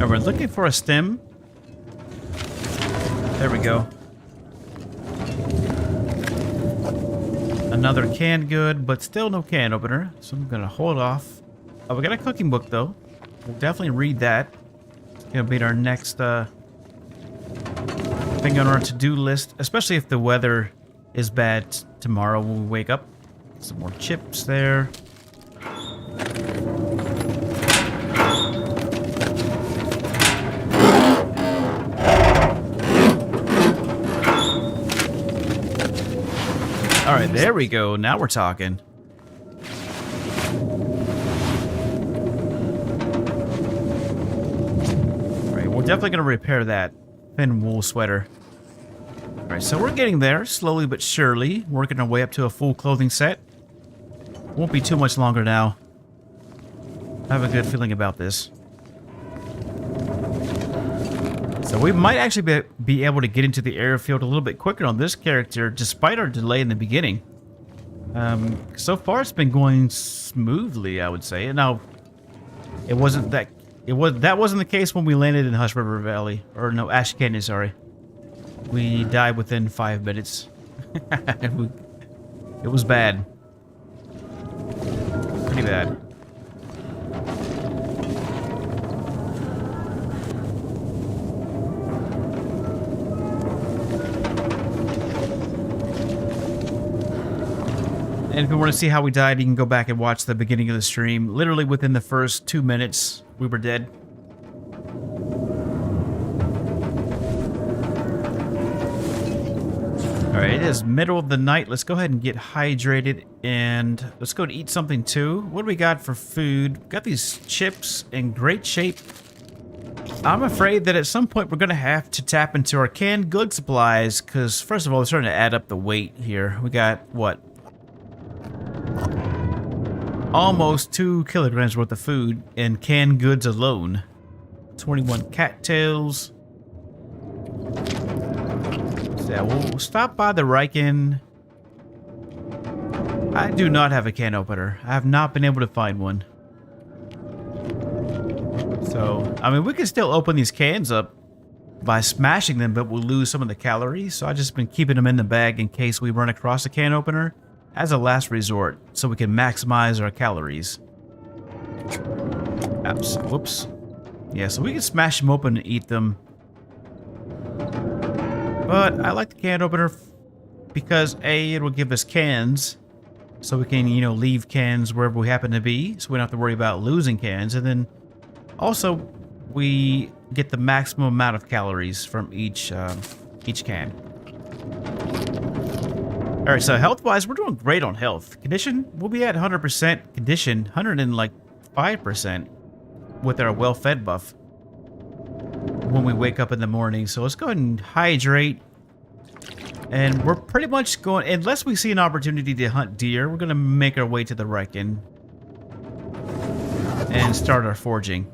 We're looking for a stem. There we go. Another canned good, but still no can opener. So I'm gonna hold off. Oh, we got a cooking book though. We'll definitely read that. It's gonna be our next thing on our to-do list, especially if the weather is bad tomorrow when we wake up. Some more chips there. All right, there we go. Now we're talking. definitely going to repair that thin wool sweater. Alright, so we're getting there, slowly but surely, working our way up to a full clothing set. Won't be too much longer now. I have a good feeling about this. So we might actually be able to get into the airfield a little bit quicker on this character, despite our delay in the beginning. So far it's been going smoothly, I would say. And now, that wasn't the case when we landed in Hush River Valley, or no, Ash Canyon, sorry. We died within 5 minutes. It was bad. Pretty bad. And if you want to see how we died, you can go back and watch the beginning of the stream. Literally within the first 2 minutes, we were dead. Alright, it is middle of the night. Let's go ahead and get hydrated and let's go to eat something too. What do we got for food? Got these chips in great shape. I'm afraid that at some point we're going to have to tap into our canned good supplies because, first of all, we're starting to add up the weight here. We got, what? Almost 2 kilograms worth of food in canned goods alone. 21 cattails. So yeah, we'll stop by the Riken. I do not have a can opener. I have not been able to find one. So, I mean, we can still open these cans up by smashing them, but we'll lose some of the calories. So I've just been keeping them in the bag in case we run across a can opener as a last resort, so we can maximize our calories. Oops. Whoops. Yeah, so we can smash them open and eat them. But I like the can opener because A, it will give us cans, so we can, you know, leave cans wherever we happen to be, so we don't have to worry about losing cans. And then also, we get the maximum amount of calories from each can. Alright, so health-wise, we're doing great on health. Condition, we'll be at 100% condition, 105% with our well-fed buff when we wake up in the morning. So let's go ahead and hydrate. And we're pretty much going, unless we see an opportunity to hunt deer, we're going to make our way to the Riken and start our foraging.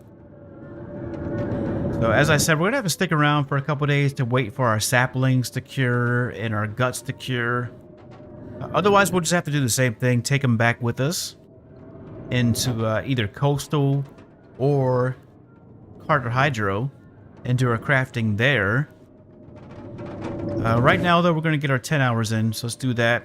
So as I said, we're going to have to stick around for a couple days to wait for our saplings to cure and our guts to cure. Otherwise, we'll just have to do the same thing, take them back with us into either Coastal or Carter Hydro and do our crafting there. Right now, though, we're going to get our 10 hours in, so let's do that.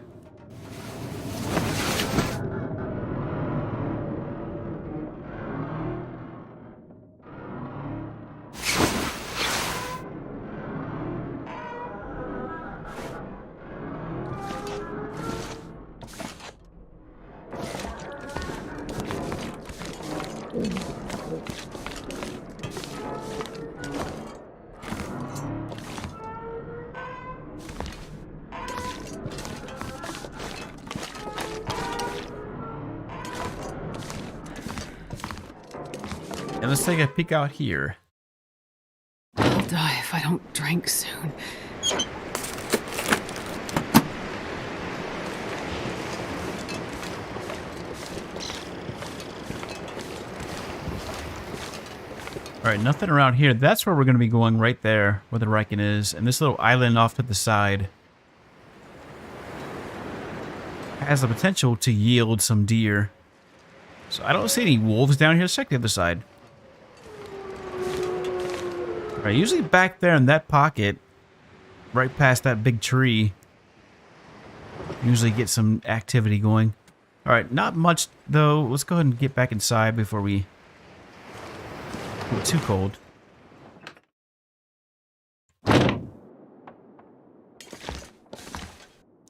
And let's take a peek out here. I'll die if I don't drink soon. Alright, nothing around here. That's where we're going to be going, right there, where the Riken is. And this little island off to the side has the potential to yield some deer. So I don't see any wolves down here. Let's check the other side. Alright, usually back there in that pocket, right past that big tree, usually get some activity going. Alright, not much though. Let's go ahead and get back inside before we get too cold.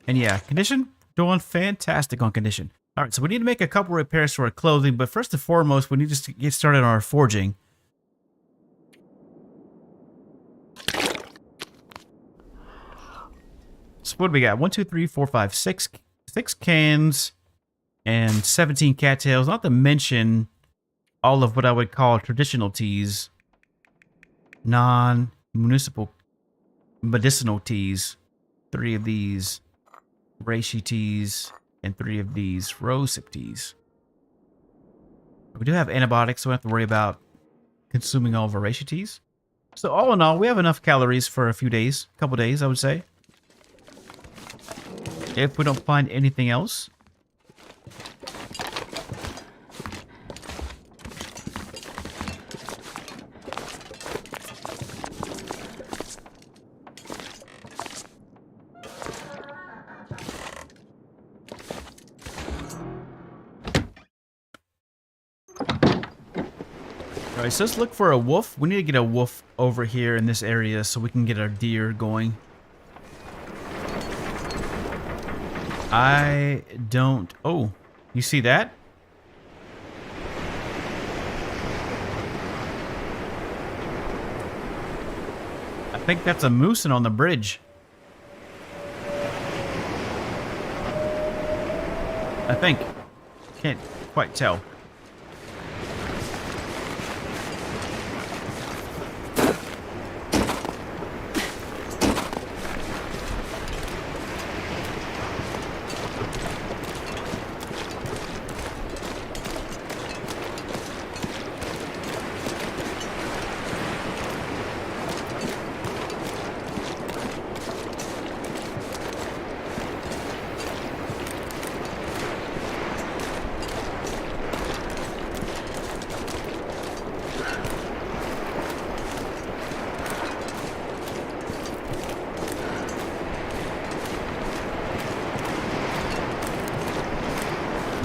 And yeah, condition, doing fantastic on condition. Alright, so we need to make a couple repairs to our clothing, but first and foremost, we need to get started on our forging. So what do we got? 1, 2, 3, 4, 5, 6 cans and 17 cattails, not to mention all of what I would call traditional teas. non-municipal medicinal teas. 3 of these reishi teas and 3 of these rosehip teas. We do have antibiotics, so we don't have to worry about consuming all of our reishi teas. So all in all, we have enough calories for a few days, a couple days, I would say. If we don't find anything else. Alright, so let's look for a wolf. We need to get a wolf over here in this area so we can get our deer going. I don't... Oh, you see that? I think that's a moose on the bridge. I think. Can't quite tell.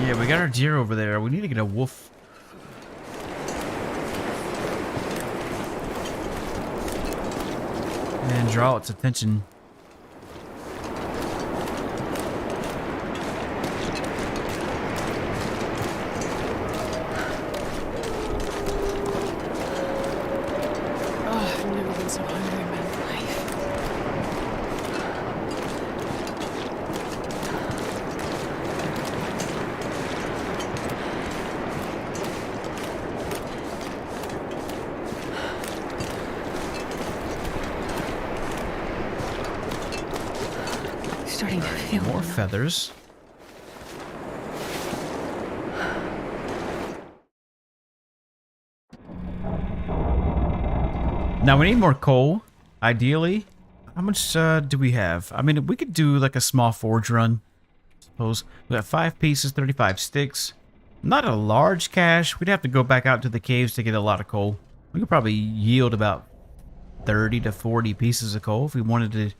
Yeah, we got our deer over there. We need to get a wolf. And draw its attention. Oh, I've never been so hungry in my life. Starting to feel More feathers. Now we need more coal, ideally. How much do we have? I mean, we could do like a small forge run, I suppose. We got 5 pieces, 35 sticks. Not a large cache. We'd have to go back out to the caves to get a lot of coal. We could probably yield about 30 to 40 pieces of coal if we wanted to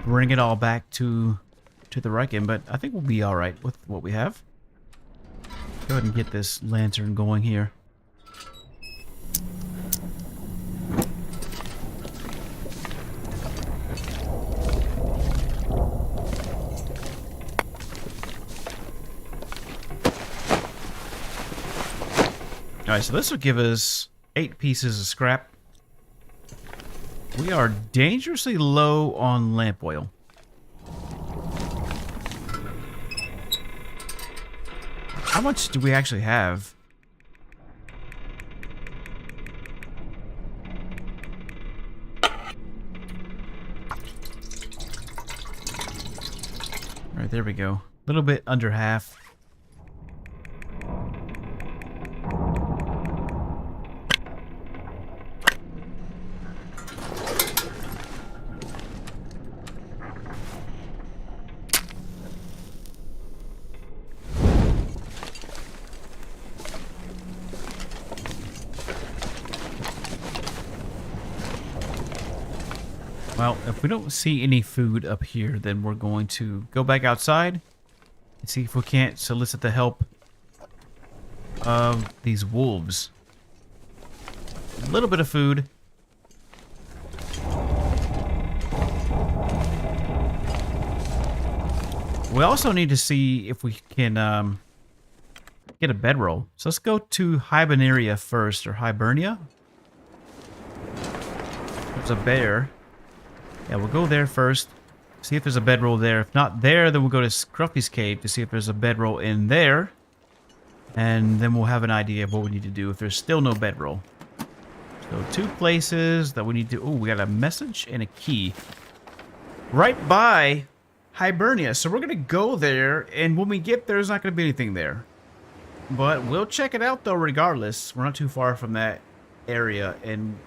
bring it all back to the Riken, but I think we'll be all right with what we have. Go ahead and get this lantern going here. Alright, so this will give us 8 pieces of scrap. We are dangerously low on lamp oil. How much do we actually have? Alright, there we go. A little bit under half. Well, if we don't see any food up here, then we're going to go back outside and see if we can't solicit the help of these wolves. A little bit of food. We also need to see if we can get a bedroll. So let's go to Hibernia first, or Hibernia. There's a bear. Yeah, we'll go there first. See if there's a bedroll there. If not there, then we'll go to Scruffy's cave to see if there's a bedroll in there. And then we'll have an idea of what we need to do if there's still no bedroll. So 2 places that we need to... Oh, we got a message and a key. Right by Hibernia. So we're going to go there, and when we get there, there's not going to be anything there. But we'll check it out, though, regardless. We're not too far from that area, and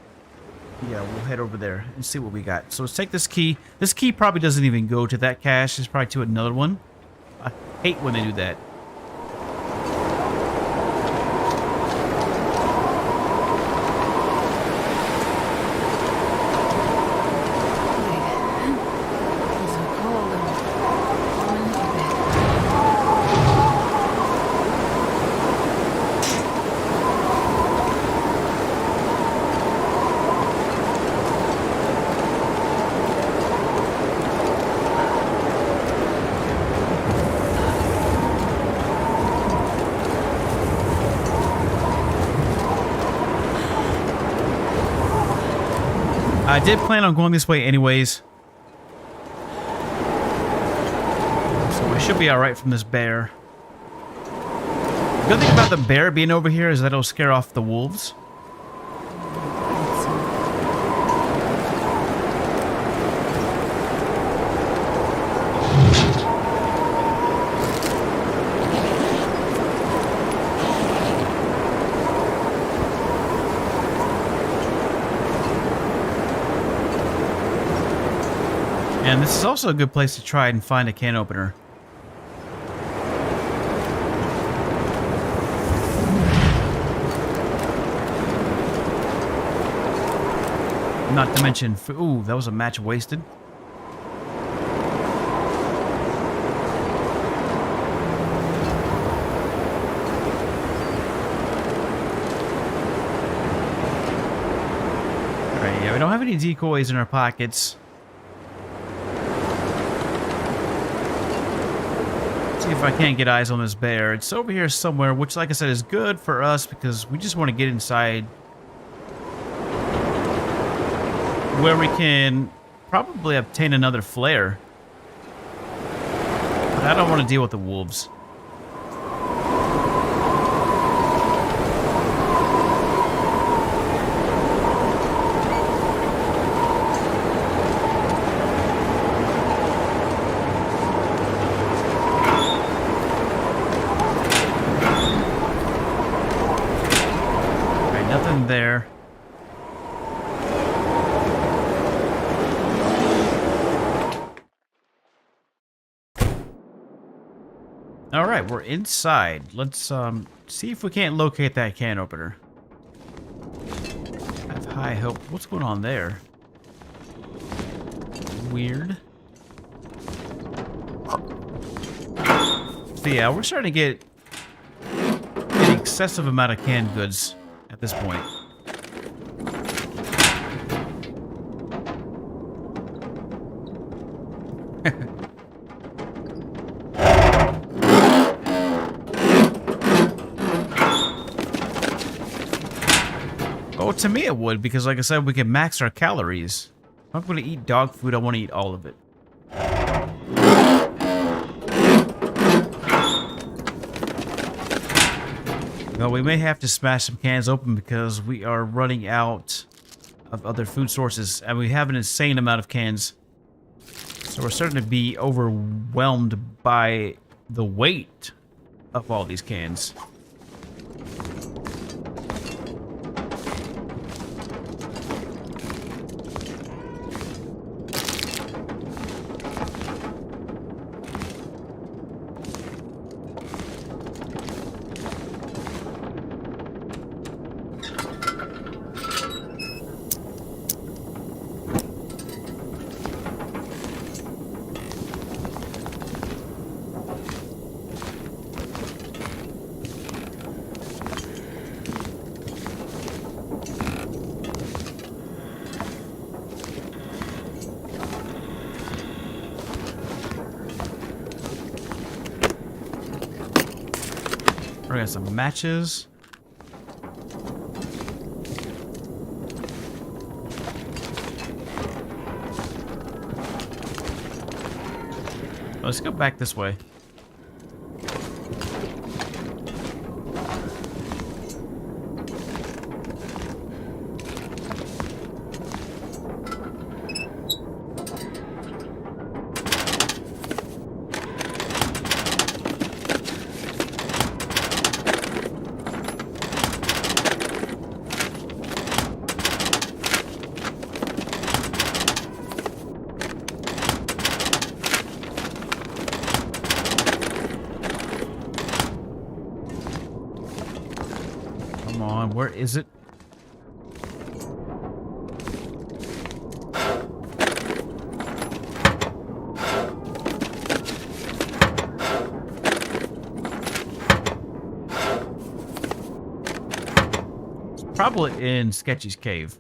yeah, we'll head over there and see what we got. So let's take this key. This key probably doesn't even go to that cache. It's probably to another one. I hate when they do that. I did plan on going this way anyways. So we should be alright from this bear. The good thing about the bear being over here is that it'll scare off the wolves. And this is also a good place to try and find a can opener. Not to mention, ooh, that was a match wasted. Alright, yeah, we don't have any decoys in our pockets. See if I can't get eyes on this bear. It's over here somewhere, which, like I said, is good for us because we just want to get inside where we can probably obtain another flare. But I don't want to deal with the wolves. Nothing there. All right, we're inside. Let's see if we can't locate that can opener. I have high hope. What's going on there? Weird. So yeah, we're starting to get an excessive amount of canned goods at this point. Oh, to me it would, because like I said, we can max our calories. If I'm going to eat dog food, I want to eat all of it. Well, we may have to smash some cans open because we are running out of other food sources, and we have an insane amount of cans. So we're starting to be overwhelmed by the weight of all these cans. We got some matches. Let's go back this way. Where is it? It's probably in Sketchy's cave.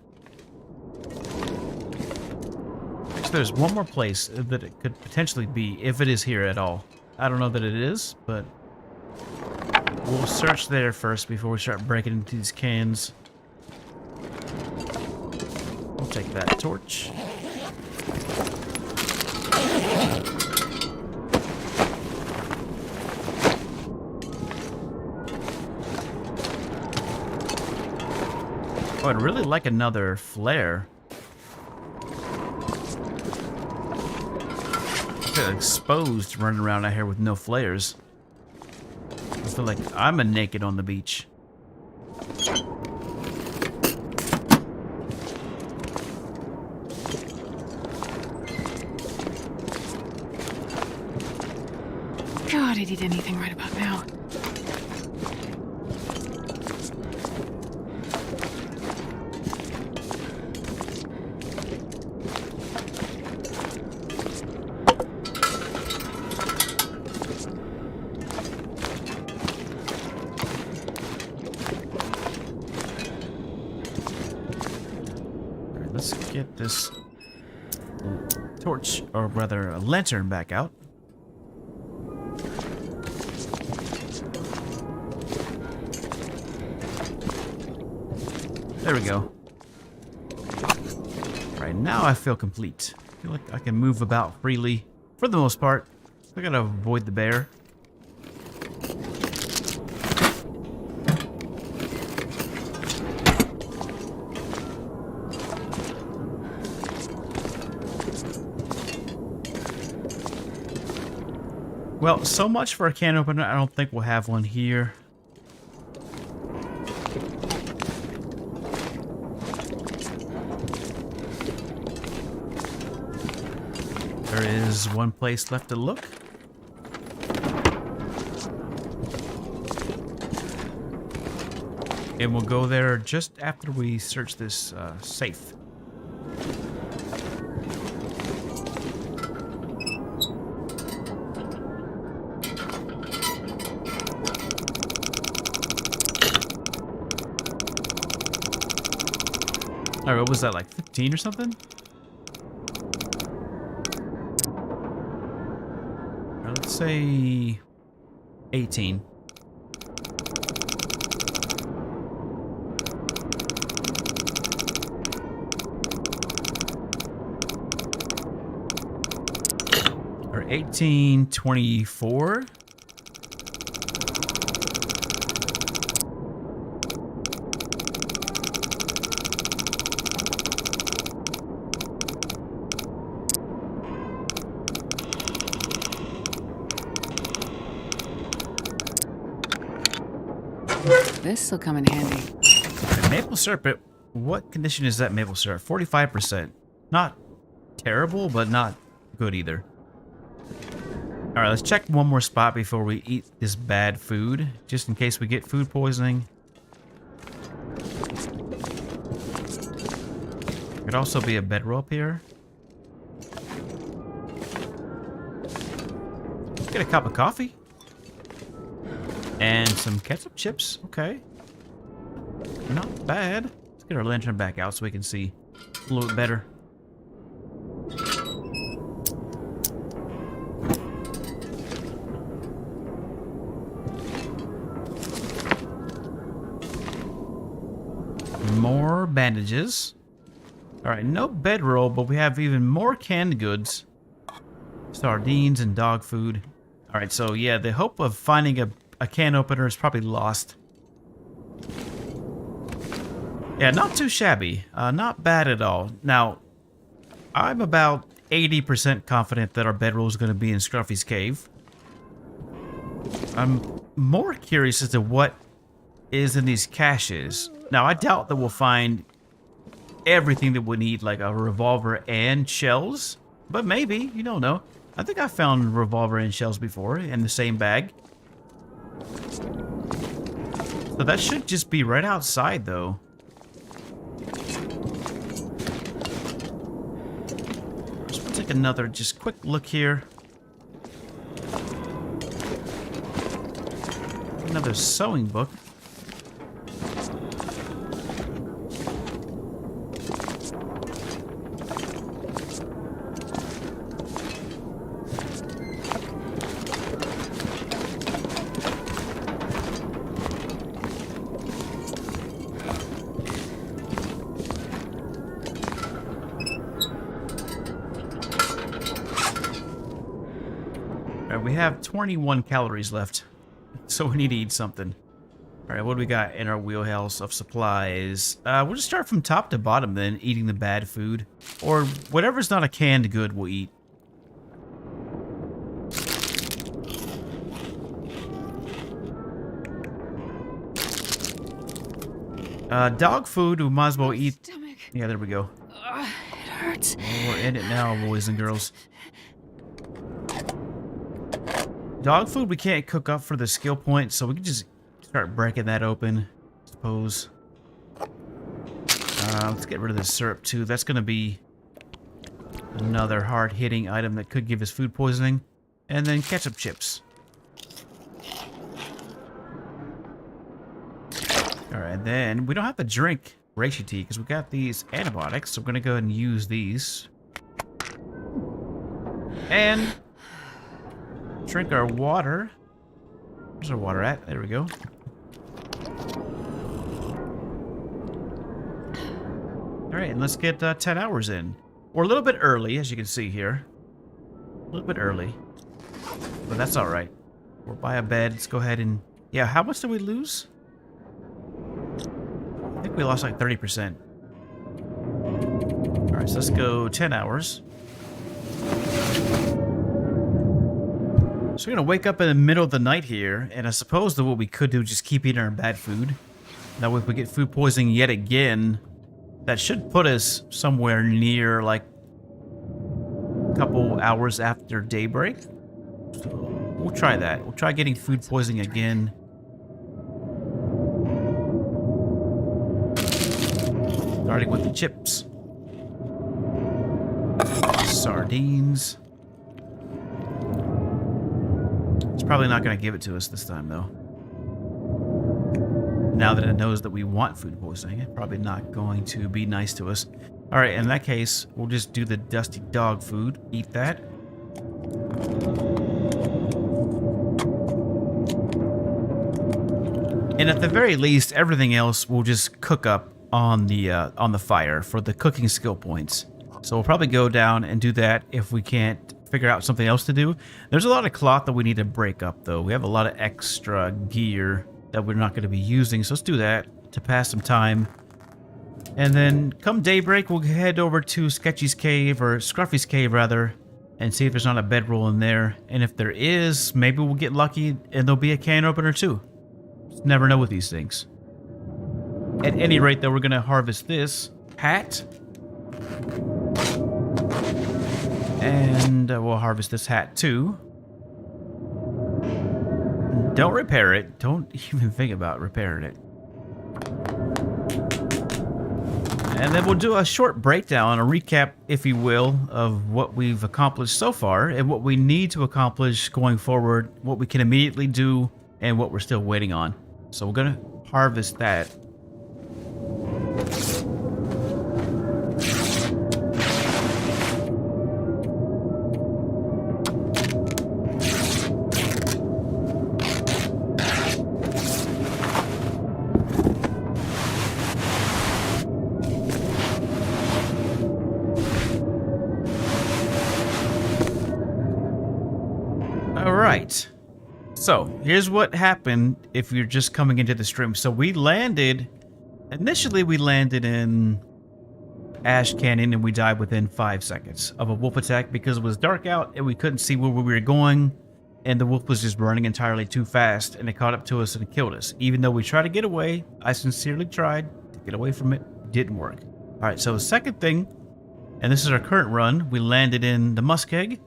Actually, there's one more place that it could potentially be, if it is here at all. I don't know that it is, but we'll search there first before we start breaking into these cans. We'll take that torch. Oh, I'd really like another flare. I feel exposed running around out here with no flares. I feel like I'm a naked on the beach. God, I'd eat anything right about now. Let's get this torch, or rather a lantern, back out. There we go. Right now I feel complete. I feel like I can move about freely for the most part. I gotta avoid the bear. Well, so much for a can opener. I don't think we'll have one here. There is one place left to look. And we'll go there just after we search this safe. Alright, what was that, like 15 or something? Alright, let's say 18. Or 1824. This'll come in handy. And maple syrup, what condition is that maple syrup? 45%. Not terrible, but not good either. Alright, let's check one more spot before we eat this bad food, just in case we get food poisoning. Could also be a bedroll up here. Get a cup of coffee. And some ketchup chips. Okay. Not bad. Let's get our lantern back out so we can see a little bit better. More bandages. Alright, no bedroll, but we have even more canned goods. Sardines and dog food. Alright, so yeah, the hope of finding a can opener is probably lost. Yeah, not too shabby. Not bad at all. Now, I'm about 80% confident that our bedroll is going to be in Scruffy's cave. I'm more curious as to what is in these caches. Now, I doubt that we'll find everything that we need, like a revolver and shells. But maybe, you don't know. I think I found revolver and shells before in the same bag. So So that should just be right outside, though. So we'll take another just quick look here. Another sewing book. We have 21 calories left, so we need to eat something. Alright, what do we got in our wheelhouse of supplies? We'll just start from top to bottom then, eating the bad food. Or whatever's not a canned good we'll eat. Dog food, we might as well eat. Stomach. Yeah, there we go. It hurts. We're in it now, boys and girls. Dog food we can't cook up for the skill point, so we can just start breaking that open, I suppose. Let's get rid of this syrup too. That's going to be another hard-hitting item that could give us food poisoning. And then ketchup chips. Alright, then we don't have to drink reishi tea because we got these antibiotics, so we're going to go ahead and use these. And drink our water. Where's our water at? There we go. Alright, and let's get 10 hours in. We're a little bit early, as you can see here. A little bit early. But that's alright. We're by a bed. Let's go ahead and... Yeah, how much did we lose? I think we lost like 30%. Alright, so let's go 10 hours. So we're going to wake up in the middle of the night here, and I suppose that what we could do is just keep eating our bad food. That way if we get food poisoning yet again, that should put us somewhere near, like, a couple hours after daybreak. So we'll try that. We'll try getting food poisoning again. Starting with the chips. Sardines. It's probably not going to give it to us this time, though. Now that it knows that we want food poisoning, it's probably not going to be nice to us. Alright, in that case, we'll just do the dusty dog food. Eat that. And at the very least, everything else we'll just cook up on the fire for the cooking skill points. So we'll probably go down and do that if we can't figure out something else to do. There's a lot of cloth that we need to break up, though. We have a lot of extra gear that we're not going to be using, so let's do that to pass some time. And then come daybreak, we'll head over to Sketchy's cave, or Scruffy's cave rather, and see if there's not a bedroll in there. And if there is, maybe we'll get lucky and there'll be a can opener too. Just never know with these things. At any rate, though, we're going to harvest this hat. And we'll harvest this hat too. Don't repair it. Don't even think about repairing it. And then we'll do a short breakdown, a recap, if you will, of what we've accomplished so far and what we need to accomplish going forward, what we can immediately do, and what we're still waiting on. So we're going to harvest that. Alright, so here's what happened if you're just coming into the stream. So initially we landed in Ash Canyon and we died within 5 seconds of a wolf attack because it was dark out and we couldn't see where we were going, and the wolf was just running entirely too fast and it caught up to us and it killed us. Even though we tried to get away, I sincerely tried to get away from it, didn't work. Alright, so the second thing, and this is our current run, we landed in the Muskeg,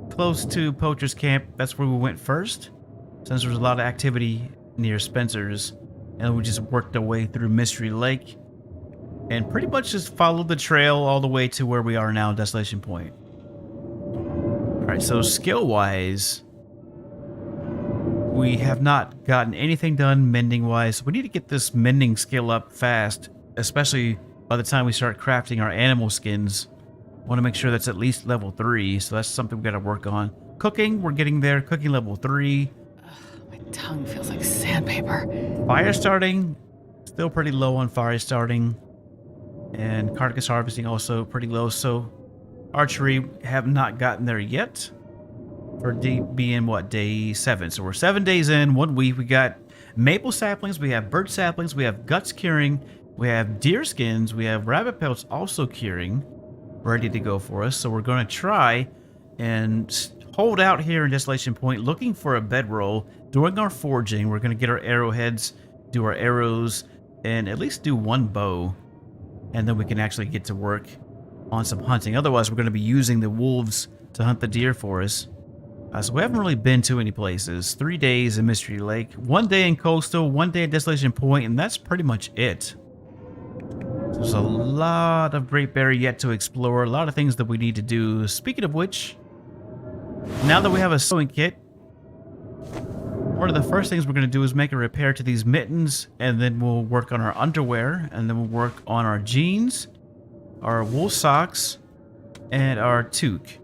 close to Poacher's Camp. That's where we went first, since there was a lot of activity near Spencer's. And we just worked our way through Mystery Lake. And pretty much just followed the trail all the way to where we are now, Desolation Point. Alright, so skill-wise, we have not gotten anything done mending-wise. We need to get this mending skill up fast, especially by the time we start crafting our animal skins. Want to make sure that's at least level 3, so that's something we got to work on. Cooking, we're getting there. Cooking level 3. My tongue feels like sandpaper. Fire starting, still pretty low on fire starting. And carcass harvesting also pretty low, so archery have not gotten there yet. For being what, day 7. So we're 7 days in, 1 week. We got maple saplings, we have bird saplings, we have guts curing, we have deer skins, we have rabbit pelts also curing, ready to go for us. So we're going to try and hold out here in Desolation Point, looking for a bedroll. During our forging, we're going to get our arrowheads, do our arrows, and at least do 1 bow. And then we can actually get to work on some hunting. Otherwise, we're going to be using the wolves to hunt the deer for us. So we haven't really been to any places. 3 days in Mystery Lake, 1 day in Coastal, 1 day at Desolation Point, and that's pretty much it. There's a lot of Great Barrier yet to explore, a lot of things that we need to do. Speaking of which, now that we have a sewing kit, one of the first things we're going to do is make a repair to these mittens, and then we'll work on our underwear, and then we'll work on our jeans, our wool socks, and our toque.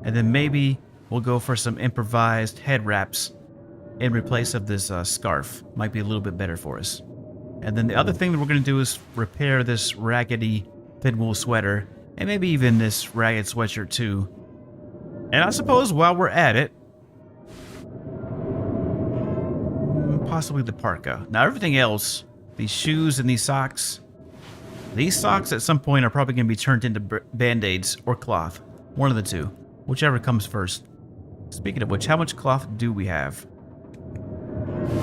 And then maybe we'll go for some improvised head wraps in replace of this scarf. Might be a little bit better for us. And then the other thing that we're going to do is repair this raggedy thin wool sweater, and maybe even this ragged sweatshirt too. And I suppose while we're at it, possibly the parka. Now everything else, these shoes and these socks at some point are probably going to be turned into band-aids or cloth. One of the two, whichever comes first. Speaking of which, how much cloth do we have?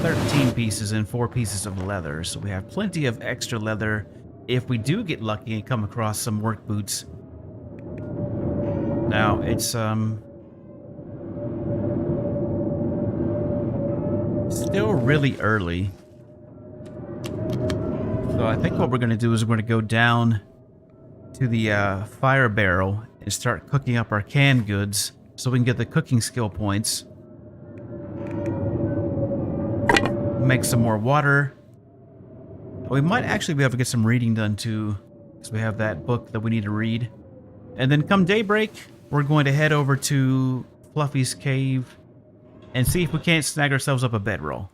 13 pieces and 4 pieces of leather, so we have plenty of extra leather if we do get lucky and come across some work boots. Now, it's still really early. So I think what we're going to do is we're going to go down to the fire barrel and start cooking up our canned goods so we can get the cooking skill points. Make some more water. We might actually be able to get some reading done too, because we have that book that we need to read. And then come daybreak, we're going to head over to Fluffy's cave and see if we can't snag ourselves up a bedroll.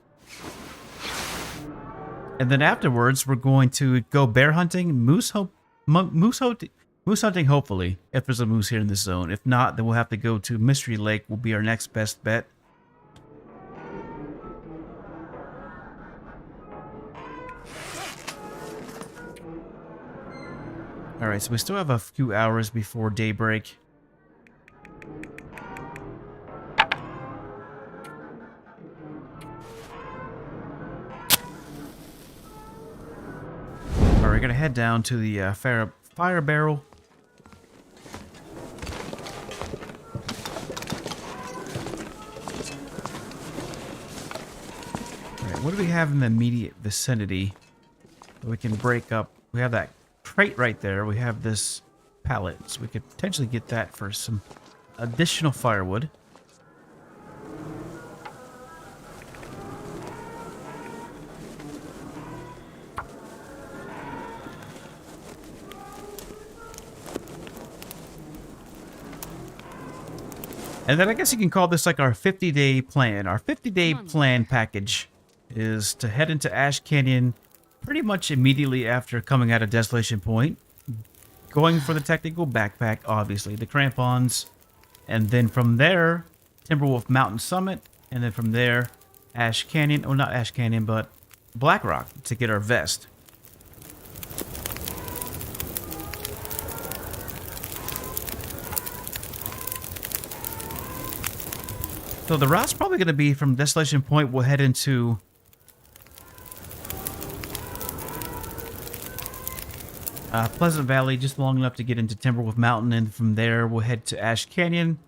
And then afterwards, we're going to go bear hunting, moose hunting, hopefully, if there's a moose here in this zone. If not, then we'll have to go to Mystery Lake, will be our next best bet. Alright, so we still have a few hours before daybreak. Alright, we're gonna head down to the fire barrel. Alright, what do we have in the immediate vicinity that we can break up? We have that crate right there. We have this pallet, so we could potentially get that for some additional firewood. And then I guess you can call this like our 50-day plan. Our 50-day plan package is to head into Ash Canyon pretty much immediately after coming out of Desolation Point, going for the technical backpack, obviously, the crampons, and then from there, Timberwolf Mountain Summit, and then from there, Ash Canyon, oh not Ash Canyon, but Black Rock to get our vest. So the route's probably going to be from Desolation Point, we'll head into Pleasant Valley, just long enough to get into Timberwolf Mountain, and from there we'll head to Ash Canyon.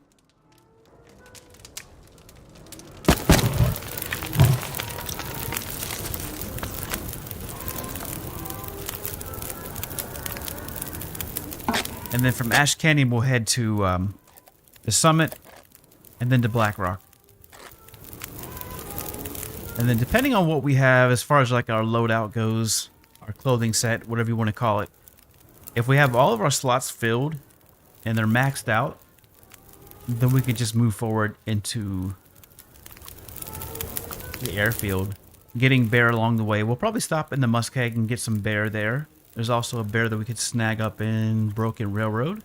And then from Ash Canyon, we'll head to the summit and then to Black Rock. And then depending on what we have as far as like our loadout goes, our clothing set, whatever you want to call it. If we have all of our slots filled and they're maxed out, then we could just move forward into the airfield. Getting bear along the way. We'll probably stop in the Muskeg and get some bear there. There's also a bear that we could snag up in Broken Railroad.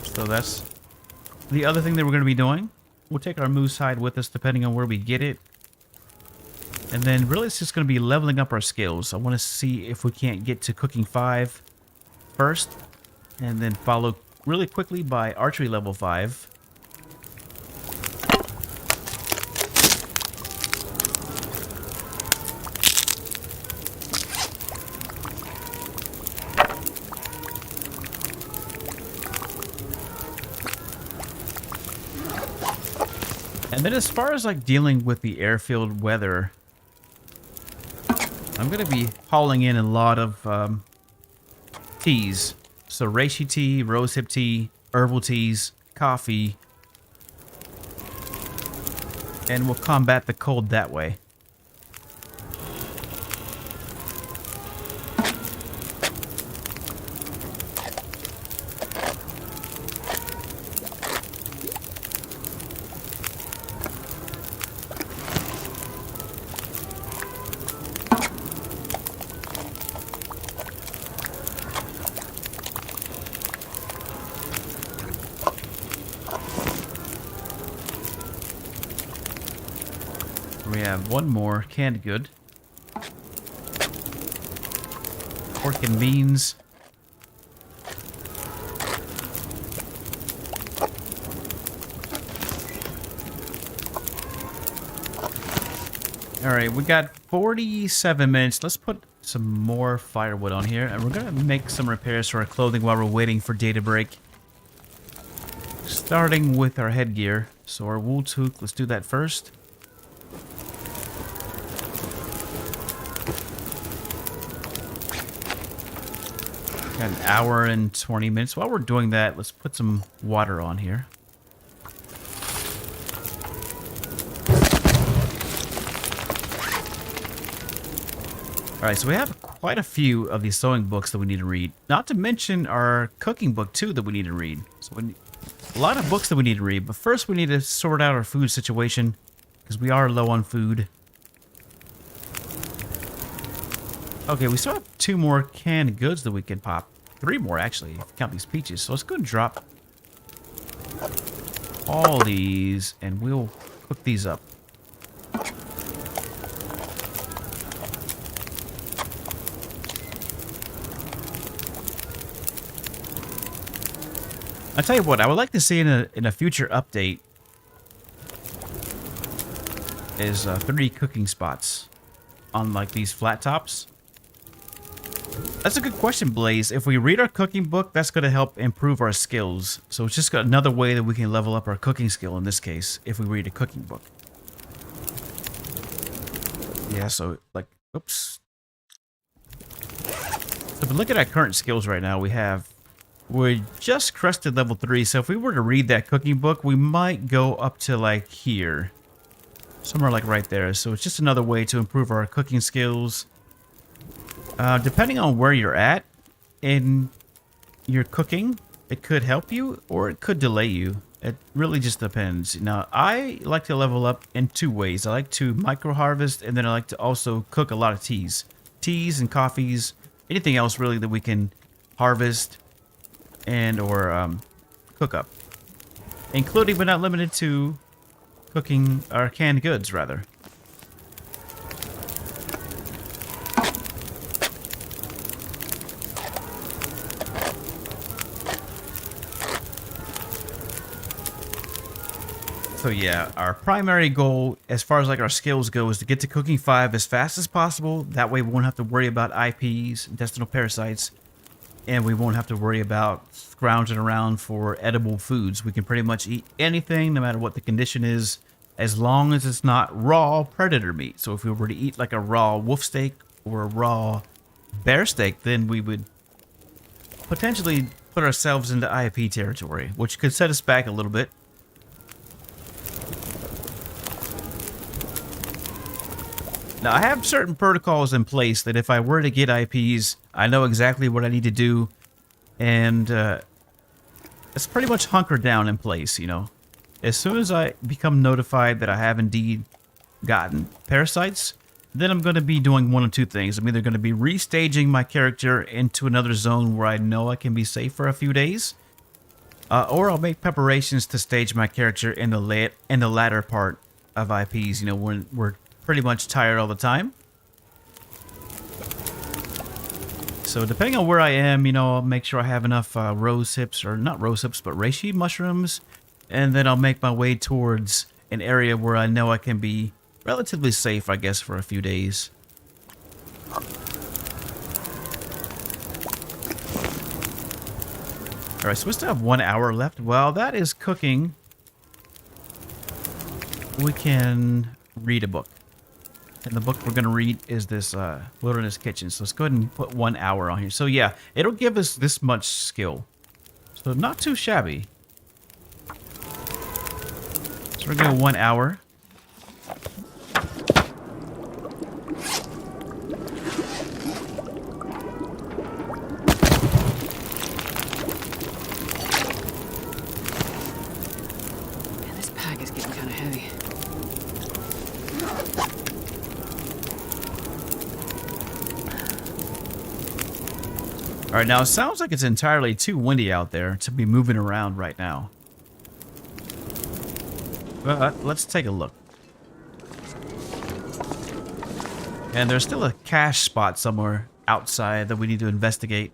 So that's the other thing that we're going to be doing. We'll take our moose hide with us depending on where we get it. And then really it's just going to be leveling up our skills. I want to see if we can't get to cooking 5 first. And then follow really quickly by archery level 5. And then as far as like dealing with the airfield weather, I'm going to be hauling in a lot of teas. So reishi tea, rosehip tea, herbal teas, coffee. And we'll combat the cold that way. We have one more canned good. Pork and beans. Alright, we got 47 minutes. Let's put some more firewood on here. And we're going to make some repairs to our clothing while we're waiting for day to break. Starting with our headgear. So our wool toque, let's do that first. Got an hour and 20 minutes. While we're doing that, let's put some water on here. Alright, so we have quite a few of these sewing books that we need to read. Not to mention our cooking book, too, that we need to read. So a lot of books that we need to read. But first, we need to sort out our food situation, because we are low on food. Okay, we still have 2 more canned goods that we can pop. 3 more, actually, if you count these peaches. So let's go and drop all these, and we'll cook these up. I'll tell you what, I would like to see in a future update is 3 cooking spots on like these flat tops. That's a good question, Blaze. If we read our cooking book, that's going to help improve our skills. So it's just got another way that we can level up our cooking skill in this case, if we read a cooking book. Yeah, so, like, oops. So if we look at our current skills right now, we're just crested level 3. So if we were to read that cooking book, we might go up to, like, here. Somewhere, like, right there. So it's just another way to improve our cooking skills. Depending on where you're at in your cooking, it could help you or it could delay you. It really just depends. Now, I like to level up in 2 ways. I like to micro harvest, and then I like to also cook a lot of teas. Teas and coffees, anything else really that we can harvest and or cook up. Including but not limited to cooking our canned goods, rather. So yeah, our primary goal, as far as like our skills go, is to get to cooking 5 as fast as possible. That way we won't have to worry about IPs, intestinal parasites, and we won't have to worry about scrounging around for edible foods. We can pretty much eat anything, no matter what the condition is, as long as it's not raw predator meat. So if we were to eat like a raw wolf steak or a raw bear steak, then we would potentially put ourselves into IP territory, which could set us back a little bit. Now, I have certain protocols in place that if I were to get IPs, I know exactly what I need to do, and it's pretty much hunkered down in place, you know. As soon as I become notified that I have indeed gotten parasites, then I'm going to be doing one of two things. I'm either going to be restaging my character into another zone where I know I can be safe for a few days, or I'll make preparations to stage my character in the latter part of IPs, you know, when we're pretty much tired all the time. So depending on where I am, you know, I'll make sure I have enough rose hips, or not rose hips, but reishi mushrooms, and then I'll make my way towards an area where I know I can be relatively safe, I guess, for a few days. Alright, so we still have 1 hour left. While that is cooking, we can read a book. And the book we're going to read is this Wilderness Kitchen. So let's go ahead and put 1 hour on here. So yeah, it'll give us this much skill. So not too shabby. So we're going to go 1 hour. Man, this pack is getting kind of heavy. Alright, now it sounds like it's entirely too windy out there to be moving around right now. But let's take a look. And there's still a cache spot somewhere outside that we need to investigate.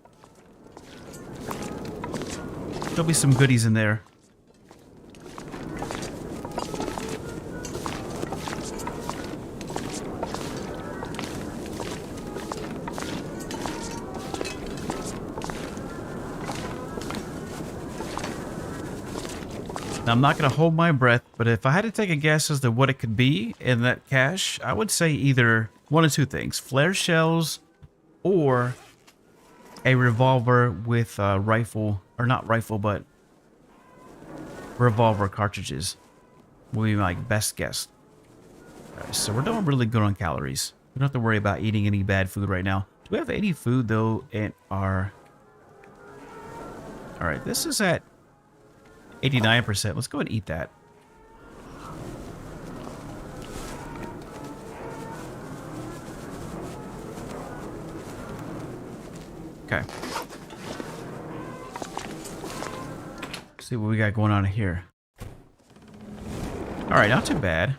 There'll be some goodies in there. Now, I'm not going to hold my breath, but if I had to take a guess as to what it could be in that cache, I would say either one of two things. Flare shells or a revolver with a rifle, or not rifle, but revolver cartridges would be my best guess. Alright, so we're doing really good on calories. We don't have to worry about eating any bad food right now. Do we have any food, though, in our... Alright, this is at 89%. Let's go ahead and eat that. Okay. Let's see what we got going on here. Alright, not too bad.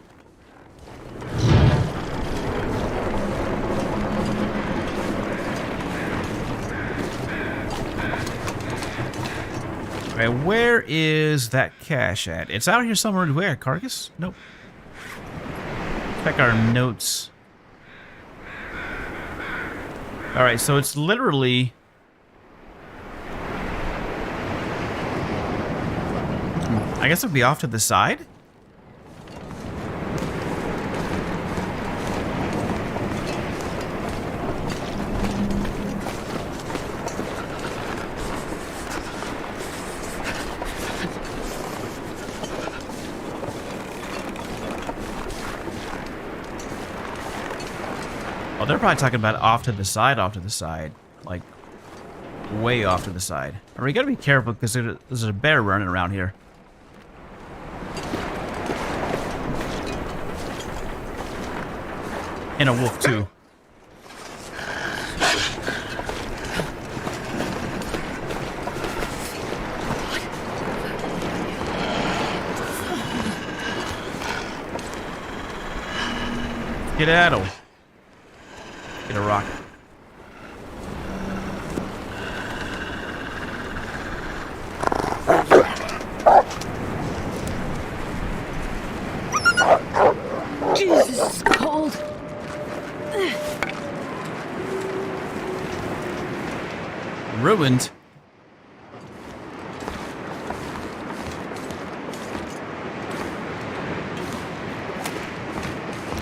Alright, where is that cache at? It's out here somewhere. Do we have a carcass? Nope. Check our notes. Alright, so it's literally... I guess it would be off to the side? Oh, they're probably talking about off to the side, like way off to the side. Alright, we gotta be careful because there's a bear running around here. And a wolf too. Get at him. Get a rock. Jesus, this is cold. Ruined.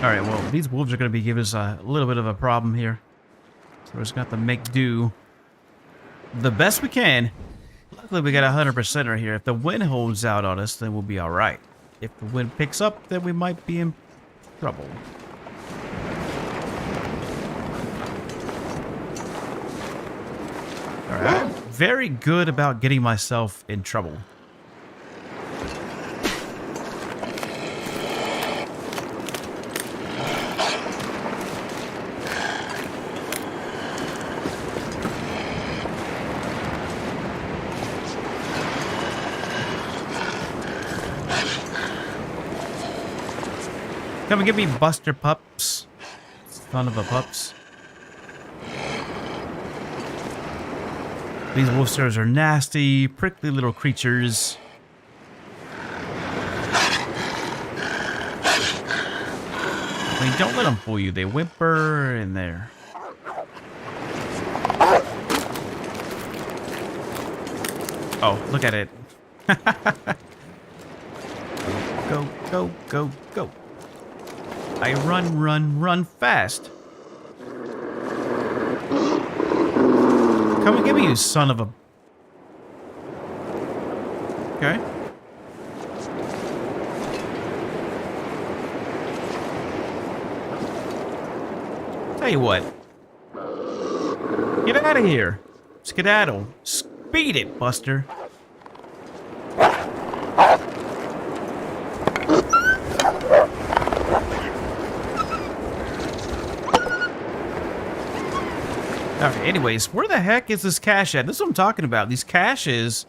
Alright, well, these wolves are going to be giving us a little bit of a problem here. So we're just going to have to make do the best we can. Luckily, we got 100% right here. If the wind holds out on us, then we'll be alright. If the wind picks up, then we might be in trouble. Alright, I'm very good about getting myself in trouble. Come and give me Buster Pups. Son of a pups. These wolfsters are nasty, prickly little creatures. I mean, don't let them fool you. They whimper in there. Oh, look at it. Go, go, go, go. I run, run, run fast. Come and get me, you son of a... Okay. Tell you what. Get out of here. Skedaddle. Speed it, Buster. Okay, anyways, where the heck is this cache at? This is what I'm talking about. These caches,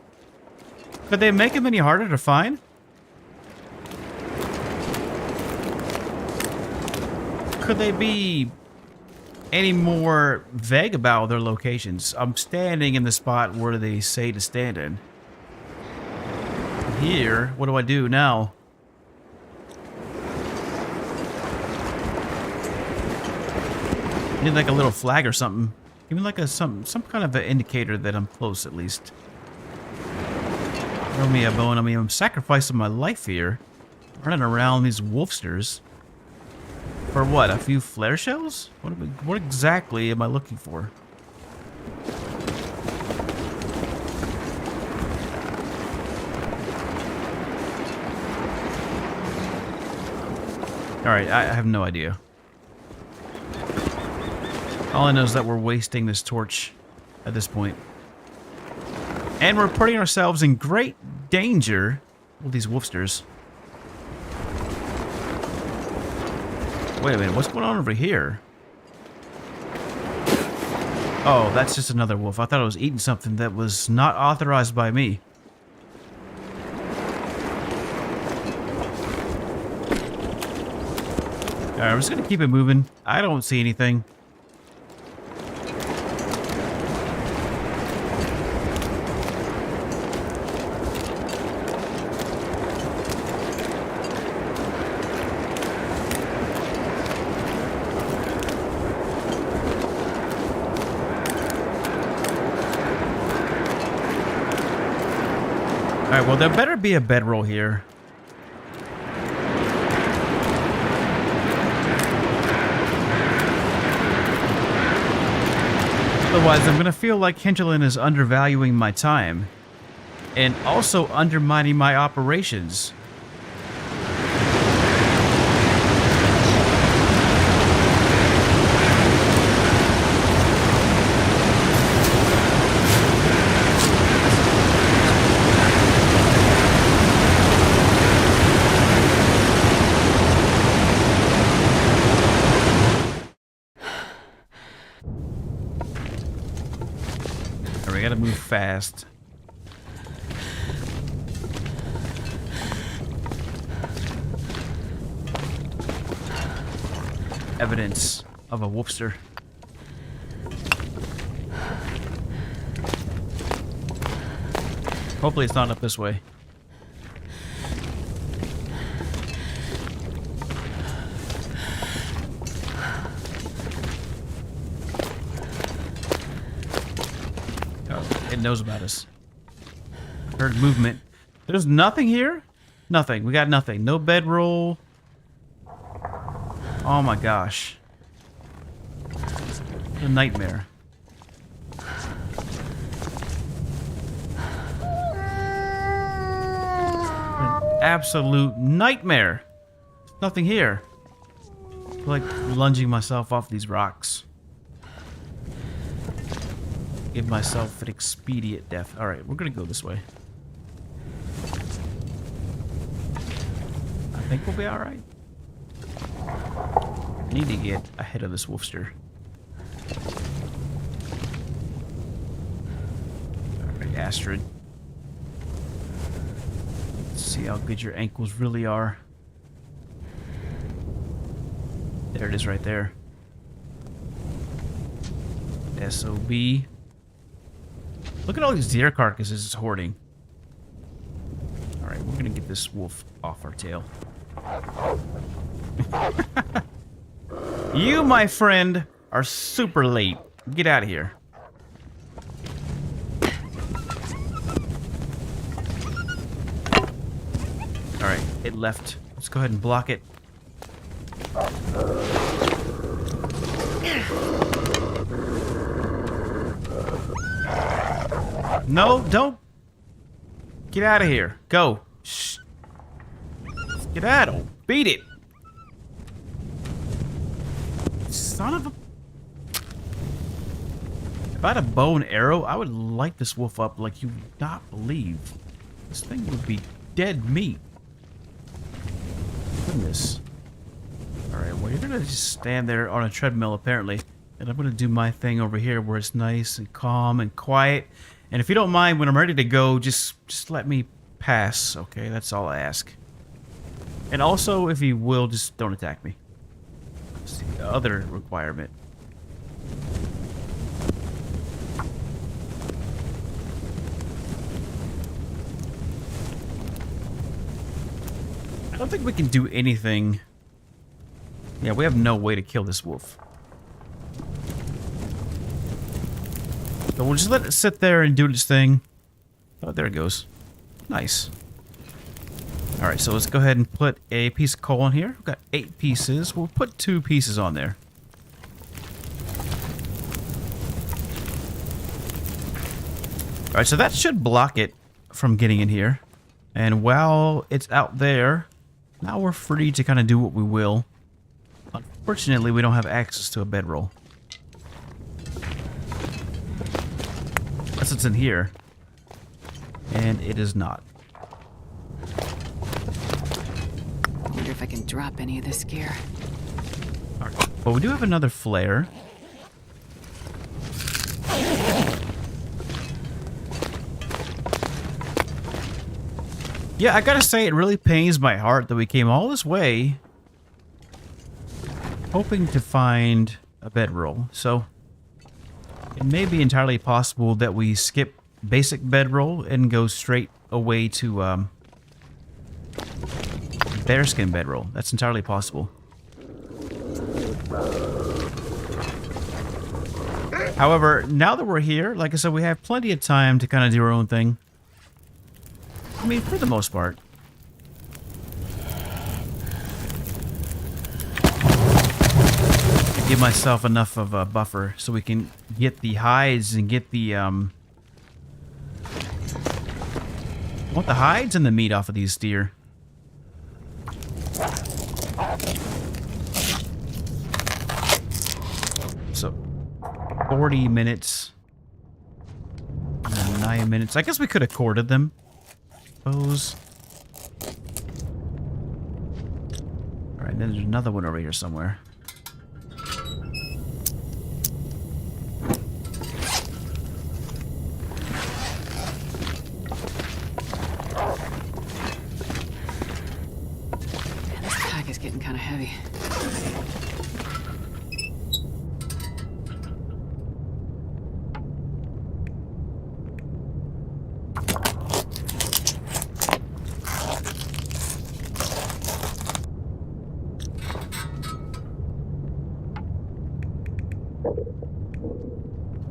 could they make them any harder to find? Could they be any more vague about their locations? I'm standing in the spot where they say to stand in. Here, what do I do now? Need like a little flag or something. Give me like a some kind of an indicator that I'm close at least. Throw me a bone. I mean, I'm sacrificing my life here. Running around these wolfsters. For what? A few flare shells? What exactly am I looking for? Alright, I have no idea. All I know is that we're wasting this torch at this point. And we're putting ourselves in great danger with these wolfsters. Wait a minute, what's going on over here? Oh, that's just another wolf. I thought I was eating something that was not authorized by me. Alright, I'm just gonna keep it moving. I don't see anything. Alright, well, there better be a bedroll here. Otherwise, I'm going to feel like Hinterland is undervaluing my time. And also undermining my operations. We gotta move fast. Evidence of a wolfster. Hopefully it's not up this way. It knows about us. Heard movement. There's nothing here? Nothing. We got nothing. No bedroll. Oh my gosh. A nightmare. absolute nightmare. There's nothing here. I feel like lunging myself off these rocks. Give myself an expedient death. Alright, we're gonna go this way. I think we'll be alright. I need to get ahead of this wolfster. Alright, Astrid. Let's see how good your ankles really are. There it is right there. SOB. Look at all these deer carcasses it's hoarding. Alright, we're gonna get this wolf off our tail. You, my friend, are super late. Get out of here. Alright, it left. Let's go ahead and block it. No, don't. Get out of here. Go. Shh. Get out of it. Beat it. Son of a... If I had a bow and arrow, I would light this wolf up like you would not believe. This thing would be dead meat. Goodness. Alright, well, you're gonna just stand there on a treadmill, apparently. And I'm gonna do my thing over here where it's nice and calm and quiet. And if you don't mind, when I'm ready to go, just let me pass, okay? That's all I ask. And also, if you will, just don't attack me. That's the other requirement. I don't think we can do anything. Yeah, we have no way to kill this wolf. So we'll just let it sit there and do its thing. Oh, there it goes. Nice. Alright, so let's go ahead and put a piece of coal in here. We've got 8 pieces. We'll put 2 pieces on there. Alright, so that should block it from getting in here. And while it's out there, now we're free to kind of do what we will. Unfortunately, we don't have access to a bedroll. That's what's in here. And it is not. I wonder if I can drop any of this gear. Alright. But we do have another flare. Yeah, I gotta say, it really pains my heart that we came all this way hoping to find a bedroll. So it may be entirely possible that we skip basic bedroll and go straight away to bearskin bedroll. That's entirely possible. However, now that we're here, like I said, we have plenty of time to kind of do our own thing. I mean, for the most part. Give myself enough of a buffer so we can get the hides and get the I want the hides and the meat off of these deer. So 40 minutes. 9 minutes. I guess we could have corded them. Suppose. Alright, then there's another one over here somewhere. Getting kind of heavy.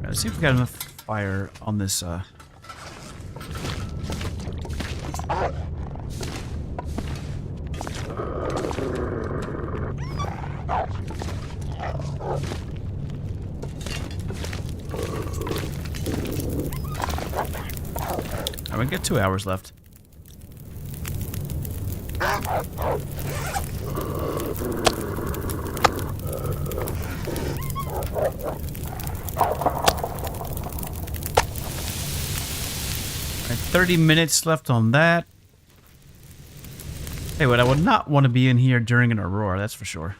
Let's see if we got enough fire on this we got 2 hours left. Alright, 30 minutes left on that. Hey, what I would not want to be in here during an aurora, that's for sure.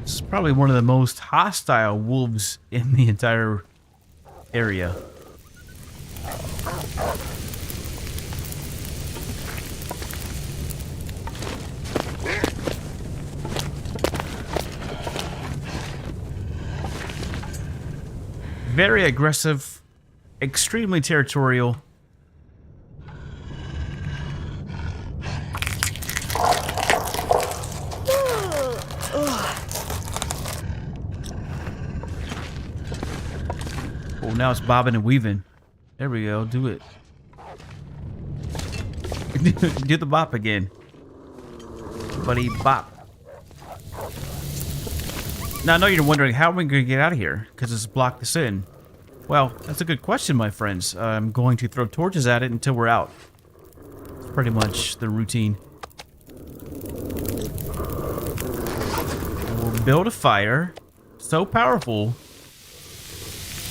This is probably one of the most hostile wolves in the entire area. Very aggressive, extremely territorial. Oh, now it's bobbing and weaving. There we go. Do it. Do the bop again. Buddy, bop. Now, I know you're wondering, how are we going to get out of here? Because it's blocked us in. Well, that's a good question, my friends. I'm going to throw torches at it until we're out. It's pretty much the routine. And we'll build a fire so powerful,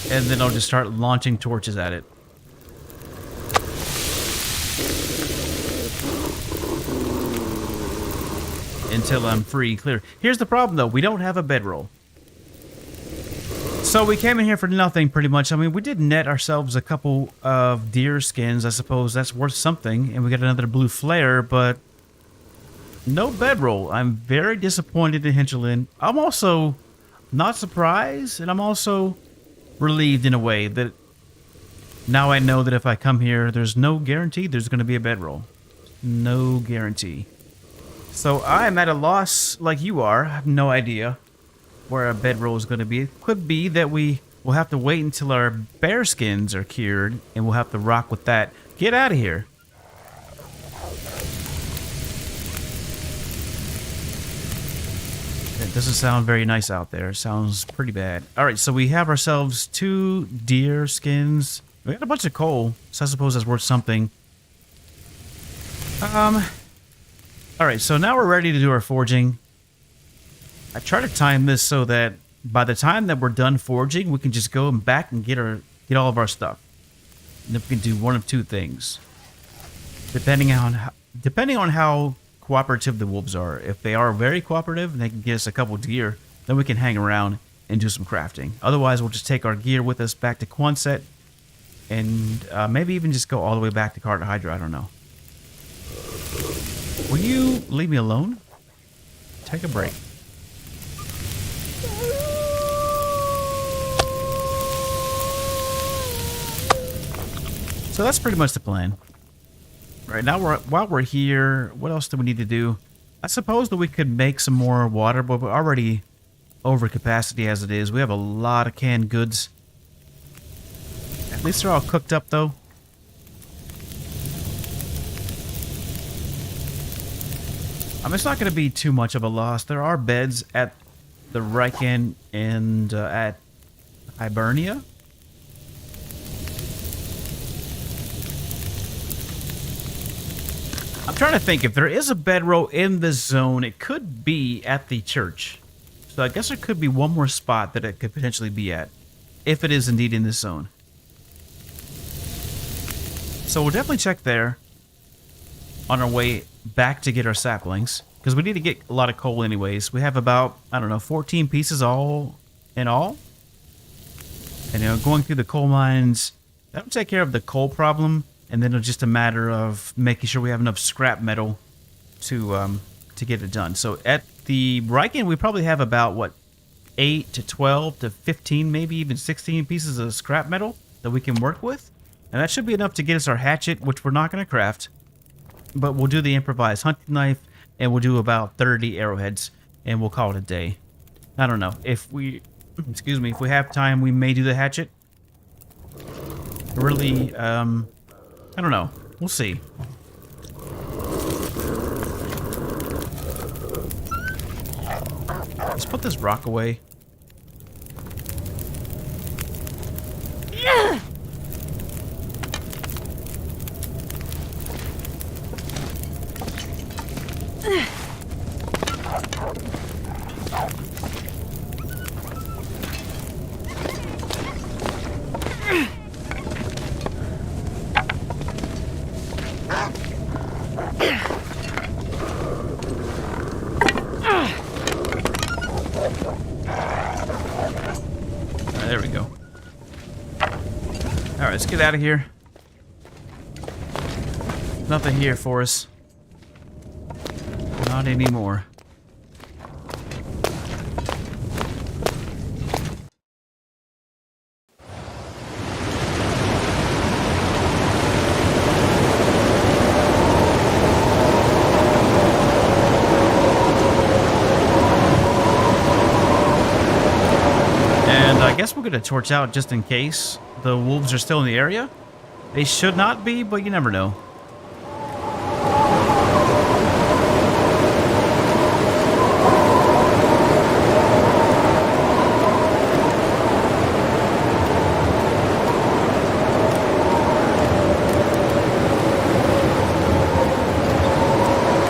and then I'll just start launching torches at it. Until I'm free and clear. Here's the problem, though. We don't have a bedroll. So we came in here for nothing, pretty much. I mean, we did net ourselves a couple of deer skins. I suppose that's worth something. And we got another blue flare, but no bedroll. I'm very disappointed in Hinterland. I'm also not surprised, and I'm also relieved in a way that now I know that if I come here, there's no guarantee there's going to be a bedroll. No guarantee. So I am at a loss like you are. I have no idea where our bedroll is going to be. It could be that we will have to wait until our bear skins are cured, and we'll have to rock with that. Get out of here. It doesn't sound very nice out there. It sounds pretty bad. All right, so we have ourselves 2 deer skins. We got a bunch of coal, so I suppose that's worth something. All right, so now we're ready to do our forging. I try to time this so that by the time that we're done forging, we can just go back and get all of our stuff. And if we can do one of 2 things, depending on how cooperative the wolves are. If they are very cooperative and they can get us a couple deer, then we can hang around and do some crafting. Otherwise, we'll just take our gear with us back to Quonset and maybe even just go all the way back to Carter Hydra. I don't know. Will you leave me alone? Take a break. So that's pretty much the plan. Right now, while we're here, what else do we need to do? I suppose that we could make some more water, but we're already over capacity as it is. We have a lot of canned goods. At least they're all cooked up, though. I mean, it's not going to be too much of a loss. There are beds at the Riken and at Hibernia. I'm trying to think. If there is a bedroll in this zone, it could be at the church. So I guess there could be one more spot that it could potentially be at, if it is indeed in this zone. So we'll definitely check there on our way back to get our saplings, because we need to get a lot of coal anyways. We have about, I don't know, 14 pieces all in all. And, you know, going through the coal mines, that'll take care of the coal problem, and then it's just a matter of making sure we have enough scrap metal to get it done. So at the Riken, we probably have about, what, 8 to 12 to 15, maybe even 16 pieces of scrap metal that we can work with. And that should be enough to get us our hatchet, which we're not going to craft. But we'll do the improvised hunting knife, and we'll do about 30 arrowheads, and we'll call it a day. I don't know. If we, excuse me, if we have time, we may do the hatchet. Really, I don't know. We'll see. Let's put this rock away. Yeah! There we go. Alright, let's get out of here. Nothing here for us. Not anymore. I guess we're going to torch out just in case the wolves are still in the area. They should not be, but you never know.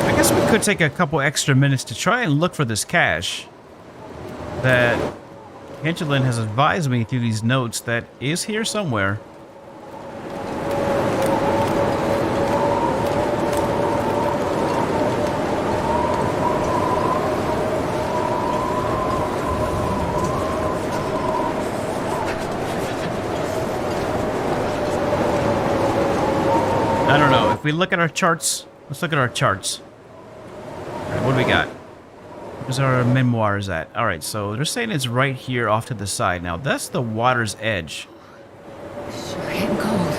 I guess we could take a couple extra minutes to try and look for this cache that Angelin has advised me through these notes that is here somewhere. I don't know. If we look at our charts, let's look at our charts. All right, what do we got? Where's our memoirs at? Alright, so they're saying it's right here off to the side. Now, that's the water's edge. Sure getting cold.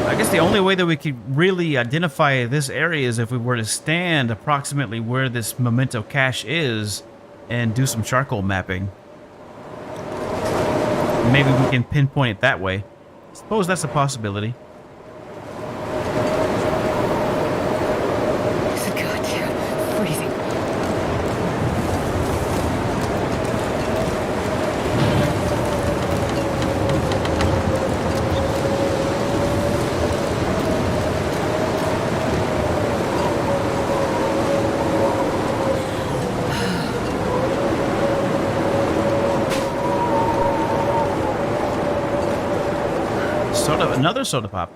I guess the only way that we could really identify this area is if we were to stand approximately where this memento cache is and do some charcoal mapping. Maybe we can pinpoint it that way. I suppose that's a possibility. Another soda pop.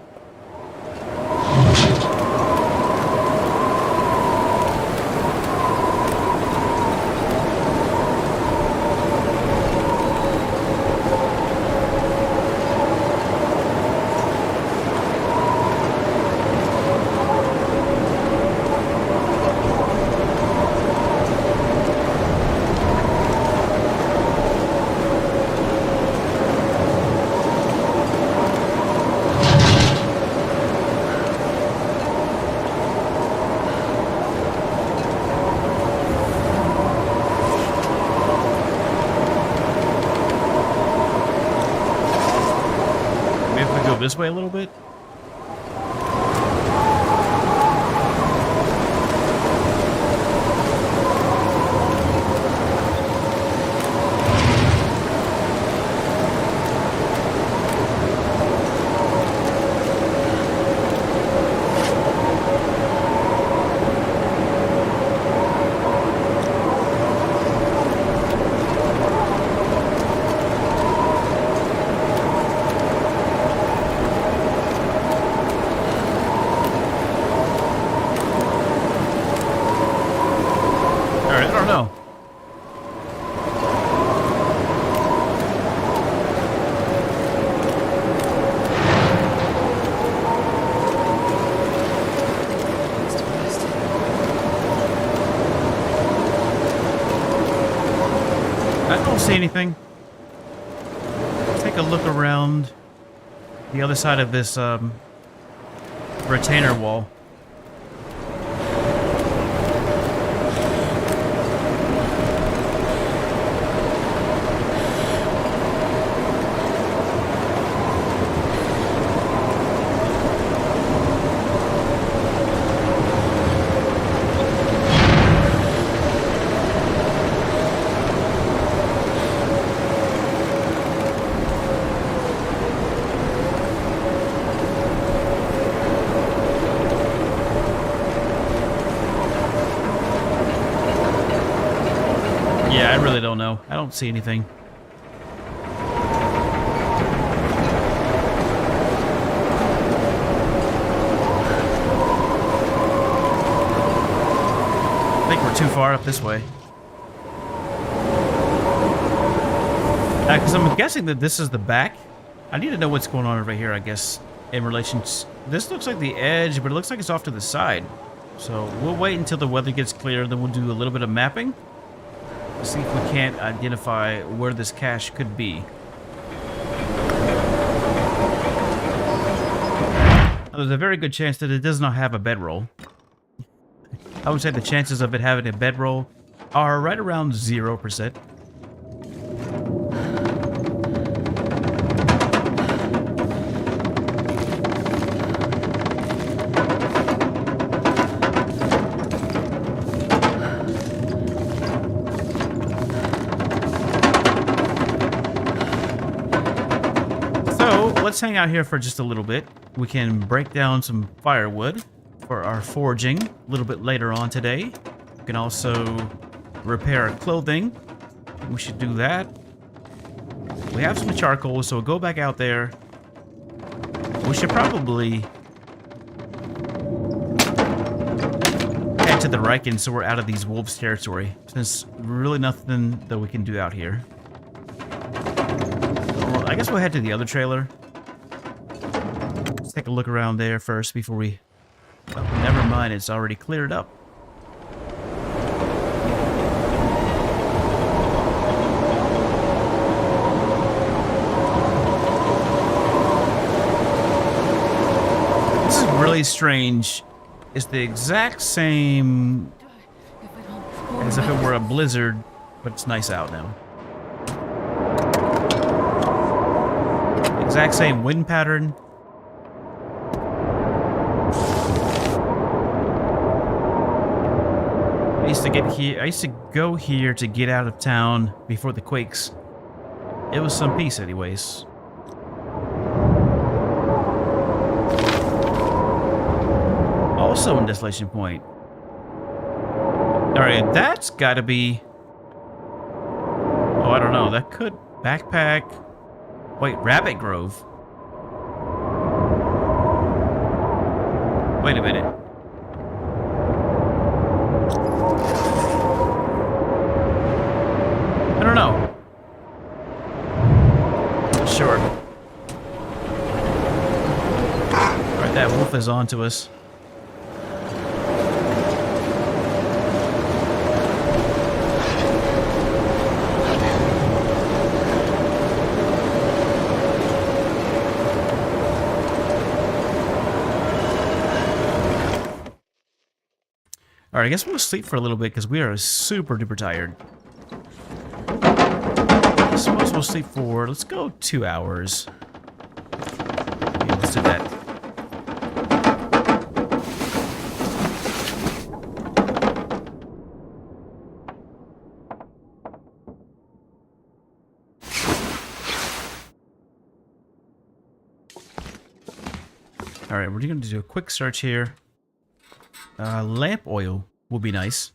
This way a little bit. See anything? Take a look around the other side of this retainer wall. really don't know. I don't see anything. I think we're too far up this way. Because I'm guessing that this is the back. I need to know what's going on over here, I guess, in relation to... This looks like the edge, but it looks like it's off to the side. So we'll wait until the weather gets clear, then we'll do a little bit of mapping. See if we can't identify where this cache could be. There's a very good chance that it does not have a bedroll. I would say the chances of it having a bedroll are right around 0%. Let's hang out here for just a little bit. We can break down some firewood for our foraging a little bit later on today. We can also repair our clothing. We should do that. We have some charcoal, so we'll go back out there. We should probably head to the Riken so we're out of these wolves' territory. There's really nothing that we can do out here. Well, I guess we'll head to the other trailer. Take a look around there first before we... Oh, never mind, it's already cleared up. This is really strange. It's the exact same as if it were a blizzard, but it's nice out now. Exact same wind pattern. I used to go here to get out of town before the quakes. It was some peace anyways. Also in Desolation Point. Alright, that's gotta be... Oh, I don't know. That could... Backpack... Wait, Rabbit Grove. Wait a minute. I don't know. Sure. Alright, that wolf is on to us. Alright, I guess we'll sleep for a little bit because we are super duper tired. I suppose we'll sleep for, let's go 2 hours. Okay, let's do that. Alright, we're going to do a quick search here. Lamp oil will be nice.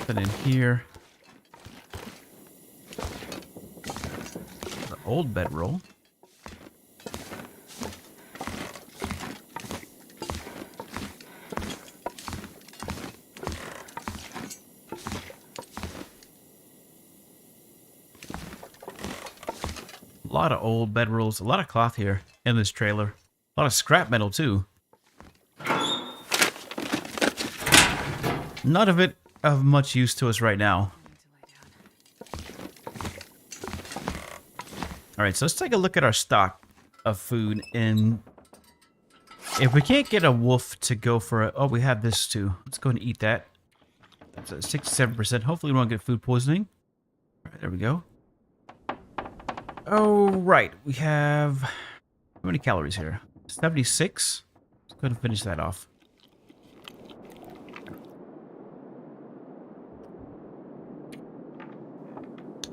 Put in here. The old bedroll. A lot of old bedrolls, a lot of cloth here in this trailer. A lot of scrap metal too. None of it of much use to us right now. Alright, so let's take a look at our stock of food, and if we can't get a wolf to go for it... Oh, we have this too. Let's go and eat that. That's at 67%. Hopefully we won't get food poisoning. Alright, there we go. Oh, right. We have... How many calories here? 76. Let's go ahead and finish that off.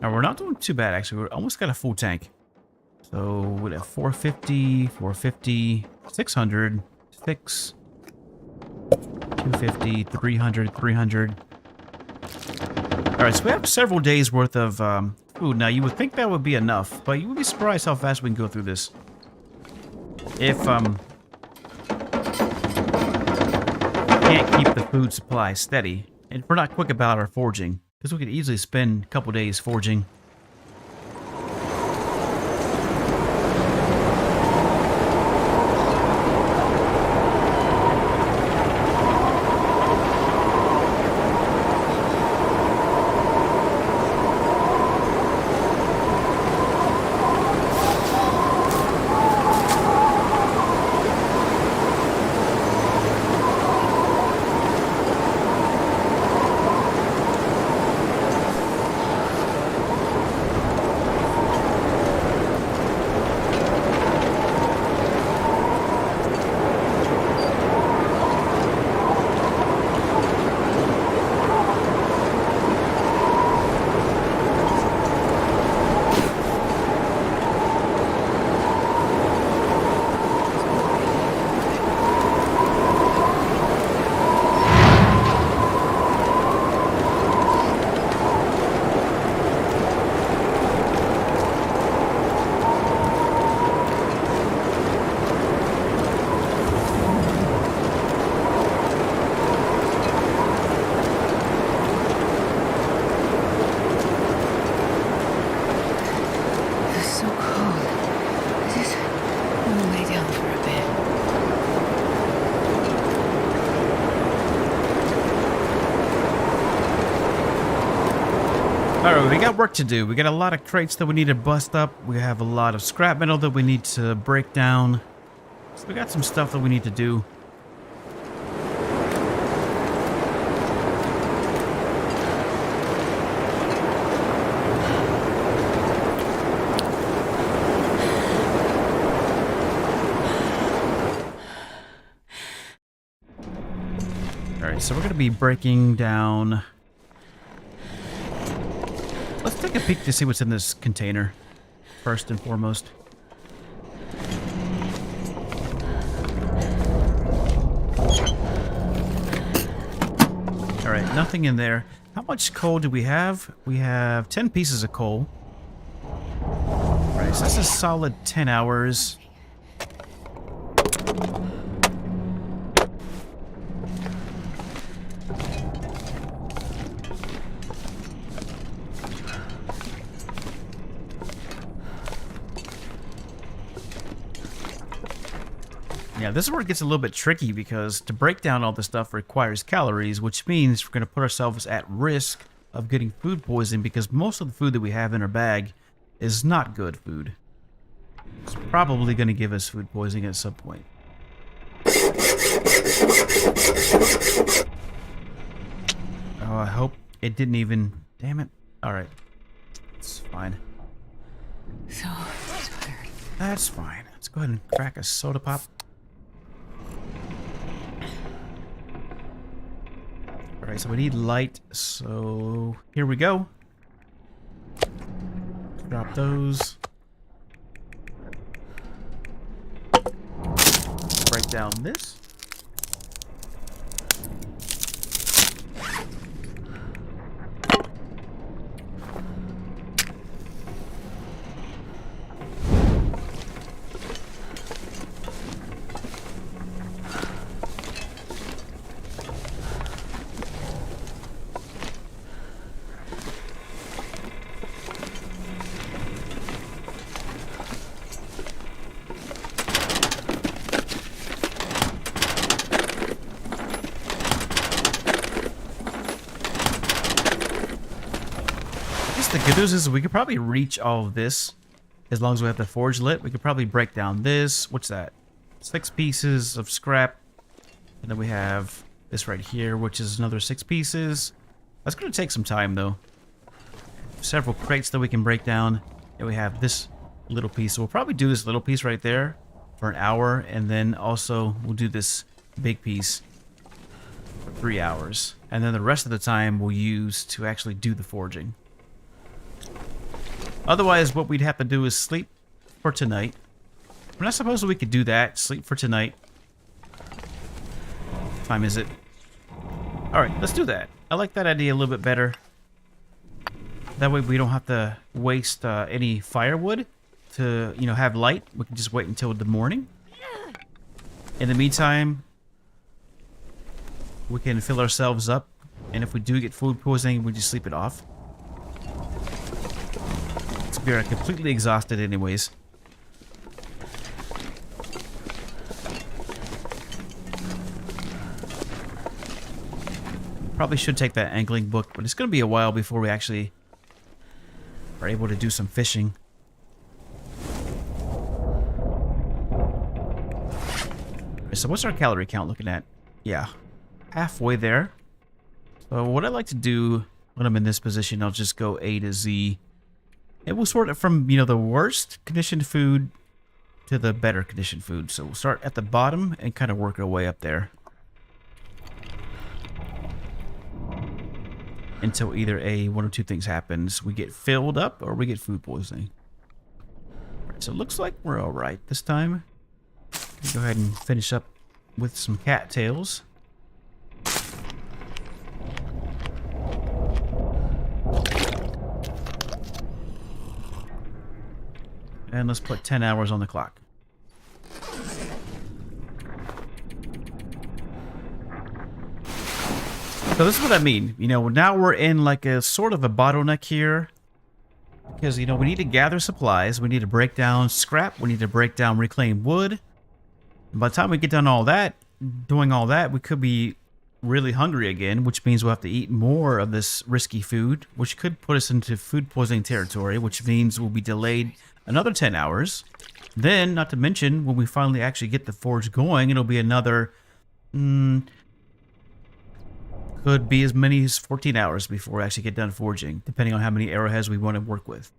Now, we're not doing too bad, actually. We're almost got a full tank. So, we have 450, 450, 600, 6, 250, 300, 300. Alright, so we have several days worth of food. Now, you would think that would be enough, but you would be surprised how fast we can go through this. If, can't keep the food supply steady, and if we're not quick about our foraging, because we could easily spend a couple days foraging. Alright, we got work to do. We got a lot of crates that we need to bust up. We have a lot of scrap metal that we need to break down. So we got some stuff that we need to do. Alright, so we're going to be breaking down... Let's take a peek to see what's in this container, first and foremost. Alright, nothing in there. How much coal do we have? We have 10 pieces of coal. Alright, so that's a solid 10 hours. Yeah, this is where it gets a little bit tricky because to break down all this stuff requires calories, which means we're going to put ourselves at risk of getting food poisoning because most of the food that we have in our bag is not good food. It's probably going to give us food poisoning at some point. Oh, I hope it didn't even... Damn it. Alright. It's fine. So tired. That's fine. Let's go ahead and crack a soda pop. Alright, so we need light, so here we go. Drop those. Break down this. The good news is we could probably reach all of this as long as we have the forge lit. We could probably break down this. What's that? 6 pieces of scrap. And then we have this right here, which is another 6 pieces. That's going to take some time, though. Several crates that we can break down. And we have this little piece. So we'll probably do this little piece right there for an hour. And then also we'll do this big piece for 3 hours. And then the rest of the time we'll use to actually do the forging. Otherwise, what we'd have to do is sleep for tonight. We're not supposed to. We could do that. Sleep for tonight. What time is it? Alright, let's do that. I like that idea a little bit better. That way we don't have to waste any firewood to, you know, have light. We can just wait until the morning. In the meantime, we can fill ourselves up. And if we do get food poisoning, we just sleep it off. We are completely exhausted anyways. Probably should take that angling book, but it's going to be a while before we actually are able to do some fishing. So what's our calorie count looking at? Yeah, halfway there. So what I like to do when I'm in this position, I'll just go A to Z. And we'll sort it from, you know, the worst conditioned food to the better conditioned food. So we'll start at the bottom and kind of work our way up there. Until either one or two things happens. We get filled up or we get food poisoning. Alright, so it looks like we're alright this time. Go ahead and finish up with some cattails. And let's put 10 hours on the clock. So this is what I mean. You know, now we're in like a sort of a bottleneck here. Because, you know, we need to gather supplies. We need to break down scrap. We need to break down reclaimed wood. And by the time we get done all that, doing all that, we could be really hungry again, which means we'll have to eat more of this risky food, which could put us into food poisoning territory, which means we'll be delayed another 10 hours. Then, not to mention, when we finally actually get the forge going, it'll be another... could be as many as 14 hours before we actually get done forging, depending on how many arrowheads we want to work with.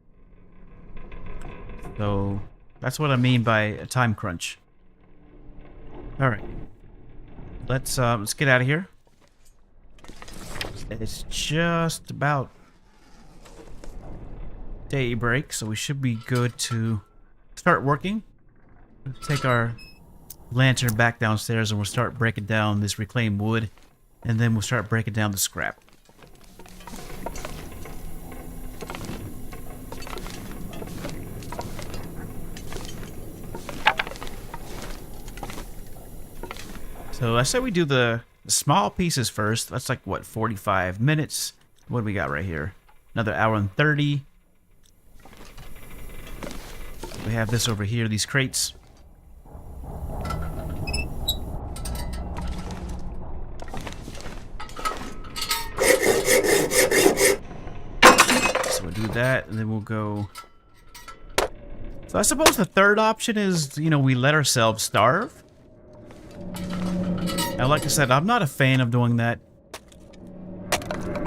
So, that's what I mean by a time crunch. Alright. Let's get out of here. It's just about daybreak, so we should be good to start working. Take our lantern back downstairs and we'll start breaking down this reclaimed wood, and then we'll start breaking down the scrap. So I said we do the small pieces first. That's like, what, 45 minutes? What do we got right here? Another hour and 30. We have this over here, these crates. So we'll do that, and then we'll go... So I suppose the third option is, you know, we let ourselves starve. Now, like I said, I'm not a fan of doing that.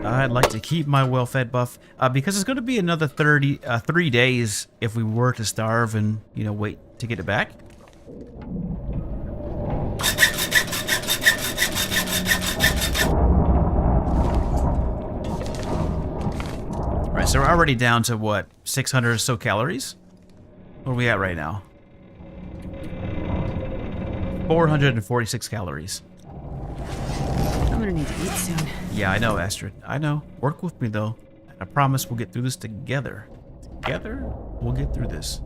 I'd like to keep my well-fed buff, because it's going to be another 3 days if we were to starve and, you know, wait to get it back. Alright, so we're already down to, what, 600 or so calories? What are we at right now? 446 calories. I'm gonna need to eat soon. Yeah, I know, Astrid. I know. Work with me, though. I promise we'll get through this together. Together, we'll get through this.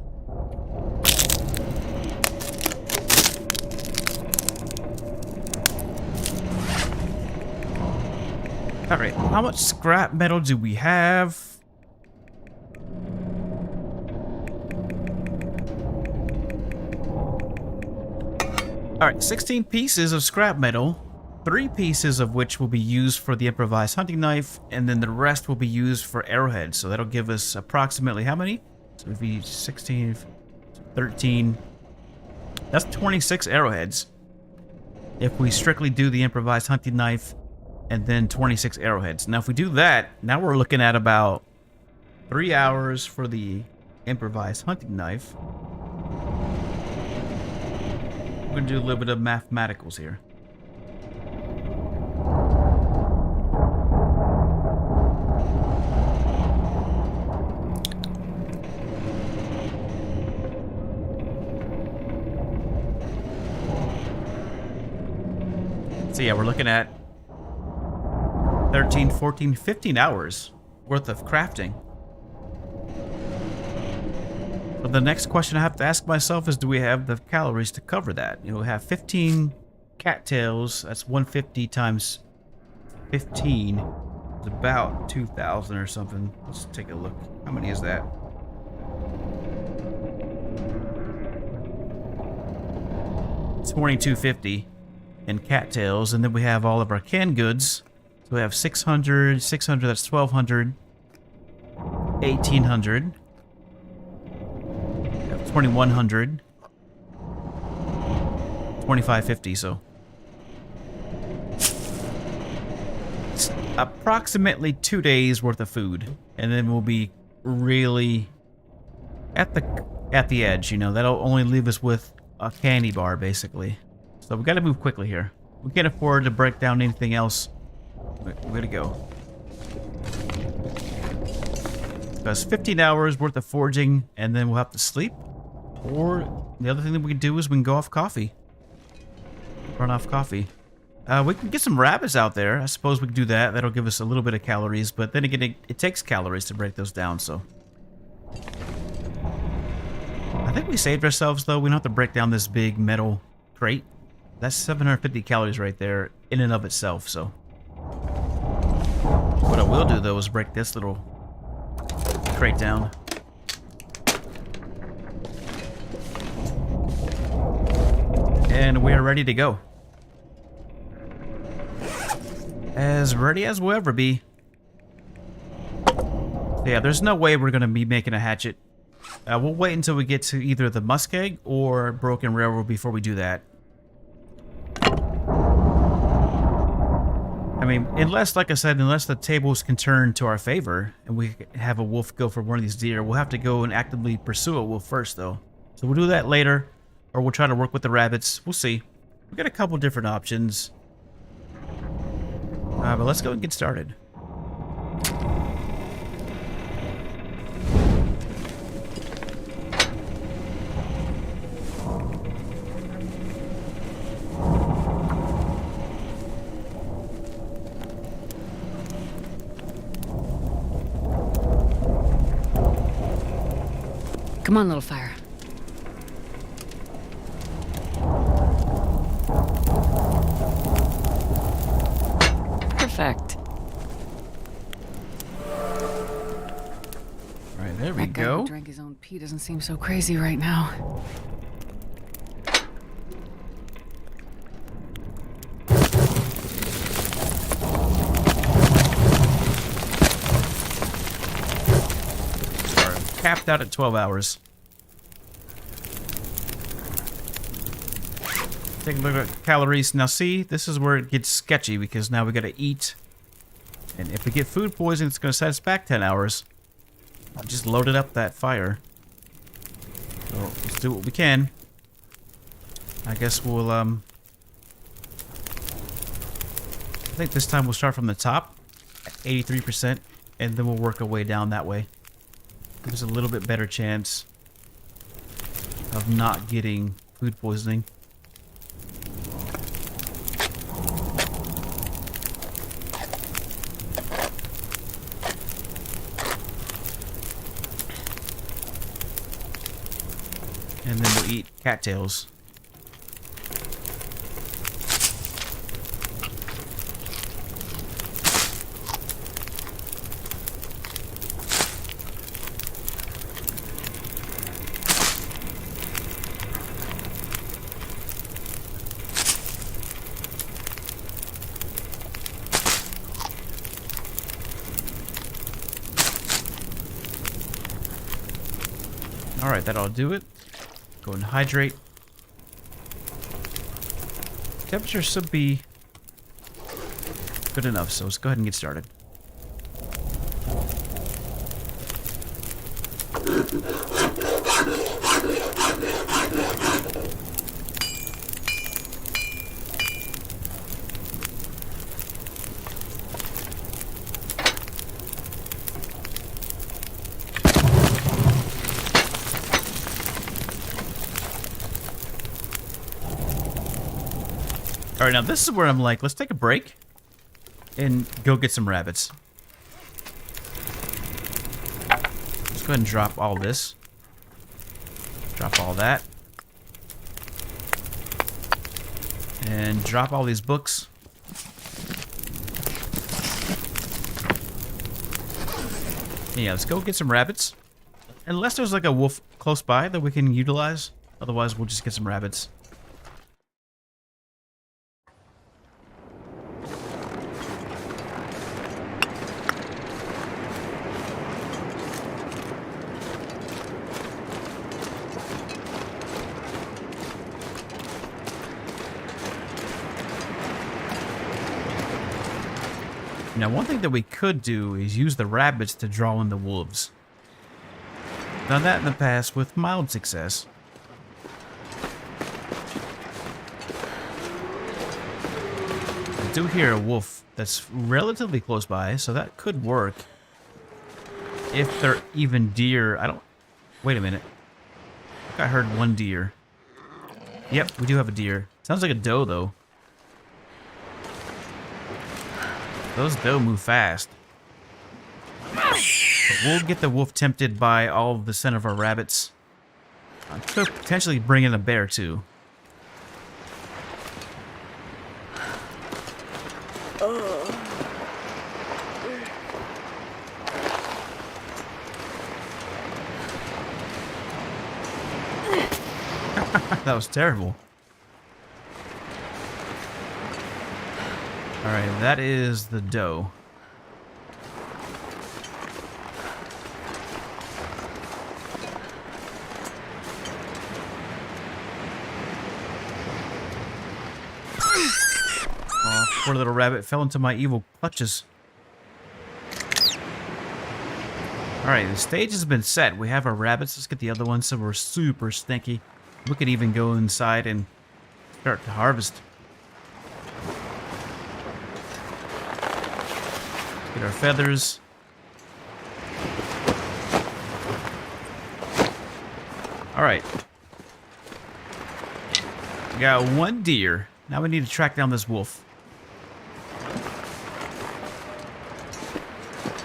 Alright, how much scrap metal do we have? Alright, 16 pieces of scrap metal. 3 pieces of which will be used for the improvised hunting knife, and then the rest will be used for arrowheads. So that'll give us approximately how many? So it'd be 16, 13. That's 26 arrowheads. If we strictly do the improvised hunting knife, and then 26 arrowheads. Now if we do that, now we're looking at about 3 hours for the improvised hunting knife. We're going to do a little bit of mathematicals here. So yeah, we're looking at 13, 14, 15 hours worth of crafting. So the next question I have to ask myself is, do we have the calories to cover that? You know, we have 15 cattails. That's 150 times 15. It's about 2,000 or something. Let's take a look. How many is that? It's 2,250 in cattails, and then we have all of our canned goods. So we have 600, that's 1,200, 1,800. 2,100, 2,550, so it's approximately 2 days worth of food, and then we'll be really at the edge. You know, that'll only leave us with a candy bar basically. So we got to move quickly here. We can't afford to break down anything else. We gotta go. That's 15 hours worth of foraging, and then we'll have to sleep. Or the other thing that we can do is we can go off coffee. Run off coffee. We can get some rabbits out there. I suppose we can do that. That'll give us a little bit of calories, but then again, it takes calories to break those down, so. I think we saved ourselves, though. We don't have to break down this big metal crate. That's 750 calories right there in and of itself, so. What I will do, though, is break this little crate down. And we are ready to go. As ready as we'll ever be. Yeah, there's no way we're going to be making a hatchet. We'll wait until we get to either the muskeg or broken railroad before we do that. I mean, unless, like I said, unless the tables can turn to our favor and we have a wolf go for one of these deer, we'll have to go and actively pursue a wolf first, though. So we'll do that later. Or we'll try to work with the rabbits. We'll see. We've got a couple different options. But let's go and get started. Come on, little fire. Perfect. Alright, there we That guy go. who drank his own pee doesn't seem so crazy right now. Capped out at 12 hours. Take a look at calories. Now see, this is where it gets sketchy because now we gotta eat. And if we get food poisoning, it's gonna set us back 10 hours. I just loaded up that fire. So let's do what we can. I guess we'll, I think this time we'll start from the top at 83%, and then we'll work our way down that way. Give us a little bit better chance of not getting food poisoning. And then we'll eat cattails. Alright, that'll do it. Go and hydrate. Temperature should be good enough, so let's go ahead and get started. All right, now this is where I'm like, let's take a break and go get some rabbits. Let's go ahead and drop all this. Drop all that. And drop all these books. Yeah, let's go get some rabbits. Unless there's like a wolf close by that we can utilize. Otherwise, we'll just get some rabbits. Now, one thing that we could do is use the rabbits to draw in the wolves. Done that in the past with mild success. I do hear a wolf that's relatively close by, so that could work. If they're even deer, I don't... Wait a minute. I think I heard one deer. Yep, we do have a deer. Sounds like a doe, though. Those doe move fast. But we'll get the wolf tempted by all of the scent of our rabbits. Could potentially bring in a bear, too. That was terrible. Alright, that is the doe. Oh, poor little rabbit fell into my evil clutches. Alright, the stage has been set. We have our rabbits. Let's get the other ones so we're super stinky. We could even go inside and start to harvest. Get our feathers. Alright. We got one deer. Now we need to track down this wolf.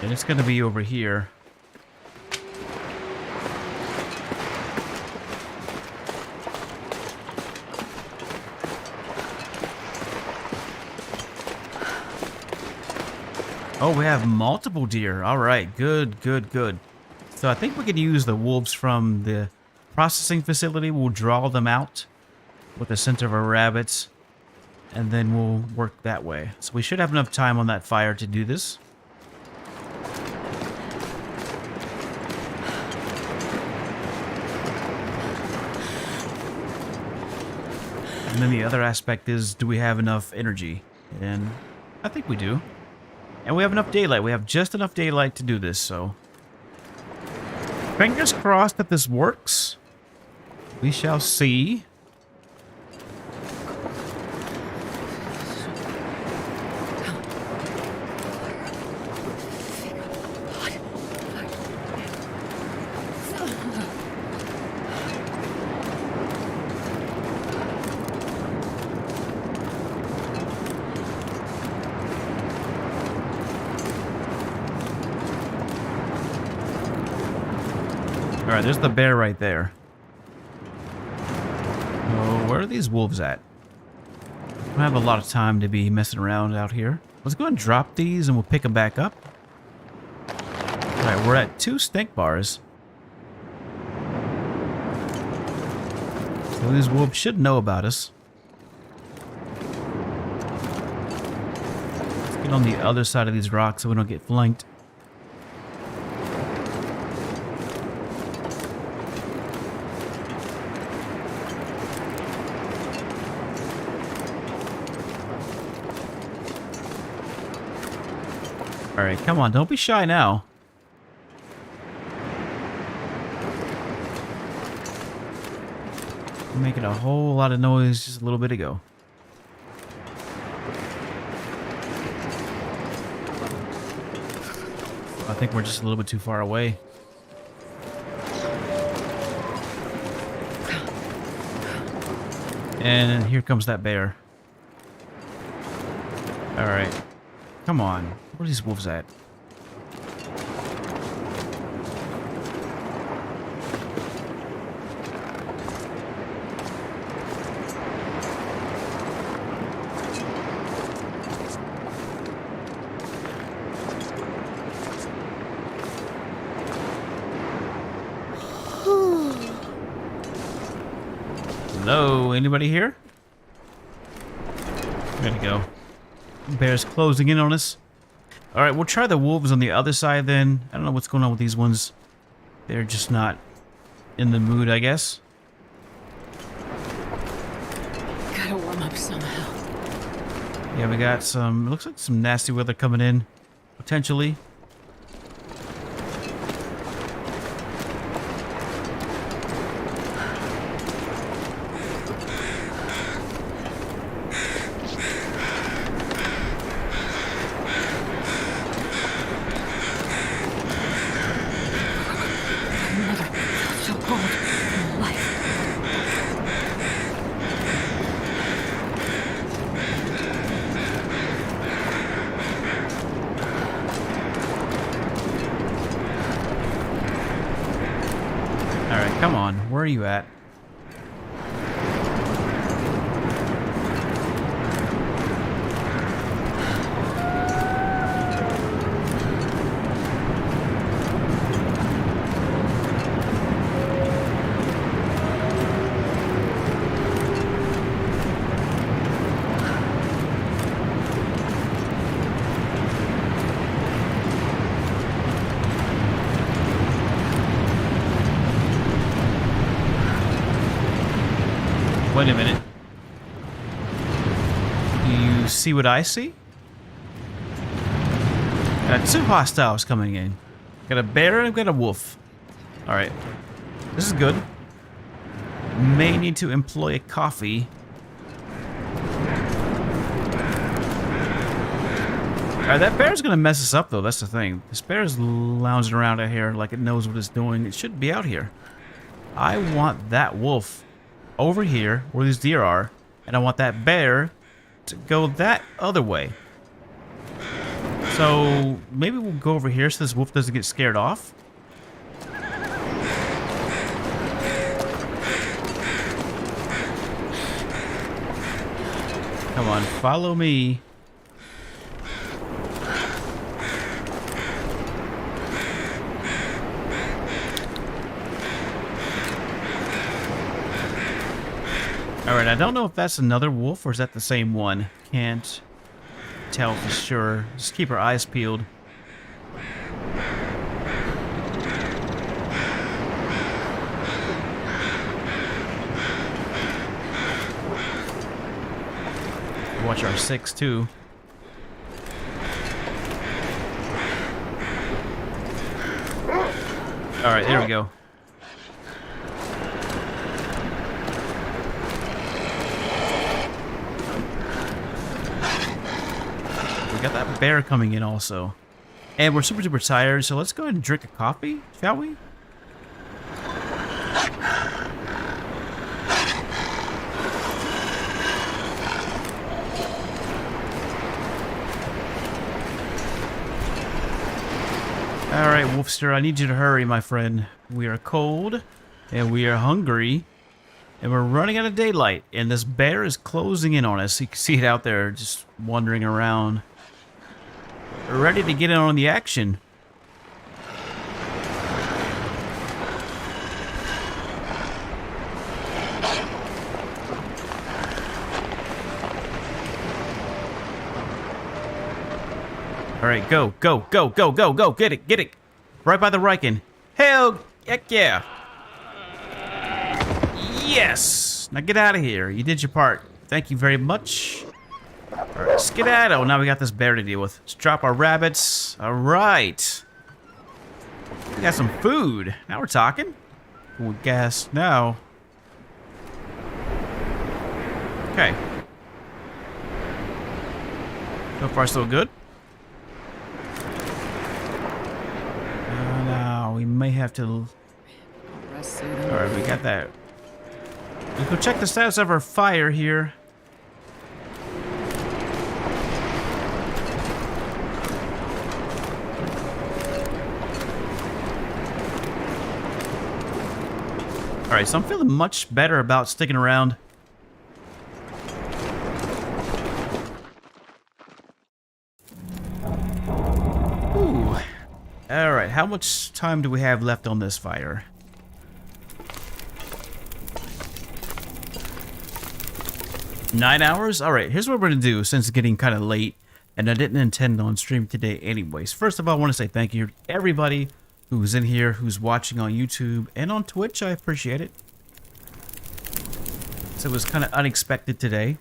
And it's going to be over here. Oh, we have multiple deer. All right, good, good, good. So I think we could use the wolves from the processing facility. We'll draw them out with the scent of our rabbits, and then we'll work that way. So we should have enough time on that fire to do this. And then the other aspect is, do we have enough energy? And I think we do. And we have enough daylight. We have just enough daylight to do this, so... Fingers crossed that this works. We shall see. Alright, there's the bear right there. Oh, where are these wolves at? I don't have a lot of time to be messing around out here. Let's go and drop these and we'll pick them back up. Alright, we're at 2 stink bars. So these wolves should know about us. Let's get on the other side of these rocks so we don't get flanked. Alright, come on, don't be shy now. You're making a whole lot of noise just a little bit ago. I think we're just a little bit too far away. And here comes that bear. Alright. Come on. Where are these wolves at? Hello, anybody here? Gotta go. Bear's closing in on us. Alright, we'll try the wolves on the other side then. I don't know what's going on with these ones. They're just not in the mood, I guess. Gotta warm up somehow. Yeah, we got some, it looks like some nasty weather coming in, potentially. So cold in life. Alright, come on. Where are you at? Wait a minute. Do you see what I see? Got two hostiles coming in. Got a bear and I've got a wolf. Alright. This is good. May need to employ a coffee. Alright, that bear's gonna mess us up though, that's the thing. This bear's lounging around out here like it knows what it's doing. It shouldn't be out here. I want that wolf over here where these deer are, and I want that bear to go that other way. So maybe we'll go over here so this wolf doesn't get scared off. Come on, follow me. Alright, I don't know if that's another wolf or is that the same one. Can't tell for sure. Just keep our eyes peeled. Watch our 6 too. Alright, there we go. We got that bear coming in also. And we're super duper tired, so let's go ahead and drink a coffee, shall we? Alright, Wolfster, I need you to hurry, my friend. We are cold, and we are hungry, and we're running out of daylight, and this bear is closing in on us. You can see it out there just wandering around. We're ready to get in on the action. Alright, go, go, go, go, go, go, get it, get it. Right by the Riken. Hell, heck yeah. Yes! Now get out of here. You did your part. Thank you very much. Alright, skedaddle. Now we got this bear to deal with. Let's drop our rabbits. Alright. We got some food. Now we're talking. Ooh, gas now. Okay. So far, so good. Now we may have to. Alright, we got that. Let's go check the status of our fire here. Alright, so I'm feeling much better about sticking around. Ooh. Alright, how much time do we have left on this fire? Nine hours? Alright, here's what we're going to do since it's getting kind of late. And I didn't intend on streaming today anyways. First of all, I want to say thank you to everybody who's in here, who's watching on YouTube and on Twitch. I appreciate it. So it was kind of unexpected today,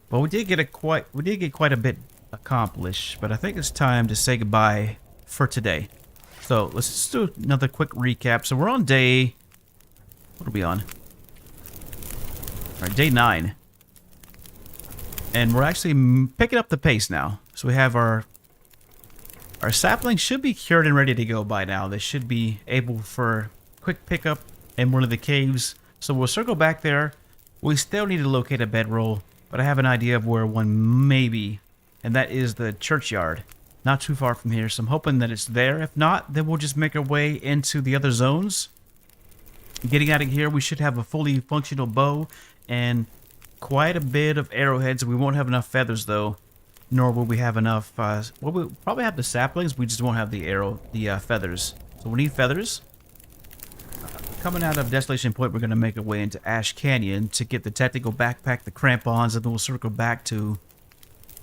but we did get quite a bit accomplished. But I think it's time to say goodbye for today. So let's just do another quick recap. So we're on day, what are we on? All right, day 9, and we're actually picking up the pace now. So we have our saplings should be cured and ready to go by now. They should be able for quick pickup in one of the caves. So we'll circle back there. We still need to locate a bedroll, but I have an idea of where one may be, and that is the churchyard. Not too far from here, so I'm hoping that it's there. If not, then we'll just make our way into the other zones. Getting out of here, we should have a fully functional bow and quite a bit of arrowheads. We won't have enough feathers, though, nor will we have enough... well, we'll probably have the saplings, we just won't have the feathers. So we need feathers. Coming out of Desolation Point, we're going to make our way into Ash Canyon to get the technical backpack, the crampons, and then we'll circle back to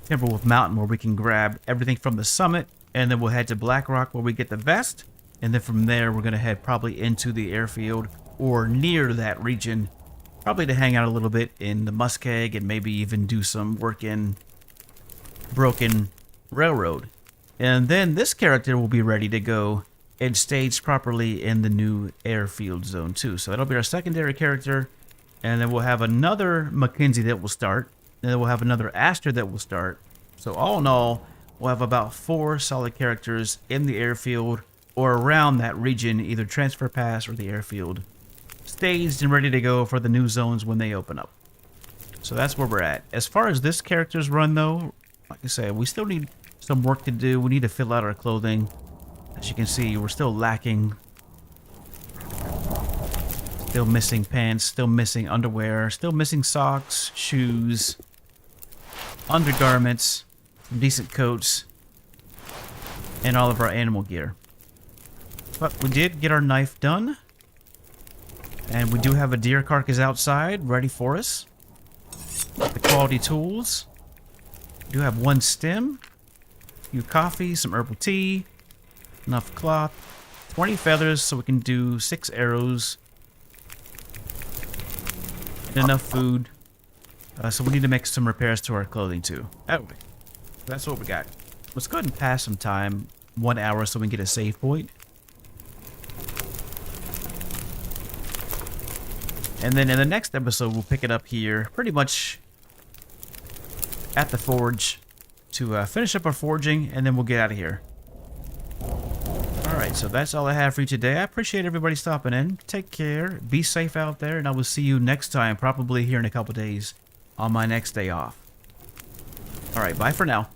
Timberwolf Mountain where we can grab everything from the summit, and then we'll head to Black Rock where we get the vest, and then from there we're going to head probably into the airfield or near that region, probably to hang out a little bit in the Muskeg and maybe even do some work in Broken Railroad. And then this character will be ready to go and staged properly in the new airfield zone too. So that'll be our secondary character, and then we'll have another Mackenzie that will start, and then we'll have another Astrid that will start. So all in all, we'll have about 4 solid characters in the airfield or around that region, either transfer pass or the airfield, staged and ready to go for the new zones when they open up. So that's where we're at. As far as this character's run though, like I said, we still need some work to do. We need to fill out our clothing. As you can see, we're still lacking. Still missing pants, still missing underwear, still missing socks, shoes, undergarments, some decent coats, and all of our animal gear. But we did get our knife done. And we do have a deer carcass outside, ready for us. The quality tools. We do have 1 stem, a few coffee, some herbal tea, enough cloth, 20 feathers so we can do 6 arrows, and enough food. So we need to make some repairs to our clothing too. Anyway, that's what we got. Let's go ahead and pass some time, 1 hour, so we can get a save point. And then in the next episode, we'll pick it up here, pretty much at the forge, to finish up our forging, and then we'll get out of here. Alright, so that's all I have for you today. I appreciate everybody stopping in. Take care, be safe out there, and I will see you next time, probably here in a couple days, on my next day off. Alright, bye for now.